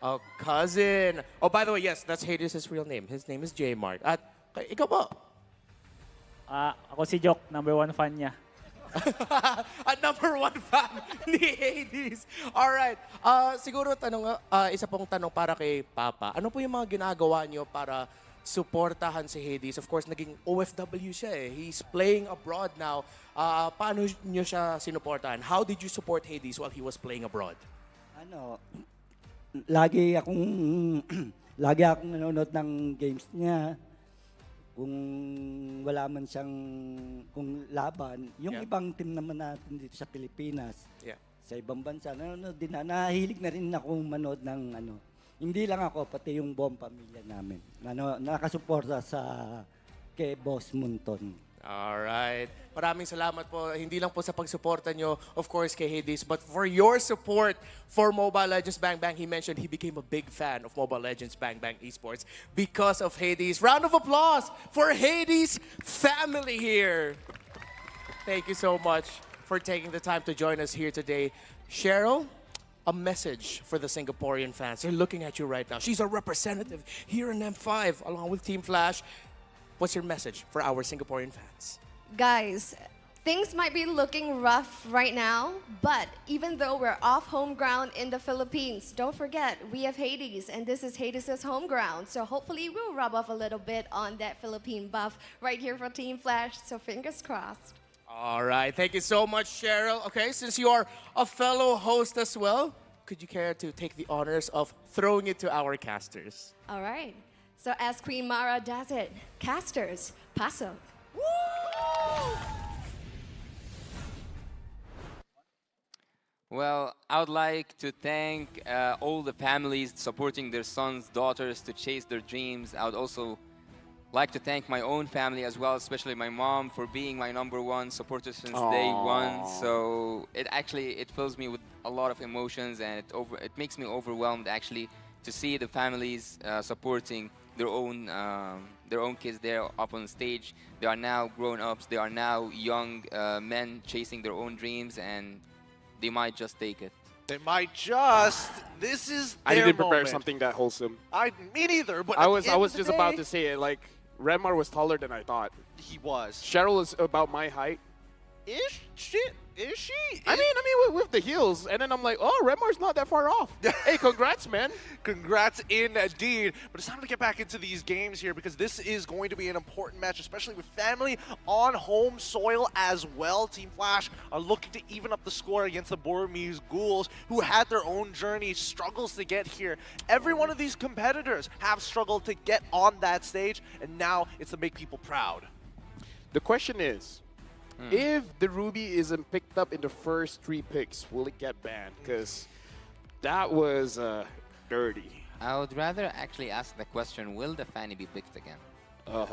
A cousin. Oh, by the way, yes, that's Hades' real name. His name is J Mark. At ikaw ba? Ako si Jok, #1 fan niya. A #1 fan ni Hades. All right. Siguro isa pong tanong para kay Papa. Ano po yung mga ginagawa niyo para suportahan si Hades? Of course, naging OFW siya eh. He's playing abroad now. Paano niyo siya sinuportahan? How did you support Hades while he was playing abroad? Lagi akong nanonood ng games niya. Kung wala man siyang laban, yung ibang team naman natin dito sa Pilipinas, sa ibang bansa, nahilig na rin ako manood ng hindi lang ako, pati yung buong pamilya namin. Nakasuporta kay Boss Munton. Alright. Maraming salamat po. Hindi lang po sa pagsuporta nyo, of course, kay Hades, but for your support for Mobile Legends Bang Bang. He mentioned he became a big fan of Mobile Legends Bang Bang Esports because of Hades. Round of applause for Hades family here. Thank you so much for taking the time to join us here today. Cheryl, a message for the Singaporean fans. They're looking at you right now. She's a representative here in M5 along with Team Flash. What's your message for our Singaporean fans? Guys, things might be looking rough right now, but even though we're off home ground in the Philippines, don't forget, we have Hades, and this is Hades' home ground. So hopefully we'll rub off a little bit on that Philippine buff right here for Team Flash, so fingers crossed. All right, thank you so much, Cheryl. Okay, since you are a fellow host as well, could you care to take the honors of throwing it to our casters? All right. So as Queen Mara does it, casters, paso. Well, I would like to thank all the families supporting their sons, daughters to chase their dreams. I would also like to thank my own family as well, especially my mom, for being my #1 supporter since day one. So it fills me with a lot of emotions, and it makes me overwhelmed actually to see the families supporting their own kids there up on stage. They are now grown-ups. They are now young men chasing their own dreams, and they might just take it. They might just. This is their I didn't prepare moment. something that wholesome. Me neither. But I was just about to say it. Like Redmar was taller than I thought. He was. Cheryl is about my height. Is she? I mean, with the heels, and then I'm like, oh, Redmar's not that far off. Hey, congrats, man. Congrats indeed. But it's time to get back into these games here because this is going to be an important match, especially with family on home soil as well. Team Flash are looking to even up the score against the Burmese Ghouls, who had their own journey, struggles to get here. Every one of these competitors have struggled to get on that stage, and now it's to make people proud. The question is, if the Ruby isn't picked up in the first 3 picks, will it get banned? Because that was dirty. I would rather actually ask the question, will the Fanny be picked again? I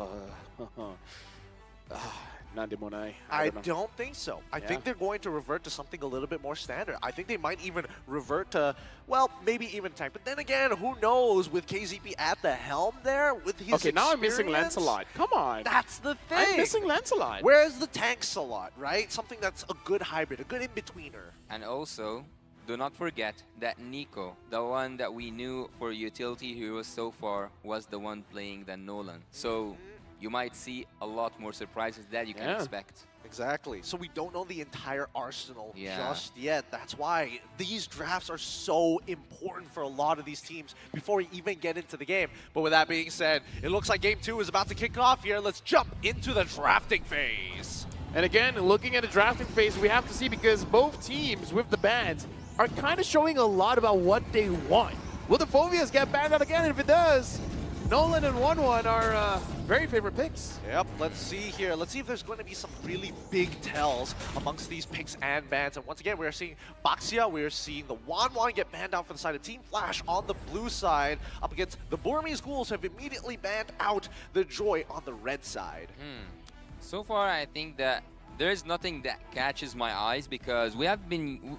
don't think so. I think they're going to revert to something a little bit more standard. I think they might even revert to, well, maybe even tank. But then again, who knows with KZP at the helm there with his Okay, now I'm missing Lancelot. Come on. That's the thing. I'm missing Lancelot. Where's the tank Salot, right? Something that's a good hybrid, a good in-betweener. And also, do not forget that Nico, the one that we knew for utility heroes so far, was the one playing the Nolan. So you might see a lot more surprises that you can expect. Exactly. So we don't know the entire arsenal just yet. That's why these drafts are so important for a lot of these teams before we even get into the game. But with that being said, it looks like Game 2 is about to kick off here. Let's jump into the drafting phase. And again, looking at the drafting phase, we have to see because both teams with the bans are kind of showing a lot about what they want. Will the Phobias get banned out again? And if it does, Nolan and 1-1 are very favorite picks. Yep, let's see here. Let's see if there's going to be some really big tells amongst these picks and bans. And once again, we are seeing Baxia, we are seeing the 1-1 get banned out for the side of Team Flash on the blue side. Up against the Burmese Ghouls have immediately banned out the Joy on the red side. So far, I think that there is nothing that catches my eyes because we have been,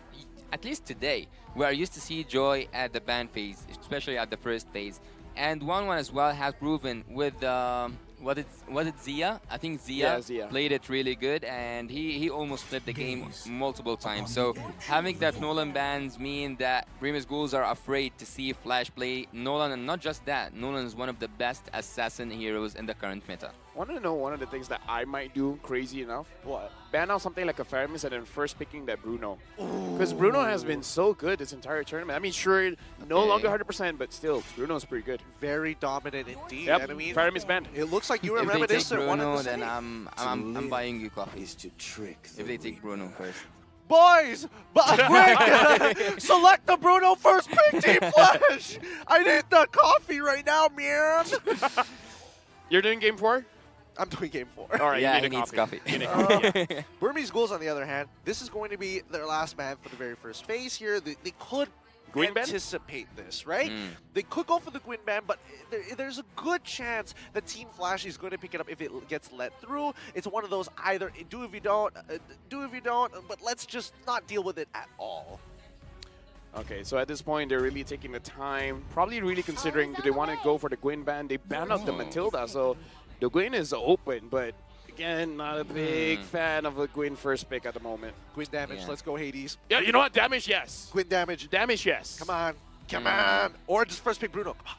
at least today, we are used to see Joy at the ban phase, especially at the first phase. And 1-1 as well has proven with, was it Zia? I think Zia, played it really good, and he almost flipped the game multiple times. So having that Nolan bans mean that Burmese Ghouls are afraid to see Flash play Nolan, and not just that, Nolan is one of the best assassin heroes in the current meta. Want to know one of the things that I might do crazy enough? What? Ban out something like a Faramis and then first picking that Bruno. Because Bruno has been so good this entire tournament. I mean, sure, no longer 100%, but still, Bruno's pretty good. Very dominant indeed. Yep, And I mean, Faramis banned. It looks like you were If they take reminiscent. Bruno, then I'm buying you coffee. If they take Bruno first. Boys, but quick, select the Bruno first pick, Team Flash. I need the coffee right now, man. You're doing game 4? I'm doing game 4. All right, yeah, you he need needs coffee. coffee. Burmese Ghouls, on the other hand, this is going to be their last man for the very first phase here. They could Gwyn ban? anticipate this, right? They could go for the Gwyn ban, but there's a good chance that Team Flash is going to pick it up if it gets let through. It's one of those either do if you don't, but let's just not deal with it at all. Okay, so at this point, they're really taking the time, probably really considering, do they want to go for the Gwyn ban? They banned out the Matilda, so the Gwyn is open, but again, not a big fan of a Gwyn first pick at the moment. Gwyn damage, let's go Hades. Yeah, you know what? Damage, yes. Gwyn damage. Damage, yes. Come on. Come on. Or just first pick Bruno. Come on.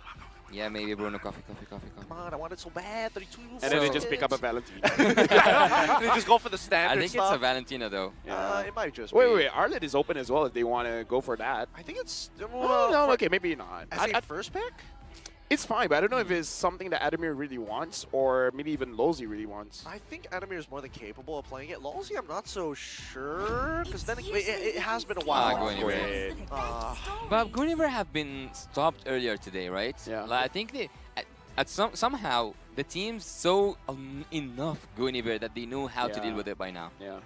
Yeah, maybe Bruno coffee. Come on, I want it so bad. 32. And then they just pick up a Valentine. They just go for the standard I think stuff. it's a Valentina though. It might just Wait. Arlet is open as well if they want to go for that. I think it's... no, okay, maybe not. As a first pick? It's fine, but I don't know if it's something that Adamir really wants or maybe even Lozy really wants. I think Adamir is more than capable of playing it. Lozy, I'm not so sure, because then it has been a while. But Gulliver have been stopped earlier today, right? Yeah. Like, I think they, somehow the team's so enough Gulliver that they know how to deal with it by now. Yeah.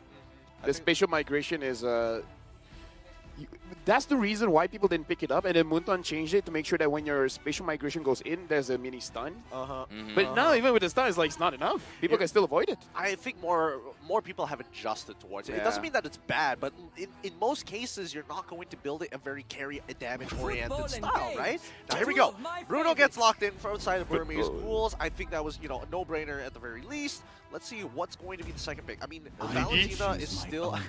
The spatial migration is that's the reason why people didn't pick it up, and then Munton changed it to make sure that when your spatial migration goes in, there's a mini stun. But now, even with the stun, it's not enough. People can still avoid it. I think more people have adjusted towards it. It doesn't mean that it's bad, but in most cases, you're not going to build it a very carry damage-oriented style, right? Now, here we go. Bruno gets locked in from outside of Burmese Ghouls. I think that was, a no-brainer at the very least. Let's see what's going to be the second pick. I mean, Valentina is still... This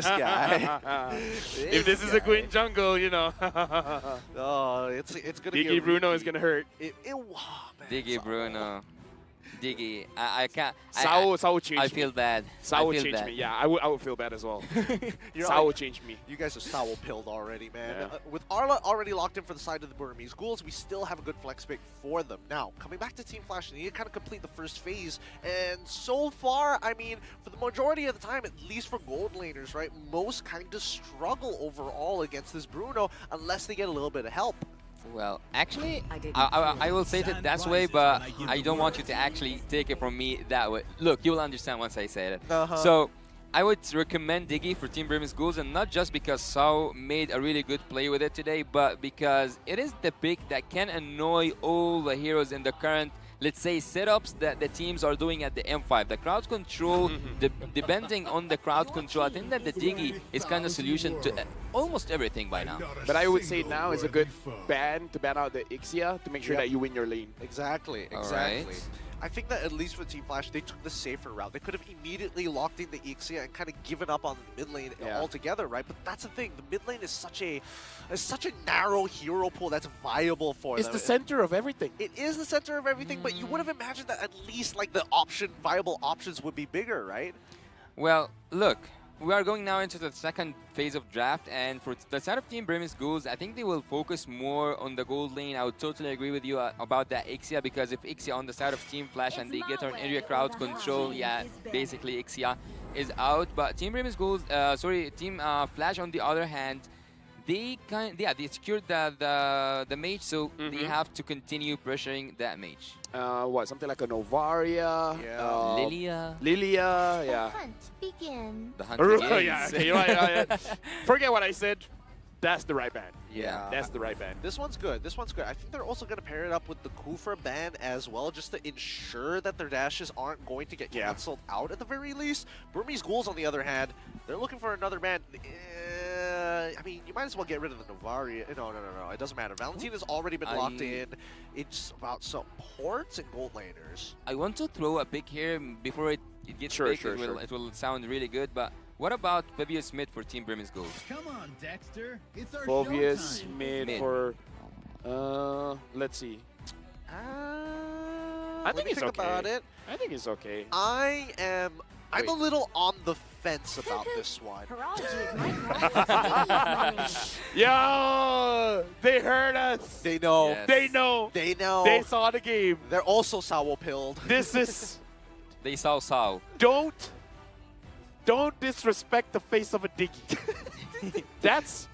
guy. If this is a Gwyn jungle, Oh, it's going to be Diggy Bruno is going to hurt. Diggy Bruno. Diggy, I can't. Sao changed me. I feel bad. Sao changed me. Yeah, I would feel bad as well. Sao changed me. You guys are Sao pilled already, man. With Arla already locked in for the side of the Burmese Ghouls, we still have a good flex pick for them. Now, coming back to Team Flash, they need to kind of complete the first phase. And so far, I mean, for the majority of the time, at least for gold laners, right, most kind of struggle overall against this Bruno unless they get a little bit of help. Well, actually, I will say it that way, but I don't want you to actually take it from me that way. Look, you will understand once I say it. So, I would recommend Diggy for Team Burmese Ghouls, and not just because Sao made a really good play with it today, but because it is the pick that can annoy all the heroes in the current, let's say, setups that the teams are doing at the M5. The crowd control, depending on the crowd control, I think that the Diggy is kind of solution to almost everything by now. But I would say now is a good ban to ban out the Ixia to make sure that you win your lane. Exactly. I think that at least for Team Flash, they took the safer route. They could have immediately locked in the Ixia and kind of given up on the mid lane altogether, right? But that's the thing. The mid lane is such a narrow hero pool that's viable for them. It's the center of everything. It is the center of everything, but you would have imagined that at least like the viable options would be bigger, right? Well, look. We are going now into the second phase of draft, and for the side of Team Burmese Ghouls, I think they will focus more on the gold lane. I would totally agree with you about that Ixia, because if Ixia on the side of Team Flash and they get an area crowd control, basically Ixia is out. But Team Burmese Ghouls, Team Flash on the other hand, they secured the mage, so they have to continue pressuring that mage. Something like a Novaria, Lilia, Hunt begin. The hunt begins. Okay, right. Forget what I said. That's the right band. Yeah. That's the right band. This one's good. This one's good. I think they're also going to pair it up with the Kufra band as well, just to ensure that their dashes aren't going to get canceled out at the very least. Burmese Ghouls, on the other hand, they're looking for another band. I mean, you might as well get rid of the Novari. No. It doesn't matter. Valentina's already been locked in. It's about supports and gold laners. I want to throw a pick here before it gets big. It will sound really good, but what about Phobius Smith for Team Burmese Ghouls? Come on, Dexter. It's our Phobius showtime. Smith for, let's see. I think it's okay. About it. I think it's okay. I'm a little on the fence about this one. Yo, they heard us. They know. Yes. They know. They know. They saw the game. They're also sour-pilled. This is. They saw. Don't disrespect the face of a Diggy. That's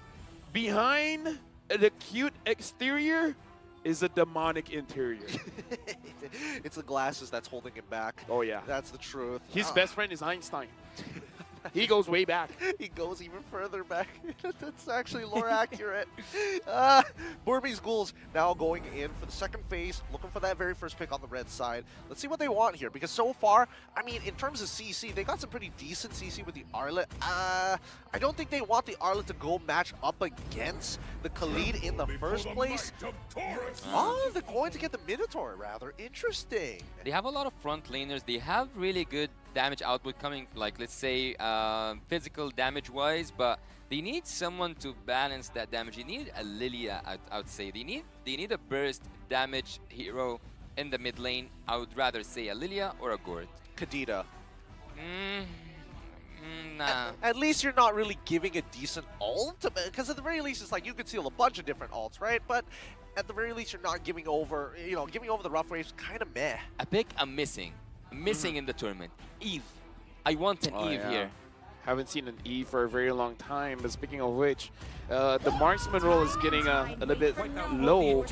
behind the cute exterior is a demonic interior. It's the glasses that's holding him back. Oh yeah. That's the truth. His best friend is Einstein. He goes way back. He goes even further back. That's actually lore accurate. Burmese Ghouls now going in for the second phase, looking for that very first pick on the red side. Let's see what they want here, because so far, I mean, in terms of CC, they got some pretty decent CC with the Arlet. I don't think they want the Arlet to go match up against the Khalid in the first place. Oh, they're going to get the Minotaur, rather. Interesting. They have a lot of front laners. They have really good damage output coming, like, let's say, physical damage-wise, but they need someone to balance that damage. They need a Lilia, I would say. They need a burst damage hero in the mid lane. I would rather say a Lilia or a Gort. Kadita. Nah. At least you're not really giving a decent ult, because at the very least, it's like you could steal a bunch of different ults, right? But at the very least, you're not giving over, giving over the rough waves, kind of meh. A pick I'm missing in the tournament. Eve. I want an Eve here. Haven't seen an Eve for a very long time, but speaking of which, the marksman role is getting a little bit low,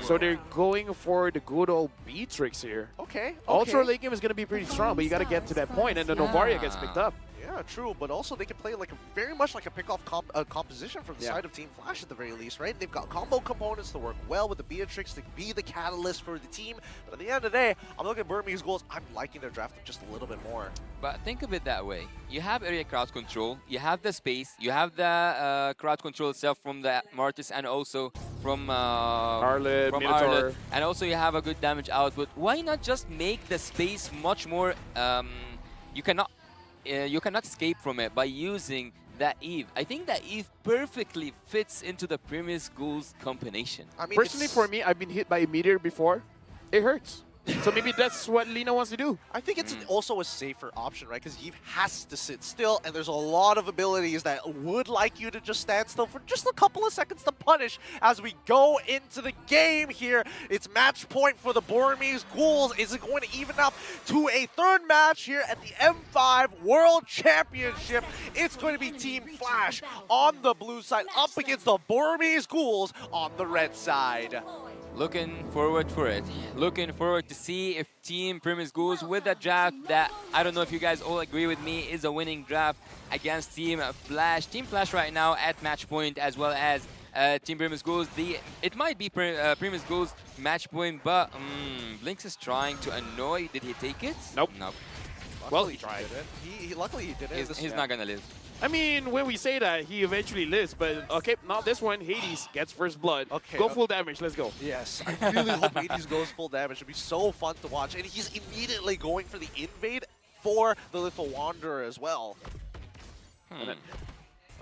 so they're going for the good old Beatrix here. Okay. Ultra late game is going to be pretty strong, but you got to get to that point, and the Novaria gets picked up. Yeah, true, but also they can play like very much like a pick-off composition from the side of Team Flash at the very least, right? They've got combo components to work well with the Beatrix to be the catalyst for the team, but at the end of the day, I'm looking at Burmese Ghouls. I'm liking their draft just a little bit more. But think of it that way. You have area crowd control, you have the space, you have the crowd control itself from the Martis and also from Arlet, Minotaur. And also you have a good damage output. Why not just make the space much more, you cannot escape from it by using that Eve. I think that Eve perfectly fits into the Burmese Ghouls combination. I mean, personally, for me, I've been hit by a meteor before. It hurts. So maybe that's what Lina wants to do. I think it's also a safer option, right? Because Eve has to sit still, and there's a lot of abilities that would like you to just stand still for just a couple of seconds to punish as we go into the game here. It's match point for the Burmese Ghouls. Is it going to even up to a third match here at the M5 World Championship? It's going to be Team Flash on the blue side up against the Burmese Ghouls on the red side. Looking forward for it. Looking forward to see if Team Burmese Ghouls with a draft that, I don't know if you guys all agree with me, is a winning draft against Team Flash. Team Flash right now at match point, as well as Team Burmese Ghouls. It might be Burmese Ghouls match point, but Blinks is trying to annoy. Did he take it? Nope. Nope. Well, he tried. Luckily he didn't. He's not gonna live. I mean, when we say that, he eventually lives, but okay, not this one. Hades gets first blood. Okay. Go full damage, let's go. Yes, I really hope Hades goes full damage. It'd be so fun to watch. And he's immediately going for the invade for the Little Wanderer as well.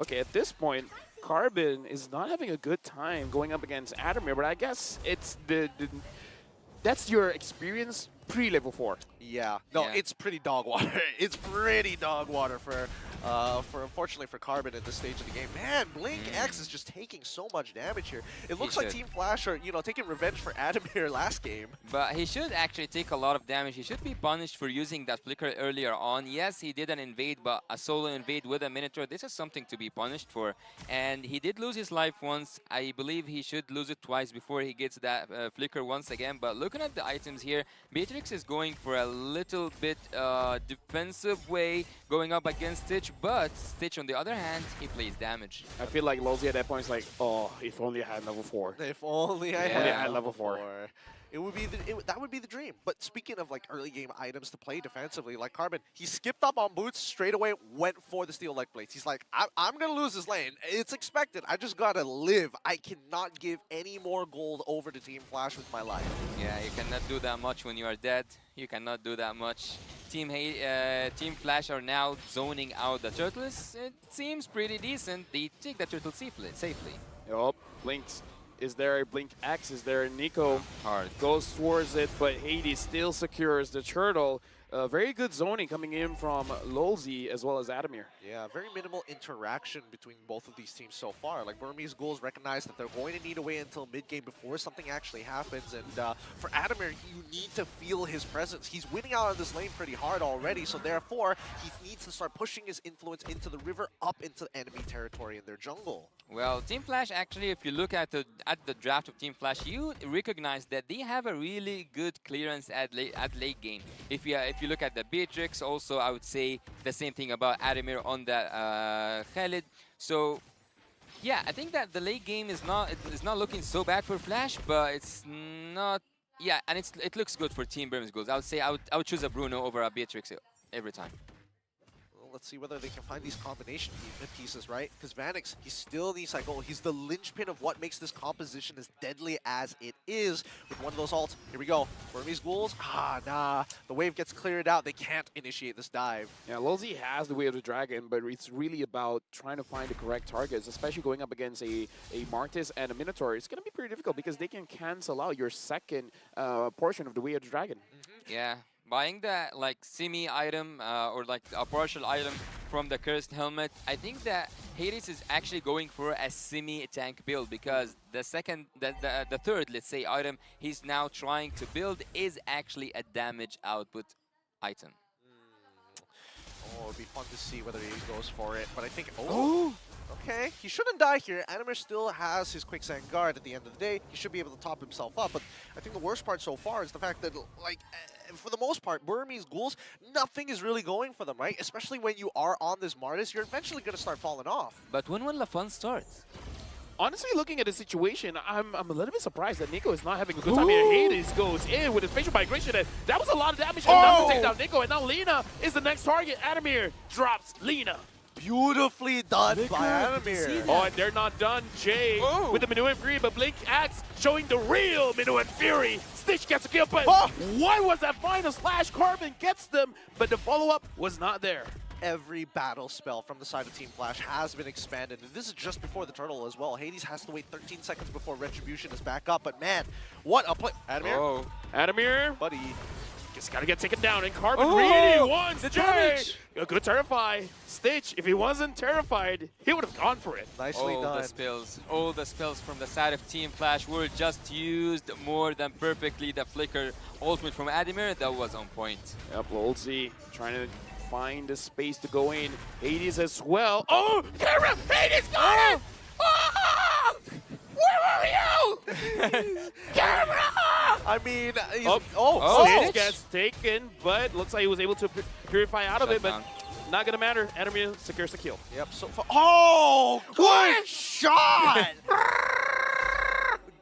Okay, at this point, Carbon is not having a good time going up against Adamir, but I guess it's that's your experience pre-level 4. Yeah. No, it's pretty dog water. It's pretty dog water for unfortunately for Carbon at this stage of the game. Man, Blink X is just taking so much damage here. It looks like Team Flash are, taking revenge for Adamir last game. But he should actually take a lot of damage. He should be punished for using that flicker earlier on. Yes, he did an invade, but a solo invade with a Minotaur, this is something to be punished for. And he did lose his life once. I believe he should lose it twice before he gets that flicker once again. But looking at the items here, Beatrix is going for a little bit defensive way, going up against Stitch. but Stitch, on the other hand, he plays damage. I feel like Lolzy at that point is like, oh, if only I had level 4. If only I only I had had level 4. It would be that would be the dream. But speaking of like early game items to play defensively, like Carbon, he skipped up on boots straight away, went for the steel leg plates. He's like, I'm gonna lose this lane. It's expected. I just gotta live. I cannot give any more gold over to Team Flash with my life. Yeah, you cannot do that much when you are dead. You cannot do that much. Team Flash are now zoning out the turtles. It seems pretty decent. They take the turtle safely. Yup, Blink's is there, Blink X is there, Nico hard goes towards it, but Hades still secures the turtle. Very good zoning coming in from Lolzy as well as Adamir. Yeah, very minimal interaction between both of these teams so far. Like, Burmese Ghouls recognize that they're going to need to wait until mid-game before something actually happens. And for Adamir, you need to feel his presence. He's winning out of this lane pretty hard already, so therefore, he needs to start pushing his influence into the river, up into enemy territory in their jungle. Well, Team Flash, actually, if you look at the draft of Team Flash, you recognize that they have a really good clearance at late game. If you look at the Beatrix, also I would say the same thing about Adamir on the Khalid. So yeah, I think that the late game is not looking so bad for Flash, but it's not. Yeah, and it looks good for Team Burmese Ghouls. I would say I would choose a Bruno over a Beatrix every time. Let's see whether they can find these combination pieces, right? Because Vanix, he still needs that goal. He's the linchpin of what makes this composition as deadly as it is. With one of those ults, here we go. Burmese Ghouls, nah. The wave gets cleared out. They can't initiate this dive. Yeah, Lolzy has the Way of the Dragon, but it's really about trying to find the correct targets, especially going up against a Martis and a Minotaur. It's going to be pretty difficult because they can cancel out your second portion of the Way of the Dragon. Yeah. Buying that like semi item or like a partial item from the cursed helmet, I think that Hades is actually going for a semi tank build, because the third, let's say, item he's now trying to build is actually a damage output item. Oh, it'd be fun to see whether he goes for it, but I think okay, he shouldn't die here. Adamir still has his Quicksand Guard at the end of the day. He should be able to top himself up, but I think the worst part so far is the fact that, like, for the most part, Burmese Ghouls, nothing is really going for them, right? Especially when you are on this Martis, you're eventually going to start falling off. But when will the fun start? Honestly, looking at the situation, I'm a little bit surprised that Nico is not having a good time here. Hades goes in with his facial migration, and that was a lot of damage enough to take down Nico, and now Lina is the next target. Adamir drops Lina. Beautifully done by Adamir. Oh, and they're not done. Jay with the Minuan Fury, but Blink Axe showing the real Minuan Fury. Stitch gets a kill, but what was that final slash? Carbon gets them, but the follow-up was not there. Every battle spell from the side of Team Flash has been expanded, and this is just before the turtle as well. Hades has to wait 13 seconds before Retribution is back up, but man, what a play. Adamir? Adamir? Buddy. Just gotta get taken down, and Carbon really wants the damage. A good terrify. Stitch, if he wasn't terrified, he would have gone for it. Nicely done. All the spells from the side of Team Flash were just used more than perfectly. The flicker ultimate from Adamir, that was on point. Yep, Lolzy trying to find the space to go in. Hades as well. Oh, camera! Hades got it! Oh! Where were you? Camera! I mean, Stitch gets taken, but looks like he was able to purify out of it, but not gonna matter. Adamir secures the kill. Yep. So far, good shot!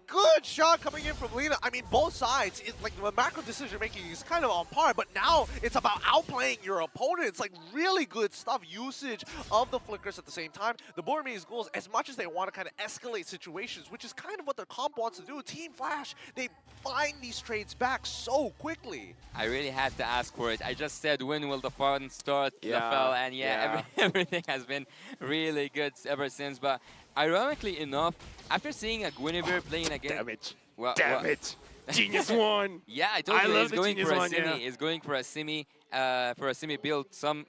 Good shot coming in from Lina. I mean, both sides, like the macro decision making is kind of on par, but now it's about outplaying your opponent. It's like really good stuff. Usage of the flickers at the same time. The Burmese Ghouls, as much as they want to kind of escalate situations, which is kind of what their comp wants to do, Team Flash, they find these trades back so quickly. I really had to ask for it. I just said, when will the fun start, Lafel? And everything has been really good ever since. But ironically enough, after seeing a Guinevere playing against... Damn it. Genius one. Yeah, I told you he's going for a semi. He's going for a semi build. Some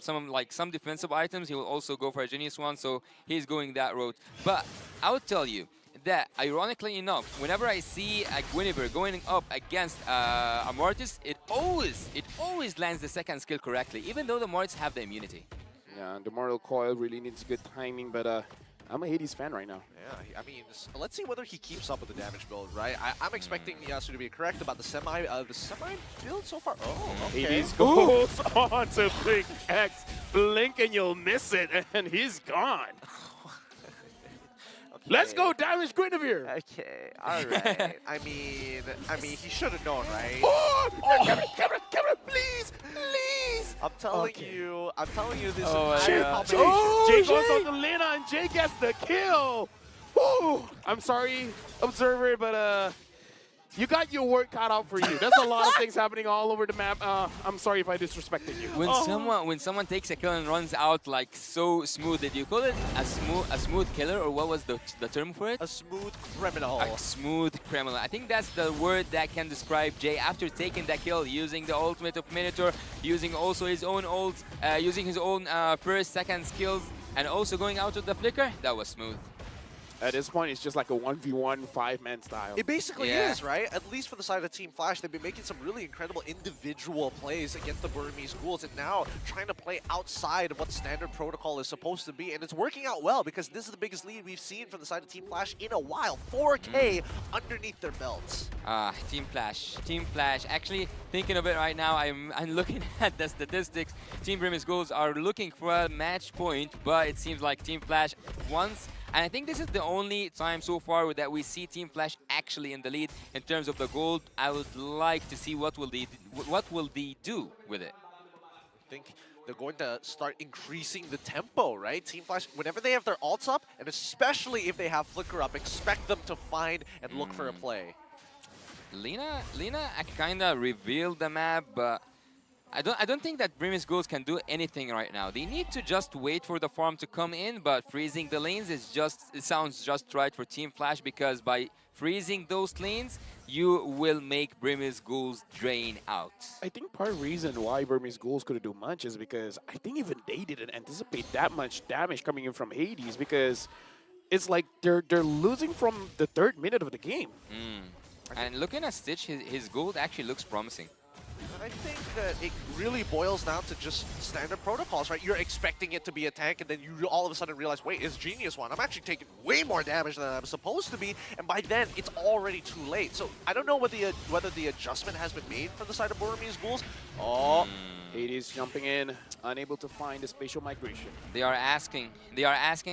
defensive items. He will also go for a genius one. So he's going that route. But I would tell you that, ironically enough, whenever I see a Guinevere going up against a Mortis, it always lands the second skill correctly, even though the Mortis have the immunity. Yeah, the Mortal Coil really needs good timing, but I'm a Hades fan right now. Yeah, I mean, let's see whether he keeps up with the damage build, right? I'm expecting Yasu to be correct about the semi build so far. Oh, okay. Hades goes on to Blink X. blink and you'll miss it, and he's gone. Let's go damage Guinevere. Okay, all right. I mean, he should have known, right? Oh, camera, please. I'm telling you, this Oh, entire combination. Jay goes on to Lena, and Jay gets the kill. Woo. I'm sorry, Observer, but you got your work cut out for you. There's a lot of things happening all over the map. I'm sorry if I disrespected you. When someone takes a kill and runs out like so smooth, did you call it a smooth killer, or what was the term for it? A smooth criminal. A smooth criminal. I think that's the word that can describe Jay after taking that kill, using the ultimate of Minotaur, using also his own ult, using his own first, second skills, and also going out with the flicker. That was smooth. At this point, it's just like a 1v1 5-man style. It basically is, right? At least for the side of Team Flash, they've been making some really incredible individual plays against the Burmese Ghouls, and now trying to play outside of what standard protocol is supposed to be, and it's working out well because this is the biggest lead we've seen from the side of Team Flash in a while. 4K underneath their belts. Team Flash. Actually, thinking of it right now, I'm looking at the statistics. Team Burmese Ghouls are looking for a match point, but it seems like Team Flash once. And I think this is the only time so far that we see Team Flash actually in the lead in terms of the gold. I would like to see what will they do with it. I think they're going to start increasing the tempo, right? Team Flash, whenever they have their ults up, and especially if they have Flicker up, expect them to find and look for a play. Lena kind of revealed the map, but I don't think that Burmese Ghouls can do anything right now. They need to just wait for the farm to come in, but freezing the lanes is it sounds just right for Team Flash, because by freezing those lanes, you will make Burmese Ghouls drain out. I think part of the reason why Burmese Ghouls couldn't do much is because I think even they didn't anticipate that much damage coming in from Hades, because it's like they're losing from the 3rd minute of the game. And looking at Stitch, his gold actually looks promising. I think that it really boils down to just standard protocols, right? You're expecting it to be a tank, and then you all of a sudden realize, wait, it's Genius One. I'm actually taking way more damage than I'm supposed to be, and by then, it's already too late. So I don't know whether the adjustment has been made for the side of Burmese Ghouls. Oh, Hades jumping in, unable to find the spatial migration. They are asking,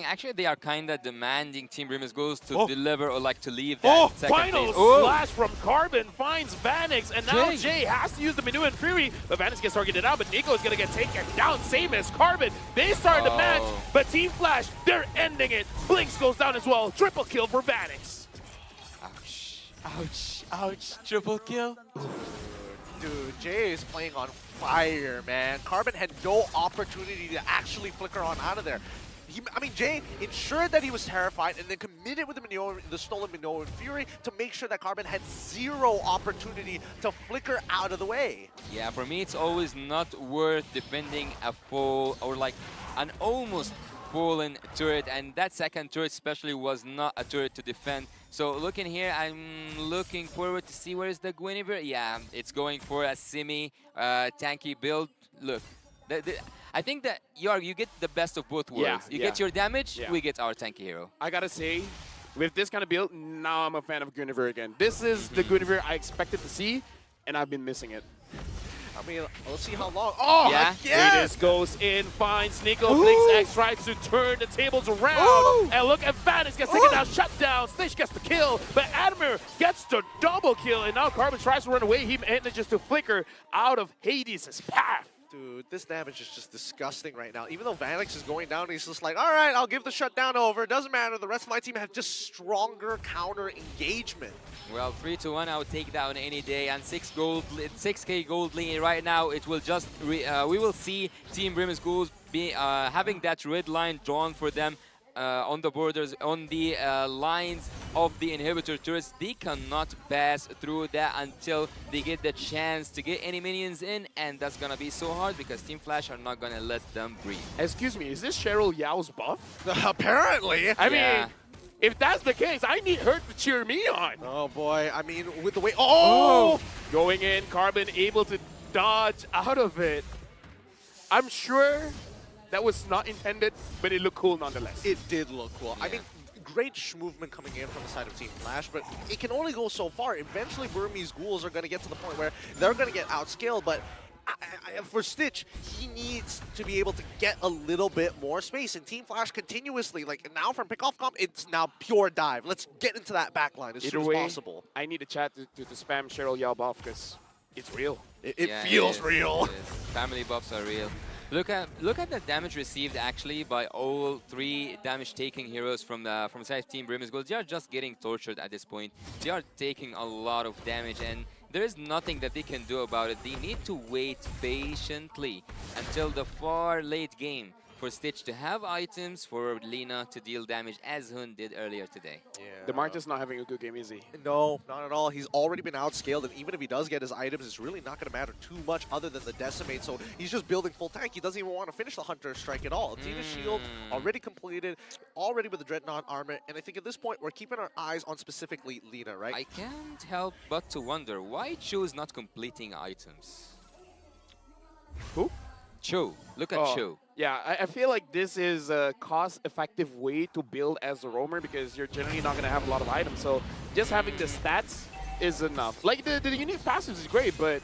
actually they are kind of demanding Team Burmese Ghouls to deliver or like to leave that second final phase. slash from Carbon finds Vanix, and now Jay has to use the Minu and Fury, but Vanix gets targeted out, but Nico is going to get taken down, same as Carbon. They started the match, but Team Flash, they're ending it. Blinks goes down as well, triple kill for Vanix. Ouch, triple kill. Dude, Jay is playing on fire, man. Carbon had no opportunity to actually flicker on out of there. Jay ensured that he was terrified and then committed with the stolen Minoan Fury to make sure that Carbon had zero opportunity to flicker out of the way. Yeah, for me, it's always not worth defending a full or like an almost fallen turret, and that second turret especially was not a turret to defend. So looking here, I'm looking forward to see where is the Guinevere. Yeah, it's going for a semi-tanky build. Look, I think that you get the best of both worlds. You get your damage, we get our tanky hero. I gotta say, with this kind of build, now I'm a fan of Guinevere again. This is the Guinevere I expected to see, and I've been missing it. Let's see how long. Hades goes in, finds Nico. Blinks X tries to turn the tables around. And look at Vanix gets taken down, shut down. Stitch gets the kill, but Admir gets the double kill. And now Carbon tries to run away. He manages to flicker out of Hades' path. Dude, this damage is just disgusting right now. Even though Vanix is going down, he's just like, all right, I'll give the shutdown over. Doesn't matter. The rest of my team have just stronger counter engagement. Well, 3-1, I would take that on any day. And 6K gold lead right now. It will just we will see Team Burmese Ghouls be having that red line drawn for them. On the borders, on the lines of the inhibitor turrets. They cannot pass through that until they get the chance to get any minions in, and that's gonna be so hard because Team Flash are not gonna let them breathe. Excuse me, is this Cheryl Yao's buff? Apparently. I mean, if that's the case, I need her to cheer me on. Oh boy, I mean, with the way... Going in, Carbon able to dodge out of it. I'm sure that was not intended, but it looked cool nonetheless. It did look cool. I mean, great movement coming in from the side of Team Flash, but it can only go so far. Eventually, Burmese Ghouls are going to get to the point where they're going to get outscaled, but for Stitch, he needs to be able to get a little bit more space. And Team Flash continuously, like now from pickoff comp, it's now pure dive. Let's get into that backline as soon as possible. I need a chat to spam Cheryl Yell buff because it's real. It feels real. Family buffs are real. Look at the damage received actually by all 3 damage-taking heroes from the side of Team Burmese Ghouls. They are just getting tortured at this point. They are taking a lot of damage, and there is nothing that they can do about it. They need to wait patiently until the far late game for Stitch to have items, for Lina to deal damage as Hun did earlier today. Yeah. The Marta's not having a good game, is he? No, not at all. He's already been outscaled, and even if he does get his items, it's really not going to matter too much other than the Decimate. So he's just building full tank. He doesn't even want to finish the Hunter Strike at all. Tina's shield already completed, already with the Dreadnought armor, and I think at this point we're keeping our eyes on specifically Lina, right? I can't help but to wonder why Cho is not completing items. Who? Cho. Look at Cho. Yeah, I feel like this is a cost-effective way to build as a roamer because you're generally not going to have a lot of items. So just having the stats is enough. Like the unique passives is great, but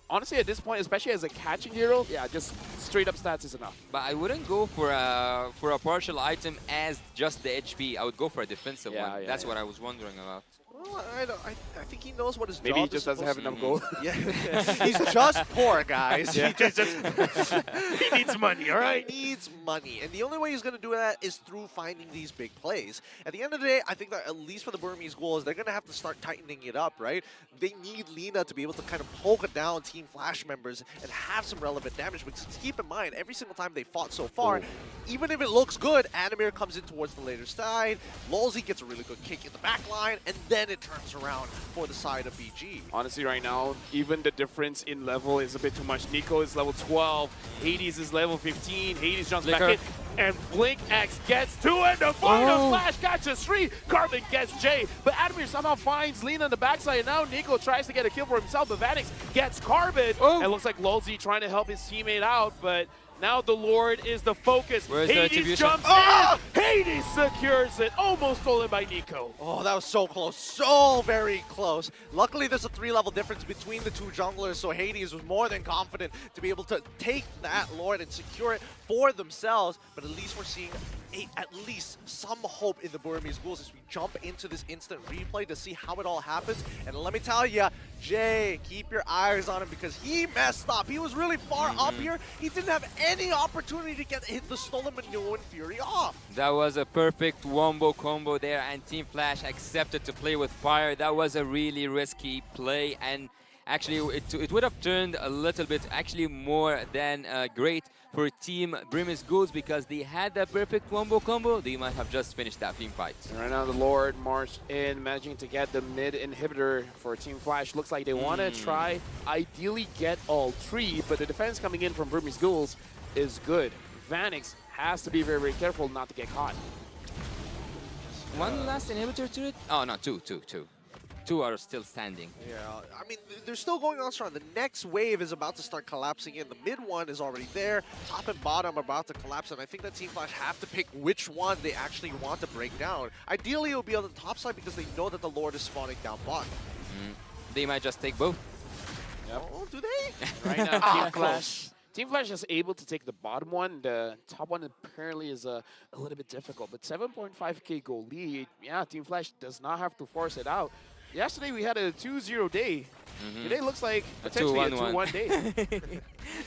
honestly at this point, especially as a catching hero, yeah, just straight up stats is enough. But I wouldn't go for a partial item as just the HP. I would go for a defensive one. Yeah, That's what I was wondering about. Well, I think he knows what his Maybe job he just doesn't have enough gold. Yeah, he's just poor, guys. Yeah. He needs money, all right? He needs money, and the only way he's going to do that is through finding these big plays. At the end of the day, I think that at least for the Burmese Ghouls, they're going to have to start tightening it up, right? They need Lina to be able to kind of poke down Team Flash members and have some relevant damage, because keep in mind, every single time they fought so far, even if it looks good, Adamir comes in towards the later side, Lolzy gets a really good kick in the back line, and then it turns around for the side of BG. Honestly, right now, even the difference in level is a bit too much. Nico is level 12, Hades is level 15, Hades jumps back in, and Blink X gets 2, and the final Flash catches 3, Carbon gets J, but Adamir somehow finds Lina on the backside, and now Nico tries to get a kill for himself, but Vanix gets Carbon, and it looks like Lolzy trying to help his teammate out, but now the Lord is the focus. Hades jumps in. Hades secures it. Almost stolen by Nico. Oh, that was so close. So very close. Luckily, there's a 3-level difference between the two junglers, so Hades was more than confident to be able to take that Lord and secure it for themselves. But at least we're seeing at least some hope in the Burmese Ghouls as we jump into this instant replay to see how it all happens. And let me tell you, Jay, keep your eyes on him because he messed up. He was really far up here. He didn't have any opportunity to hit the stolen Manu and Fury off. That was a perfect wombo combo there, and Team Flash accepted to play with fire. That was a really risky play, and actually it would have turned a little bit, actually more than great for Team Burmese Ghouls because they had that perfect wombo combo. They might have just finished that team fight. And right now the Lord marched in, managing to get the mid inhibitor for Team Flash. Looks like they want to try, ideally get all 3, but the defense coming in from Burmese Ghouls is good. Vanix has to be very, very careful not to get caught. One last inhibitor to it? Oh, no, two. 2 are still standing. Yeah, I mean, they're still going on strong. The next wave is about to start collapsing in. The mid one is already there. Top and bottom are about to collapse, and I think that Team Flash have to pick which one they actually want to break down. Ideally, it will be on the top side because they know that the Lord is spawning down bottom. They might just take both. Yep. Oh, do they? Right now, Team Flash is able to take the bottom one. The top one apparently is a little bit difficult, but 7.5k goal lead. Yeah, Team Flash does not have to force it out. Yesterday we had a 2-0 day. Today looks like potentially a 2-1 day.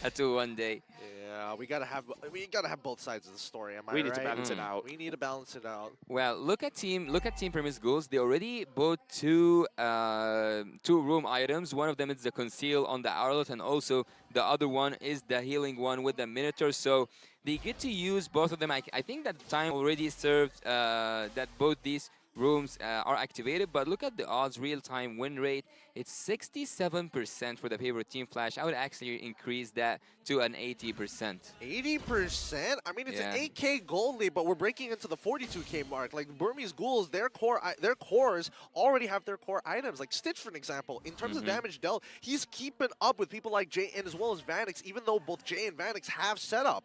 A 2-1 day. Yeah, we gotta have both sides of the story. Am I right? We need to balance it out. We need to balance it out. Well, look at Team Burmese Ghouls. They already bought two room items. One of them is the conceal on the Arlet, and also the other one is the healing one with the Minotaur. So they get to use both of them. I think that time already served that both these rooms are activated, but look at the odds, real-time win rate. It's 67% for the favorite Team Flash. I would actually increase that to an 80%. 80%? I mean, it's an 8k gold lead, but we're breaking into the 42k mark. Like, Burmese Ghouls, their cores already have their core items. Like Stitch, for an example, in terms of damage dealt, he's keeping up with people like Jay and as well as Vanix, even though both Jay and Vanix have setup.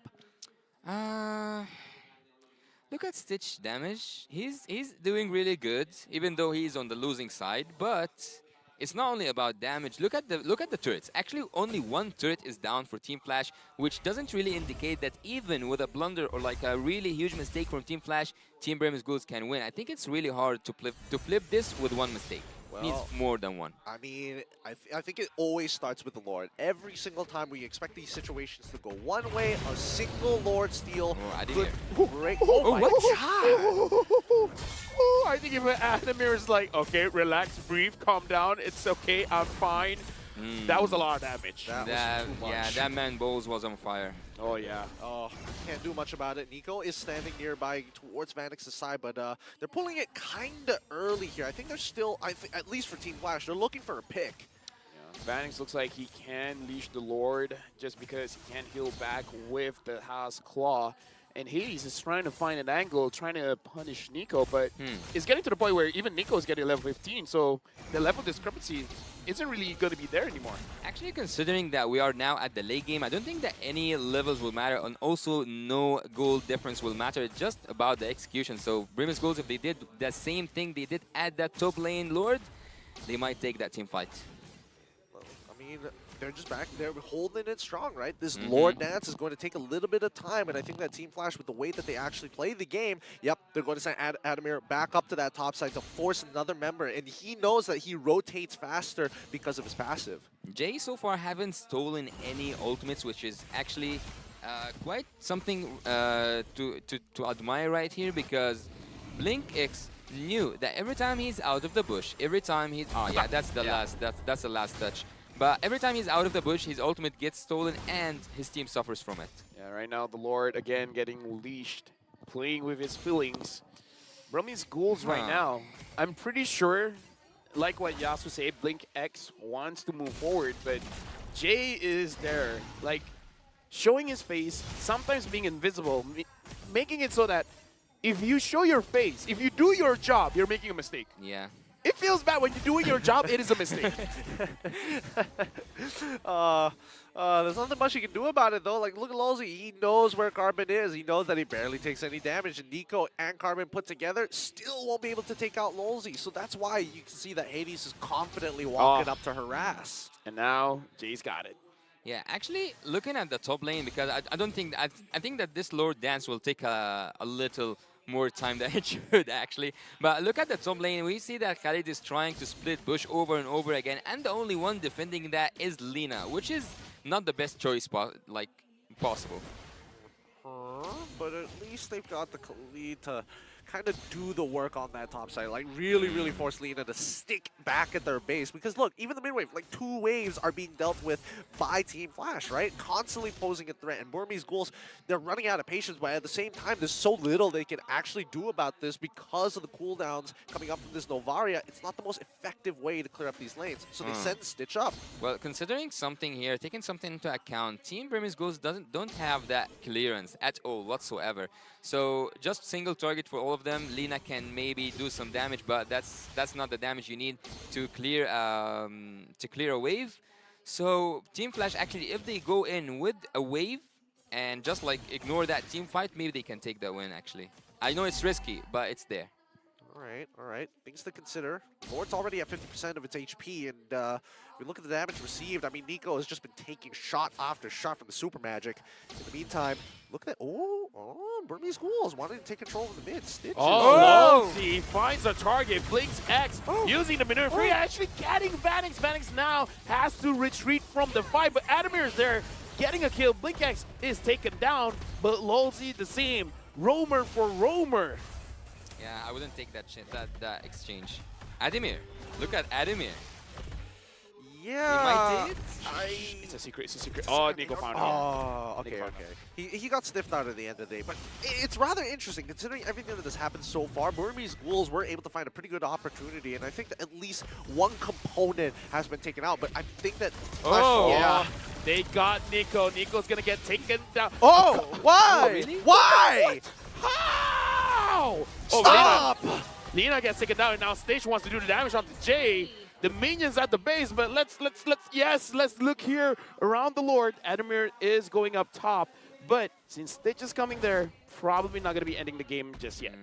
Look at Stitch damage. He's doing really good, even though he's on the losing side. But it's not only about damage. Look at the turrets. Actually, only one turret is down for Team Flash, which doesn't really indicate that even with a blunder or like a really huge mistake from Team Flash, Team Burmese Ghouls can win. I think it's really hard to flip this with one mistake. Well, Needs more than one. I mean, I think it always starts with the Lord. Every single time we expect these situations to go one way, a single Lord steal could break. Oh my god! I think if Adamir is like, okay, relax, breathe, calm down, it's okay, I'm fine. That was a lot of damage. That was too much. Yeah, that man Bowles was on fire. Oh, yeah. Oh, can't do much about it. Nico is standing nearby towards Vanix's side, but they're pulling it kind of early here. I think they're still, at least for Team Flash, they're looking for a pick. Yeah, Vanix looks like he can leash the Lord just because he can't heal back with the House Claw. And Hades is trying to find an angle, trying to punish Nico, but it's getting to the point where even Nico is getting level 15, so the level discrepancy isn't really going to be there anymore. Actually, considering that we are now at the late game, I don't think that any levels will matter, and also no goal difference will matter. It's just about the execution. So Burmese Ghouls, if they did the same thing they did at that top lane Lord, they might take that team fight. I mean, they're just back there holding it strong, right? This Lord dance is going to take a little bit of time, and I think that Team Flash, with the way that they actually play the game, yep, they're going to send Adamir back up to that top side to force another member, and he knows that he rotates faster because of his passive. Jay so far haven't stolen any ultimates, which is actually quite something to admire right here, because Blink X knew that every time he's out of the bush, every time he's... Oh yeah, that's the that's the last touch. But every time he's out of the bush, his ultimate gets stolen and his team suffers from it. Yeah, right now the Lord, again, getting leashed, playing with his feelings. Burmese Ghouls right now, I'm pretty sure, like what Yasu said, Blink X wants to move forward, but Jay is there, like, showing his face, sometimes being invisible, making it so that if you show your face, if you do your job, you're making a mistake. Yeah. It feels bad when you're doing your job, it is a mistake. There's nothing much you can do about it, though. Like, look at Lolzy. He knows where Carbon is. He knows that he barely takes any damage. And Nico and Carbon put together still won't be able to take out Lolzy. So that's why you can see that Hades is confidently walking up to harass. And now Jay's got it. Yeah, actually, looking at the top lane, because I don't think... I think that this Lord dance will take a little... more time than it should, actually. But look at the top lane. We see that Khalid is trying to split bush over and over again, and the only one defending that is Lina, which is not the best choice possible. But at least they've got the lead to kind of do the work on that top side. Like, really force Lina to stick back at their base. Because, look, even the mid wave, like, 2 waves are being dealt with by Team Flash, right? Constantly posing a threat. And Burmese Ghouls, they're running out of patience, but at the same time, there's so little they can actually do about this because of the cooldowns coming up from this Novaria. It's not the most effective way to clear up these lanes. So they send Stitch up. Well, considering something here, taking something into account, Team Burmese Ghouls don't have that clearance at all whatsoever. So just single target for all of them. Lina can maybe do some damage, but that's not the damage you need to clear a wave. So Team Flash, actually, if they go in with a wave and just like ignore that team fight, maybe they can take the win. Actually, I know it's risky, but it's there. All right. Things to consider. Lord's already at 50% of its HP, and if we look at the damage received, I mean, Nico has just been taking shot after shot from the Super Magic. In the meantime, look at that. Burmese Ghouls wanting to take control of the mid. Stitches. He finds a target. Blinks X using the maneuver free, actually getting Vanix. Vanix now has to retreat from the fight, but Adamir is there getting a kill. Blink X is taken down, but Lolzy the same. Roamer for Roamer. Yeah, I wouldn't take that exchange. Adamir, look at Adamir. Yeah. He might It's a secret. It's a secret. Oh, Nico found it. Oh, okay. He got sniffed out at the end of the day, but it's rather interesting considering everything that has happened so far. Burmese Ghouls were able to find a pretty good opportunity, and I think that at least one component has been taken out. But I think that they got Nico. Nico's gonna get taken down. Oh, why? Oh, really? Why? How? Stop! Lina gets taken down, and now Stage wants to do the damage onto Jay. The minions at the base, but let's look here around the Lord. Adamir is going up top, but since Stitch is coming there, probably not going to be ending the game just yet.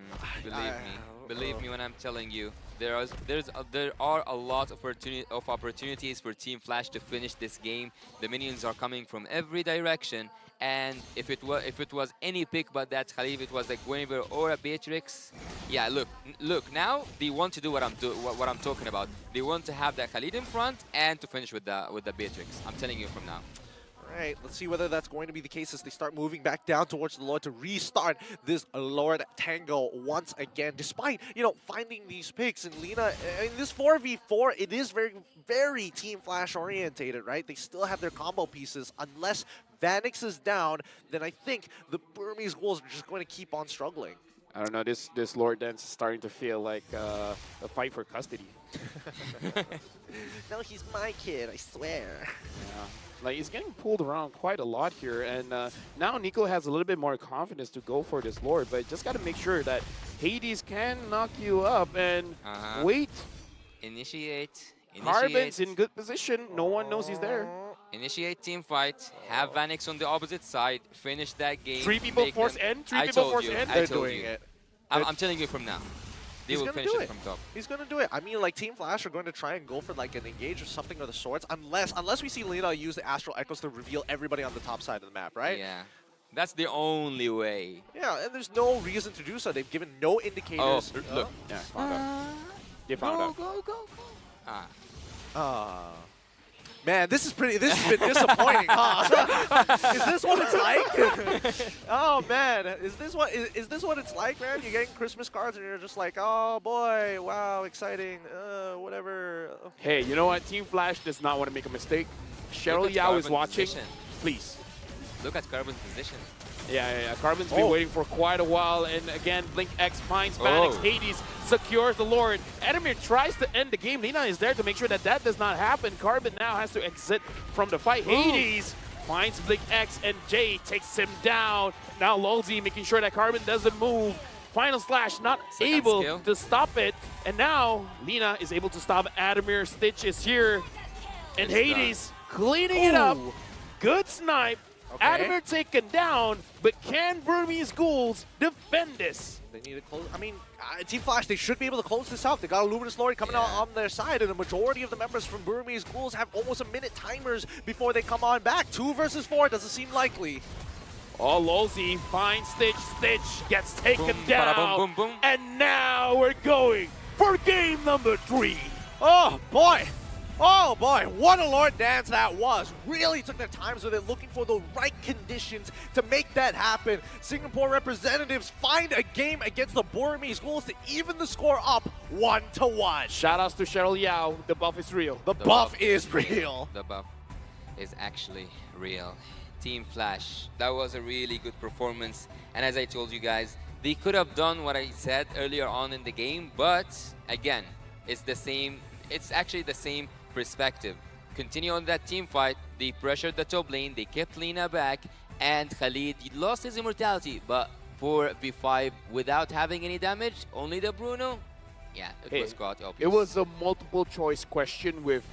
Believe me when I'm telling you, there are a lot of opportunities for Team Flash to finish this game. The minions are coming from every direction, and if it was any pick but that Khalif, it was a Guinevere or a Beatrix. Yeah, look. Now they want to do what I'm talking about. They want to have that Khalid in front and to finish with the Beatrix. I'm telling you from now. Right, let's see whether that's going to be the case as they start moving back down towards the Lord to restart this Lord Tango once again. Despite, finding these picks, and Lina, in this 4v4, it is very, very Team Flash orientated, right? They still have their combo pieces. Unless Vanix is down, then I think the Burmese Ghouls are just going to keep on struggling. I don't know, this Lord Dance is starting to feel like a fight for custody. No, he's my kid, I swear. Yeah. Like, he's getting pulled around quite a lot here, and now Nico has a little bit more confidence to go for this Lord, but just got to make sure that Hades can knock you up and wait. Initiate. Carbon's in good position. No one knows he's there. Initiate team fight. Have Vanix on the opposite side. Finish that game. 3 people force end. 3 people force end. They're doing it. I'm telling you from now. They will finish it from top. He's going to do it. I mean, like, Team Flash are going to try and go for, like, an engage or something of the sorts, unless we see Lina use the Astral Echoes to reveal everybody on the top side of the map, right? Yeah. That's the only way. Yeah, and there's no reason to do so. They've given no indicators. Oh, look. Yeah, found out. They found out. Go. Man, this has been disappointing, huh? Is this what it's like? Oh man, is this what it's like, man? You're getting Christmas cards and you're just like, oh boy, wow, exciting, whatever. Hey, you know what? Team Flash does not want to make a mistake. Cheryl Yao is watching. Position. Please. Look at Carbon's position. Yeah. Carbon's been waiting for quite a while, and again, Blink X finds Vanix. Hades secures the Lord. Adamir tries to end the game. Lina is there to make sure that does not happen. Carbon now has to exit from the fight. Hades finds Blink X, and Jay takes him down. Now Lolzy making sure that Carbon doesn't move. Final Slash not able to stop it, and now Lina is able to stop Adamir. Stitch is here, and Hades cleaning it up. Good snipe. Adamir taken down, but can Burmese Ghouls defend this? They need to close. I mean, Team Flash, they should be able to close this out. They got a Luminous Lord coming out on their side, and the majority of the members from Burmese Ghouls have almost a minute timers before they come on back. 2 versus 4 doesn't seem likely. Oh, Lolzy finds Stitch. Stitch gets taken down. And now we're going for game number 3. Oh, boy. Oh boy, what a Lord Dance that was. Really took their times with it, looking for the right conditions to make that happen. Singapore representatives find a game against the Burmese Ghouls to even the score up 1-1. Shoutouts to Cheryl Yao. The buff is real. The buff is real. The buff is actually real. Team Flash, that was a really good performance. And as I told you guys, they could have done what I said earlier on in the game, but again, it's actually the same perspective. Continue on that team fight. They pressured the top lane. They kept Lina back, and Khalid lost his immortality. But 4v5 without having any damage, only the Bruno. Yeah, it was quite obvious. It was a multiple choice question with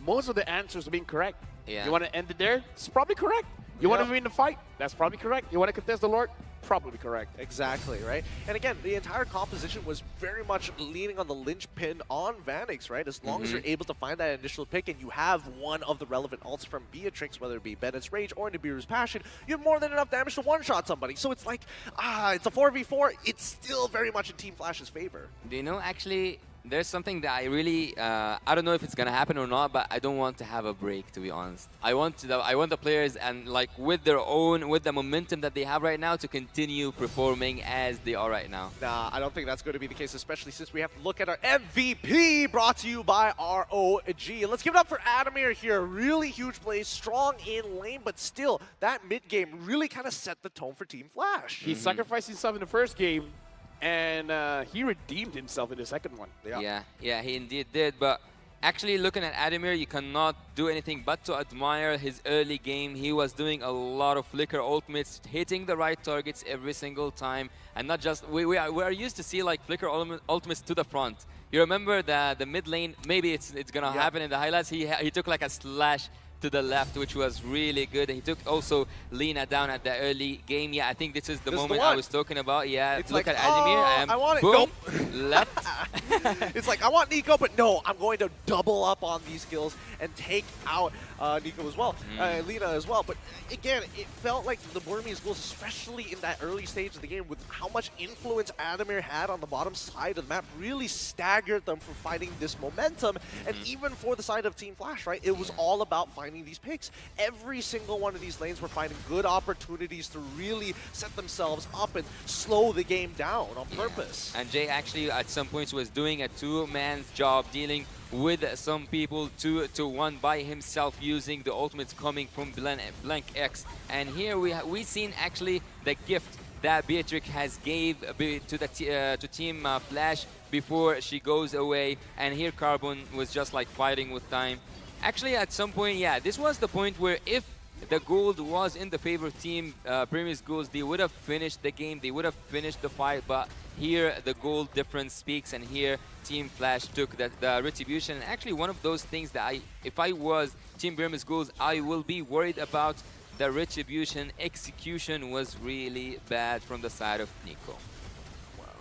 most of the answers being correct. Yeah. You want to end it there? It's probably correct. You want to win the fight? That's probably correct. You want to contest the Lord? Probably correct. Exactly, right? And again, the entire composition was very much leaning on the linchpin on Vanix, right? As long as you're able to find that initial pick and you have one of the relevant ults from Beatrix, whether it be Bennett's Rage or Nibiru's Passion, you have more than enough damage to one-shot somebody. So it's like, it's a 4v4. It's still very much in Team Flash's favor. Do you know, actually, there's something that I really, I don't know if it's gonna happen or not, but I don't want to have a break, to be honest. I want the players, and like with the momentum that they have right now, to continue performing as they are right now. Nah, I don't think that's going to be the case, especially since we have to look at our MVP, brought to you by ROG. Let's give it up for Adamir here. Really huge plays, strong in lane, but still, that mid game really kind of set the tone for Team Flash. He sacrificed himself in the first game, and he redeemed himself in the second one. Yeah, he indeed did. But actually, looking at Adamir, you cannot do anything but to admire his early game. He was doing a lot of flicker ultimates, hitting the right targets every single time, and not just we are used to see like flicker ultimates to the front. You remember the mid lane? Maybe it's gonna happen in the highlights. He took like a slash to the left, which was really good. He took also Lina down at the early game. Yeah, I think this is the moment I was talking about. Yeah, It's look like, at Ademir. oh, And I want it. boom, Nope. left. It's like, I want Nico, but no, I'm going to double up on these kills and take out Nico as well, Lina as well. But again, it felt like the Burmese Ghouls, especially in that early stage of the game, with how much influence Ademir had on the bottom side of the map, really staggered them from finding this momentum. And even for the side of Team Flash, right, it was all about finding these picks. Every single one of these lanes were finding good opportunities to really set themselves up and slow the game down on purpose. And Jay actually at some points was doing a two-man's job, dealing with some people 2-1 by himself, using the ultimates coming from Blank X. And here we seen actually the gift that Beatrix has gave to Team Flash before she goes away. And here Carbon was just like fighting with time. Actually, at some point, yeah, this was the point where if the gold was in the favor of Team Burmese Ghouls, they would have finished the game, they would have finished the fight, but here the gold difference speaks, and here Team Flash took the retribution. And actually, one of those things that if I was Team Burmese Ghouls, I will be worried about. The retribution execution was really bad from the side of Nico.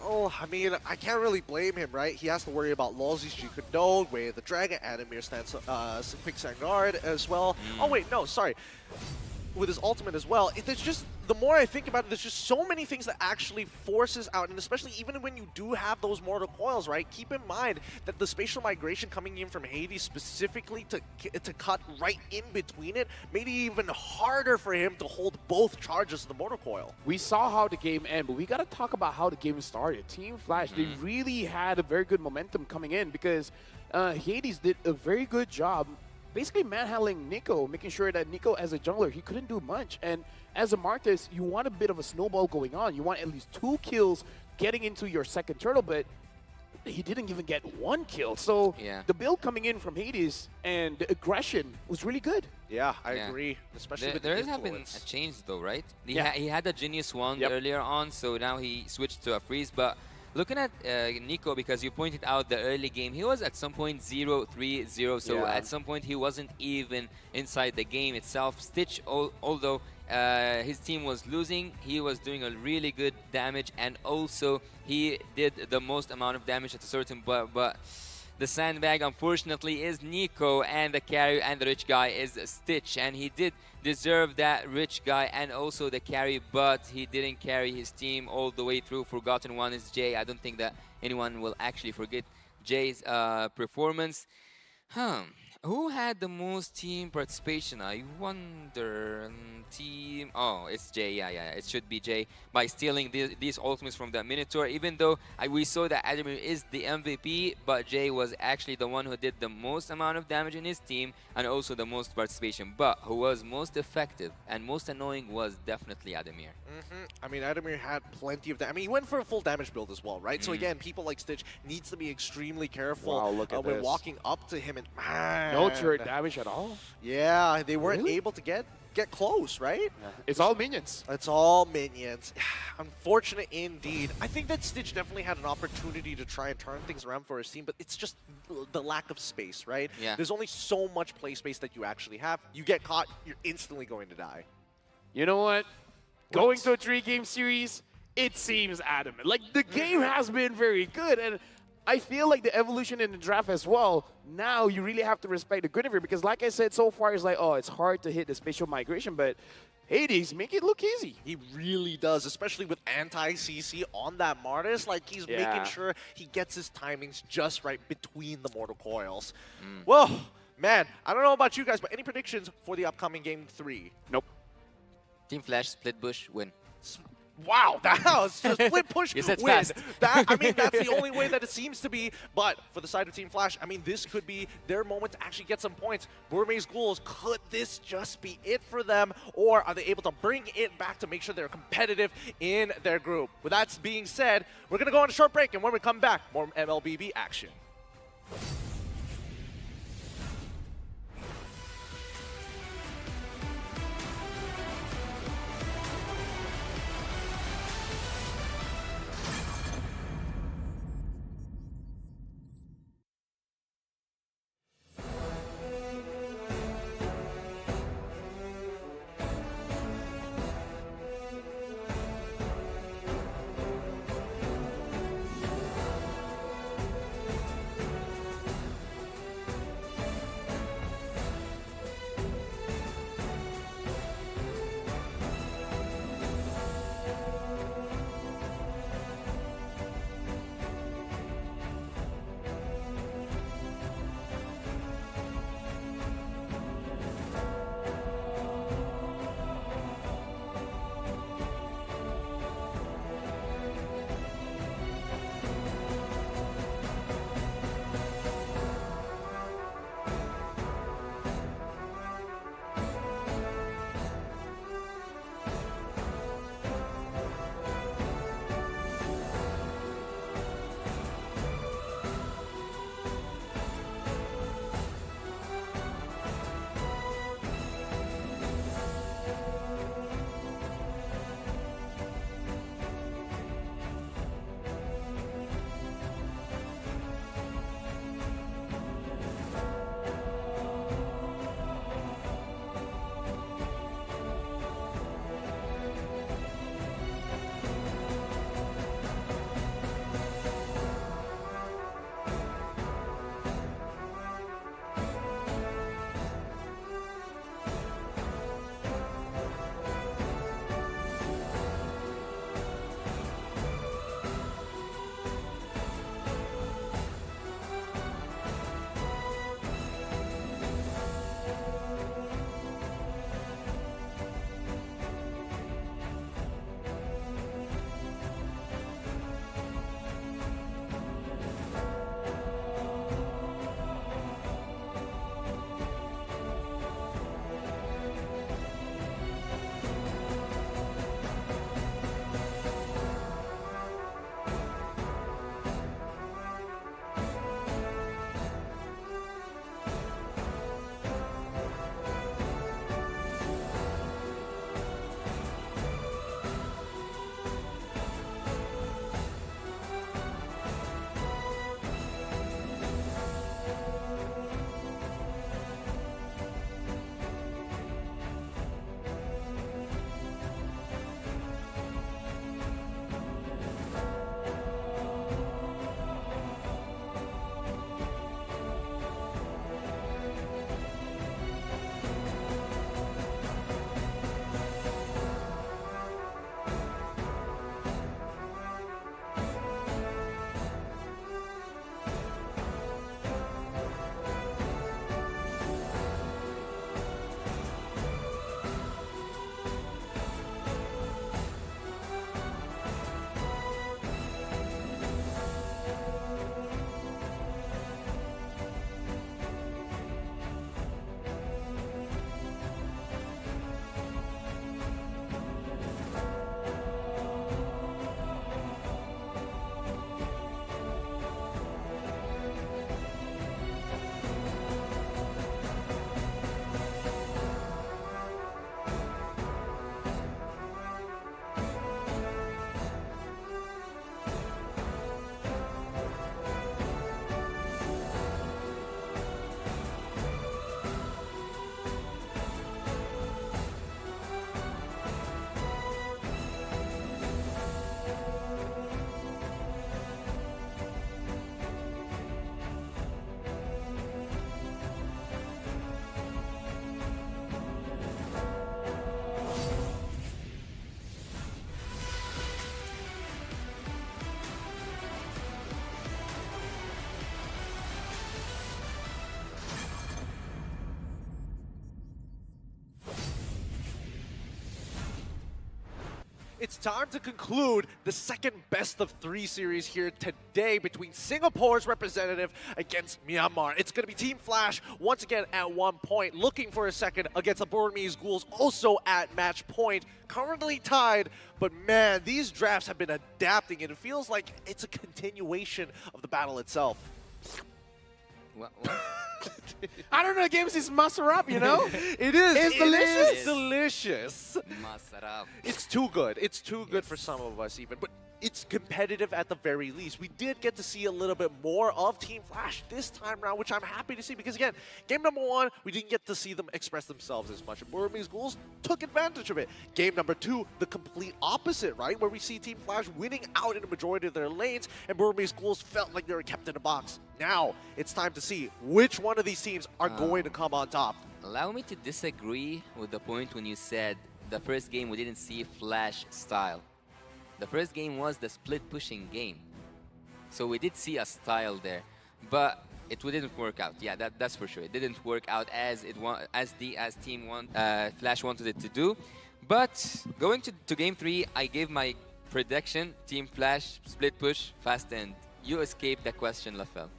Oh, I mean, I can't really blame him, right? He has to worry about Lolzy's G Node, Way of the Dragon, Ademir stands picks on guard as well. Oh wait, no, sorry. With his ultimate as well. There's just, the more I think about it, there's just so many things that actually forces out, and especially even when you do have those mortal coils, right? Keep in mind that the spatial migration coming in from Hades specifically to cut right in between it made it even harder for him to hold both charges of the mortal coil. We saw how the game ended, but we got to talk about how the game started. Team Flash, they really had a very good momentum coming in because Hades did a very good job basically manhandling Nico, making sure that Nico as a jungler, he couldn't do much. And as a Martis, you want a bit of a snowball going on. You want at least 2 kills getting into your second turtle, but he didn't even get 1 kill. So the build coming in from Hades and the aggression was really good. Yeah, I agree, especially with the There has been a change though, right? He had a Genius Wand earlier on, so now he switched to a freeze. But looking at Nico, because you pointed out the early game, he was at some point 0-3-0, so at some point he wasn't even inside the game itself. Stitch, although his team was losing, he was doing a really good damage, and also he did the most amount of damage at a certain but the sandbag, unfortunately, is Nico, and the carry and the rich guy is Stitch, and he did deserve that rich guy and also the carry, but he didn't carry his team all the way through. Forgotten one is Jay. I don't think that anyone will actually forget Jay's performance. Who had the most team participation? I wonder. Team. Oh, it's Jay. Yeah. It should be Jay by stealing these ultimates from the Minotaur. Even though we saw that Ademir is the MVP, but Jay was actually the one who did the most amount of damage in his team and also the most participation. But who was most effective and most annoying was definitely Ademir. I mean, Ademir had plenty of damage. I mean, he went for a full damage build as well, right? So again, people like Stitch needs to be extremely careful when walking up to him. And no turret damage at all. Yeah, they weren't able to get close, right? Yeah. It's all minions. It's all minions. Unfortunate indeed. I think that Stitch definitely had an opportunity to try and turn things around for his team, but it's just the lack of space, right? Yeah. There's only so much play space that you actually have. You get caught, you're instantly going to die. You know what? Going to a 3-game series, it seems adamant. Like, the game has been very good, and I feel like the evolution in the draft as well, now you really have to respect the Guinevere, because like I said, so far it's like, oh, it's hard to hit the spatial migration, but Hades make it look easy. He really does, especially with anti-CC on that Martis. Like, he's making sure he gets his timings just right between the mortal coils. Well, man, I don't know about you guys, but any predictions for the upcoming Game 3? Nope. Team Flash, split bush, win. Wow, that was just split push Yes, that's win. fast. I mean, that's the only way that it seems to be. But for the side of Team Flash, I mean, this could be their moment to actually get some points. Burmese Ghouls, could this just be it for them? Or are they able to bring it back to make sure they're competitive in their group? With that being said, we're going to go on a short break. And when we come back, more MLBB action. It's time to conclude the second best of 3 series here today between Singapore's representative against Myanmar. It's going to be Team Flash once again at 1 point, looking for a second against the Burmese Ghouls, also at match point, currently tied. But man, these drafts have been adapting, and it feels like it's a continuation of the battle itself. What? I don't know, the game is masarap, you know? It is. It's delicious. It's delicious. Masarap. It's too good. It's too good for some of us even. But it's competitive at the very least. We did get to see a little bit more of Team Flash this time around, which I'm happy to see because, again, game number 1, we didn't get to see them express themselves as much. And Burmese Ghouls took advantage of it. Game number 2, the complete opposite, right? Where we see Team Flash winning out in the majority of their lanes, and Burmese Ghouls felt like they were kept in a box. Now, it's time to see which one of these teams are going to come on top. Allow me to disagree with the point when you said the first game we didn't see Flash style. The first game was the split pushing game. So we did see a style there, but it didn't work out. Yeah, that's for sure. It didn't work out as Team Flash wanted it to do. But going to game 3, I gave my prediction: Team Flash, split push, fast end. You escaped the question, Lafel.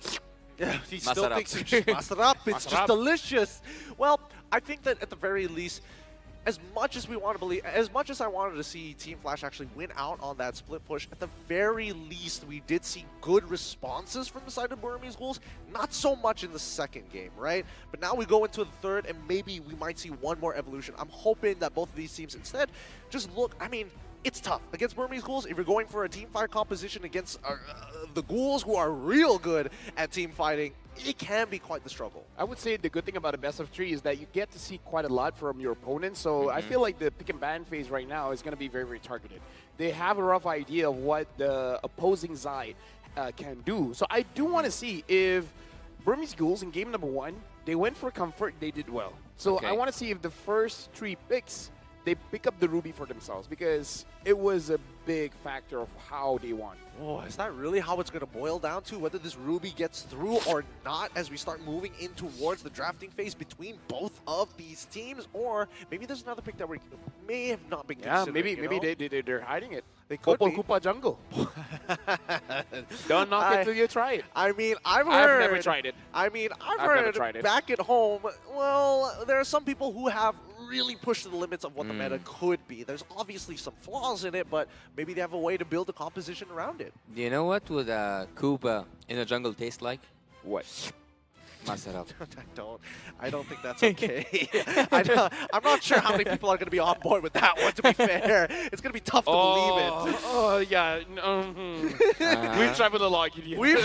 Yeah, he still thinks it's just masarap. It's just delicious. Well, I think that at the very least, as much as we want to believe, as much as I wanted to see Team Flash actually win out on that split push, at the very least we did see good responses from the side of Burmese Ghouls. Not so much in the second game, right? But now we go into the third, and maybe we might see one more evolution. I'm hoping that both of these teams instead just look, I mean, it's tough against Burmese Ghouls. If you're going for a team fight composition against the Ghouls, who are real good at team fighting, it can be quite the struggle. I would say the good thing about a best of 3 is that you get to see quite a lot from your opponents. So I feel like the pick and ban phase right now is going to be very, very targeted. They have a rough idea of what the opposing side can do. So I do want to see if Burmese Ghouls in game number 1, they went for comfort, they did well. So I want to see if the first 3 picks, they pick up the Ruby for themselves, because it was a big factor of how they won. Oh, is that really how it's going to boil down to? Whether this Ruby gets through or not as we start moving in towards the drafting phase between both of these teams? Or maybe there's another pick that we may have not been considering. Yeah, maybe they're hiding it. They could be. Koopa Jungle. Don't knock it till you try it. I mean, I've never tried it. I mean, I've heard back at home, well, there are some people who have really pushed to the limits of what the meta could be. There's obviously some flaws in it, but maybe they have a way to build a composition around it. Do you know what would Koopa in a jungle taste like? What? Masarap. I don't think that's okay. I'm not sure how many people are going to be on board with that one, to be fair. It's going to be tough to believe it. Oh, yeah. We've traveled a lot, Gideon. We've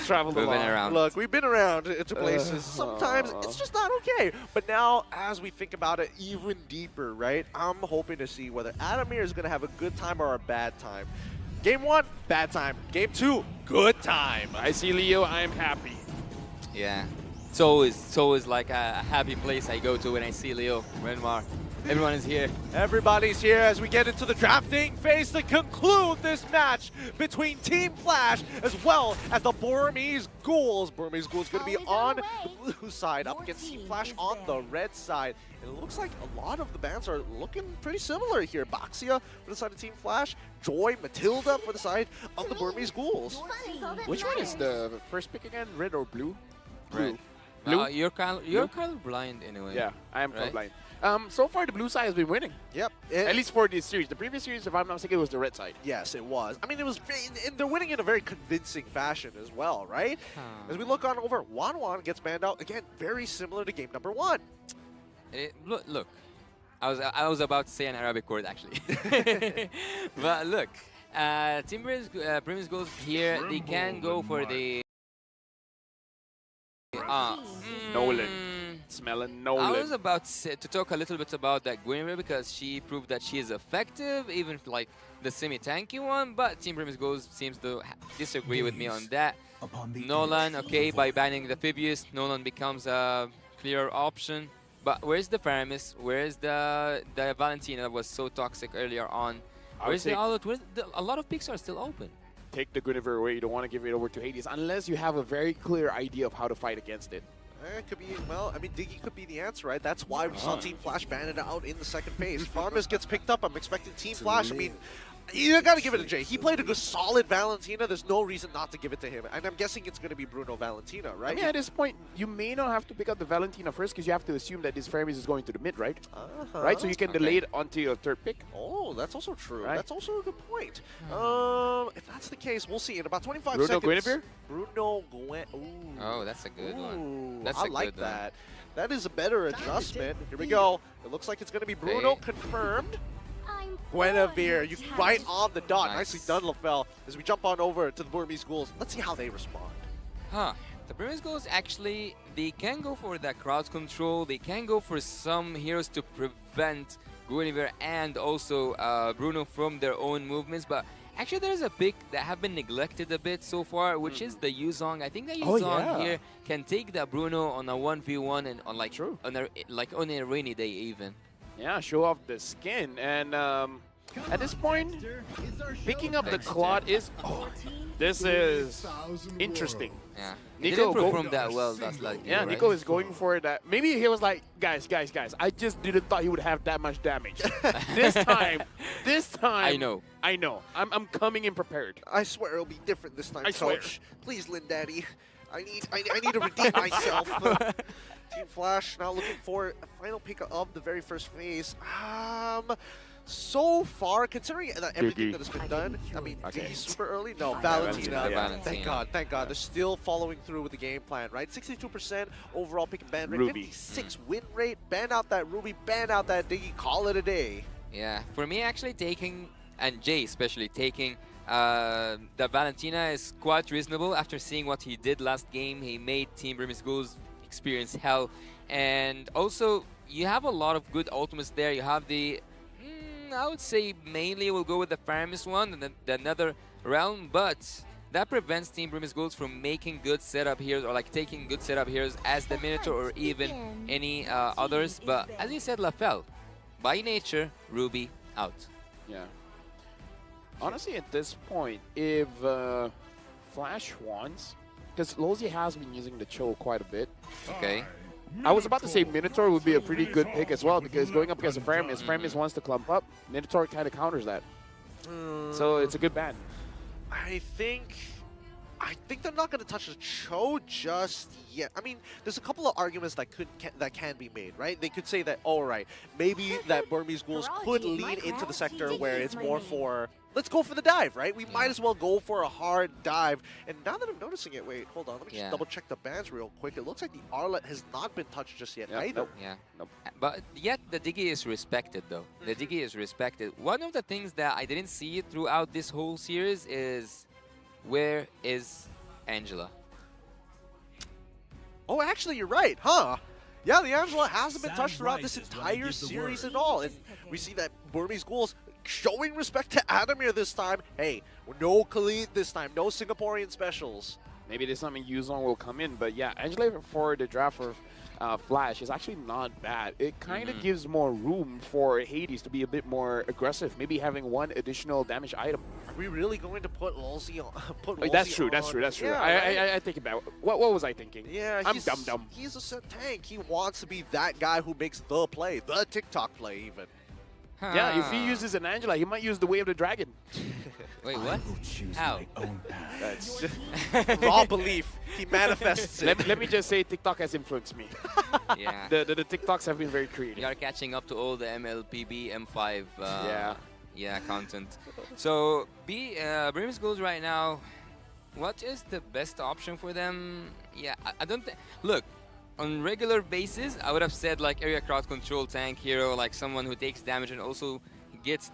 traveled a lot. Been around. Look, we've been around to places. Sometimes it's just not okay. But now, as we think about it even deeper, right, I'm hoping to see whether Adamir is going to have a good time or a bad time. Game 1, bad time. Game 2, good time. I see Leo, I'm happy. Yeah. So is like a happy place I go to when I see Leo, Renmar. Everyone is here. Everybody's here as we get into the drafting phase to conclude this match between Team Flash as well as the Burmese Ghouls. Burmese Ghouls going to be on the blue side up against Team Flash on the red side. And it looks like a lot of the bands are looking pretty similar here. Baxia for the side of Team Flash, Joy, Matilda for the side of the Burmese Ghouls. Which one is the first pick again? Red or blue? Red. Blue? You're colorblind anyway. Yeah, I am colorblind. So far, the blue side has been winning. Yep. At least for this series. The previous series, if I'm not mistaken, it was the red side. Yes, it was. I mean, it was, and they're winning in a very convincing fashion as well, right? As we look on over, Wanwan gets banned out again, very similar to game number 1. Look, I was about to say an Arabic word actually, but look, Team Burmese Ghouls here. They can go for the Nolan. Smelling Nolan. I was about to talk a little bit about that Guinevere because she proved that she is effective, even like the semi-tanky one, but Team Burmese Ghouls seems to disagree with me on that. Nolan, okay, by banning the Phoebus, Nolan becomes a clear option. But where's the Paramis? Where's the Valentina that was so toxic earlier on? Where's the Outlet? A lot of picks are still open. Take the Guinevere away. You don't want to give it over to Hades unless you have a very clear idea of how to fight against it. It could be, well, I mean, Diggy could be the answer, right? That's why we saw Team Flash banded out in the second phase. Farmers gets picked up. I'm expecting Team Flash. I mean, you gotta give it to Jay. He played a good, solid Valentina. There's no reason not to give it to him. And I'm guessing it's gonna be Bruno Valentina, right? I mean, at this point, you may not have to pick up the Valentina first because you have to assume that this Fermis is going to the mid, right? Right? So you can delay it onto your third pick. Oh, that's also true. Right. That's also a good point. If that's the case, we'll see in about 25 Bruno seconds. Guinevere? Bruno Guinevere. Oh, that's a good one. That's I a like good one. that. That is a better adjustment. Here we go. It looks like it's going to be Bruno confirmed. Guinevere, you right on the dot. Nicely done, LaFell. As we jump on over to the Burmese Ghouls, let's see how they respond. The Burmese Ghouls actually, they can go for that crowd control. They can go for some heroes to prevent Guinevere and also Bruno from their own movements. But actually, there's a pick that have been neglected a bit so far, which is the Yuzong. I think the Yuzong here can take the Bruno on a 1v1 and on on a rainy day even. Yeah, show off the skin. And at this point, picking up the Claude is... this is interesting. Yeah, Nico didn't perform that well. That's like yeah, right? Nico is going for that. Maybe he was like, guys, I just didn't thought he would have that much damage. this time, I know. I'm coming in prepared. I swear it'll be different this time, I swear. Coach. Please, Lin Daddy. I need to redeem myself. Team Flash now looking for a final pick of the very first phase. So far, considering that everything that has been done, I mean, Diggy super early? No, Valentina. Thank God. They're still following through with the game plan, right? 62% overall pick and ban rate, Ruby. 56 win rate. Ban out that Ruby, ban out that Diggy, call it a day. Yeah, for me actually taking, and Jay especially taking, the Valentina is quite reasonable after seeing what he did last game. He made Team Burmese Ghouls experience hell. And also, you have a lot of good ultimates there. You have the... I would say mainly we'll go with the Faramis one and then the Nether Realm, but that prevents Team Burmese Ghouls from making good setup heroes or like taking good setup heroes as the Minotaur or even any others. But as you said, LaFell, by nature, Ruby out. Yeah. Honestly, at this point, if Flash wants, because Lozi has been using the chill quite a bit. Okay. I was about to say Minotaur would be a pretty good pick as well because going up against a Faramis wants to clump up. Minotaur kind of counters that. So it's a good ban. I think they're not going to touch the Cho just yet. I mean, there's a couple of arguments that can be made, right? They could say that, all right, maybe that Burmese Ghouls could lean into the sector where it's more for, let's go for the dive, right? We might as well go for a hard dive. And now that I'm noticing it, wait, hold on, let me just double check the bans real quick. It looks like the Arlet has not been touched just yet either. Nope. But yet the Diggy is respected though. The Diggy is respected. One of the things that I didn't see throughout this whole series is where is Angela? Oh, actually, you're right, huh? Yeah, the Angela hasn't been touched throughout this entire series at all. And we see that Burmese Ghouls showing respect to Adamir this time. Hey, no Khalid this time, no Singaporean specials. Maybe there's something Yuzong will come in, but yeah, Angela for the draft for Flash is actually not bad. It kind of gives more room for Hades to be a bit more aggressive, maybe having one additional damage item. Are we really going to put Lolzy on? That's true. Yeah, I think about what was I thinking? Yeah, I'm dumb. He's a set tank. He wants to be that guy who makes the play, the TikTok play even. Yeah, if he uses an Angela, he might use the Way of the Dragon. Wait, what? How? That's just raw belief. He manifests it. Let me just say TikTok has influenced me. Yeah. The TikToks have been very creative. We are catching up to all the MLPB, M5 content. So, Burmese Ghouls right now, what is the best option for them? Yeah, I don't think... Look, on regular basis, I would have said like area crowd control tank hero, like someone who takes damage and also gets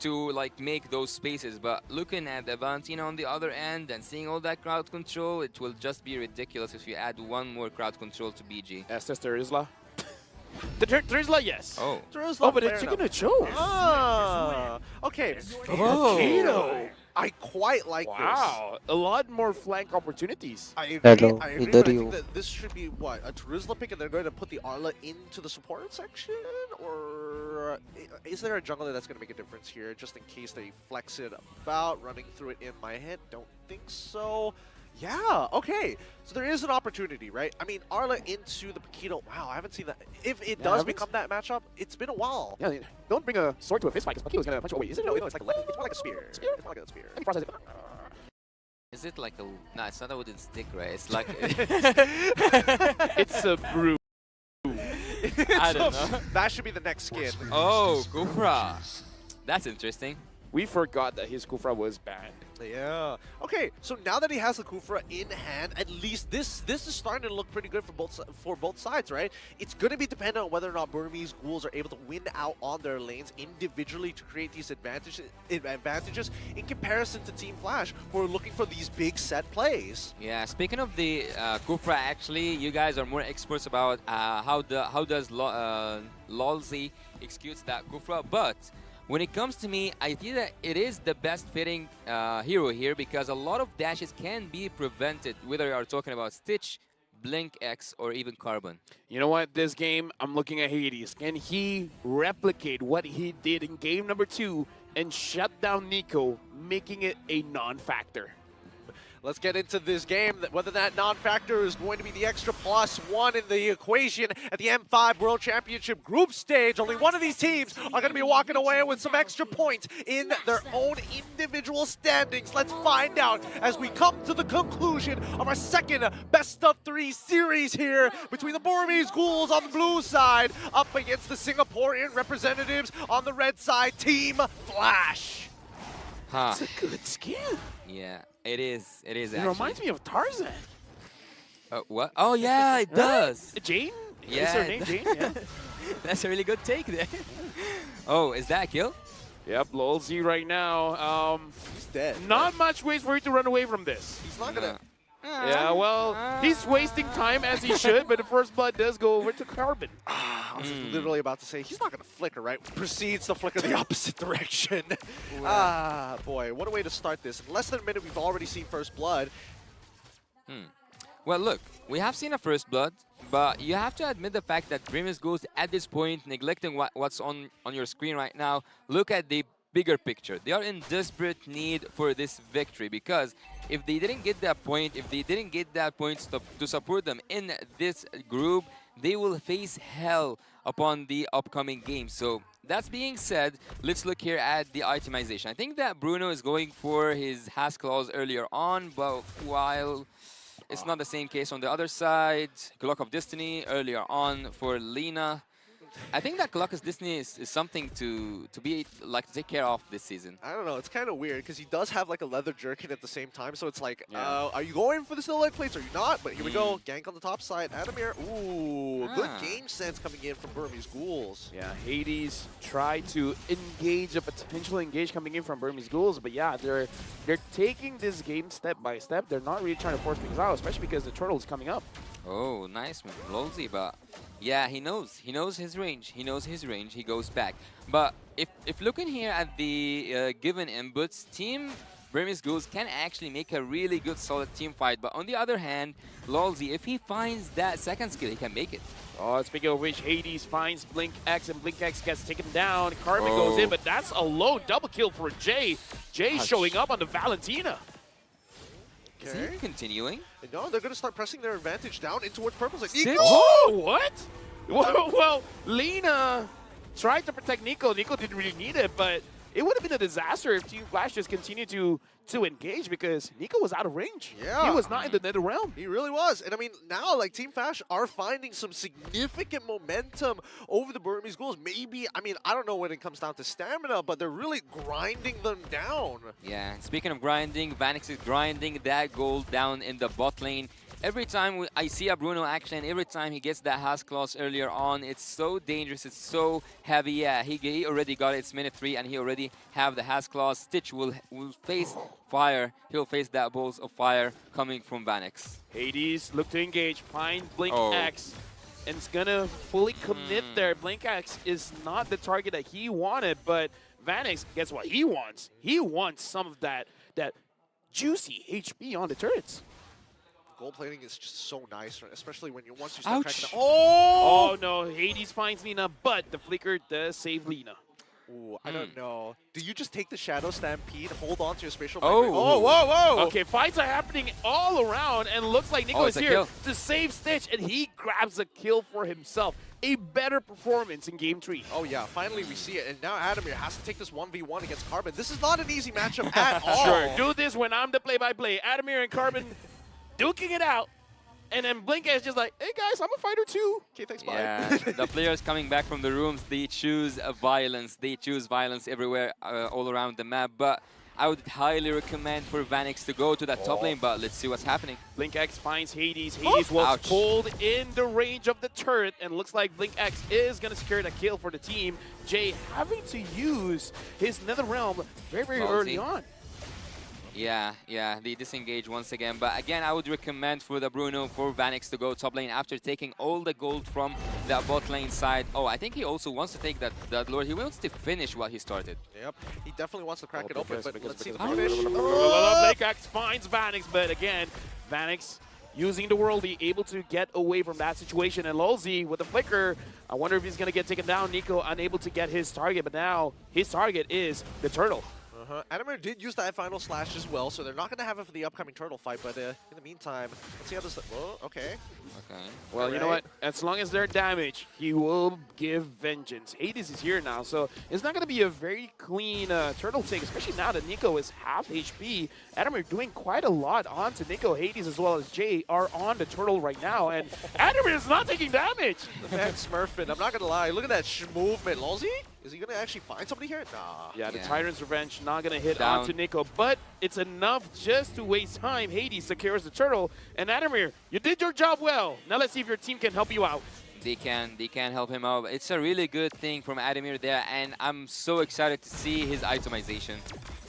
to like make those spaces. But looking at the Valentina on the other end and seeing all that crowd control, it will just be ridiculous if you add one more crowd control to BG. Yes, Sister Isla. The Trizla, yes. Oh. Trizla, but it's gonna choose. Okay. Oh. I quite like this. Wow, a lot more flank opportunities. I agree. I agree, but I think that this should be, what, a Trizla pick, and they're going to put the Arla into the support section? Or is there a jungler that's going to make a difference here, just in case they flex it about? Running through it in my head, don't think so. Yeah, okay. So there is an opportunity, right? I mean, Arla into the Paquito. Wow, I haven't seen that. If it does become that matchup, it's been a while. Yeah, don't bring a sword to a fist fight because Paquito's going to punch you. Oh, wait, is it? No, it's like it's more like a spear. It's more like a spear. Let me process it. Is it like a... No, it's not a wooden stick, right? It's like... It's a brew. I don't know. That should be the next skin. Oh, Kufra. That's interesting. We forgot that his Kufra was banned. Yeah. Okay, so now that he has the Kufra in hand, at least this is starting to look pretty good for both sides, right? It's going to be dependent on whether or not Burmese Ghouls are able to win out on their lanes individually to create these advantages in comparison to Team Flash, who are looking for these big set plays. Yeah, speaking of the Kufra, actually, you guys are more experts about how does Lolzy executes that Kufra, but when it comes to me, I feel that it is the best fitting hero here because a lot of dashes can be prevented, whether you are talking about Stitch, Blink X, or even Carbon. You know what? This game, I'm looking at Hades. Can he replicate what he did in game number 2 and shut down Nico, making it a non-factor? Let's get into this game, whether that non-factor is going to be the extra +1 in the equation at the M5 World Championship group stage. Only one of these teams are going to be walking away with some extra points in their own individual standings. Let's find out as we come to the conclusion of our second best-of-3 series here between the Burmese Ghouls on the blue side up against the Singaporean representatives on the red side, Team Flash. Huh. It's a good skin. Yeah, it is. It is. It reminds me of Tarzan. What? Oh yeah, it does. Jane? Yeah. Is her name Jane? Yeah. That's a really good take there. Oh, is that a kill? Yep, Lolzy right now. He's dead. Not much ways for you to run away from this. He's not gonna. Yeah, well, he's wasting time as he should, but the first blood does go over to Carbon. I was literally about to say, he's not going to flicker, right? Proceeds to flicker the opposite direction. Boy, what a way to start this. In less than a minute, we've already seen first blood. Well, look, we have seen a first blood, but you have to admit the fact that Burmese Ghouls at this point, neglecting what's on your screen right now, look at the bigger picture. They are in desperate need for this victory because if they didn't get that point, to support them in this group, they will face hell upon the upcoming game. So that being said, let's look here at the itemization. I think that Bruno is going for his Has clause earlier on, but while it's not the same case on the other side, Clock of Destiny earlier on for Lina. I think that Clock of Destiny is something to take care of this season. I don't know, it's kind of weird because he does have like a leather jerkin at the same time, so it's like, are you going for the still leg plates? Are you not? But here we go, gank on the top side. Adamir, ooh, good game sense coming in from Burmese Ghouls. Yeah, Hades tried to engage a potential engage coming in from Burmese Ghouls, but yeah, they're taking this game step by step. They're not really trying to force things out, especially because the turtle is coming up. Oh, nice man, Lolzy, but yeah, he knows his range. He knows his range. He goes back. But if looking here at the given inputs, Team Burmese Ghouls can actually make a really good solid team fight. But on the other hand, Lolzy, if he finds that second skill, he can make it. Oh, speaking of which, Hades finds Blink X and Blink X gets taken down. Carbon goes in, but that's a low double kill for Jay. Jay showing up on the Valentina. Is he continuing? No, they're going to start pressing their advantage down in towards purple. Like, oh, what? Well, Lina tried to protect Nico. Nico didn't really need it, but it would have been a disaster if Team Flash just continued to engage because Nico was out of range. Yeah. He was not in the nether realm. He really was. And I mean, now like Team Flash are finding some significant momentum over the Burmese Ghouls. Maybe, I mean, I don't know when it comes down to stamina, but they're really grinding them down. Yeah, speaking of grinding, Vanix is grinding that gold down in the bot lane. Every time I see a Bruno action, every time he gets that Has clause earlier on, it's so dangerous, it's so heavy. Yeah, he already got its minute 3 and he already have the Has clause. Stitch will face fire. He'll face that balls of fire coming from Vanix. Hades look to engage, find Blink X, and it's gonna fully commit there. Blink X is not the target that he wanted, but Vanix gets what he wants. He wants some of that juicy HP on the turrets. Gold plating is just so nice, especially when once you start cracking. Oh no, Hades finds Lina, but the flicker does save Lina. Ooh, I don't know. Do you just take the Shadow Stampede, hold on to your spatial Oh, migrate? Oh, whoa, whoa! Okay, fights are happening all around, and looks like Nico is here to save Stitch, and he grabs a kill for himself. A better performance in Game 3. Oh yeah, finally we see it, and now Adamir has to take this 1v1 against Carbon. This is not an easy matchup at all. Sure, do this when I'm the play-by-play. Adamir and Carbon duking it out. And then Blink is just like, hey guys, I'm a fighter too. Okay, thanks, bye. Yeah, the players coming back from the rooms, they choose violence. They choose violence everywhere, all around the map. But I would highly recommend for Vanix to go to that top lane, but let's see what's happening. BlinkX finds Hades. Hades was pulled in the range of the turret, and looks like BlinkX is going to secure the kill for the team. Jay having to use his NetherRealm very, very early on. Yeah, they disengage once again. But again, I would recommend for the Bruno, for Vanix to go top lane after taking all the gold from the bot lane side. Oh, I think he also wants to take that Lord. He wants to finish what he started. Yep, he definitely wants to crack it open, but let's see the finish. BlinkX finds Vanix, but again, Vanix using the worldie, able to get away from that situation. And Lolzy with the flicker, I wonder if he's going to get taken down. Nico unable to get his target, but now his target is the turtle. Adamir did use that final slash as well, so they're not going to have it for the upcoming turtle fight, but in the meantime, let's see how this... Whoa, okay. Well, you know what? As long as they're damaged, he will give vengeance. Hades is here now, so it's not going to be a very clean turtle take, especially now that Nico is half HP. Adamir doing quite a lot onto Nico. Hades as well as Jay are on the turtle right now, and Adamir is not taking damage. The man smurfing. I'm not going to lie. Look at that movement. Lolzy? Is he going to actually find somebody here? Nah. Yeah, the Tyrant's Revenge not going to hit onto Nico, but it's enough just to waste time. Hades secures the turtle, and Adamir, you did your job well. Now let's see if your team can help you out. They can help him out. It's a really good thing from Adamir there, and I'm so excited to see his itemization.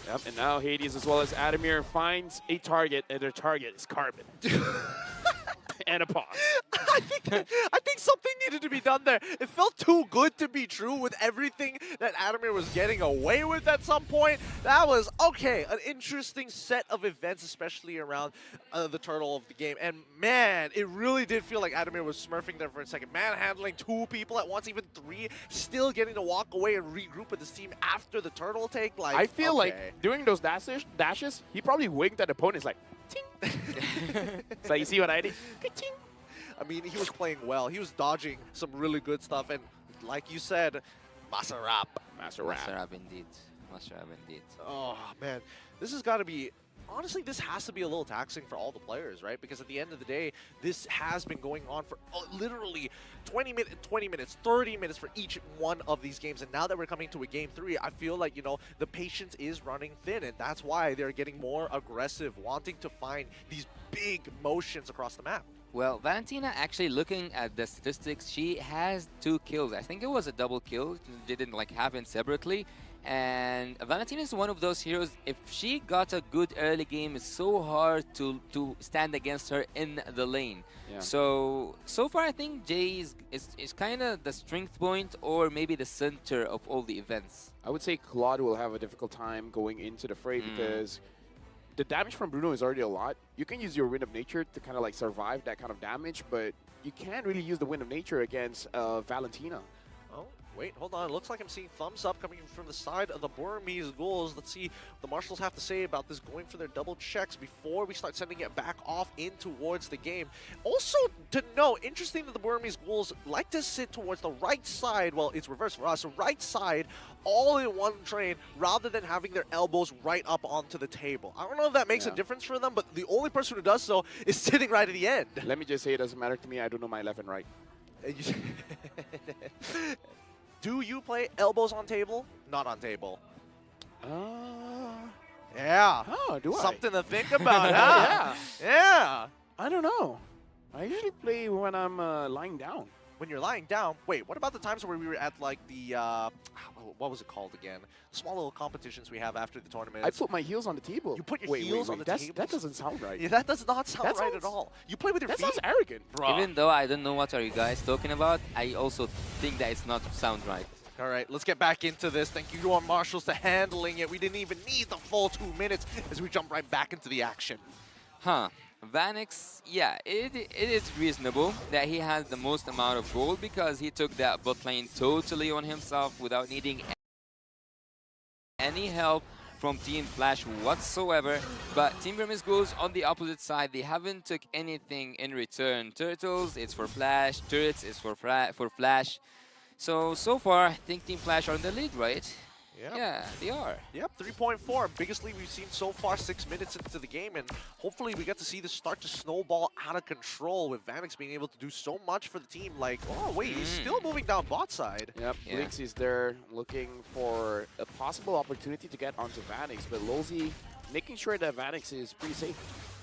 Yep, and now Hades as well as Adamir finds a target, and their target is Carbon. And a pause. I think something needed to be done there. It felt too good to be true with everything that Adamir was getting away with at some point. That was, okay, an interesting set of events, especially around the turtle of the game. And man, it really did feel like Adamir was smurfing there for a second. Manhandling 2 people at once, even 3, still getting to walk away and regroup with his team after the turtle take. Like, I feel like during those dashes, he probably winked at opponents like, ting. So you see what I did? I mean, he was playing well. He was dodging some really good stuff. And like you said, Masarap. Masarap indeed. Masarap indeed. Oh, man. This has got to be... Honestly, this has to be a little taxing for all the players, right? Because at the end of the day, this has been going on for literally 20 minutes, 30 minutes for each one of these games. And now that we're coming to a Game 3, I feel like, you know, the patience is running thin. And that's why they're getting more aggressive, wanting to find these big motions across the map. Well, Valentina, actually looking at the statistics, she has 2 kills. I think it was a double kill. They didn't like happen separately. And Valentina is one of those heroes. If she got a good early game, it's so hard to stand against her in the lane. Yeah. So far I think Jay is kind of the strength point, or maybe the center of all the events. I would say Claude will have a difficult time going into the fray because the damage from Bruno is already a lot. You can use your Wind of Nature to kind of like survive that kind of damage, but you can't really use the Wind of Nature against Valentina. Oh, wait, hold on. It looks like I'm seeing thumbs up coming from the side of the Burmese Ghouls. Let's see what the Marshals have to say about this, going for their double checks before we start sending it back off in towards the game. Also, to know, interesting that the Burmese Ghouls like to sit towards the right side. Well, it's reversed for us. So right side, all in one train, rather than having their elbows right up onto the table. I don't know if that makes a difference for them, but the only person who does so is sitting right at the end. Let me just say, it doesn't matter to me. I don't know my left and right. Do you play elbows on table? Not on table. Yeah. Oh, do I? Something to think about, huh? Yeah. I don't know. I usually play when I'm lying down. When you're lying down? Wait, what about the times where we were at like the, what was it called again? Small little competitions we have after the tournament. I put my heels on the table. You put your heels on the table? That doesn't sound right. Yeah, that does not sound right at all. You play with your feet? That sounds arrogant. Bruh. Even though I don't know what are you guys talking about, I also think that it's not sound right. All right, let's get back into this. Thank you to our Marshals for handling it. We didn't even need the full 2 minutes as we jump right back into the action. Huh. Vanix, yeah, it is reasonable that he has the most amount of gold because he took that bot lane totally on himself without needing any help from Team Flash whatsoever. But Team Burmese Ghouls on the opposite side, they haven't took anything in return. Turtles, it's for Flash. Turrets is for Flash. So far, I think Team Flash are in the lead, right? Yep. Yeah, they are. Yep, 3.4. Biggest lead we've seen so far, 6 minutes into the game. And hopefully we get to see this start to snowball out of control with Vanix being able to do so much for the team. Like, oh, wait, he's still moving down bot side. Yep, Yeah. Blinks is there looking for a possible opportunity to get onto Vanix, but Lolzy making sure that Vanix is pretty safe.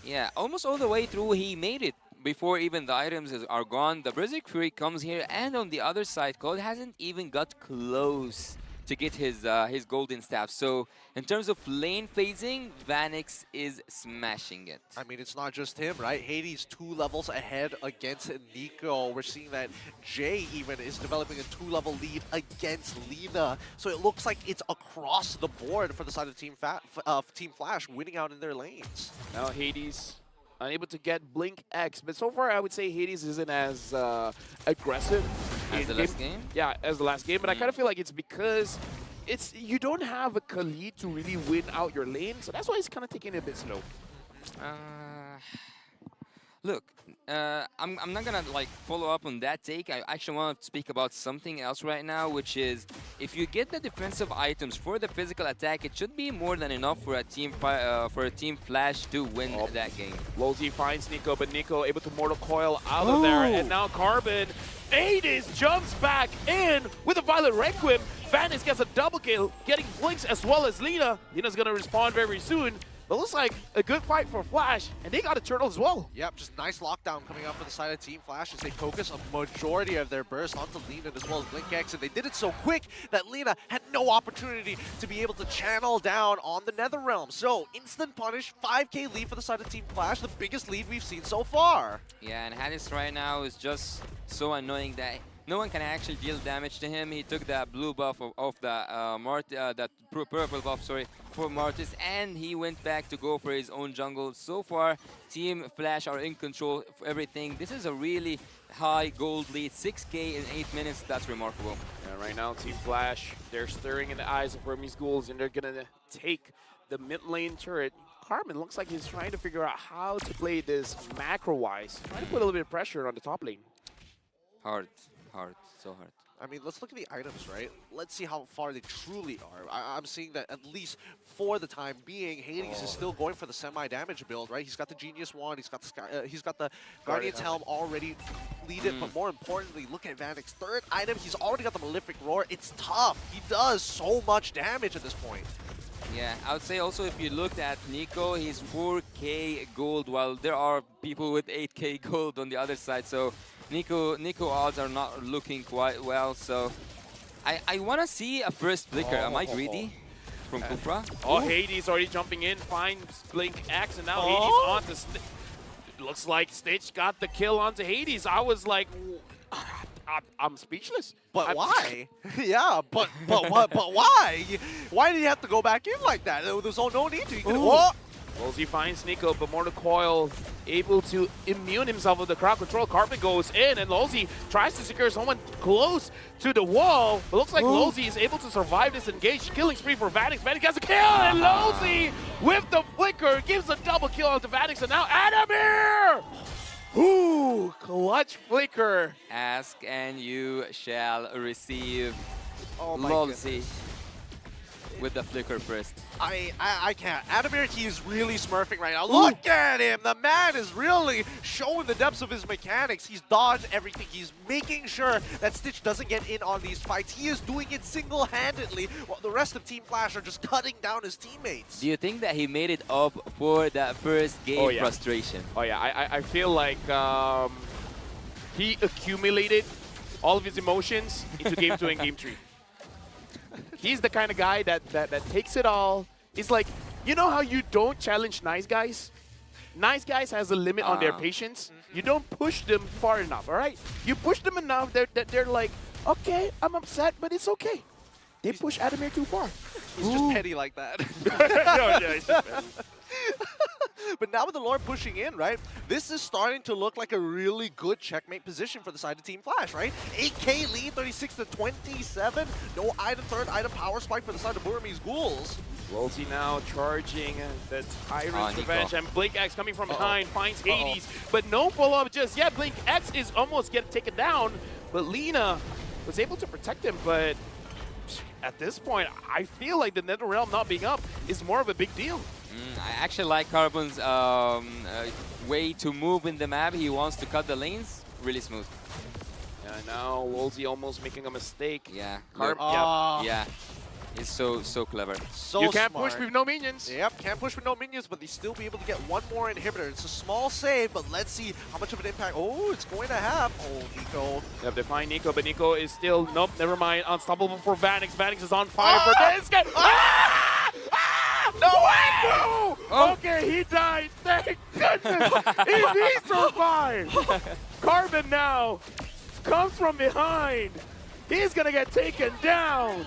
Yeah, almost all the way through, he made it. Before even the items are gone, the Berserk Fury comes here, and on the other side, Cold hasn't even got close to get his golden staff. So in terms of lane phasing, Vanix is smashing it. I mean, it's not just him, right? Hades 2 levels ahead against Nico. We're seeing that Jay even is developing a 2-level lead against Lina. So it looks like it's across the board for the side of Team Flash, winning out in their lanes. Now Hades unable to get Blink X, but so far I would say Hades isn't as aggressive As the last game? Yeah, as the last game, but I kind of feel like it's because you don't have a Khalid to really win out your lane, so that's why he's kind of taking it a bit slow. Look, I'm not gonna like follow up on that take. I actually want to speak about something else right now, which is if you get the defensive items for the physical attack, it should be more than enough for a team Flash to win that game. Lolzy finds Nico, but Nico able to Mortal Coil out of there, and now Carbon. Hades jumps back in with a Violet Requiem. Vanix gets a double kill, getting Blinks as well as Lina. Lina's gonna respawn very soon. But looks like a good fight for Flash, and they got a turtle as well. Yep, just nice lockdown coming up for the side of Team Flash as they focus a majority of their burst onto Lina as well as Blink X, and they did it so quick that Lina had no opportunity to be able to channel down on the Netherrealm. So, instant punish, 5k lead for the side of Team Flash, the biggest lead we've seen so far. Yeah, and Hades right now is just so annoying that no one can actually deal damage to him. He took that blue buff of the purple buff, sorry, for Mortis, and he went back to go for his own jungle. So far, Team Flash are in control of everything. This is a really high gold lead, 6k in 8 minutes. That's remarkable. Yeah, right now, Team Flash, they're staring in the eyes of Burmese Ghouls, and they're gonna take the mid lane turret. Carmen looks like he's trying to figure out how to play this macro-wise, trying to put a little bit of pressure on the top lane. Hard, so hard. I mean, let's look at the items, right? Let's see how far they truly are. I'm seeing that at least for the time being, Hades is still going for the semi-damage build, right? He's got the Genius Wand, he's got the Guardian's Helm already completed, but more importantly, look at Vanix's third item. He's already got the Malefic Roar. It's tough. He does so much damage at this point. Yeah, I would say also if you looked at Nico, he's 4k gold, while there are people with 8k gold on the other side. So Nico odds are not looking quite well. So I want to see a first flicker. Am I greedy from Kufra? Oh, Hades already jumping in, finds Blink X, and now Hades onto Stitch. Looks like Stitch got the kill onto Hades. I was like, I'm speechless. But why? Yeah, but why? Why did he have to go back in like that? There's no need to. Lolzy finds Nico, but Mortal Coil able to immune himself of the crowd control. Carbon goes in, and Lolzy tries to secure someone close to the wall. But looks like Lolzy is able to survive this engaged killing spree for Vanix. Vanix gets a kill, and Lolzy with the flicker gives a double kill onto Vanix, and now Adamir! Ooh, clutch flicker. Ask and you shall receive. Oh my Lolzy with the flicker first. I can't. Adamir, he's really smurfing right now. Look at him. The man is really showing the depths of his mechanics. He's dodged everything. He's making sure that Stitch doesn't get in on these fights. He is doing it single-handedly while the rest of Team Flash are just cutting down his teammates. Do you think that he made it up for that first game frustration? Oh yeah, I feel like he accumulated all of his emotions into Game 2 and Game 3. He's the kind of guy that takes it all. It's like, you know how you don't challenge nice guys? Nice guys has a limit on their patience. You don't push them far enough, all right? You push them enough that they're like, okay, I'm upset, but it's okay. They push Adamir too far. He's just petty like that. No, yeah, he's just petty. But now with the Lord pushing in, right, this is starting to look like a really good checkmate position for the side of Team Flash, right? 8K lead, 36-27. No item, third item power spike for the side of Burmese Ghouls. Rosie now charging the Tyrant's Revenge, and Blink X coming from behind, finds Hades, but no follow-up just yet. Blink X is almost getting taken down, but Lina was able to protect him, but at this point, I feel like the NetherRealm not being up is more of a big deal. I actually like Carbon's way to move in the map. He wants to cut the lanes really smooth. Yeah, now Wolsey almost making a mistake. Yeah. Yeah. He's so clever. So you can't smart. push with no minions. Yep, can't push with no minions, but they still be able to get one more inhibitor. It's a small save, but let's see how much of an impact. Oh, it's going to have. Oh, Nico. Yep, they find Nico, but Nico is still, nope, never mind. Unstoppable for Vanix. Vanix is on fire for this guy. No way! Oh. Okay, he died. Thank goodness. He survived. Carbon now comes from behind. He's going to get taken down.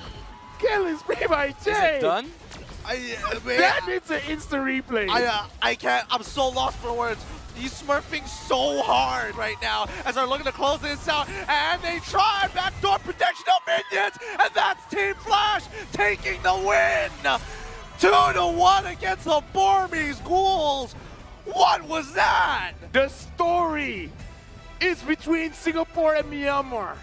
Killing spree by Jay. Is it done? That needs an instant replay. I can't. I'm so lost for words. He's smurfing so hard right now as they're looking to close this out, and they try backdoor protection of minions, and that's Team Flash taking the win. 2-1 against the Burmese Ghouls. What was that? The story is between Singapore and Myanmar.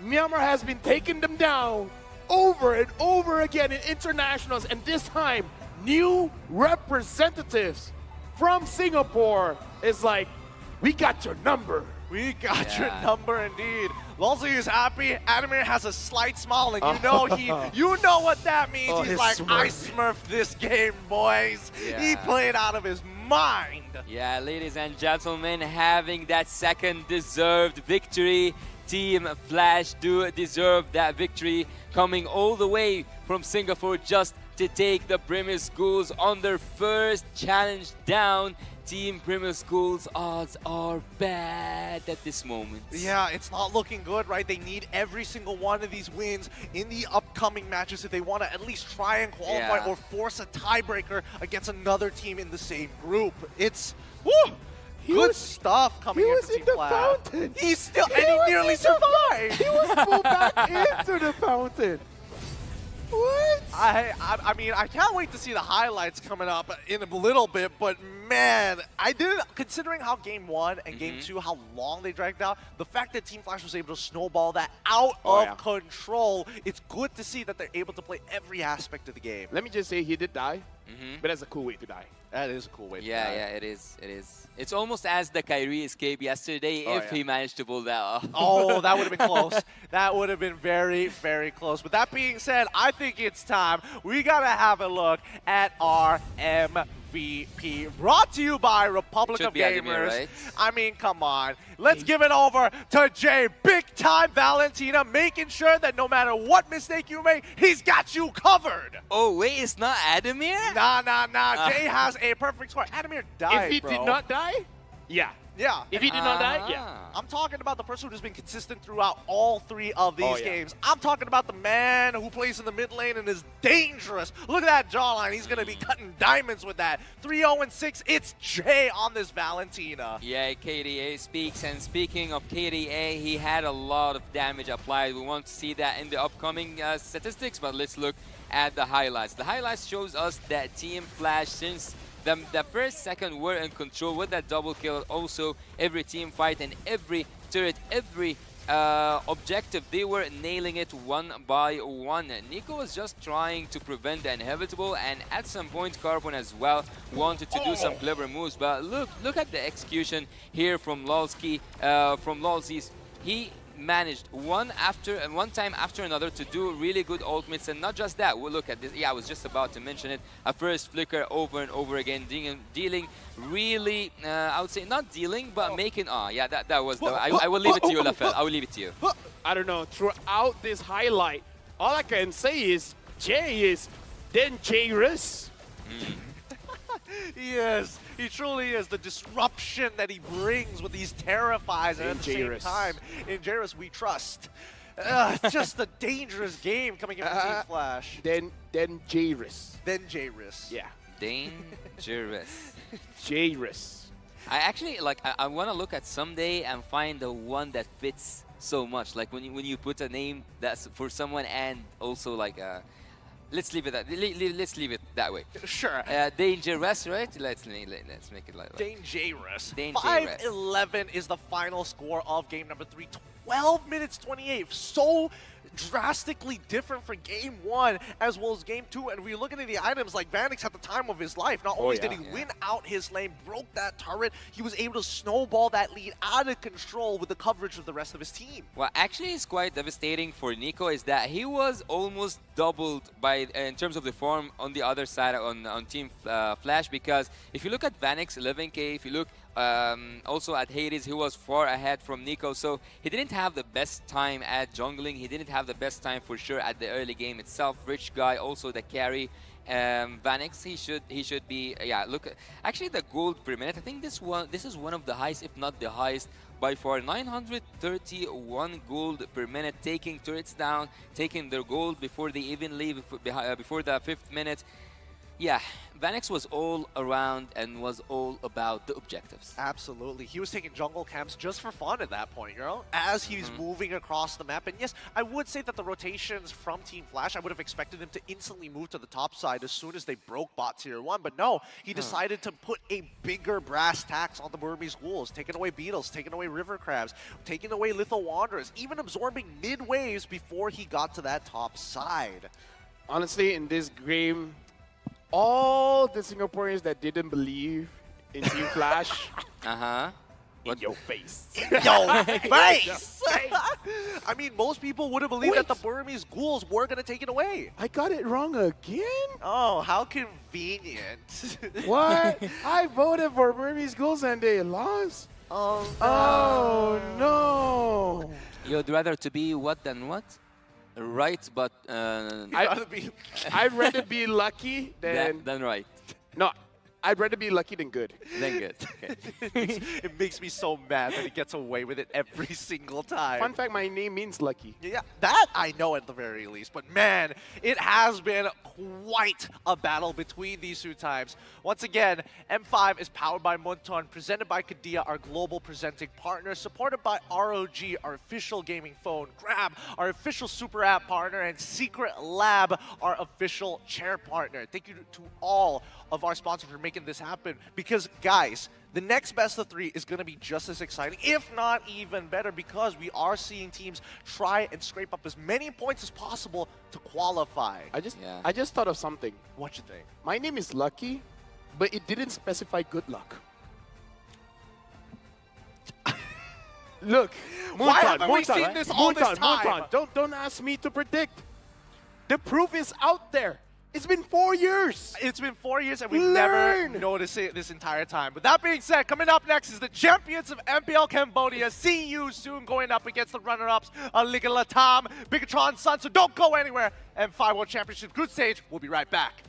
Myanmar has been taking them down over and over again in internationals, and this time new representatives from Singapore is like, we got your number. We got your number indeed. Lolzy is happy. Adamir has a slight smile, and you know what that means. He's like, I smurfed this game, boys. Yeah. He played out of his mind. Yeah, ladies and gentlemen, having that second deserved victory. Team Flash do deserve that victory, coming all the way from Singapore just to take the Burmese Ghouls on their first challenge down. Team Burmese Ghouls odds are bad at this moment. Yeah, it's not looking good, right? They need every single one of these wins in the upcoming matches if they want to at least try and qualify or force a tiebreaker against another team in the same group. It's good stuff coming in for Team Flash. Fountain. He's still, and he nearly survived. He was pulled back into the fountain. What? I mean, I can't wait to see the highlights coming up in a little bit, but man, considering how Game 1 and Game 2, how long they dragged out, the fact that Team Flash was able to snowball that out of control, it's good to see that they're able to play every aspect of the game. Let me just say he did die, but that's a cool way to die. That is a cool way to die. Yeah, it is. It's almost as the Kyrie escape yesterday if he managed to pull that off. Oh, that would have been close. That would have been very, very close. With that being said, I think it's time. We got to have a look at our MVP. Brought to you by Republic of Gamers. Adamir, right? I mean, come on. Let's give it over to Jay. Big time Valentina, making sure that no matter what mistake you make, he's got you covered. Oh, wait, it's not Adamir? Nah. Jay has a perfect score. Adamir died, If he did not die, yeah. Yeah. If he did not die, yeah. I'm talking about the person who's been consistent throughout all three of these games. I'm talking about the man who plays in the mid lane and is dangerous. Look at that jawline. He's going to be cutting diamonds with that. 3-0-6, it's Jay on this Valentina. Yeah, KDA speaks, and speaking of KDA, he had a lot of damage applied. We want to see that in the upcoming statistics, but let's look at the highlights. The highlights shows us that Team Flash, since the first second were in control with that double kill. Also, every team fight and every turret, every objective, they were nailing it one by one. Nico was just trying to prevent the inevitable, and at some point Carbon as well wanted to do some clever moves. But look at the execution here from Lolzy. He managed one time after another to do really good ultimates, and not just that. We'll look at this. Yeah, I was just about to mention it. A first flicker over and over again, dealing really, I would say not dealing, but making. Yeah, that was the. I will leave it to you, Lafel. I will leave it to you. I don't know. Throughout this highlight, all I can say is Jay is dangerous. Yes, he truly is. The disruption that he brings with these terrifies, and at the same time, in Jairus we trust. It's just a dangerous game coming in from Team Flash. Then Jairus. Then Jairus. Yeah. Dangerous. Jairus. I want to look at someday and find the one that fits so much. Like when you put a name that's for someone and also like let's leave it that way. Sure. Dangerous, right? Let's make it like Dangerous. 5-11 is the final score of game number 3. 12 minutes 28. So drastically different for game 1 as well as game 2. And we're looking at the items like Vanix had the time of his life. Not only did he win out his lane, broke that turret, he was able to snowball that lead out of control with the coverage of the rest of his team. What actually is quite devastating for Nico is that he was almost doubled by in terms of the form on the other side on Team Flash, because if you look at Vanix 11k, if you look also at Hades, he was far ahead from Nico, so he didn't have the best time at jungling. He didn't have the best time for sure at the early game itself. Rich guy, also the carry. Vanix, he should be look at, actually the gold per minute. I think this is one of the highest, if not the highest by far. 931 gold per minute, taking turrets down, taking their gold before they even leave before the 5th minute. Yeah, Vanix was all around and was all about the objectives. Absolutely. He was taking jungle camps just for fun at that point, you know, as he's moving across the map. And yes, I would say that the rotations from Team Flash, I would have expected them to instantly move to the top side as soon as they broke bot tier 1. But no, he decided to put a bigger brass tax on the Burmese Ghouls, taking away Beetles, taking away River Crabs, taking away Lethal Wanderers, even absorbing mid waves before he got to that top side. Honestly, in this game, all the Singaporeans that didn't believe in Team Flash, in your face. Your face! I mean, most people would have believed that the Burmese Ghouls were going to take it away. I got it wrong again? Oh, how convenient. What? I voted for Burmese Ghouls and they lost? Oh, no. Oh, no. You'd rather to be what than what? Right, but I'd rather be lucky than right. No, I'd rather be lucky than good. Than good. Okay. It makes me so mad that he gets away with it every single time. Fun fact, my name means lucky. Yeah, that I know at the very least. But man, it has been quite a battle between these two times. Once again, M5 is powered by Munton, presented by Qiddiya, our global presenting partner, supported by ROG, our official gaming phone, Grab, our official super app partner, and Secret Lab, our official chair partner. Thank you to all of our sponsors for making this happen, because guys, the next best of 3 is going to be just as exciting, if not even better, because we are seeing teams try and scrape up as many points as possible to qualify. I just thought of something. What you think? My name is Lucky, but it didn't specify good luck. Look, why haven't we seen this all this time? Don't ask me to predict. The proof is out there. It's been 4 years. It's been 4 years and we've never noticed it this entire time. But that being said, coming up next is the champions of MPL Cambodia. See you soon, going up against the runner-ups, Liga Latam, Bigatron Sun. So don't go anywhere. M5 World Championship group stage. We'll be right back.